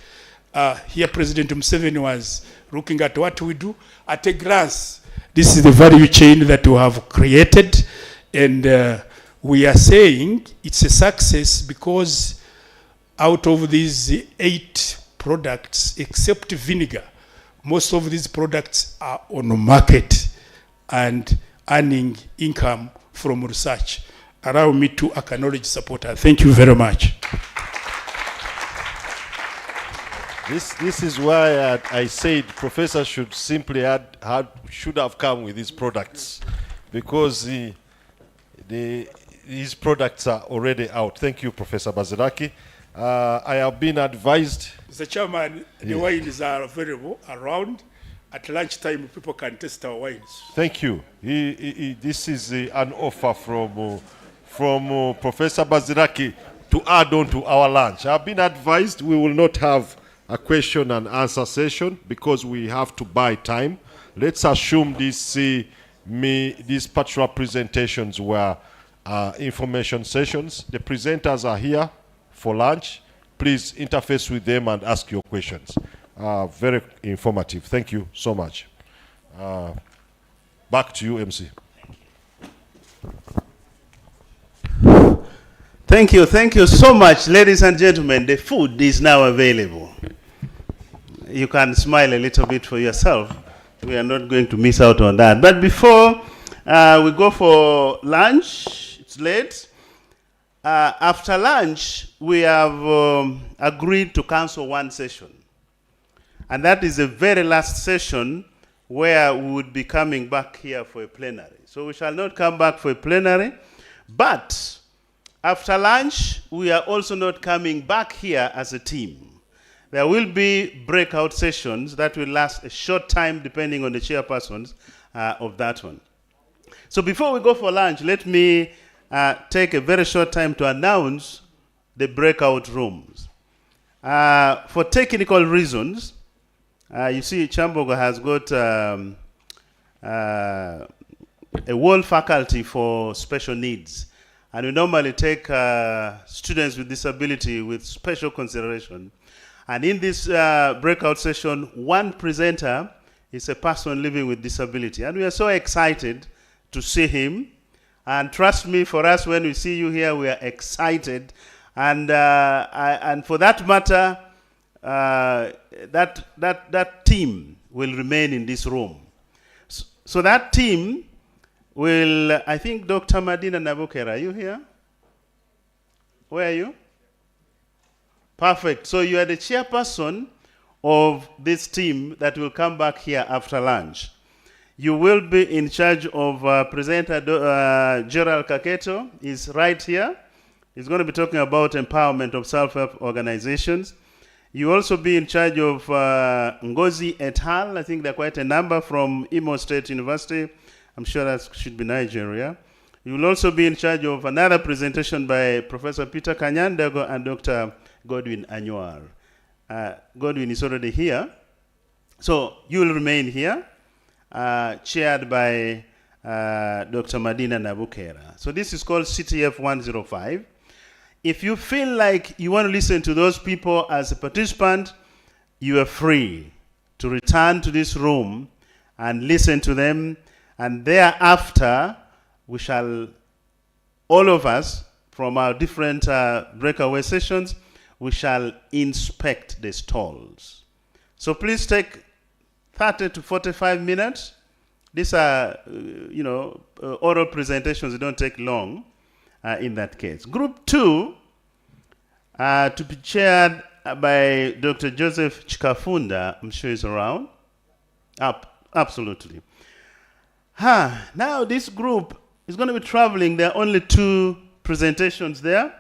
Here President Museveni was looking at what we do. At a glance, this is the value chain that we have created, And we are saying it's a success because out of these 8 products, except vinegar, most of these products are on the market and earning income from research. Allow me to acknowledge supporter. Thank you very much. This is why I said Professor should simply should have come with these products, because these products are already out. Thank you, Professor Baziraki. I have been advised. Mr. Chairman, the wines are available around. At lunchtime, people can test our wines. Thank you. This is an offer from Professor Baziraki to add on to our lunch. I've been advised we will not have a question and answer session because we have to buy time. Let's assume these particular presentations were information sessions. The presenters are here for lunch. Please interface with them and ask your questions. Very informative. Thank you so much. Back to you, MC. Thank you so much, ladies and gentlemen. The food is now available. You can smile a little bit for yourself. We are not going to miss out on that. But before we go for lunch, it's late. After lunch, we have agreed to cancel one session. And that is the very last session where we would be coming back here for a plenary. So we shall not come back for a plenary. But after lunch, we are also not coming back here as a team. There will be breakout sessions that will last a short time depending on the chairpersons of that one. So before we go for lunch, let me take a very short time to announce the breakout rooms. For technical reasons, you see Kyambogo has got a whole faculty for special needs. And we normally take students with disability with special consideration. And in this breakout session, one presenter is a person living with disability. And we are so excited to see him. And trust me, for us, when we see you here, we are excited. And for that matter, that team will remain in this room. So that team will, I think Dr. Madina Nabukera, are you here? Where are you? Perfect. So you are the chairperson of this team that will come back here after lunch. You will be in charge of presenter Gerald Kaketo. He's right here. He's going to be talking about empowerment of self-help organizations. You also be in charge of Ngozi et al. I think there are quite a number from Imo State University. I'm sure that should be Nigeria. You will also be in charge of another presentation by Professor Peter Kanyandego and Dr. Godwin Anywar. Godwin is already here. So you will remain here, chaired by Dr. Madina Nabukera. So this is called CTF 105. If you feel like you want to listen to those people as a participant, you are free to return to this room and listen to them. And thereafter, we shall, all of us, from our different breakaway sessions, we shall inspect the stalls. So please take 30 to 45 minutes. These are, oral presentations. They don't take long in that case. Group 2, to be chaired by Dr. Joseph Chikafunda. I'm sure he's around. Absolutely. Now this group is going to be traveling. There are only 2 presentations there.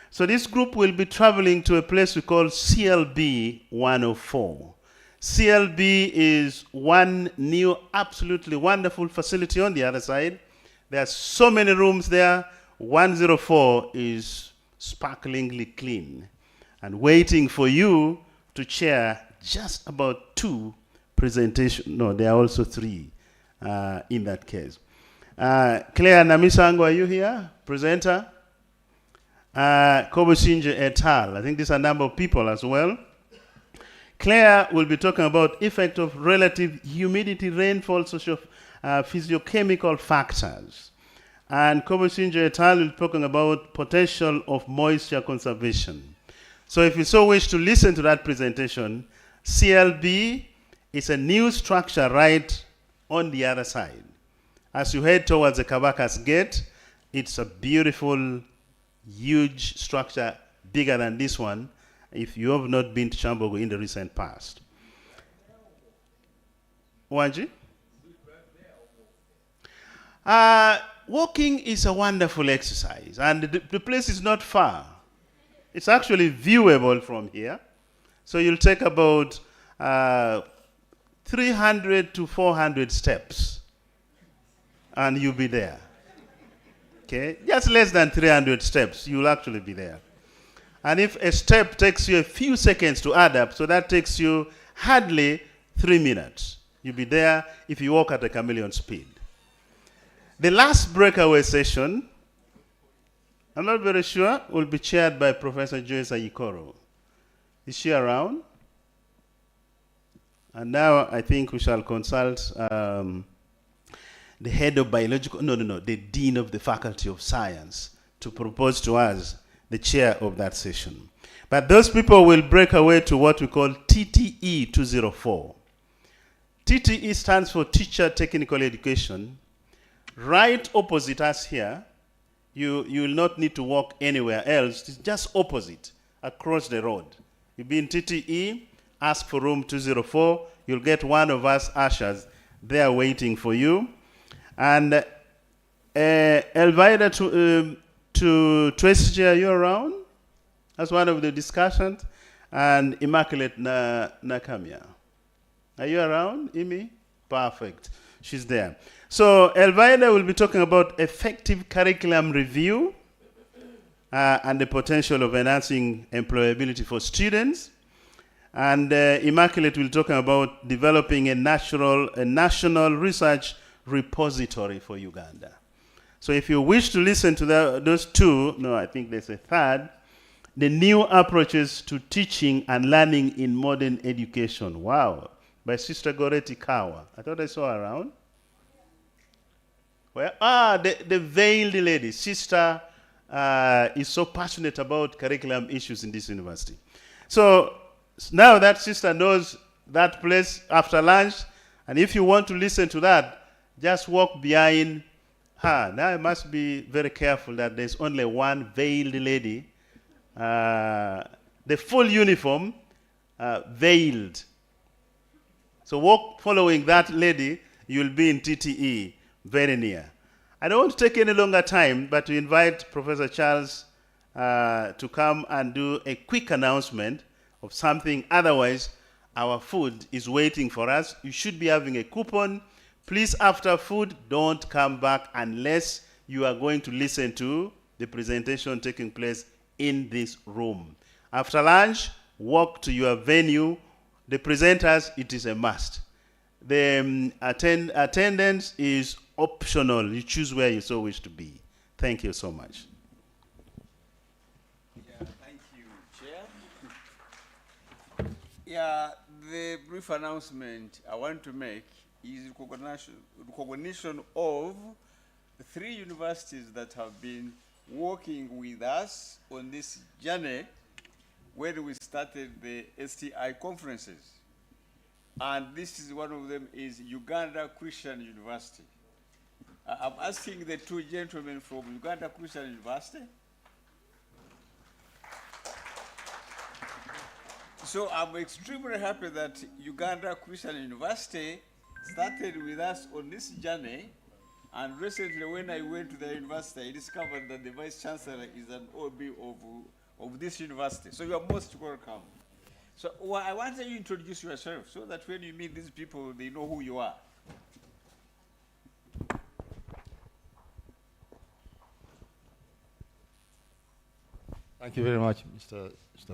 So this group will be traveling to a place we call CLB 104. CLB is one new, absolutely wonderful facility on the other side. There are so many rooms there. 104 is sparklingly clean and waiting for you to chair just about 2 presentations. No, there are also 3 in that case. Claire Namisango, are you here? Presenter? Kobosinje et al. I think there's a number of people as well. Claire will be talking about effect of relative humidity, rainfall, social, physiochemical factors. and Kobosinjo et al. Will be talking about potential of moisture conservation. So if you so wish to listen to that presentation, CLB is a new structure right on the other side. As you head towards the Kabaka's Gate, it's a beautiful, huge structure, bigger than this one, if you have not been to Kyambogo in the recent past. Wanji? Walking is a wonderful exercise, and the place is not far. It's actually viewable from here. So you'll take about 300 to 400 steps, and you'll be there. Okay? Just less than 300 steps, you'll actually be there. And if a step takes you a few seconds to add up, so that takes you hardly 3 minutes. You'll be there if you walk at a chameleon speed. The last breakaway session, I'm not very sure, will be chaired by Professor Joyce Ayikoro. Is she around? And now I think we shall consult the head of biological, the dean of the Faculty of Science to propose to us the chair of that session. But those people will break away to what we call TTE 204. TTE stands for Teacher Technical Education. Right opposite us here, you will not need to walk anywhere else. It's just opposite, across the road. You'll be in TTE, ask for room 204. You'll get one of us ushers there waiting for you. And Elvira to Tracy, are you around? That's one of the discussions. And Immaculate Nakamia. Are you around, Imi? Perfect. She's there. So Elvira will be talking about effective curriculum review and the potential of enhancing employability for students. And Immaculate will talk about developing a national research repository for Uganda. So if you wish to listen to those two, no, I think there's a third, the new approaches to teaching and learning in modern education. Wow, by Sister Goreti Kawa. I thought I saw her around. Well, the veiled lady. Sister is so passionate about curriculum issues in this university. So now that sister knows that place after lunch, and if you want to listen to that, just walk behind her. Now I must be very careful that there's only one veiled lady. The full uniform, veiled. So walk following that lady, you'll be in TTE, very near. I don't want to take any longer time, but to invite Professor Charles to come and do a quick announcement of something. Otherwise, our food is waiting for us. You should be having a coupon. Please, after food, don't come back unless you are going to listen to the presentation taking place in this room. After lunch, walk to your venue. The presenters, it is a must. The attendance is optional. You choose where you so wish to be. Thank you so much. Yeah, thank you, Chair. Yeah, the brief announcement I want to make is recognition of the 3 universities that have been working with us on this journey when we started the STI conferences. And this is one of them is Uganda Christian University. I'm asking the 2 gentlemen from Uganda Christian University. So I'm extremely happy that Uganda Christian University started with us on this journey. And recently when I went to the university, I discovered that the Vice Chancellor is an OB of this university. So you are most welcome. So I want you to introduce yourself so that when you meet these people, they know who you are. Thank you very much, Mr.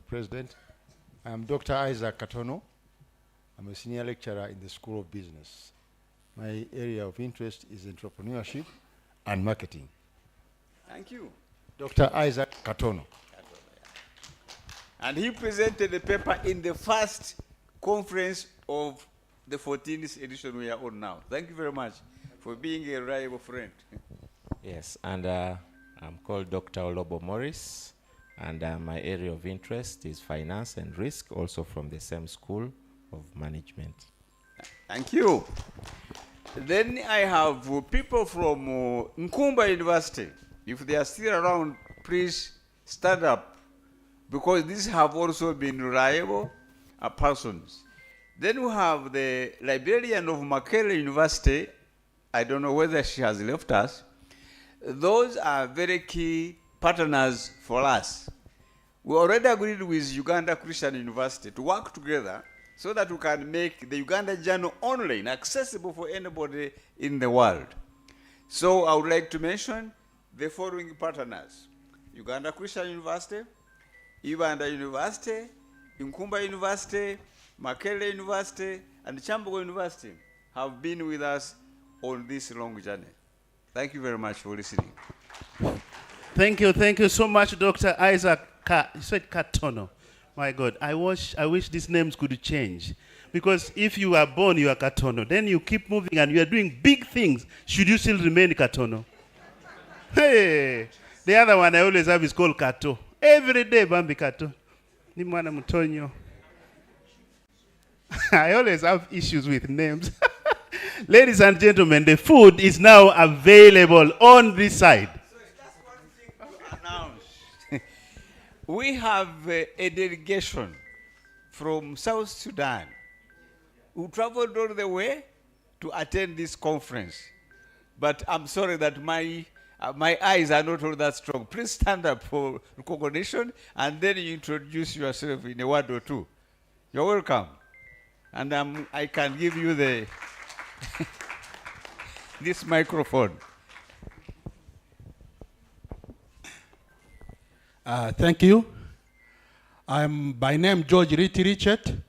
President. I am Dr. Isaac Katono. I'm a senior lecturer in the School of Business. My area of interest is entrepreneurship and marketing. Thank you. Dr. Isaac Katono. And he presented the paper in the first conference of the 14th edition we are on now. Thank you very much for being a reliable friend. Yes, and I'm called Dr. Olobo Morris, and my area of interest is finance and risk, also from the same school of management. Thank you. Then I have people from Nkumba University. If they are still around, please stand up, because these have also been reliable persons. Then we have the librarian of Makerere University. I don't know whether she has left us. Those are very key partners for us. We already agreed with Uganda Christian University to work together so that we can make the Uganda Journal online accessible for anybody in the world. So I would like to mention the following partners: Uganda Christian University, Uganda University, Nkumba University, Makerere University, and Kyambogo University have been with us on this long journey. Thank you very much for listening. Thank you so much, Dr. Isaac. You said Katono. My God, I wish these names could change. Because if you are born, you are Katono. Then you keep moving and you are doing big things. Should you still remain Katono? Hey, the other one I always have is called Kato. Every day, Bambi Kato. Ni mwana Mutonyo. I always have issues with names. Ladies and gentlemen, the food is now available on this side. We have a delegation from South Sudan who traveled all the way to attend this conference. But I'm sorry that my eyes are not all that strong. Please stand up for recognition, and then you introduce yourself in a word or two. You're welcome. And I can give you the this microphone. Thank you. I'm by name George Riti Richard,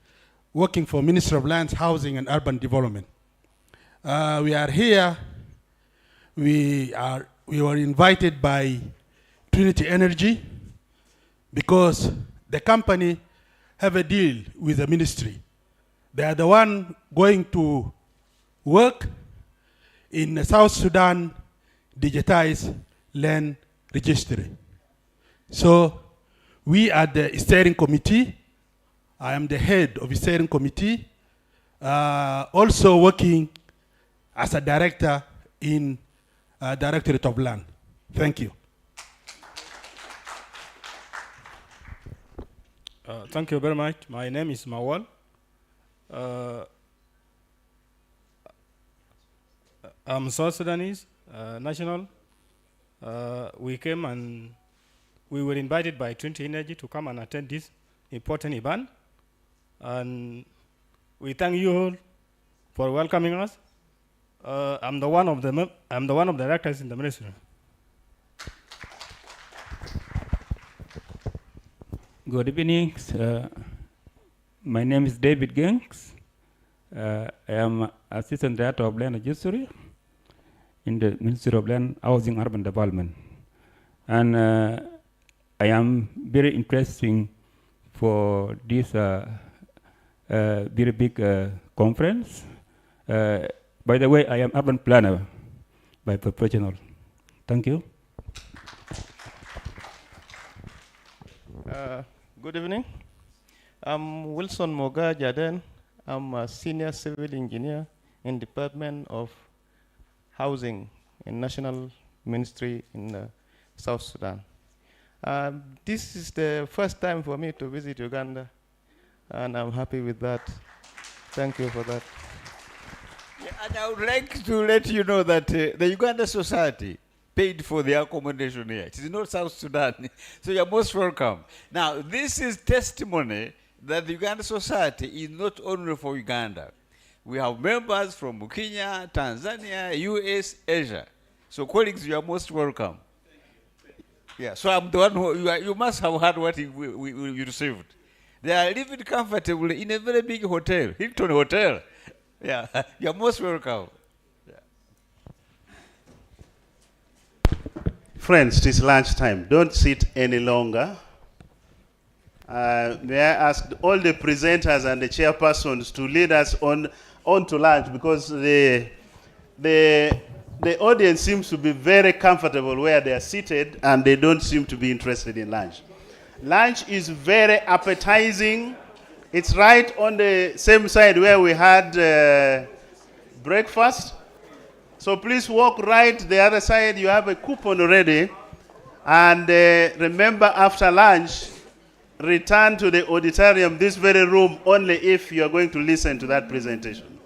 working for Ministry of Lands, Housing and Urban Development. We are here. We were invited by Trinity Energy because the company have a deal with the ministry. They are the one going to work in the South Sudan digitized land registry. So we are the steering committee. I am the head of the steering committee, also working as a director in Directorate of Land. Thank you. Thank you very much. My name is Mawal. I'm South Sudanese national. We came and we were invited by Trinity Energy to come and attend this important event. And we thank you all for welcoming us. I'm the one of the directors in the ministry. Good evening. My name is David Genks. I am Assistant Director of Land Registry in the Ministry of Land, Housing, Urban Development. And I am very interested for this very big conference. By the way, I am urban planner by professional. Thank you. Good evening. I'm Wilson Moga Jaden. I'm a senior civil engineer in Department of Housing in National Ministry in South Sudan. This is the first time for me to visit Uganda, and I'm happy with that. Thank you for that. Yeah, and I would like to let you know that the Uganda Society paid for the accommodation here. It is not South Sudan. So you're most welcome. Now, this is testimony that the Uganda Society is not only for Uganda. We have members from Kenya, Tanzania, US, Asia. So colleagues, you are most welcome. Yeah, so I'm the one who, you must have heard what we received. They are living comfortably in a very big hotel, Hilton Hotel. Yeah, you're most welcome. Friends, it is lunchtime. Don't sit any longer. May I ask all the presenters and the chairpersons to lead us on to lunch, because the the audience seems to be very comfortable where they are seated and they don't seem to be interested in lunch. Lunch is very appetizing. It's right on the same side where we had breakfast. So please walk right the other side. You have a coupon already. And remember, after lunch, return to the auditorium, this very room, only if you are going to listen to that presentation.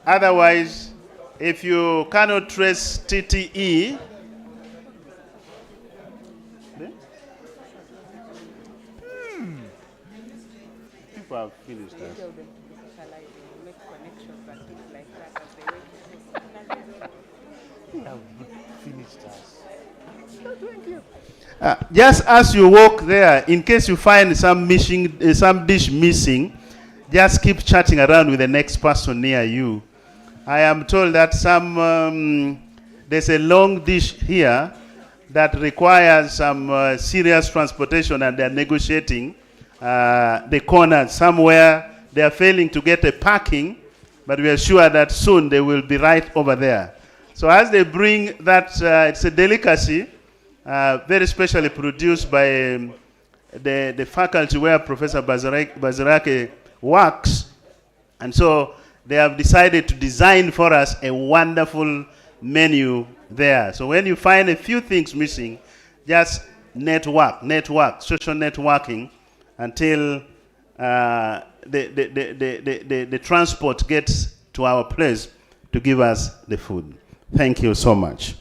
Otherwise, if you cannot trace TTE, people have finished that. Just as you walk there, in case you find some dish missing, just keep chatting around with the next person near you. I am told that there's a long dish here that requires some serious transportation, and they're negotiating the corners. Somewhere they are failing to get a parking, but we are sure that soon they will be right over there. So as they bring that, it's a delicacy, very specially produced by the faculty where Professor Bazirake works. And so they have decided to design for us a wonderful menu there. So when you find a few things missing, just network, social networking until the transport gets to our place to give us the food. Thank you so much.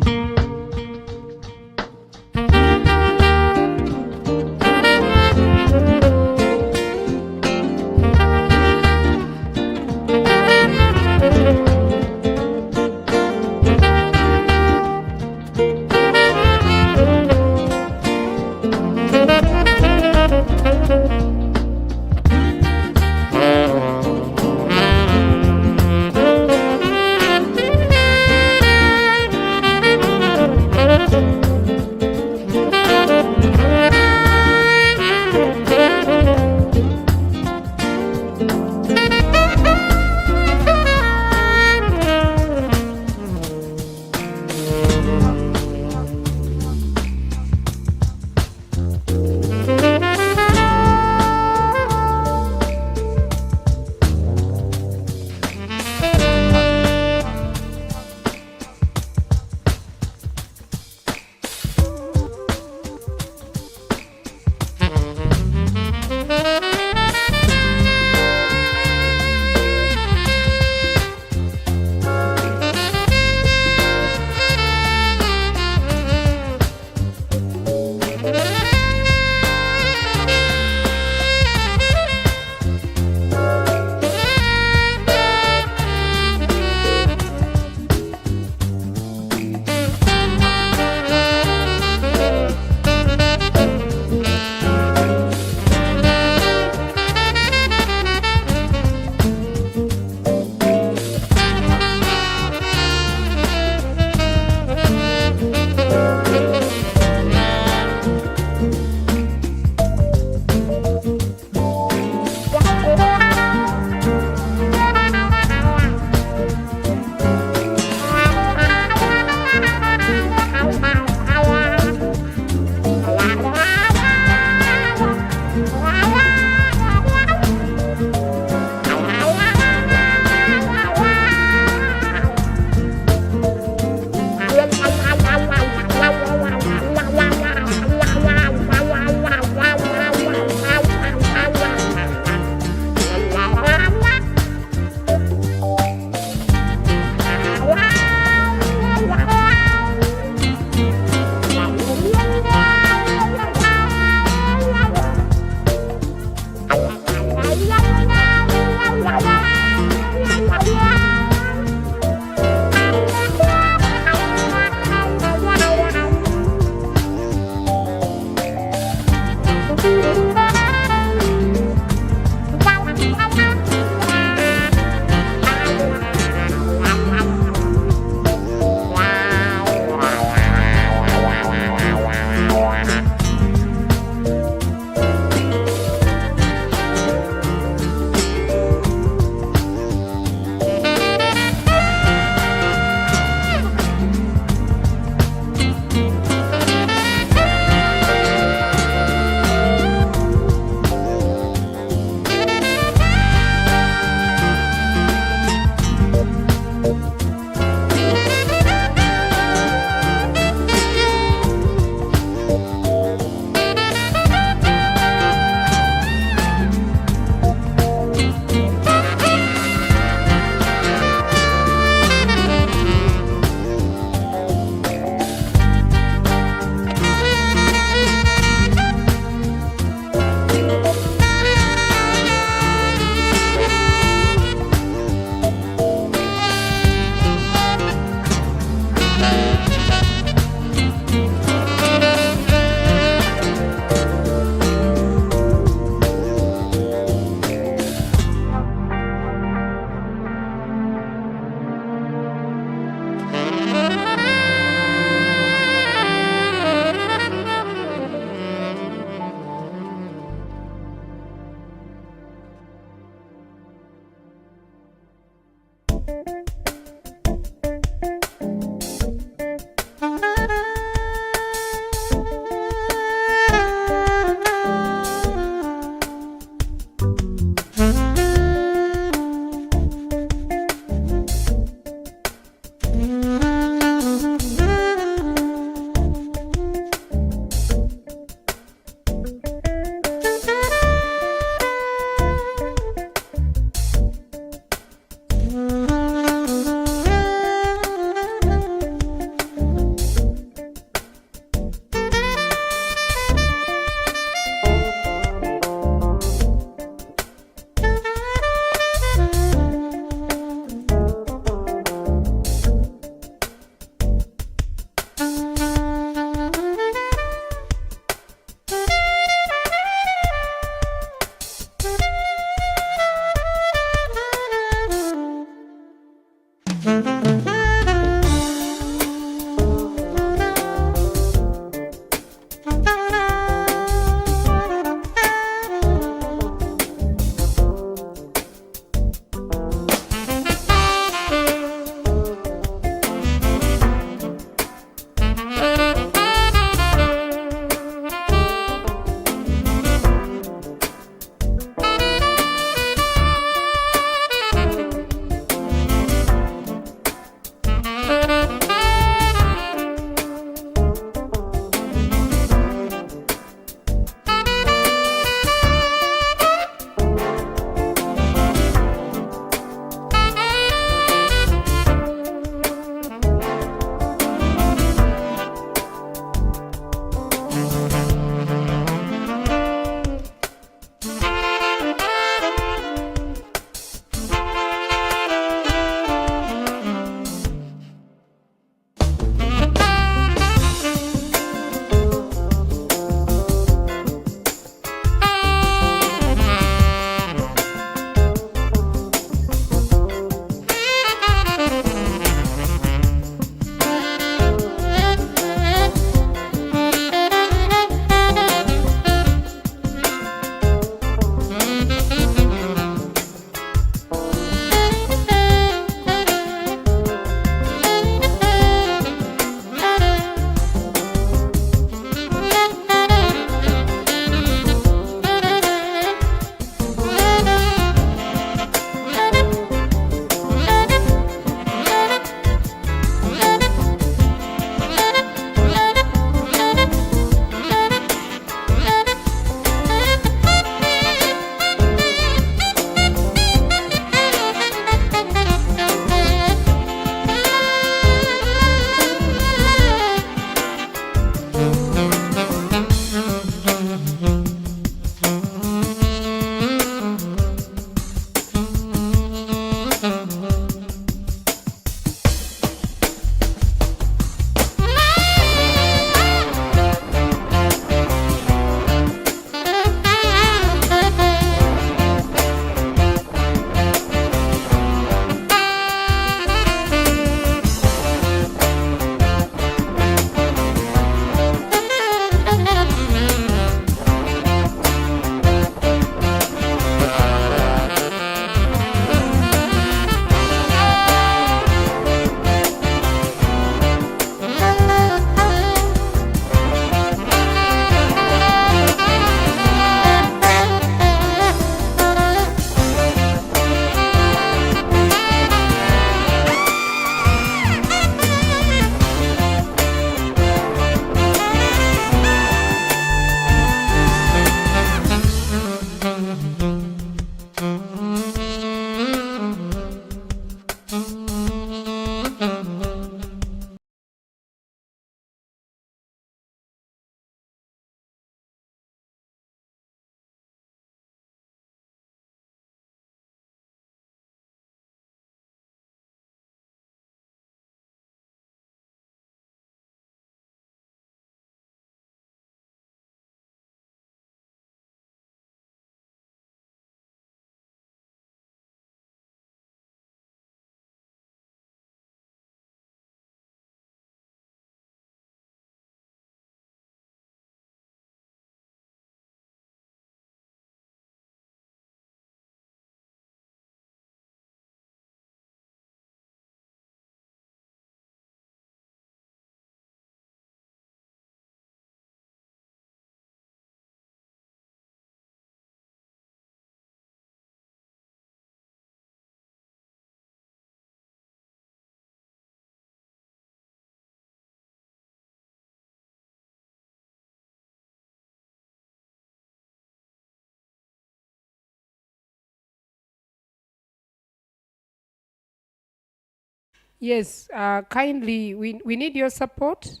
Yes, kindly, we need your support.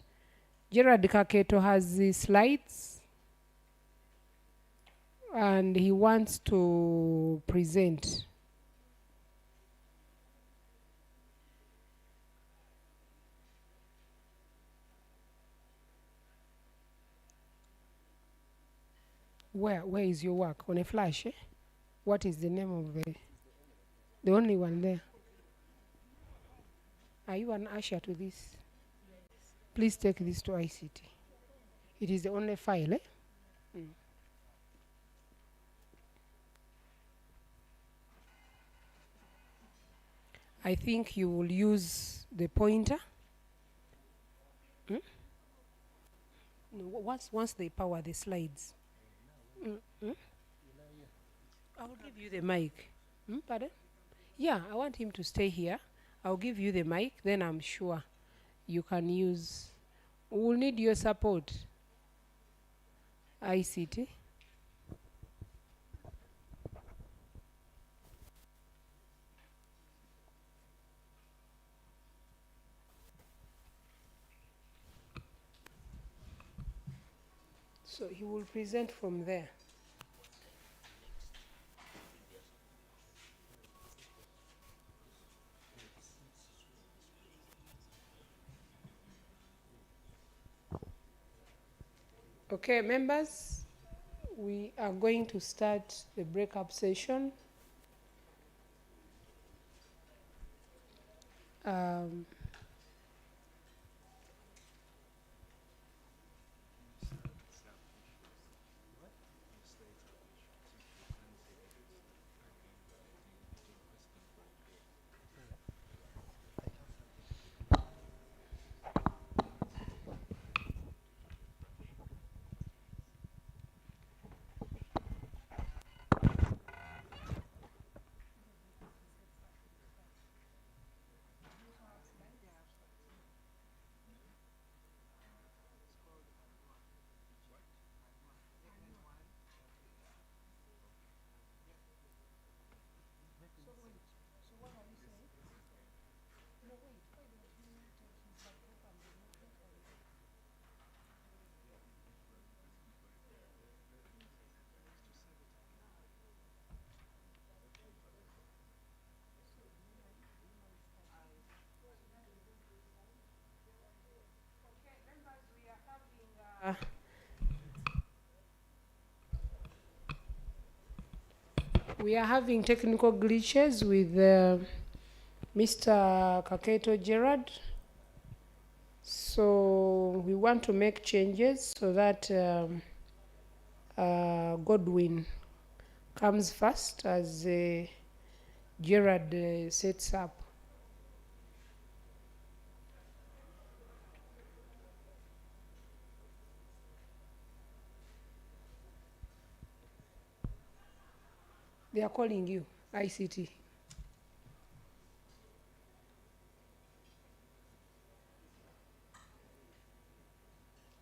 Gerard Kaketo has the slides and he wants to present. Where is your work? On a flash, eh? What is the name of the only one there? Are you an usher to this? Please take this to ICT. It is the only file, eh? I think you will use the pointer. No, once they power the slides. I will give you the mic. Pardon? Yeah, I want him to stay here. I'll give you the mic, then I'm sure you can use. We'll need your support. ICT. So he will present from there. Okay, members, we are going to start the breakup session. We are having technical glitches with Mr. Kaketo Gerard. So we want to make changes so that Godwin comes first as Gerard sets up. They are calling you, ICT.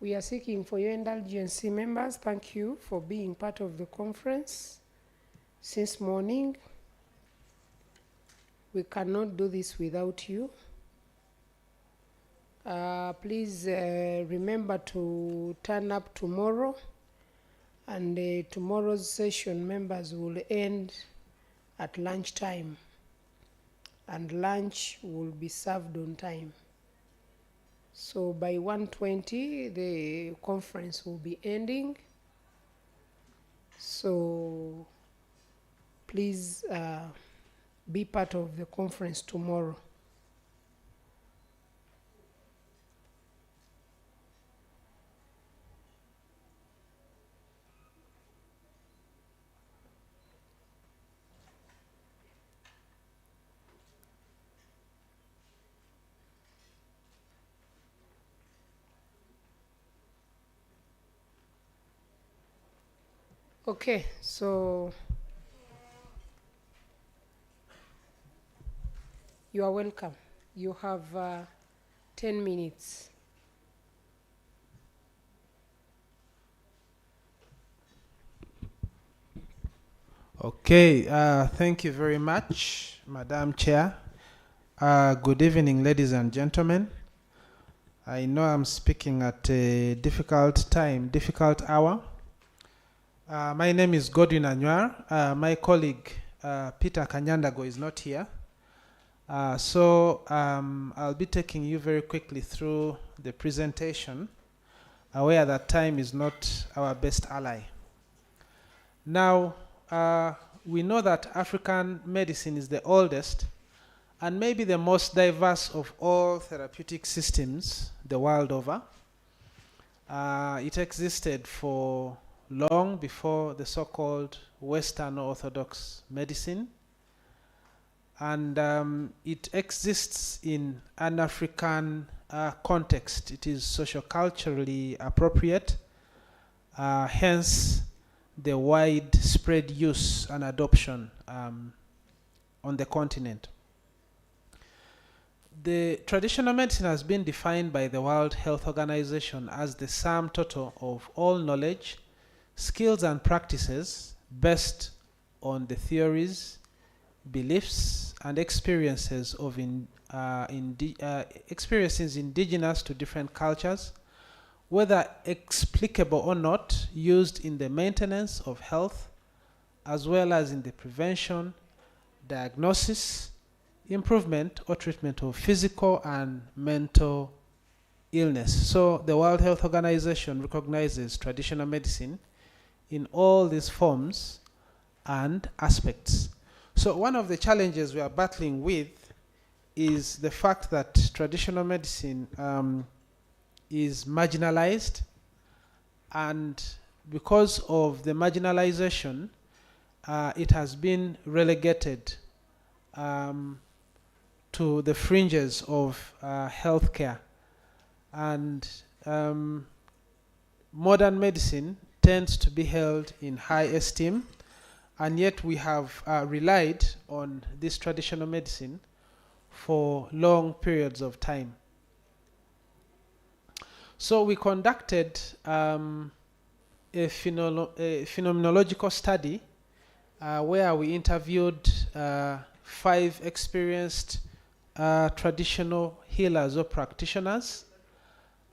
We are seeking for your indulgence, members. Thank you for being part of the conference since morning. We cannot do this without you. Please remember to turn up tomorrow. And tomorrow's session, members, will end at lunchtime. And lunch will be served on time. So by 1:20, the conference will be ending. So please be part of the conference tomorrow. Okay, so you are welcome. You have 10 minutes. Okay, thank you very much, Madam Chair. Good evening, ladies and gentlemen. I know I'm speaking at a difficult time, difficult hour. My name is Godwin Anywar. My colleague, Peter Kanyandago, is not here. So I'll be taking you very quickly through the presentation, aware that time is not our best ally. Now, we know that African medicine is the oldest and maybe the most diverse of all therapeutic systems the world over. It existed for long before the so-called Western Orthodox medicine. And it exists in an African context. It is socioculturally appropriate, hence the widespread use and adoption on the continent. The traditional medicine has been defined by the World Health Organization as the sum total of all knowledge, skills and practices based on the theories, beliefs and experiences of experiences indigenous to different cultures, whether explicable or not, used in the maintenance of health, as well as in the prevention, diagnosis, improvement or treatment of physical and mental illness. So the World Health Organization recognizes traditional medicine in all these forms and aspects. So one of the challenges we are battling with is the fact that traditional medicine is marginalized, and because of the marginalization, it has been relegated to the fringes of healthcare. And modern medicine tends to be held in high esteem, and yet we have relied on this traditional medicine for long periods of time. So we conducted a phenomenological study where we interviewed 5 experienced traditional healers or practitioners,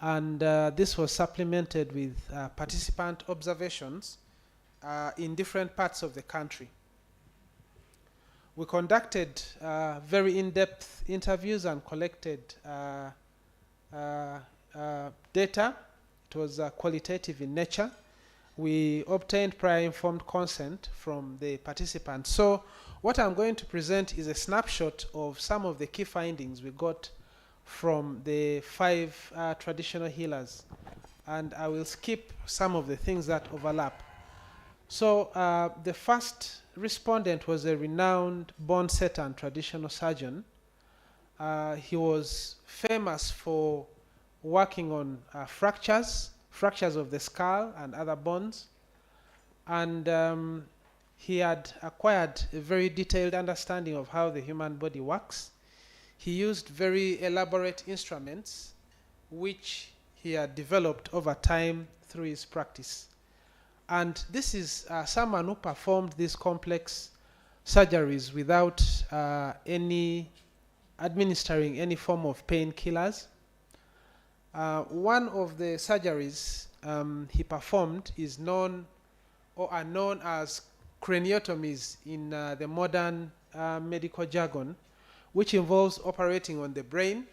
and this was supplemented with participant observations in different parts of the country. We conducted very in-depth interviews and collected data. It was qualitative in nature. We obtained prior informed consent from the participants. So what I'm going to present is a snapshot of some of the key findings we got from the 5 traditional healers, and I will skip some of the things that overlap. So the first respondent was a renowned bone setter and traditional surgeon. He was famous for working on fractures of the skull and other bones, and he had acquired a very detailed understanding of how the human body works. He used very elaborate instruments which he had developed over time through his practice. And this is someone who performed these complex surgeries without administering any form of painkillers. One of the surgeries he performed is known as craniotomies in the modern medical jargon, which involves operating on the brain.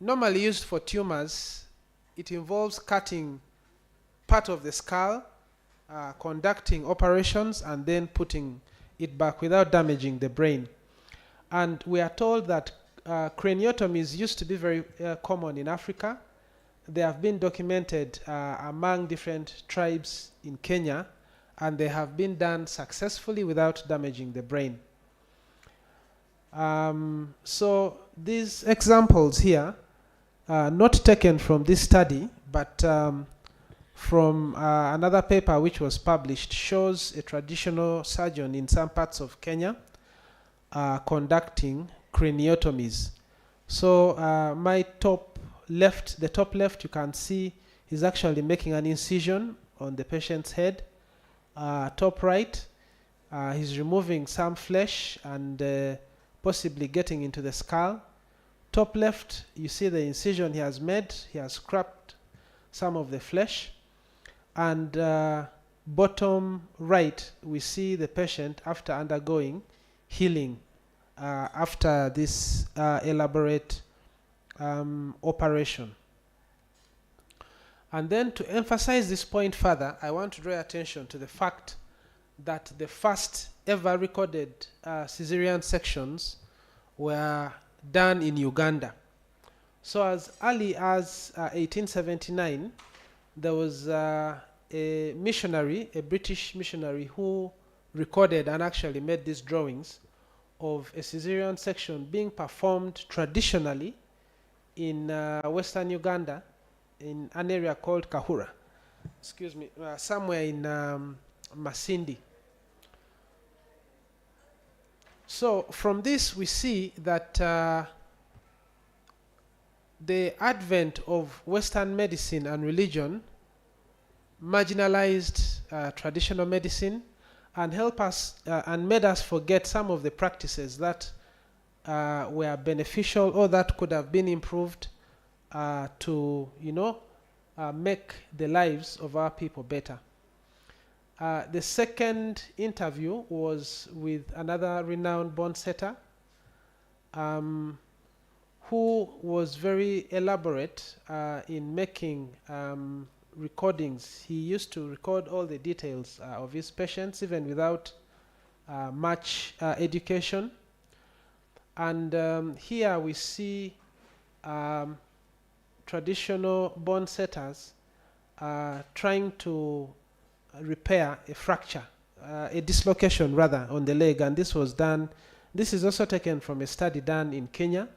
Normally used for tumors, it involves cutting part of the skull, conducting operations, and then putting it back without damaging the brain. And we are told that craniotomies used to be very common in Africa. They have been documented among different tribes in Kenya, and they have been done successfully without damaging the brain. So these examples here are not taken from this study, but from another paper which was published, shows a traditional surgeon in some parts of Kenya conducting craniotomies. So the top left, you can see he's actually making an incision on the patient's head. Top right, he's removing some flesh and possibly getting into the skull. Top left, you see the incision he has made. He has scrapped some of the flesh. And bottom right, we see the patient after undergoing healing after this elaborate operation. And then to emphasize this point further, I want to draw attention to the fact that the first ever recorded cesarean sections were done in Uganda. So as early as 1879, there was a missionary, a British missionary, who recorded and actually made these drawings of a cesarean section being performed traditionally in western Uganda in an area called Kahura, somewhere in Masindi. So from this we see that the advent of Western medicine and religion marginalized traditional medicine and help us and made us forget some of the practices that were beneficial or that could have been improved to, make the lives of our people better. The second interview was with another renowned bone setter who was very elaborate in making recordings. He used to record all the details of his patients even without much education. And here we see traditional bone setters trying to repair a fracture, a dislocation rather, on the leg. And this was done, this is also taken from a study done in Kenya.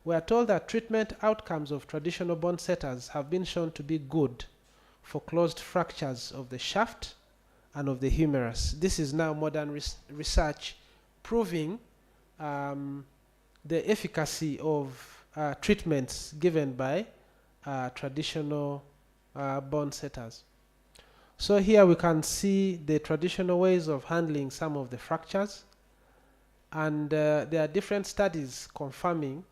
We are told that treatment outcomes of traditional bone setters have been shown to be good for closed fractures of the shaft and of the humerus. This is now modern research proving the efficacy of treatments given by traditional bone setters. So here we can see the traditional ways of handling some of the fractures, and there are different studies confirming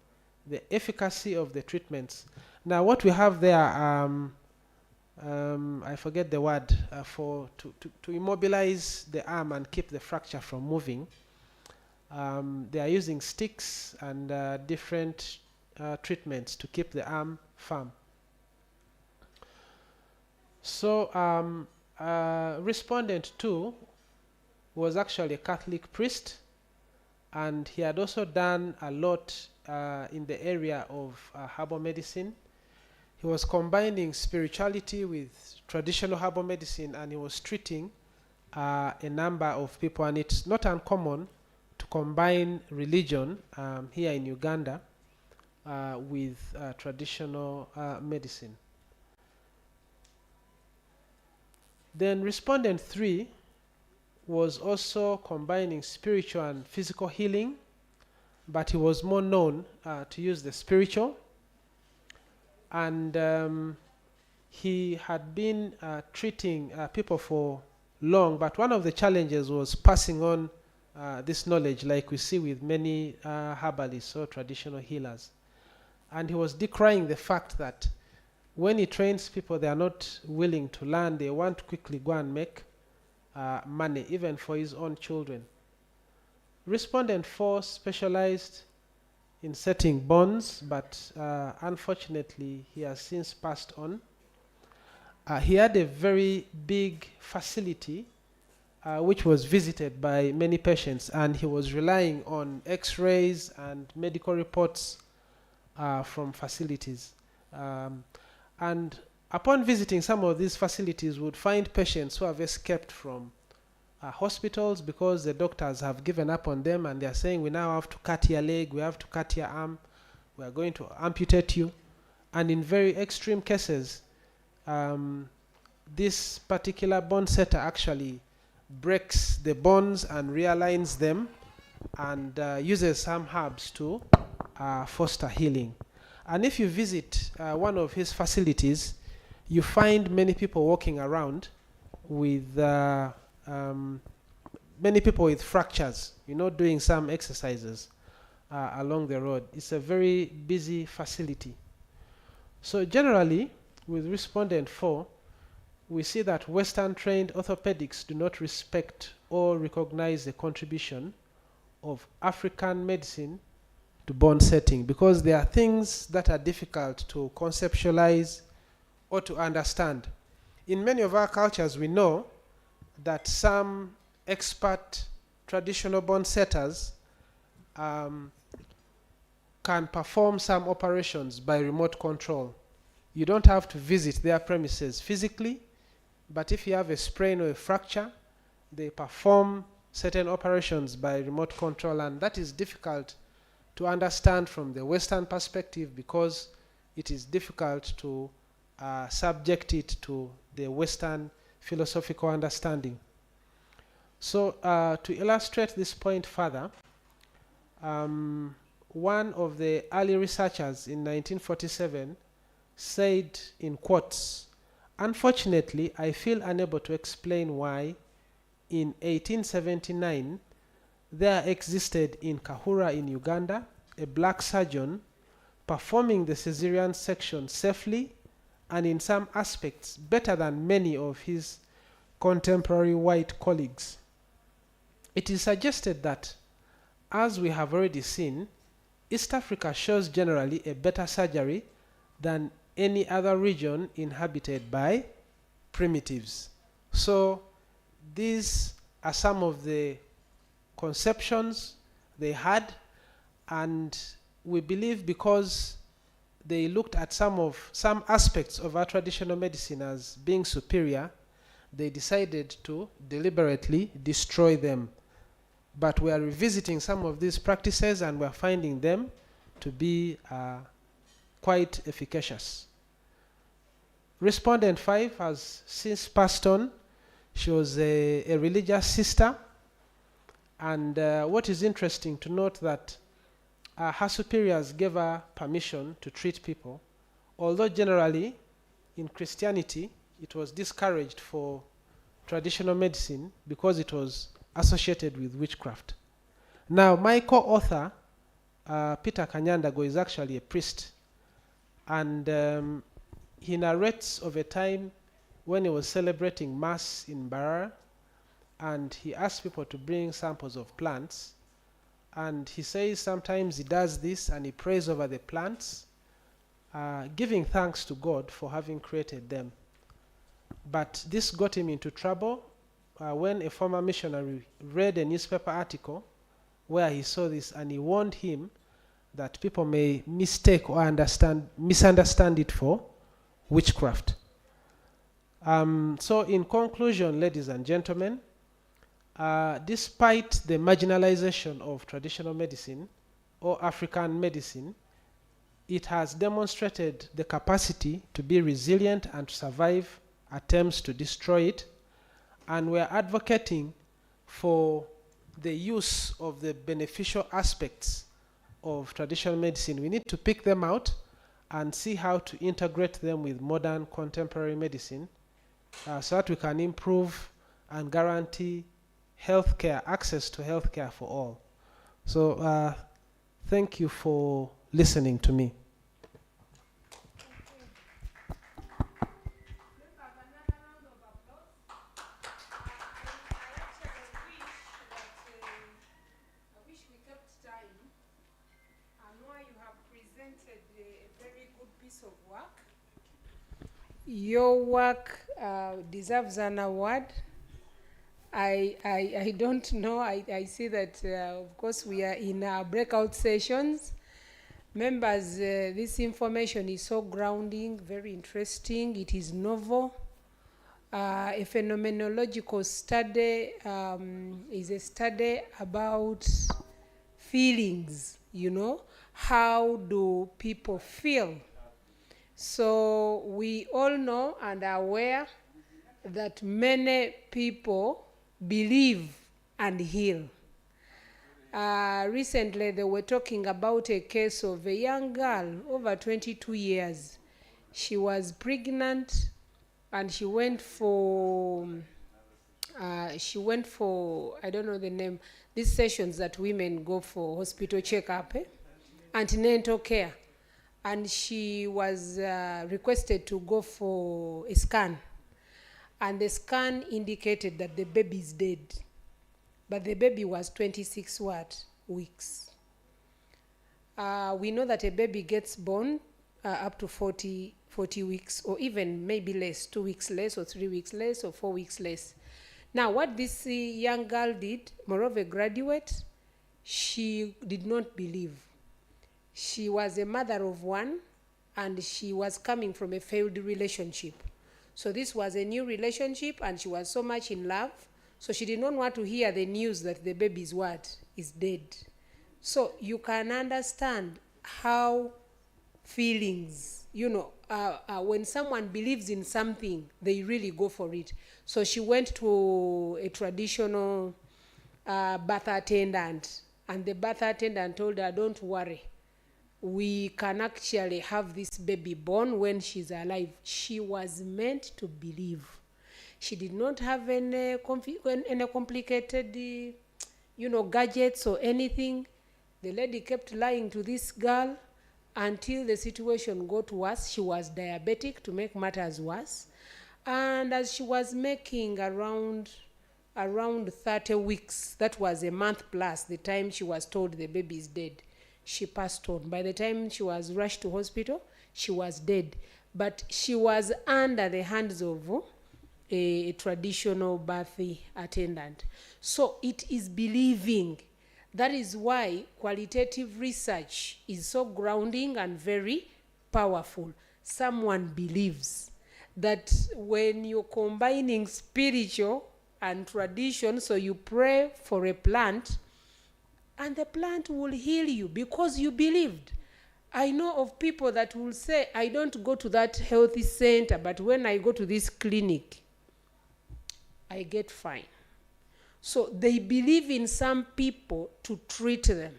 the efficacy of the treatments. Now what we have there, I forget the word, to immobilize the arm and keep the fracture from moving. They are using sticks and different treatments to keep the arm firm. So respondent 2 was actually a Catholic priest, and he had also done a lot in the area of herbal medicine. He was combining spirituality with traditional herbal medicine, and he was treating a number of people. And it's not uncommon to combine religion here in Uganda with traditional medicine. Then respondent 3 was also combining spiritual and physical healing, but he was more known to use the spiritual. And he had been treating people for long, but one of the challenges was passing on this knowledge, like we see with many herbalists or traditional healers. And he was decrying the fact that when he trains people, they are not willing to learn. They want to quickly go and make money, even for his own children. Respondent 4 specialized in setting bonds, but unfortunately he has since passed on. He had a very big facility which was visited by many patients, and he was relying on x-rays and medical reports from facilities. And upon visiting some of these facilities, would find patients who have escaped from hospitals because the doctors have given up on them, and they are saying, we now have to cut your leg, we have to cut your arm, we are going to amputate you. And in very extreme cases, this particular bone setter actually breaks the bones and realigns them, and uses some herbs to foster healing. And if you visit one of his facilities, you find many people walking around with many people with fractures, doing some exercises. along the road. It's a very busy facility. So generally, with respondent 4, we see that Western-trained orthopedics do not respect or recognize the contribution of African medicine to bone setting, because there are things that are difficult to conceptualize or to understand. In many of our cultures, we know that some expert traditional bone setters can perform some operations by remote control. You don't have to visit their premises physically, but if you have a sprain or a fracture, they perform certain operations by remote control, and that is difficult to understand from the Western perspective, because it is difficult to subject it to the Western philosophical understanding. So to illustrate this point further, one of the early researchers in 1947 said, in quotes, "Unfortunately, I feel unable to explain why in 1879 there existed in Kahura in Uganda a black surgeon performing the cesarean section safely and in some aspects better than many of his contemporary white colleagues. It is suggested that, as we have already seen, East Africa shows generally a better surgery than any other region inhabited by primitives." So these are some of the conceptions they had, and we believe because they looked at some aspects of our traditional medicine as being superior, they decided to deliberately destroy them. But we are revisiting some of these practices, and we are finding them to be quite efficacious. Respondent 5 has since passed on. She was a religious sister, and what is interesting to note that her superiors gave her permission to treat people, although generally in Christianity it was discouraged for traditional medicine because it was associated with witchcraft. Now, my co-author, Peter Kanyandago, is actually a priest, and he narrates of a time when he was celebrating Mass in Barara, and he asked people to bring samples of plants, and he says sometimes he does this and he prays over the plants, giving thanks to God for having created them. But this got him into trouble when a former missionary read a newspaper article where he saw this, and he warned him that people may mistake or misunderstand it for witchcraft. So in conclusion, ladies and gentlemen, despite the marginalization of traditional medicine or African medicine, it has demonstrated the capacity to be resilient and to survive attempts to destroy it, and we're advocating for the use of the beneficial aspects of traditional medicine. We need to pick them out and see how to integrate them with modern contemporary medicine so that we can improve and guarantee healthcare, access to healthcare for all. So thank you for listening to me. Your work deserves an award. I don't know. I see that, of course, we are in our breakout sessions. Members, this information is so grounding, very interesting. It is novel. A phenomenological study is a study about feelings, you know. How do people feel? So we all know and are aware that many people believe and heal. Recently they were talking about a case of a young girl over 22 years. She was pregnant and she went for She went for, I don't know the name, these sessions that women go for hospital checkup, antenatal care. And she was requested to go for a scan. And the scan indicated that the baby is dead. But the baby was 26 weeks. We know that a baby gets born up to 40 weeks, or even maybe less, 2 weeks less, or 3 weeks less, or 4 weeks less. Now, what this young girl did, moreover graduate, she did not believe. She was a mother of one, and she was coming from a failed relationship. So this was a new relationship, and she was so much in love, so she did not want to hear the news that the baby is dead. So you can understand how feelings, when someone believes in something, they really go for it. So she went to a traditional birth attendant, and the birth attendant told her, don't worry, we can actually have this baby born when she's alive. She was meant to believe. She did not have any complicated, gadgets or anything. The lady kept lying to this girl until the situation got worse. She was diabetic, to make matters worse. And as she was making around 30 weeks, that was a month plus the time she was told the baby is dead, she passed on. By the time she was rushed to hospital, she was dead. But she was under the hands of a traditional birth attendant. So it is believing. That is why qualitative research is so grounding and very powerful. Someone believes that when you're combining spiritual and tradition, so you pray for a plant, and the plant will heal you because you believed. I know of people that will say, I don't go to that healthy center, but when I go to this clinic, I get fine. So they believe in some people to treat them.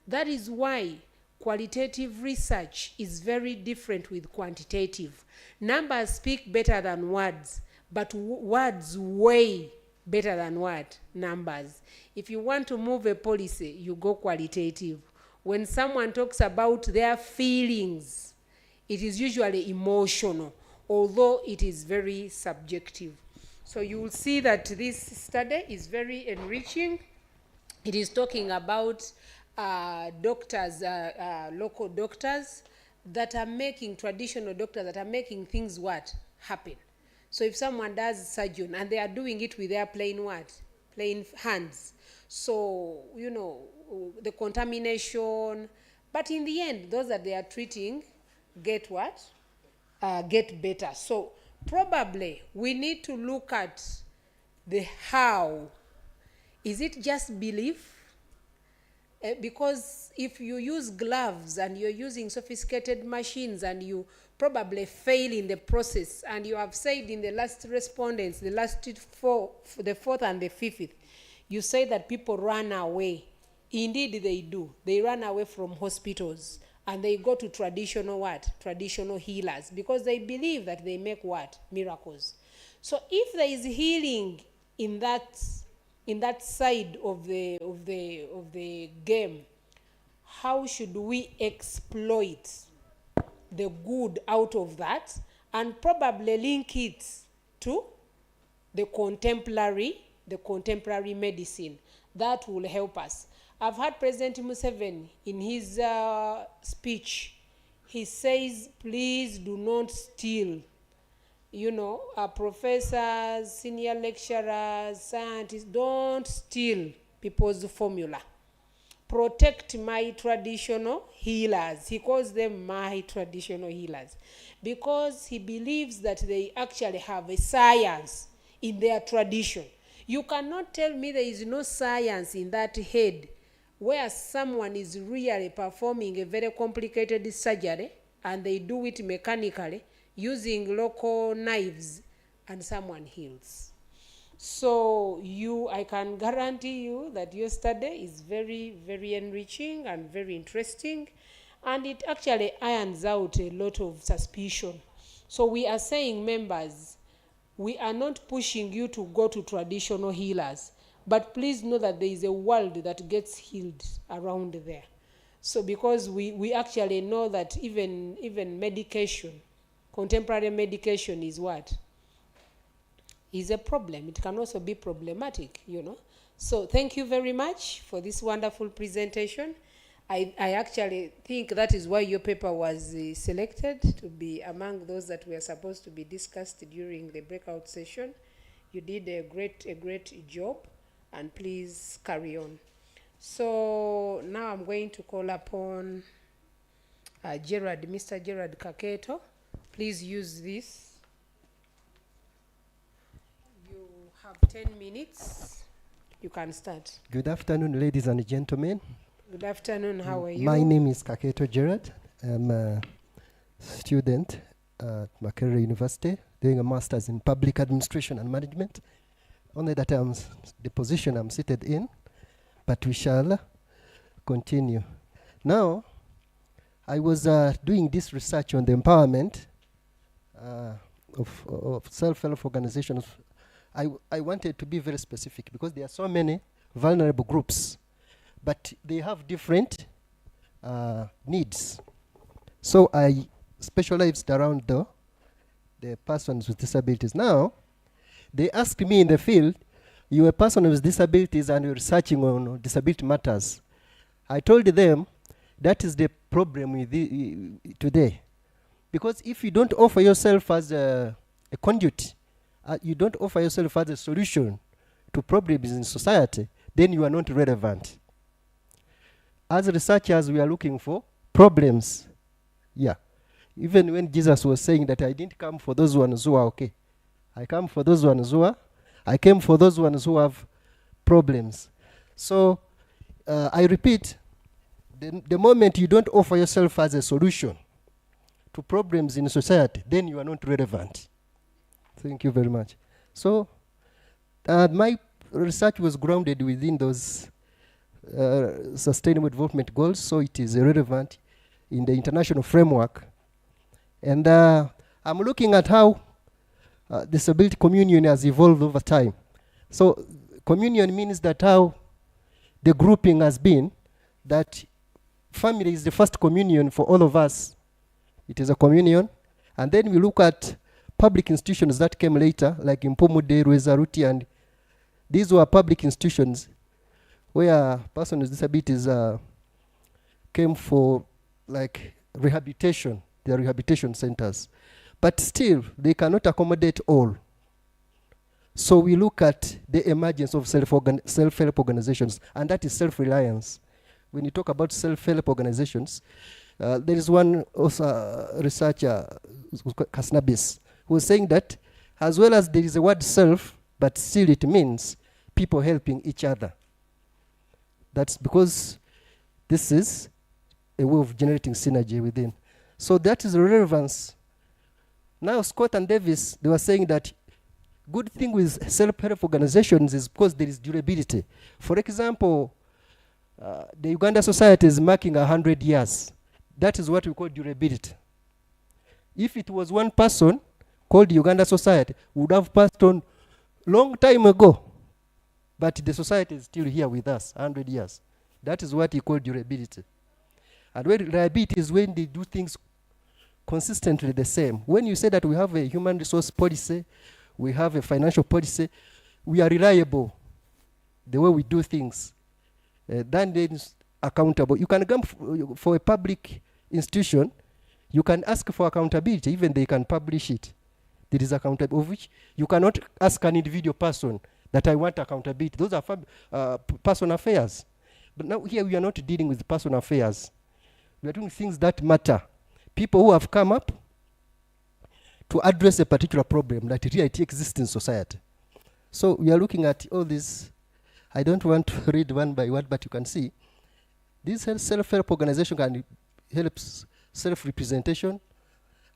That is why qualitative research is very different with quantitative. Numbers speak better than words, but words weigh better than what? Numbers. If you want to move a policy, you go qualitative. When someone talks about their feelings, it is usually emotional, although it is very subjective. So you will see that this study is very enriching. It is talking about doctors, local doctors that are making, traditional doctors that are making things happen. So if someone does surgery and they are doing it with their plain hands, so, the contamination, but in the end, those that they are treating get get better. So probably we need to look at the how. Is it just belief? Because if you use gloves and you're using sophisticated machines and you probably fail in the process, and you have said in the last respondents, the fourth and the fifth, you say that people run away. Indeed they do. They run away from hospitals and they go to traditional healers, because they believe that they make miracles. So if there is healing in that side of the game, how should we exploit the good out of that and probably link it to the contemporary medicine? That will help us. I've heard President Museveni in his speech, he says, please do not steal. Professors, senior lecturers, scientists, don't steal people's formula. Protect my traditional healers. He calls them my traditional healers, because he believes that they actually have a science in their tradition. You cannot tell me there is no science in that head where someone is really performing a very complicated surgery and they do it mechanically using local knives and someone heals. So I can guarantee you that your study is very, very enriching and very interesting, and it actually irons out a lot of suspicion. So we are saying, members, We are not pushing you to go to traditional healers, but please know that there is a world that gets healed around there. So because we actually know that even medication, contemporary medication is what? Is a problem. It can also be problematic, you know. So thank you very much for this wonderful presentation. I actually think that is why your paper was selected to be among those that were supposed to be discussed during the breakout session. You did a great job, and please carry on. So now I'm going to call upon Mr. Gerard Kaketo. Please use this. You have 10 minutes. You can start. Good afternoon, ladies and gentlemen. Good afternoon, how are you? My name is Kaketo Gerard. I'm a student at Makerere University, doing a master's in public administration and management. Only that the position I'm seated in, but we shall continue. Now, I was doing this research on the empowerment of self-help organizations. I wanted to be very specific because there are so many vulnerable groups, but they have different needs. So I specialized around the persons with disabilities. Now, they asked me in the field, you're a person with disabilities and you're researching on disability matters. I told them that is the problem with today. Because if you don't offer yourself as a conduit, you don't offer yourself as a solution to problems in society, then you are not relevant. As researchers, we are looking for problems. Yeah. Even when Jesus was saying that I didn't come for those ones who are okay. I came for those ones who have problems. So I repeat, the moment you don't offer yourself as a solution to problems in society, then you are not relevant. Thank you very much. So my research was grounded within those Sustainable Development Goals, so it is relevant in the international framework. And I'm looking at how disability communion has evolved over time. So communion means that how the grouping has been, that family is the first communion for all of us. It is a communion. And then we look at public institutions that came later, like Impomode, Rwezaruti, and these were public institutions where persons with disabilities came for like rehabilitation. They are rehabilitation centers. But still, they cannot accommodate all. So we look at the emergence of self-help organizations, and that is self-reliance. When you talk about self-help organizations, there is one also researcher, Kasnabis, who was saying that as well as there is a word self, but still it means people helping each other. That's because this is a way of generating synergy within. So that is the relevance. Now Scott and Davis, they were saying that good thing with self-help organizations is because there is durability. For example, the Uganda Society is marking 100 years. That is what we call durability. If it was one person called Uganda Society, would have passed on long time ago. But the society is still here with us, 100 years. That is what we call durability. And when reliability is when they do things consistently the same. When you say that we have a human resource policy, we have a financial policy, we are reliable the way we do things. Then it's accountable. You can come for a public institution, you can ask for accountability, even they can publish it. There is accountability, of which you cannot ask an individual person that I want accountability. Those are personal affairs. But now here we are not dealing with personal affairs. We are doing things that matter. People who have come up to address a particular problem that really exists in society. So we are looking at all this. I don't want to read one by one, but you can see this self-help organization can help self-representation,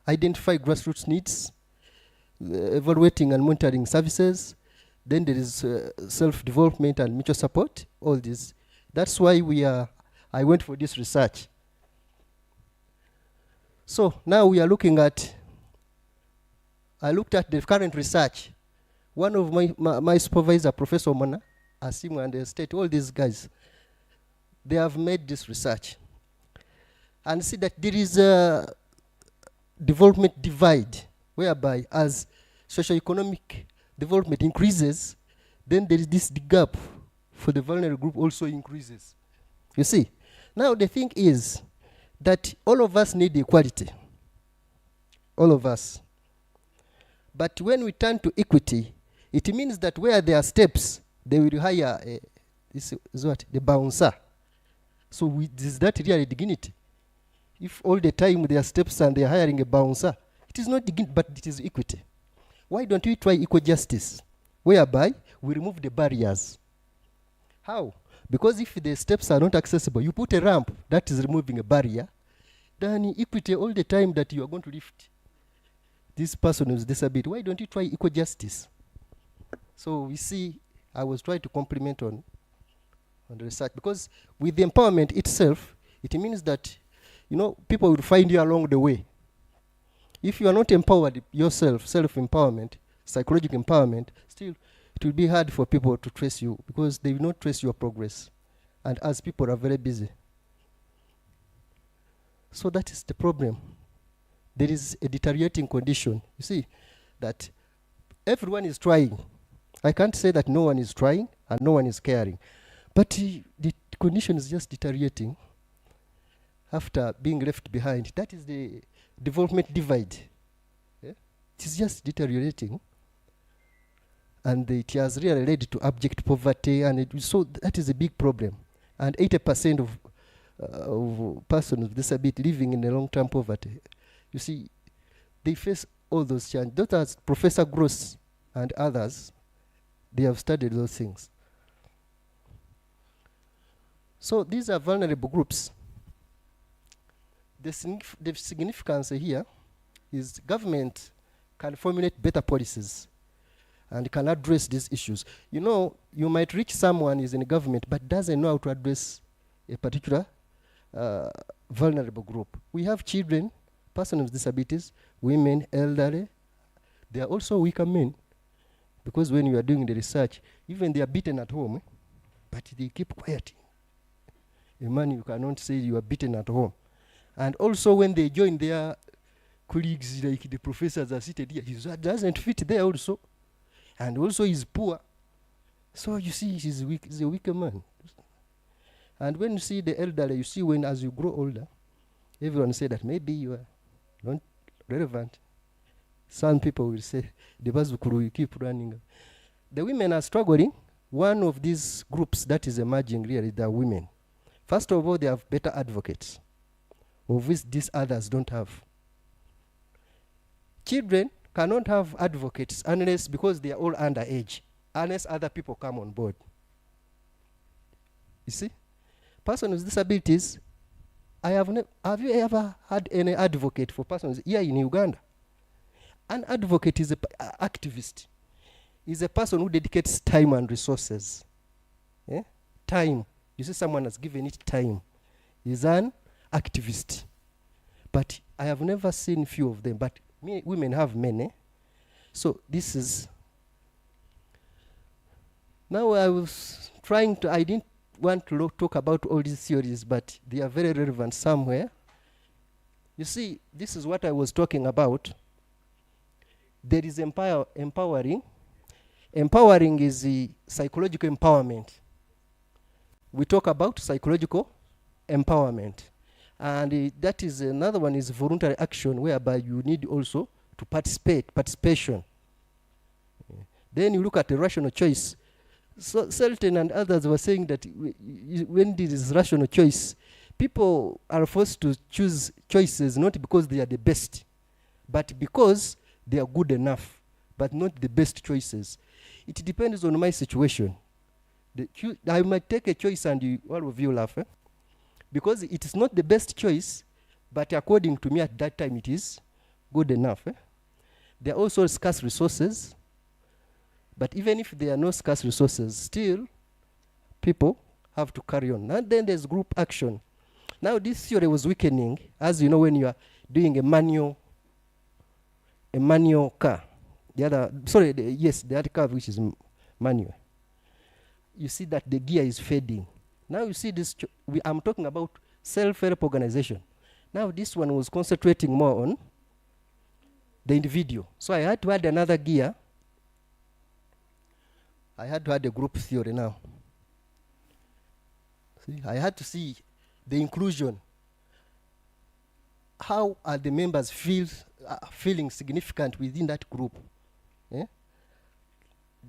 identify grassroots needs, evaluating and monitoring services. Then there is self-development and mutual support, all this. That's why I went for this research. So now we are looking at I looked at the current research. One of my supervisor, Professor Mona, Asimu and the state, all these guys, they have made this research. And see that there is a development divide, whereby as socio-economic development increases, then there is this gap for the vulnerable group also increases. You see? Now the thing is that all of us need equality. All of us. But when we turn to equity, it means that where there are steps, they will hire this is what? The bouncer. So is that really dignity? If all the time there are steps and they are hiring a bouncer, it is not dignity, but it is equity. Why don't we try equal justice, whereby we remove the barriers? How? Because if the steps are not accessible, you put a ramp that is removing a barrier, then equity all the time that you are going to lift this person with disability. Why don't you try equal justice? So we see, I was trying to compliment on the research, because with the empowerment itself, it means that, you know, people will find you along the way. If you are not empowered yourself, self-empowerment, psychological empowerment, still it will be hard for people to trace you, because they will not trace your progress. And as people are very busy. So that is the problem. There is a deteriorating condition. You see, that everyone is trying. I can't say that no one is trying and no one is caring. But the condition is just deteriorating after being left behind. That is the development divide. Yeah? It is just deteriorating. And it has really led to abject poverty. And so that is a big problem. And 80% of persons with disability living in a long-term poverty, you see, they face all those challenges. Those are Professor Gross and others, they have studied those things. So these are vulnerable groups. The significance here is government can formulate better policies and can address these issues. You know, you might reach someone who is in the government but doesn't know how to address a particular vulnerable group. We have children, persons with disabilities, women, elderly. They are also weaker men, because when you are doing the research, even they are beaten at home, but they keep quiet. A man, you cannot say you are beaten at home. And also when they join their colleagues, like the professors are seated here, he doesn't fit there also. And also he's poor. So you see, he's weak, he's a weaker man. And when you see the elderly, you see when as you grow older, everyone say that maybe you are not relevant. Some people will say, the Bazukuru, you keep running. The women are struggling. One of these groups that is emerging really, they are women. First of all, they have better advocates, of which these others don't have. Children cannot have advocates unless, because they are all underage, unless other people come on board. You see? Persons with disabilities, have you ever had any advocate for persons here in Uganda? An advocate is an activist. Is a person who dedicates time and resources. Yeah? Time. You see, someone has given it time. Is an activist. But I have never seen few of them. But women have many. So this is. Now I was trying to. I didn't want to talk about all these theories, but they are very relevant somewhere. You see, this is what I was talking about. There is empowering. Empowering is the psychological empowerment. We talk about psychological empowerment. And that is another one is voluntary action, whereby you need also to participation. Then you look at the rational choice. So Selton and others were saying that when there is rational choice, people are forced to choose choices not because they are the best, but because they are good enough, but not the best choices. It depends on my situation. I might take a choice and all of you laugh, because it is not the best choice, but according to me at that time it is good enough. There are also scarce resources, but even if there are no scarce resources, still people have to carry on. And then there's group action. Now this theory was weakening, as you know, when you are doing a manual car. the other, sorry, yes, the other curve which is manual. You see that the gear is fading. Now you see this, I'm talking about self-help organization. Now this one was concentrating more on the individual. So I had to add another gear. I had to add a group theory now. See, I had to see the inclusion. How are the members feeling significant within that group? Eh?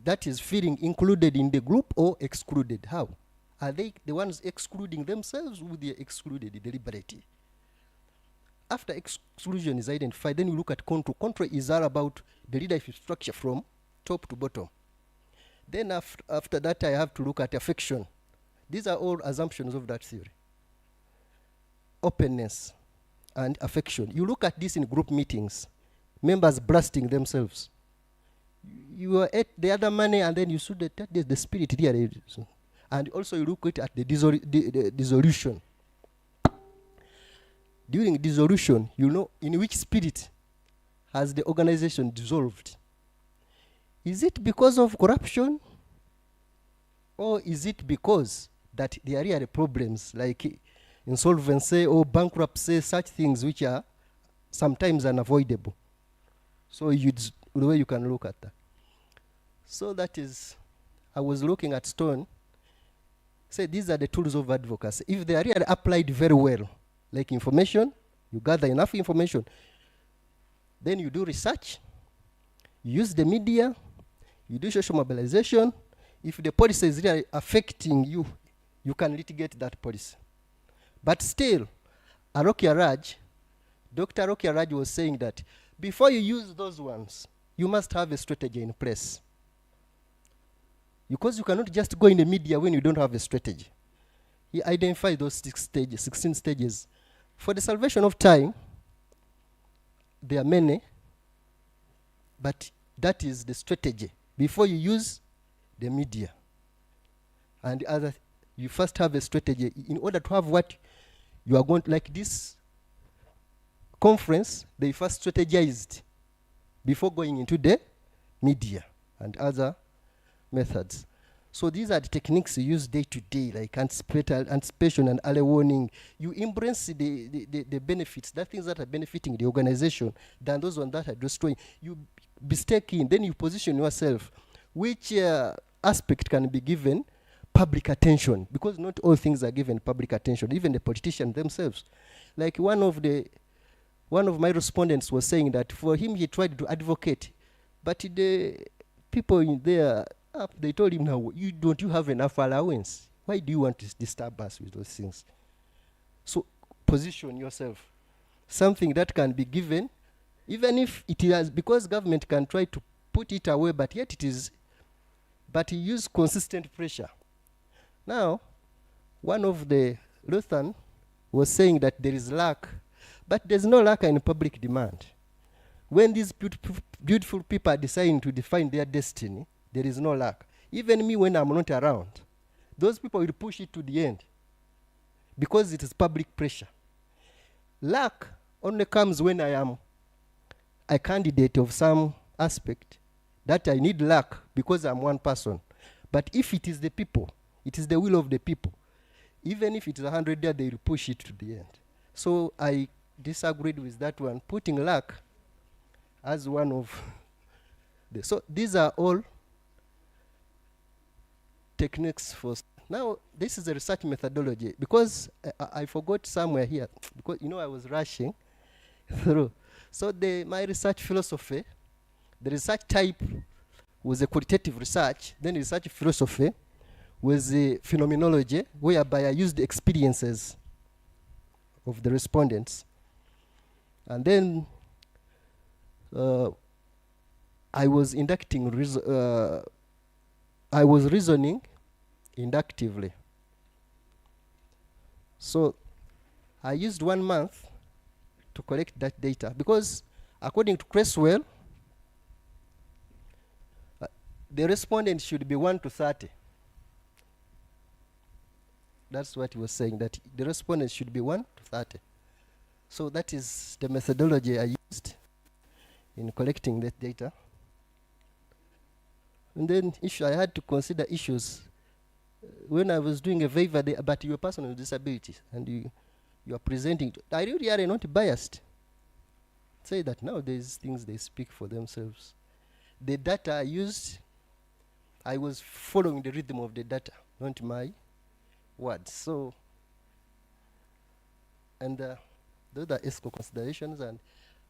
That is feeling included in the group or excluded. How? Are they the ones excluding themselves, or they are excluded deliberately? After exclusion is identified, then you look at control. Control is all about the leadership structure from top to bottom. Then after that, I have to look at affection. These are all assumptions of that theory. Openness and affection. You look at this in group meetings, members blasting themselves. You are at the other money, and then you see that the spirit here. And also you look at the dissolution. During dissolution, you know in which spirit has the organization dissolved. Is it because of corruption? Or is it because that there are real problems like insolvency or bankruptcy, such things which are sometimes unavoidable? So the way you can look at that. So that is, I was looking at Stone, say these are the tools of advocacy. If they are really applied very well, like information, you gather enough information, then you do research, you use the media, you do social mobilization. If the policy is really affecting you, you can litigate that policy. But still, Dr. Arokia Raj was saying that before you use those ones, you must have a strategy in place. Because you cannot just go in the media when you don't have a strategy. He identified those 16 stages. For the salvation of time, there are many, but that is the strategy. Before you use the media and the other, you first have a strategy in order to have what you are going to, like this conference, they first strategized before going into the media and other methods. So these are the techniques you use day to day, like anticipation and early warning. You embrace the benefits, the things that are benefiting the organization, than those ones that are destroying. You be staking, then you position yourself. Which aspect can be given public attention? Because not all things are given public attention, even the politicians themselves. Like one of my respondents was saying that for him, he tried to advocate, but the people in there, they told him, now, don't you have enough allowance? Why do you want to disturb us with those things? So position yourself. Something that can be given, even if it is, because government can try to put it away, but yet it is, but you use consistent pressure. Now, one of the Lutheran was saying that there is lack, but there's no lack in public demand. When these beautiful people are deciding to define their destiny, there is no lack. Even me, when I'm not around, those people will push it to the end because it is public pressure. Lack only comes when I am a candidate of some aspect that I need luck because I'm one person. But if it is the people, it is the will of the people. Even if it is 100 there, they will push it to the end. So I disagreed with that one, putting luck as one of the. So these are all techniques for. Now, this is a research methodology, because I forgot somewhere here, because, I was rushing through. So my research philosophy, the research type was a qualitative research, then research philosophy was a phenomenology, whereby I used the experiences of the respondents. And then I was reasoning inductively. So I used 1 month to collect that data, because according to Creswell, the respondents should be 1 to 30. That's what he was saying, that the respondents should be 1 to 30. So that is the methodology I used in collecting that data. And then I had to consider issues when I was doing a waiver about your personal disabilities, and you are presenting. I really are not biased. Say that nowadays things they speak for themselves. The data I used, I was following the rhythm of the data, not my words. So, and those are ESCO considerations, and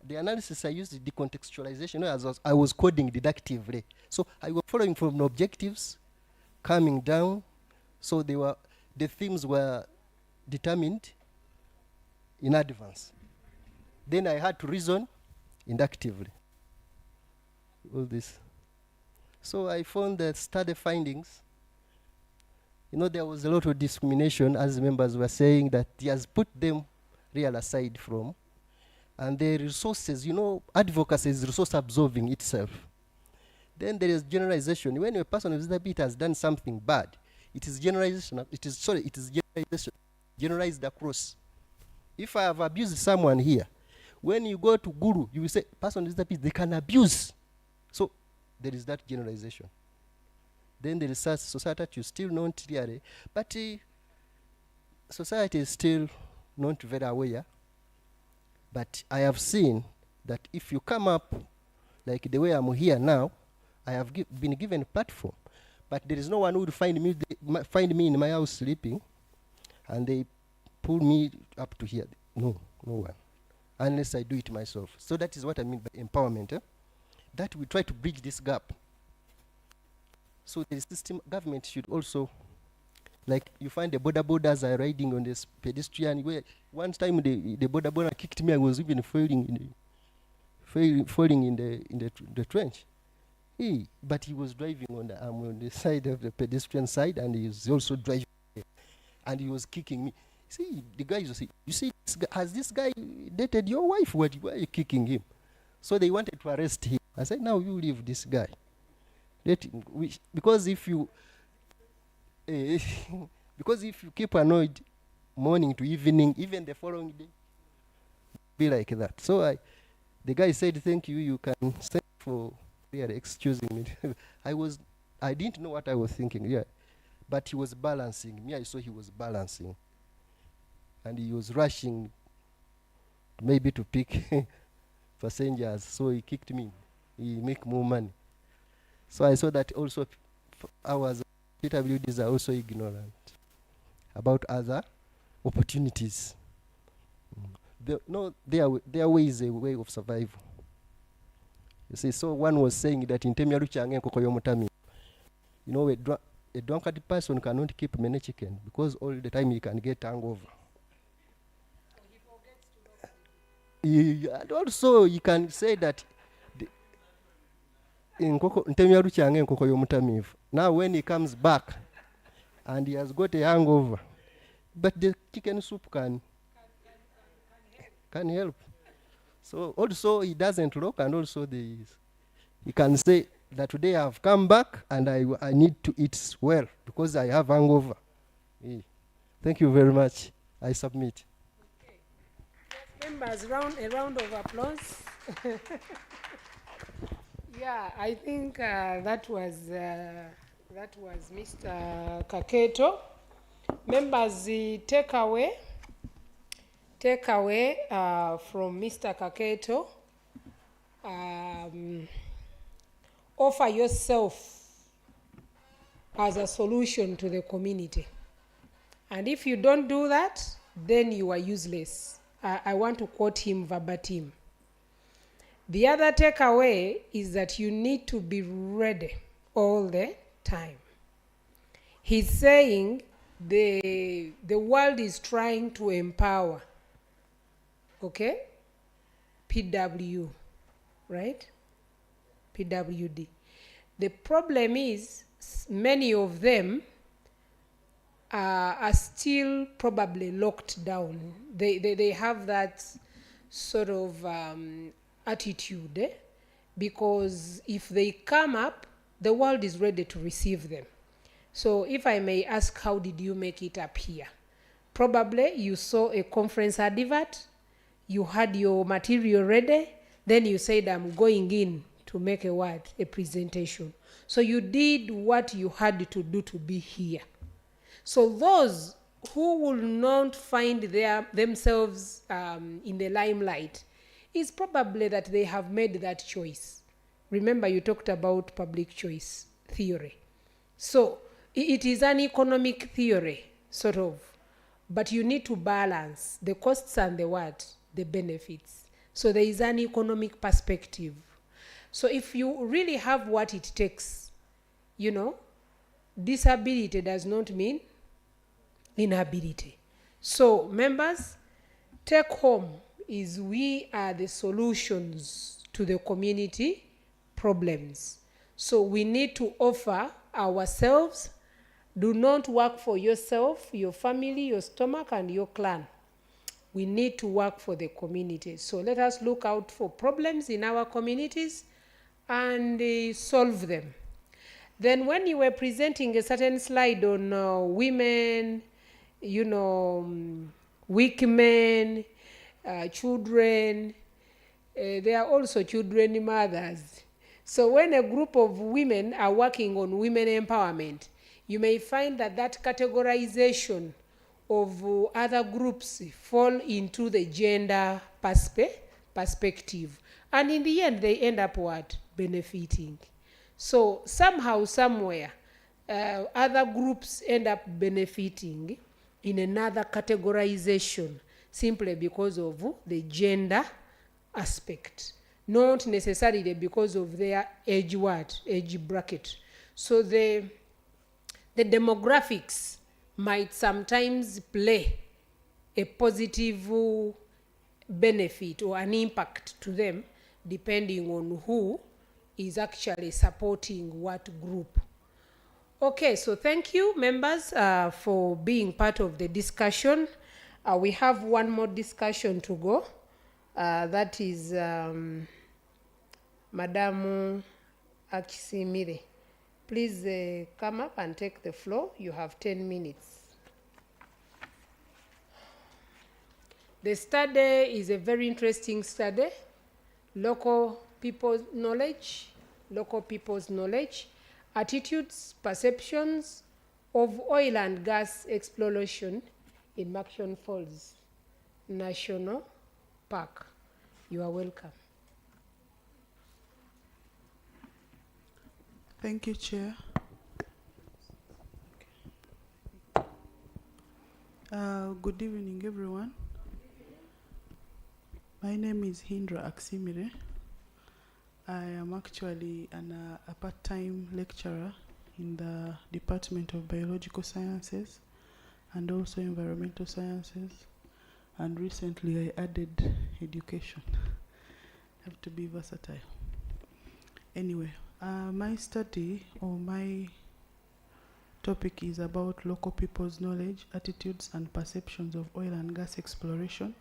the analysis I used, the decontextualization, as I was coding deductively. So I was following from the objectives, coming down. So the themes were determined in advance. Then I had to reason inductively. All this. So I found the study findings. There was a lot of discrimination, as members were saying, that he has put them real aside from. And the resources, advocacy is resource absorbing itself. Then there is generalization. When a person with disability has done something bad, it is generalization. It is generalization, generalized across. If I have abused someone here, when you go to Guru, you will say, person with disability, they can abuse. So there is that generalization. Then the research society you still not really, but society is still not very aware. But I have seen that if you come up like the way I'm here now, I have been given a platform, but there is no one who would find me in my house sleeping, and they pull me up to here. No one, unless I do it myself. So that is what I mean by empowerment. That we try to bridge this gap. So the system government should also, like you find the borders are riding on this pedestrian. Where one time the border kicked me, I was even falling in the trench. But he was driving on the side of the pedestrian side, and he was also driving, and he was kicking me. See, the guy was saying, you see, has this guy dated your wife? Why are you kicking him? So they wanted to arrest him. I said, now you leave this guy. Because if you keep annoyed morning to evening, even the following day, be like that. So the guy said, thank you, you can send for excusing me. I didn't know what I was thinking, but he was balancing. Me, I saw he was balancing. And he was rushing maybe to pick passengers, so he kicked me. He make more money. So I saw that also our PWDs are also ignorant about other opportunities. Their way is a way of survival. You see, so one was saying that in Entebbe, a drunkard person cannot keep many chicken because all the time he can get hangover. And also you can say that now when he comes back and he has got a hangover, but the chicken soup can help. So also he doesn't look, and also he can say that today I have come back and I need to eat well because I have hangover. Thank you very much. I submit. Okay. Members, a round of applause. Yeah, I think that was Mr. Kaketo. Members, the takeaway from Mr. Kaketo, offer yourself as a solution to the community. And if you don't do that, then you are useless. I want to quote him verbatim. The other takeaway is that you need to be ready all the time. He's saying the world is trying to empower, okay? PW, right? PWD. The problem is many of them are still probably locked down. They have that sort of attitude, because if they come up, the world is ready to receive them. So if I may ask, how did you make it up here? Probably you saw a conference advert, you had your material ready, then you said, I'm going in to make a what? A presentation. So you did what you had to do to be here. So those who will not find themselves in the limelight is probably that they have made that choice. Remember, you talked about public choice theory. So it is an economic theory, sort of, but you need to balance the costs and the what? The benefits. So there is an economic perspective. So if you really have what it takes, you know, disability does not mean inability. So members, take home is we are the solutions to the community problems. So we need to offer ourselves. Do not work for yourself, your family, your stomach, and your clan. We need to work for the community. So let us look out for problems in our communities and solve them. Then when you were presenting a certain slide on women, you know, weak men, children, there are also children mothers. So when a group of women are working on women empowerment, you may find that that categorization of other groups fall into the gender perspective. And in the end, they end up what? Benefiting. So somehow, somewhere, other groups end up benefiting in another categorization simply because of the gender aspect, not necessarily because of their age bracket. So the demographics might sometimes play a positive benefit or an impact to them depending on who is actually supporting what group. Okay, so thank you, members, for being part of the discussion. We have one more discussion to go. That is Madam Akisimire. Please come up and take the floor. You have 10 minutes. The study is a very interesting study. Local people's knowledge, attitudes, perceptions of oil and gas exploration in Mukono Falls National Park. You are welcome. Thank you, Chair. Good evening, everyone. My name is Hindra Aksimire. I am actually a part-time lecturer in the Department of Biological Sciences and also Environmental Sciences. And recently I added education. I have to be versatile. Anyway, my study or my topic is about local people's knowledge, attitudes, and perceptions of oil and gas exploration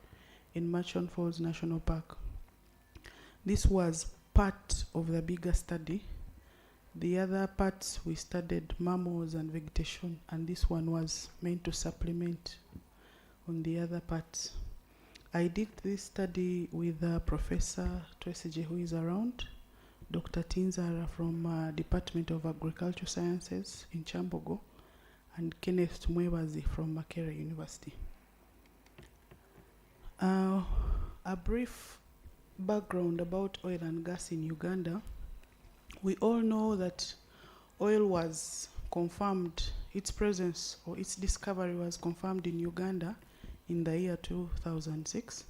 in Mukono Falls National Park. This was part of the bigger study. The other parts we studied mammals and vegetation, and this one was meant to supplement on the other parts. I did this study with Professor Twesigye, who is around, Dr. Tinzara from Department of Agricultural Sciences in Kyambogo, and Kenneth Mwebazi from Makerere University. A brief background about oil and gas in Uganda. We all know that oil was confirmed, its presence or its discovery was confirmed in Uganda in the year 2006.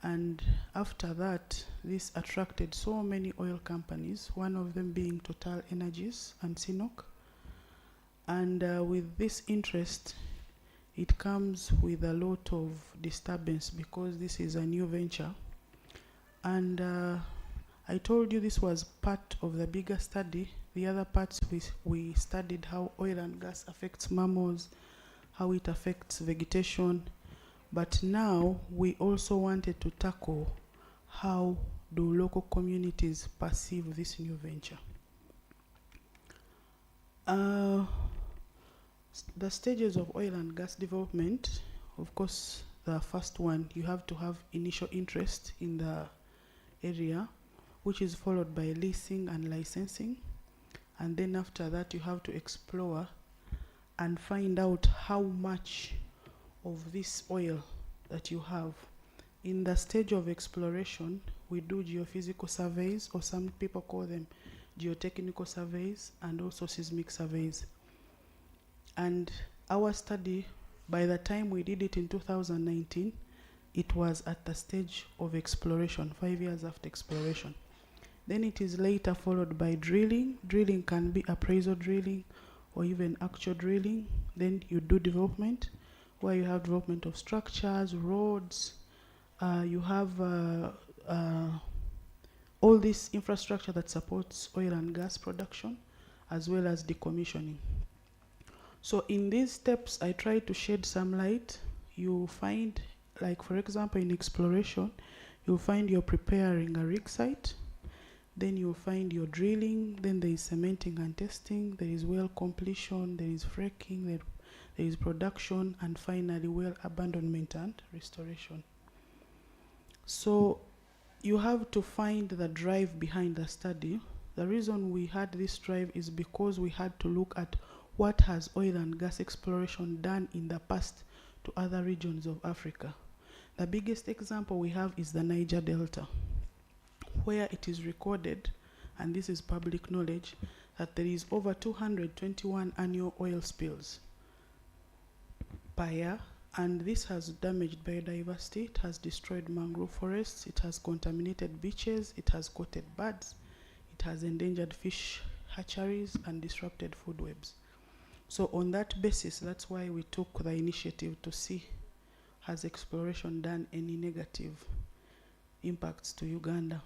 And after that, this attracted so many oil companies, one of them being Total Energies and Sinok. And with this interest, it comes with a lot of disturbance because this is a new venture. And I told you this was part of the bigger study. The other parts we studied how oil and gas affects mammals, how it affects vegetation. But now we also wanted to tackle how do local communities perceive this new venture. The stages of oil and gas development, of course, the first one, you have to have initial interest in the area. which is followed by leasing and licensing. And then after that, you have to explore and find out how much of this oil that you have. In the stage of exploration, we do geophysical surveys, or some people call them geotechnical surveys, and also seismic surveys. And our study, by the time we did it in 2019, it was at the stage of exploration, 5 years after exploration. Then it is later followed by drilling. Drilling can be appraisal drilling or even actual drilling. Then you do development, where you have development of structures, roads, you have all this infrastructure that supports oil and gas production, as well as decommissioning. So in these steps, I try to shed some light. You find, like for example, in exploration, you'll find you're preparing a rig site, then you'll find your drilling, then there is cementing and testing, there is well completion, there is fracking, there is production, and finally well abandonment and restoration. So you have to find the drive behind the study. The reason we had this drive is because we had to look at what has oil and gas exploration done in the past to other regions of Africa. The biggest example we have is the Niger Delta, where it is recorded, and this is public knowledge, that there is over 221 annual oil spills per year, and this has damaged biodiversity, it has destroyed mangrove forests, it has contaminated beaches, it has coated birds, it has endangered fish hatcheries and disrupted food webs. So on that basis, that's why we took the initiative to see, has exploration done any negative impacts to Uganda.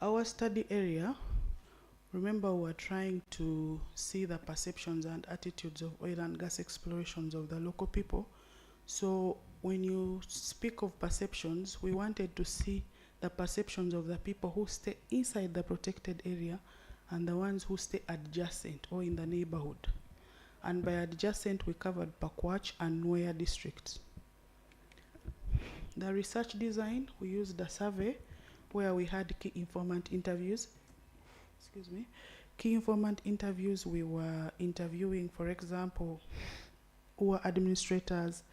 Our study area, remember, we're trying to see the perceptions and attitudes of oil and gas explorations of the local people. So when you speak of perceptions, we wanted to see the perceptions of the people who stay inside the protected area and the ones who stay adjacent or in the neighborhood. And by adjacent, we covered Pakwach and Nwea districts. The research design, we used a survey where we had key informant interviews. Excuse me. Key informant interviews, we were interviewing, for example, who are administrators,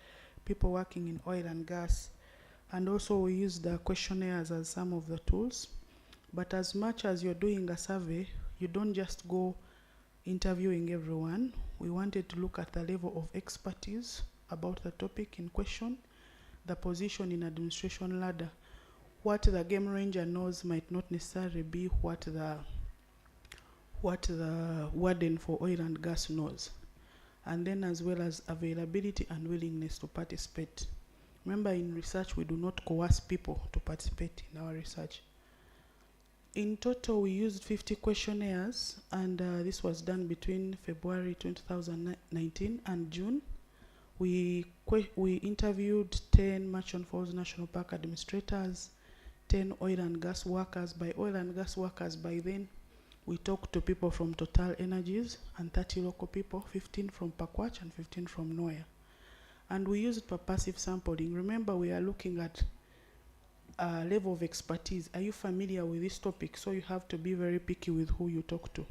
people working in oil and gas, and also we used the questionnaires as some of the tools. But as much as you're doing a survey, you don't just go interviewing everyone. We wanted to look at the level of expertise about the topic in question, the position in administration ladder. What the game ranger knows might not necessarily be what the warden for oil and gas knows. And then as well as availability and willingness to participate. Remember, in research, we do not coerce people to participate in our research. In total, we used 50 questionnaires, and this was done between February 2019 and June. We interviewed 10 Merchant Falls National Park administrators, 10 oil and gas workers. By oil and gas workers, by then, we talked to people from Total Energies and 30 local people, 15 from Pakwach and 15 from Nwea. And we used for passive sampling. Remember, we are looking at level of expertise. Are you familiar with this topic? So you have to be very picky with who you talk to.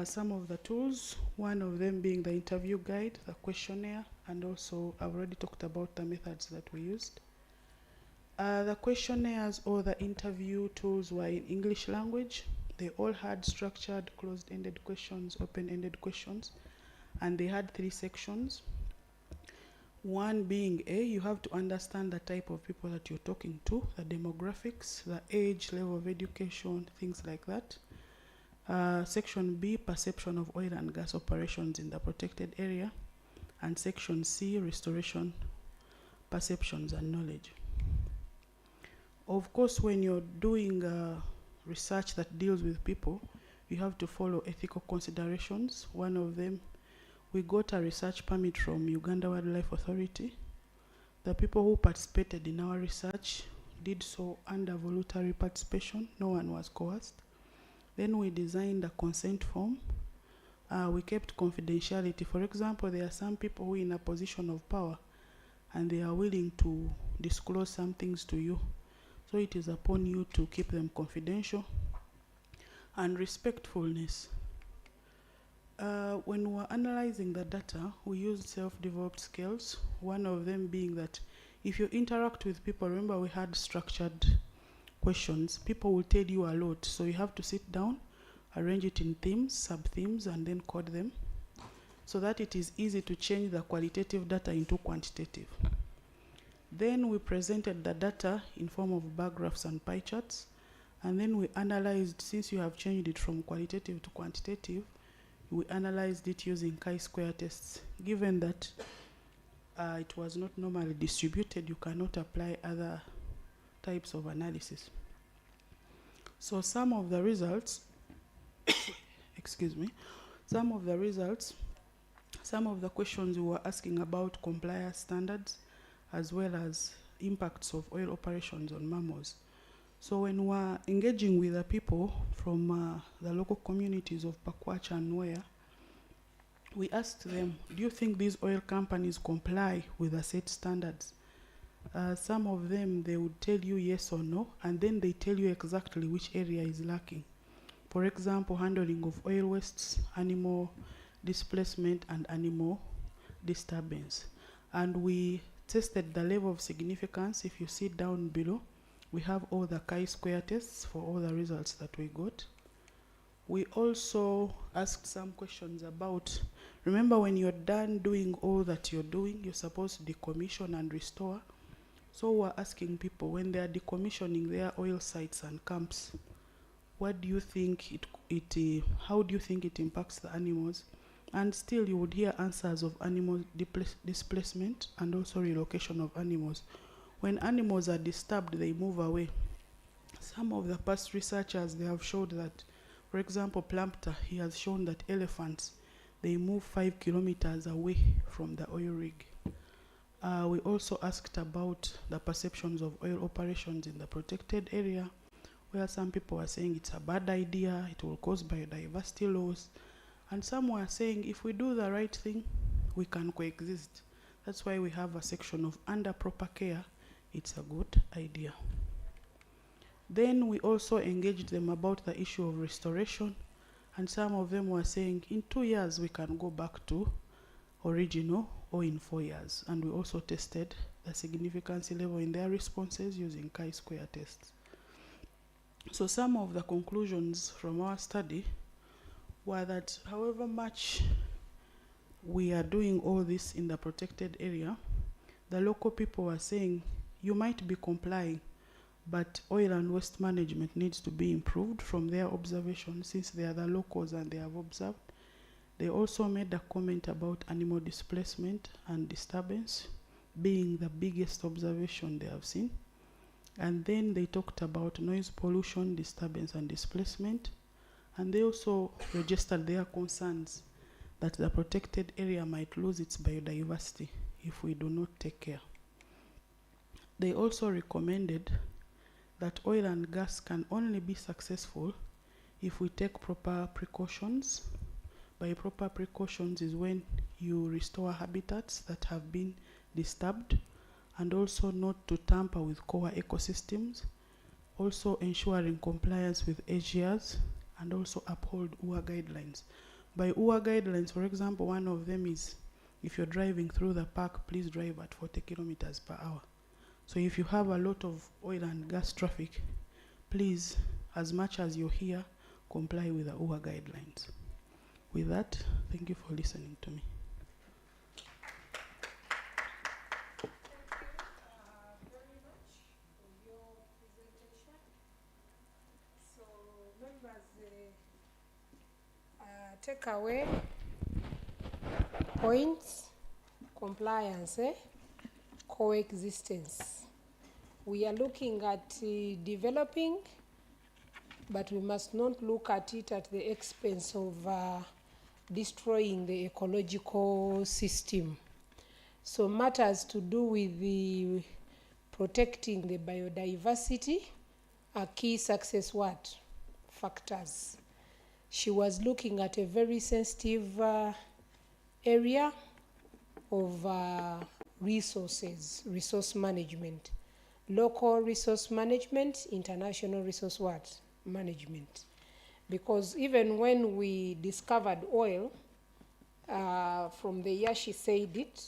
Some of the tools, one of them being the interview guide, the questionnaire, and also I've already talked about the methods that we used. The questionnaires or the interview tools were in English language. They all had structured, closed-ended questions, open-ended questions, and they had 3 sections. One being you have to understand the type of people that you're talking to, the demographics, the age, level of education, things like that. Section B, perception of oil and gas operations in the protected area. And section C, restoration, perceptions and knowledge. Of course, when you're doing research that deals with people, you have to follow ethical considerations. One of them, we got a research permit from Uganda Wildlife Authority. The people who participated in our research did so under voluntary participation. No one was coerced. Then we designed a consent form. We kept confidentiality. For example, there are some people who are in a position of power and they are willing to disclose some things to you. So it is upon you to keep them confidential. And respectfulness. When we were analyzing the data, we used self-developed skills, one of them being that if you interact with people, remember we had structured questions, people will tell you a lot, so you have to sit down, arrange it in themes, sub-themes, and then code them, so that it is easy to change the qualitative data into quantitative. Then we presented the data in form of bar graphs and pie charts, and then we analyzed, since you have changed it from qualitative to quantitative, we analyzed it using chi-square tests. Given that it was not normally distributed, you cannot apply other types of analysis. So some of the results, excuse me, some of the questions we were asking about compliance standards as well as impacts of oil operations on mammals. So when we're engaging with the people from the local communities of Pakwach and Nwea, we asked them, do you think these oil companies comply with the set standards? Some of them, they would tell you yes or no, and then they tell you exactly which area is lacking. For example, handling of oil wastes, animal displacement, and animal disturbance. And we tested the level of significance. If you see down below, we have all the chi-square tests for all the results that we got. We also asked some questions about, remember when you're done doing all that you're doing, you're supposed to decommission and restore. So we're asking people, when they are decommissioning their oil sites and camps, what do you think how do you think it impacts the animals? And still you would hear answers of animal displacement and also relocation of animals. When animals are disturbed, they move away. Some of the past researchers, they have showed that, for example, Plumpter, he has shown that elephants, they move 5 kilometers away from the oil rig. We also asked about the perceptions of oil operations in the protected area, where some people are saying it's a bad idea, it will cause biodiversity loss, and some were saying if we do the right thing, we can coexist. That's why we have a section of under proper care, it's a good idea. Then we also engaged them about the issue of restoration, and some of them were saying in 2 years we can go back to original, or in 4 years. And we also tested the significance level in their responses using chi-square tests. So some of the conclusions from our study were that however much we are doing all this in the protected area, the local people are saying you might be complying, but oil and waste management needs to be improved from their observation, since they are the locals and they have observed. They also made a comment about animal displacement and disturbance being the biggest observation they have seen. And then they talked about noise pollution, disturbance, and displacement. And they also registered their concerns that the protected area might lose its biodiversity if we do not take care. They also recommended that oil and gas can only be successful if we take proper precautions. By proper precautions is when you restore habitats that have been disturbed, and also not to tamper with core ecosystems, also ensuring compliance with AGRs, and also uphold UA guidelines. By UA guidelines, for example, one of them is if you're driving through the park, please drive at 40 kilometers per hour. So if you have a lot of oil and gas traffic, please, as much as you're here, comply with the UA guidelines. With that, thank you for listening to me. Takeaway points: compliance, coexistence. We are looking at developing, but we must not look at it at the expense of destroying the ecological system. So matters to do with the protecting the biodiversity are key success factors. She was looking at a very sensitive area of resource management. local resource management, international resource what? Management. Because even when we discovered oil, from the year she said it,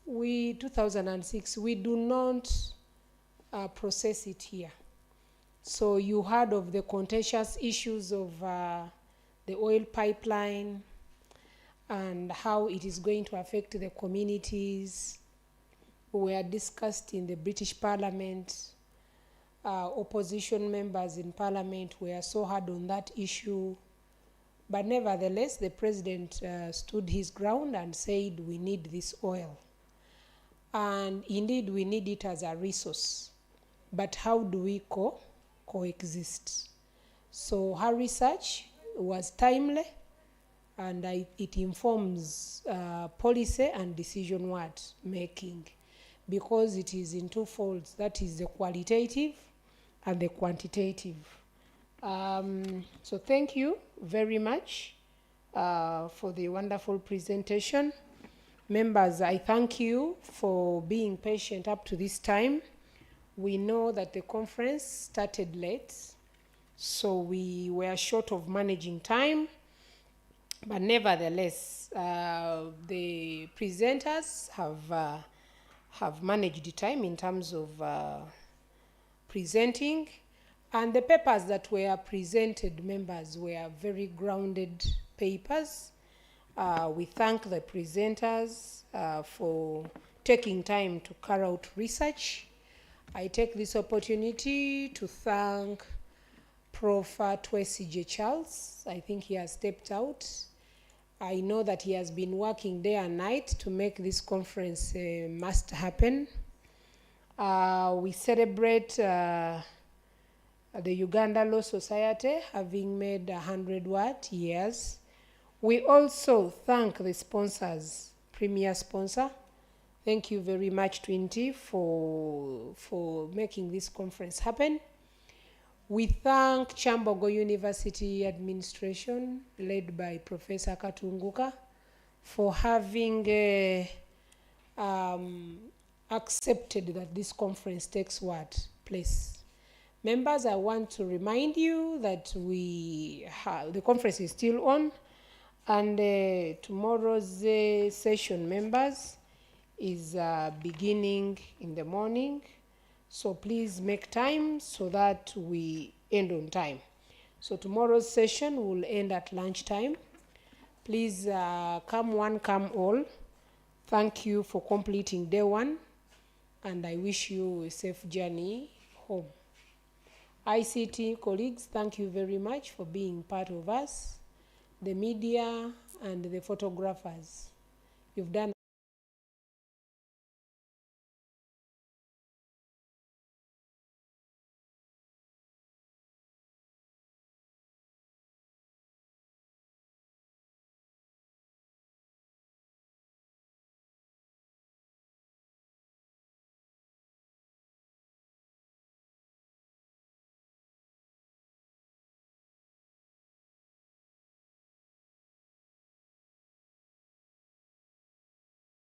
2006, we do not process it here. So you heard of the contentious issues of the oil pipeline and how it is going to affect the communities were discussed in the British Parliament. Opposition members in Parliament were so hard on that issue. But nevertheless, the president stood his ground and said, we need this oil. And indeed, we need it as a resource. But how do we coexist? So her research was timely, and it informs policy and decision making, because it is in two folds. That is the qualitative and the quantitative. So thank you very much for the wonderful presentation. Members, I thank you for being patient up to this time. We know that the conference started late, so we were short of managing time. But nevertheless, the presenters have managed the time in terms of presenting. And the papers that were presented, members, were very grounded papers. We thank the presenters for taking time to carry out research. I take this opportunity to thank Prof. Twesige Charles. I think he has stepped out. I know that he has been working day and night to make this conference must happen. We celebrate the Uganda Law Society having made 100 years. We also thank the sponsors, premier sponsor. Thank you very much to Entebbe for making this conference happen. We thank Kyambogo University administration, led by Professor Katunguka, for having accepted that this conference takes place. Members, I want to remind you that the conference is still on, and tomorrow's session, members, is beginning in the morning. So please make time so that we end on time. So tomorrow's session will end at lunchtime. Please come one, come all. Thank you for completing day one, and I wish you a safe journey home. ICT colleagues, thank you very much for being part of us. The media and the photographers, you've done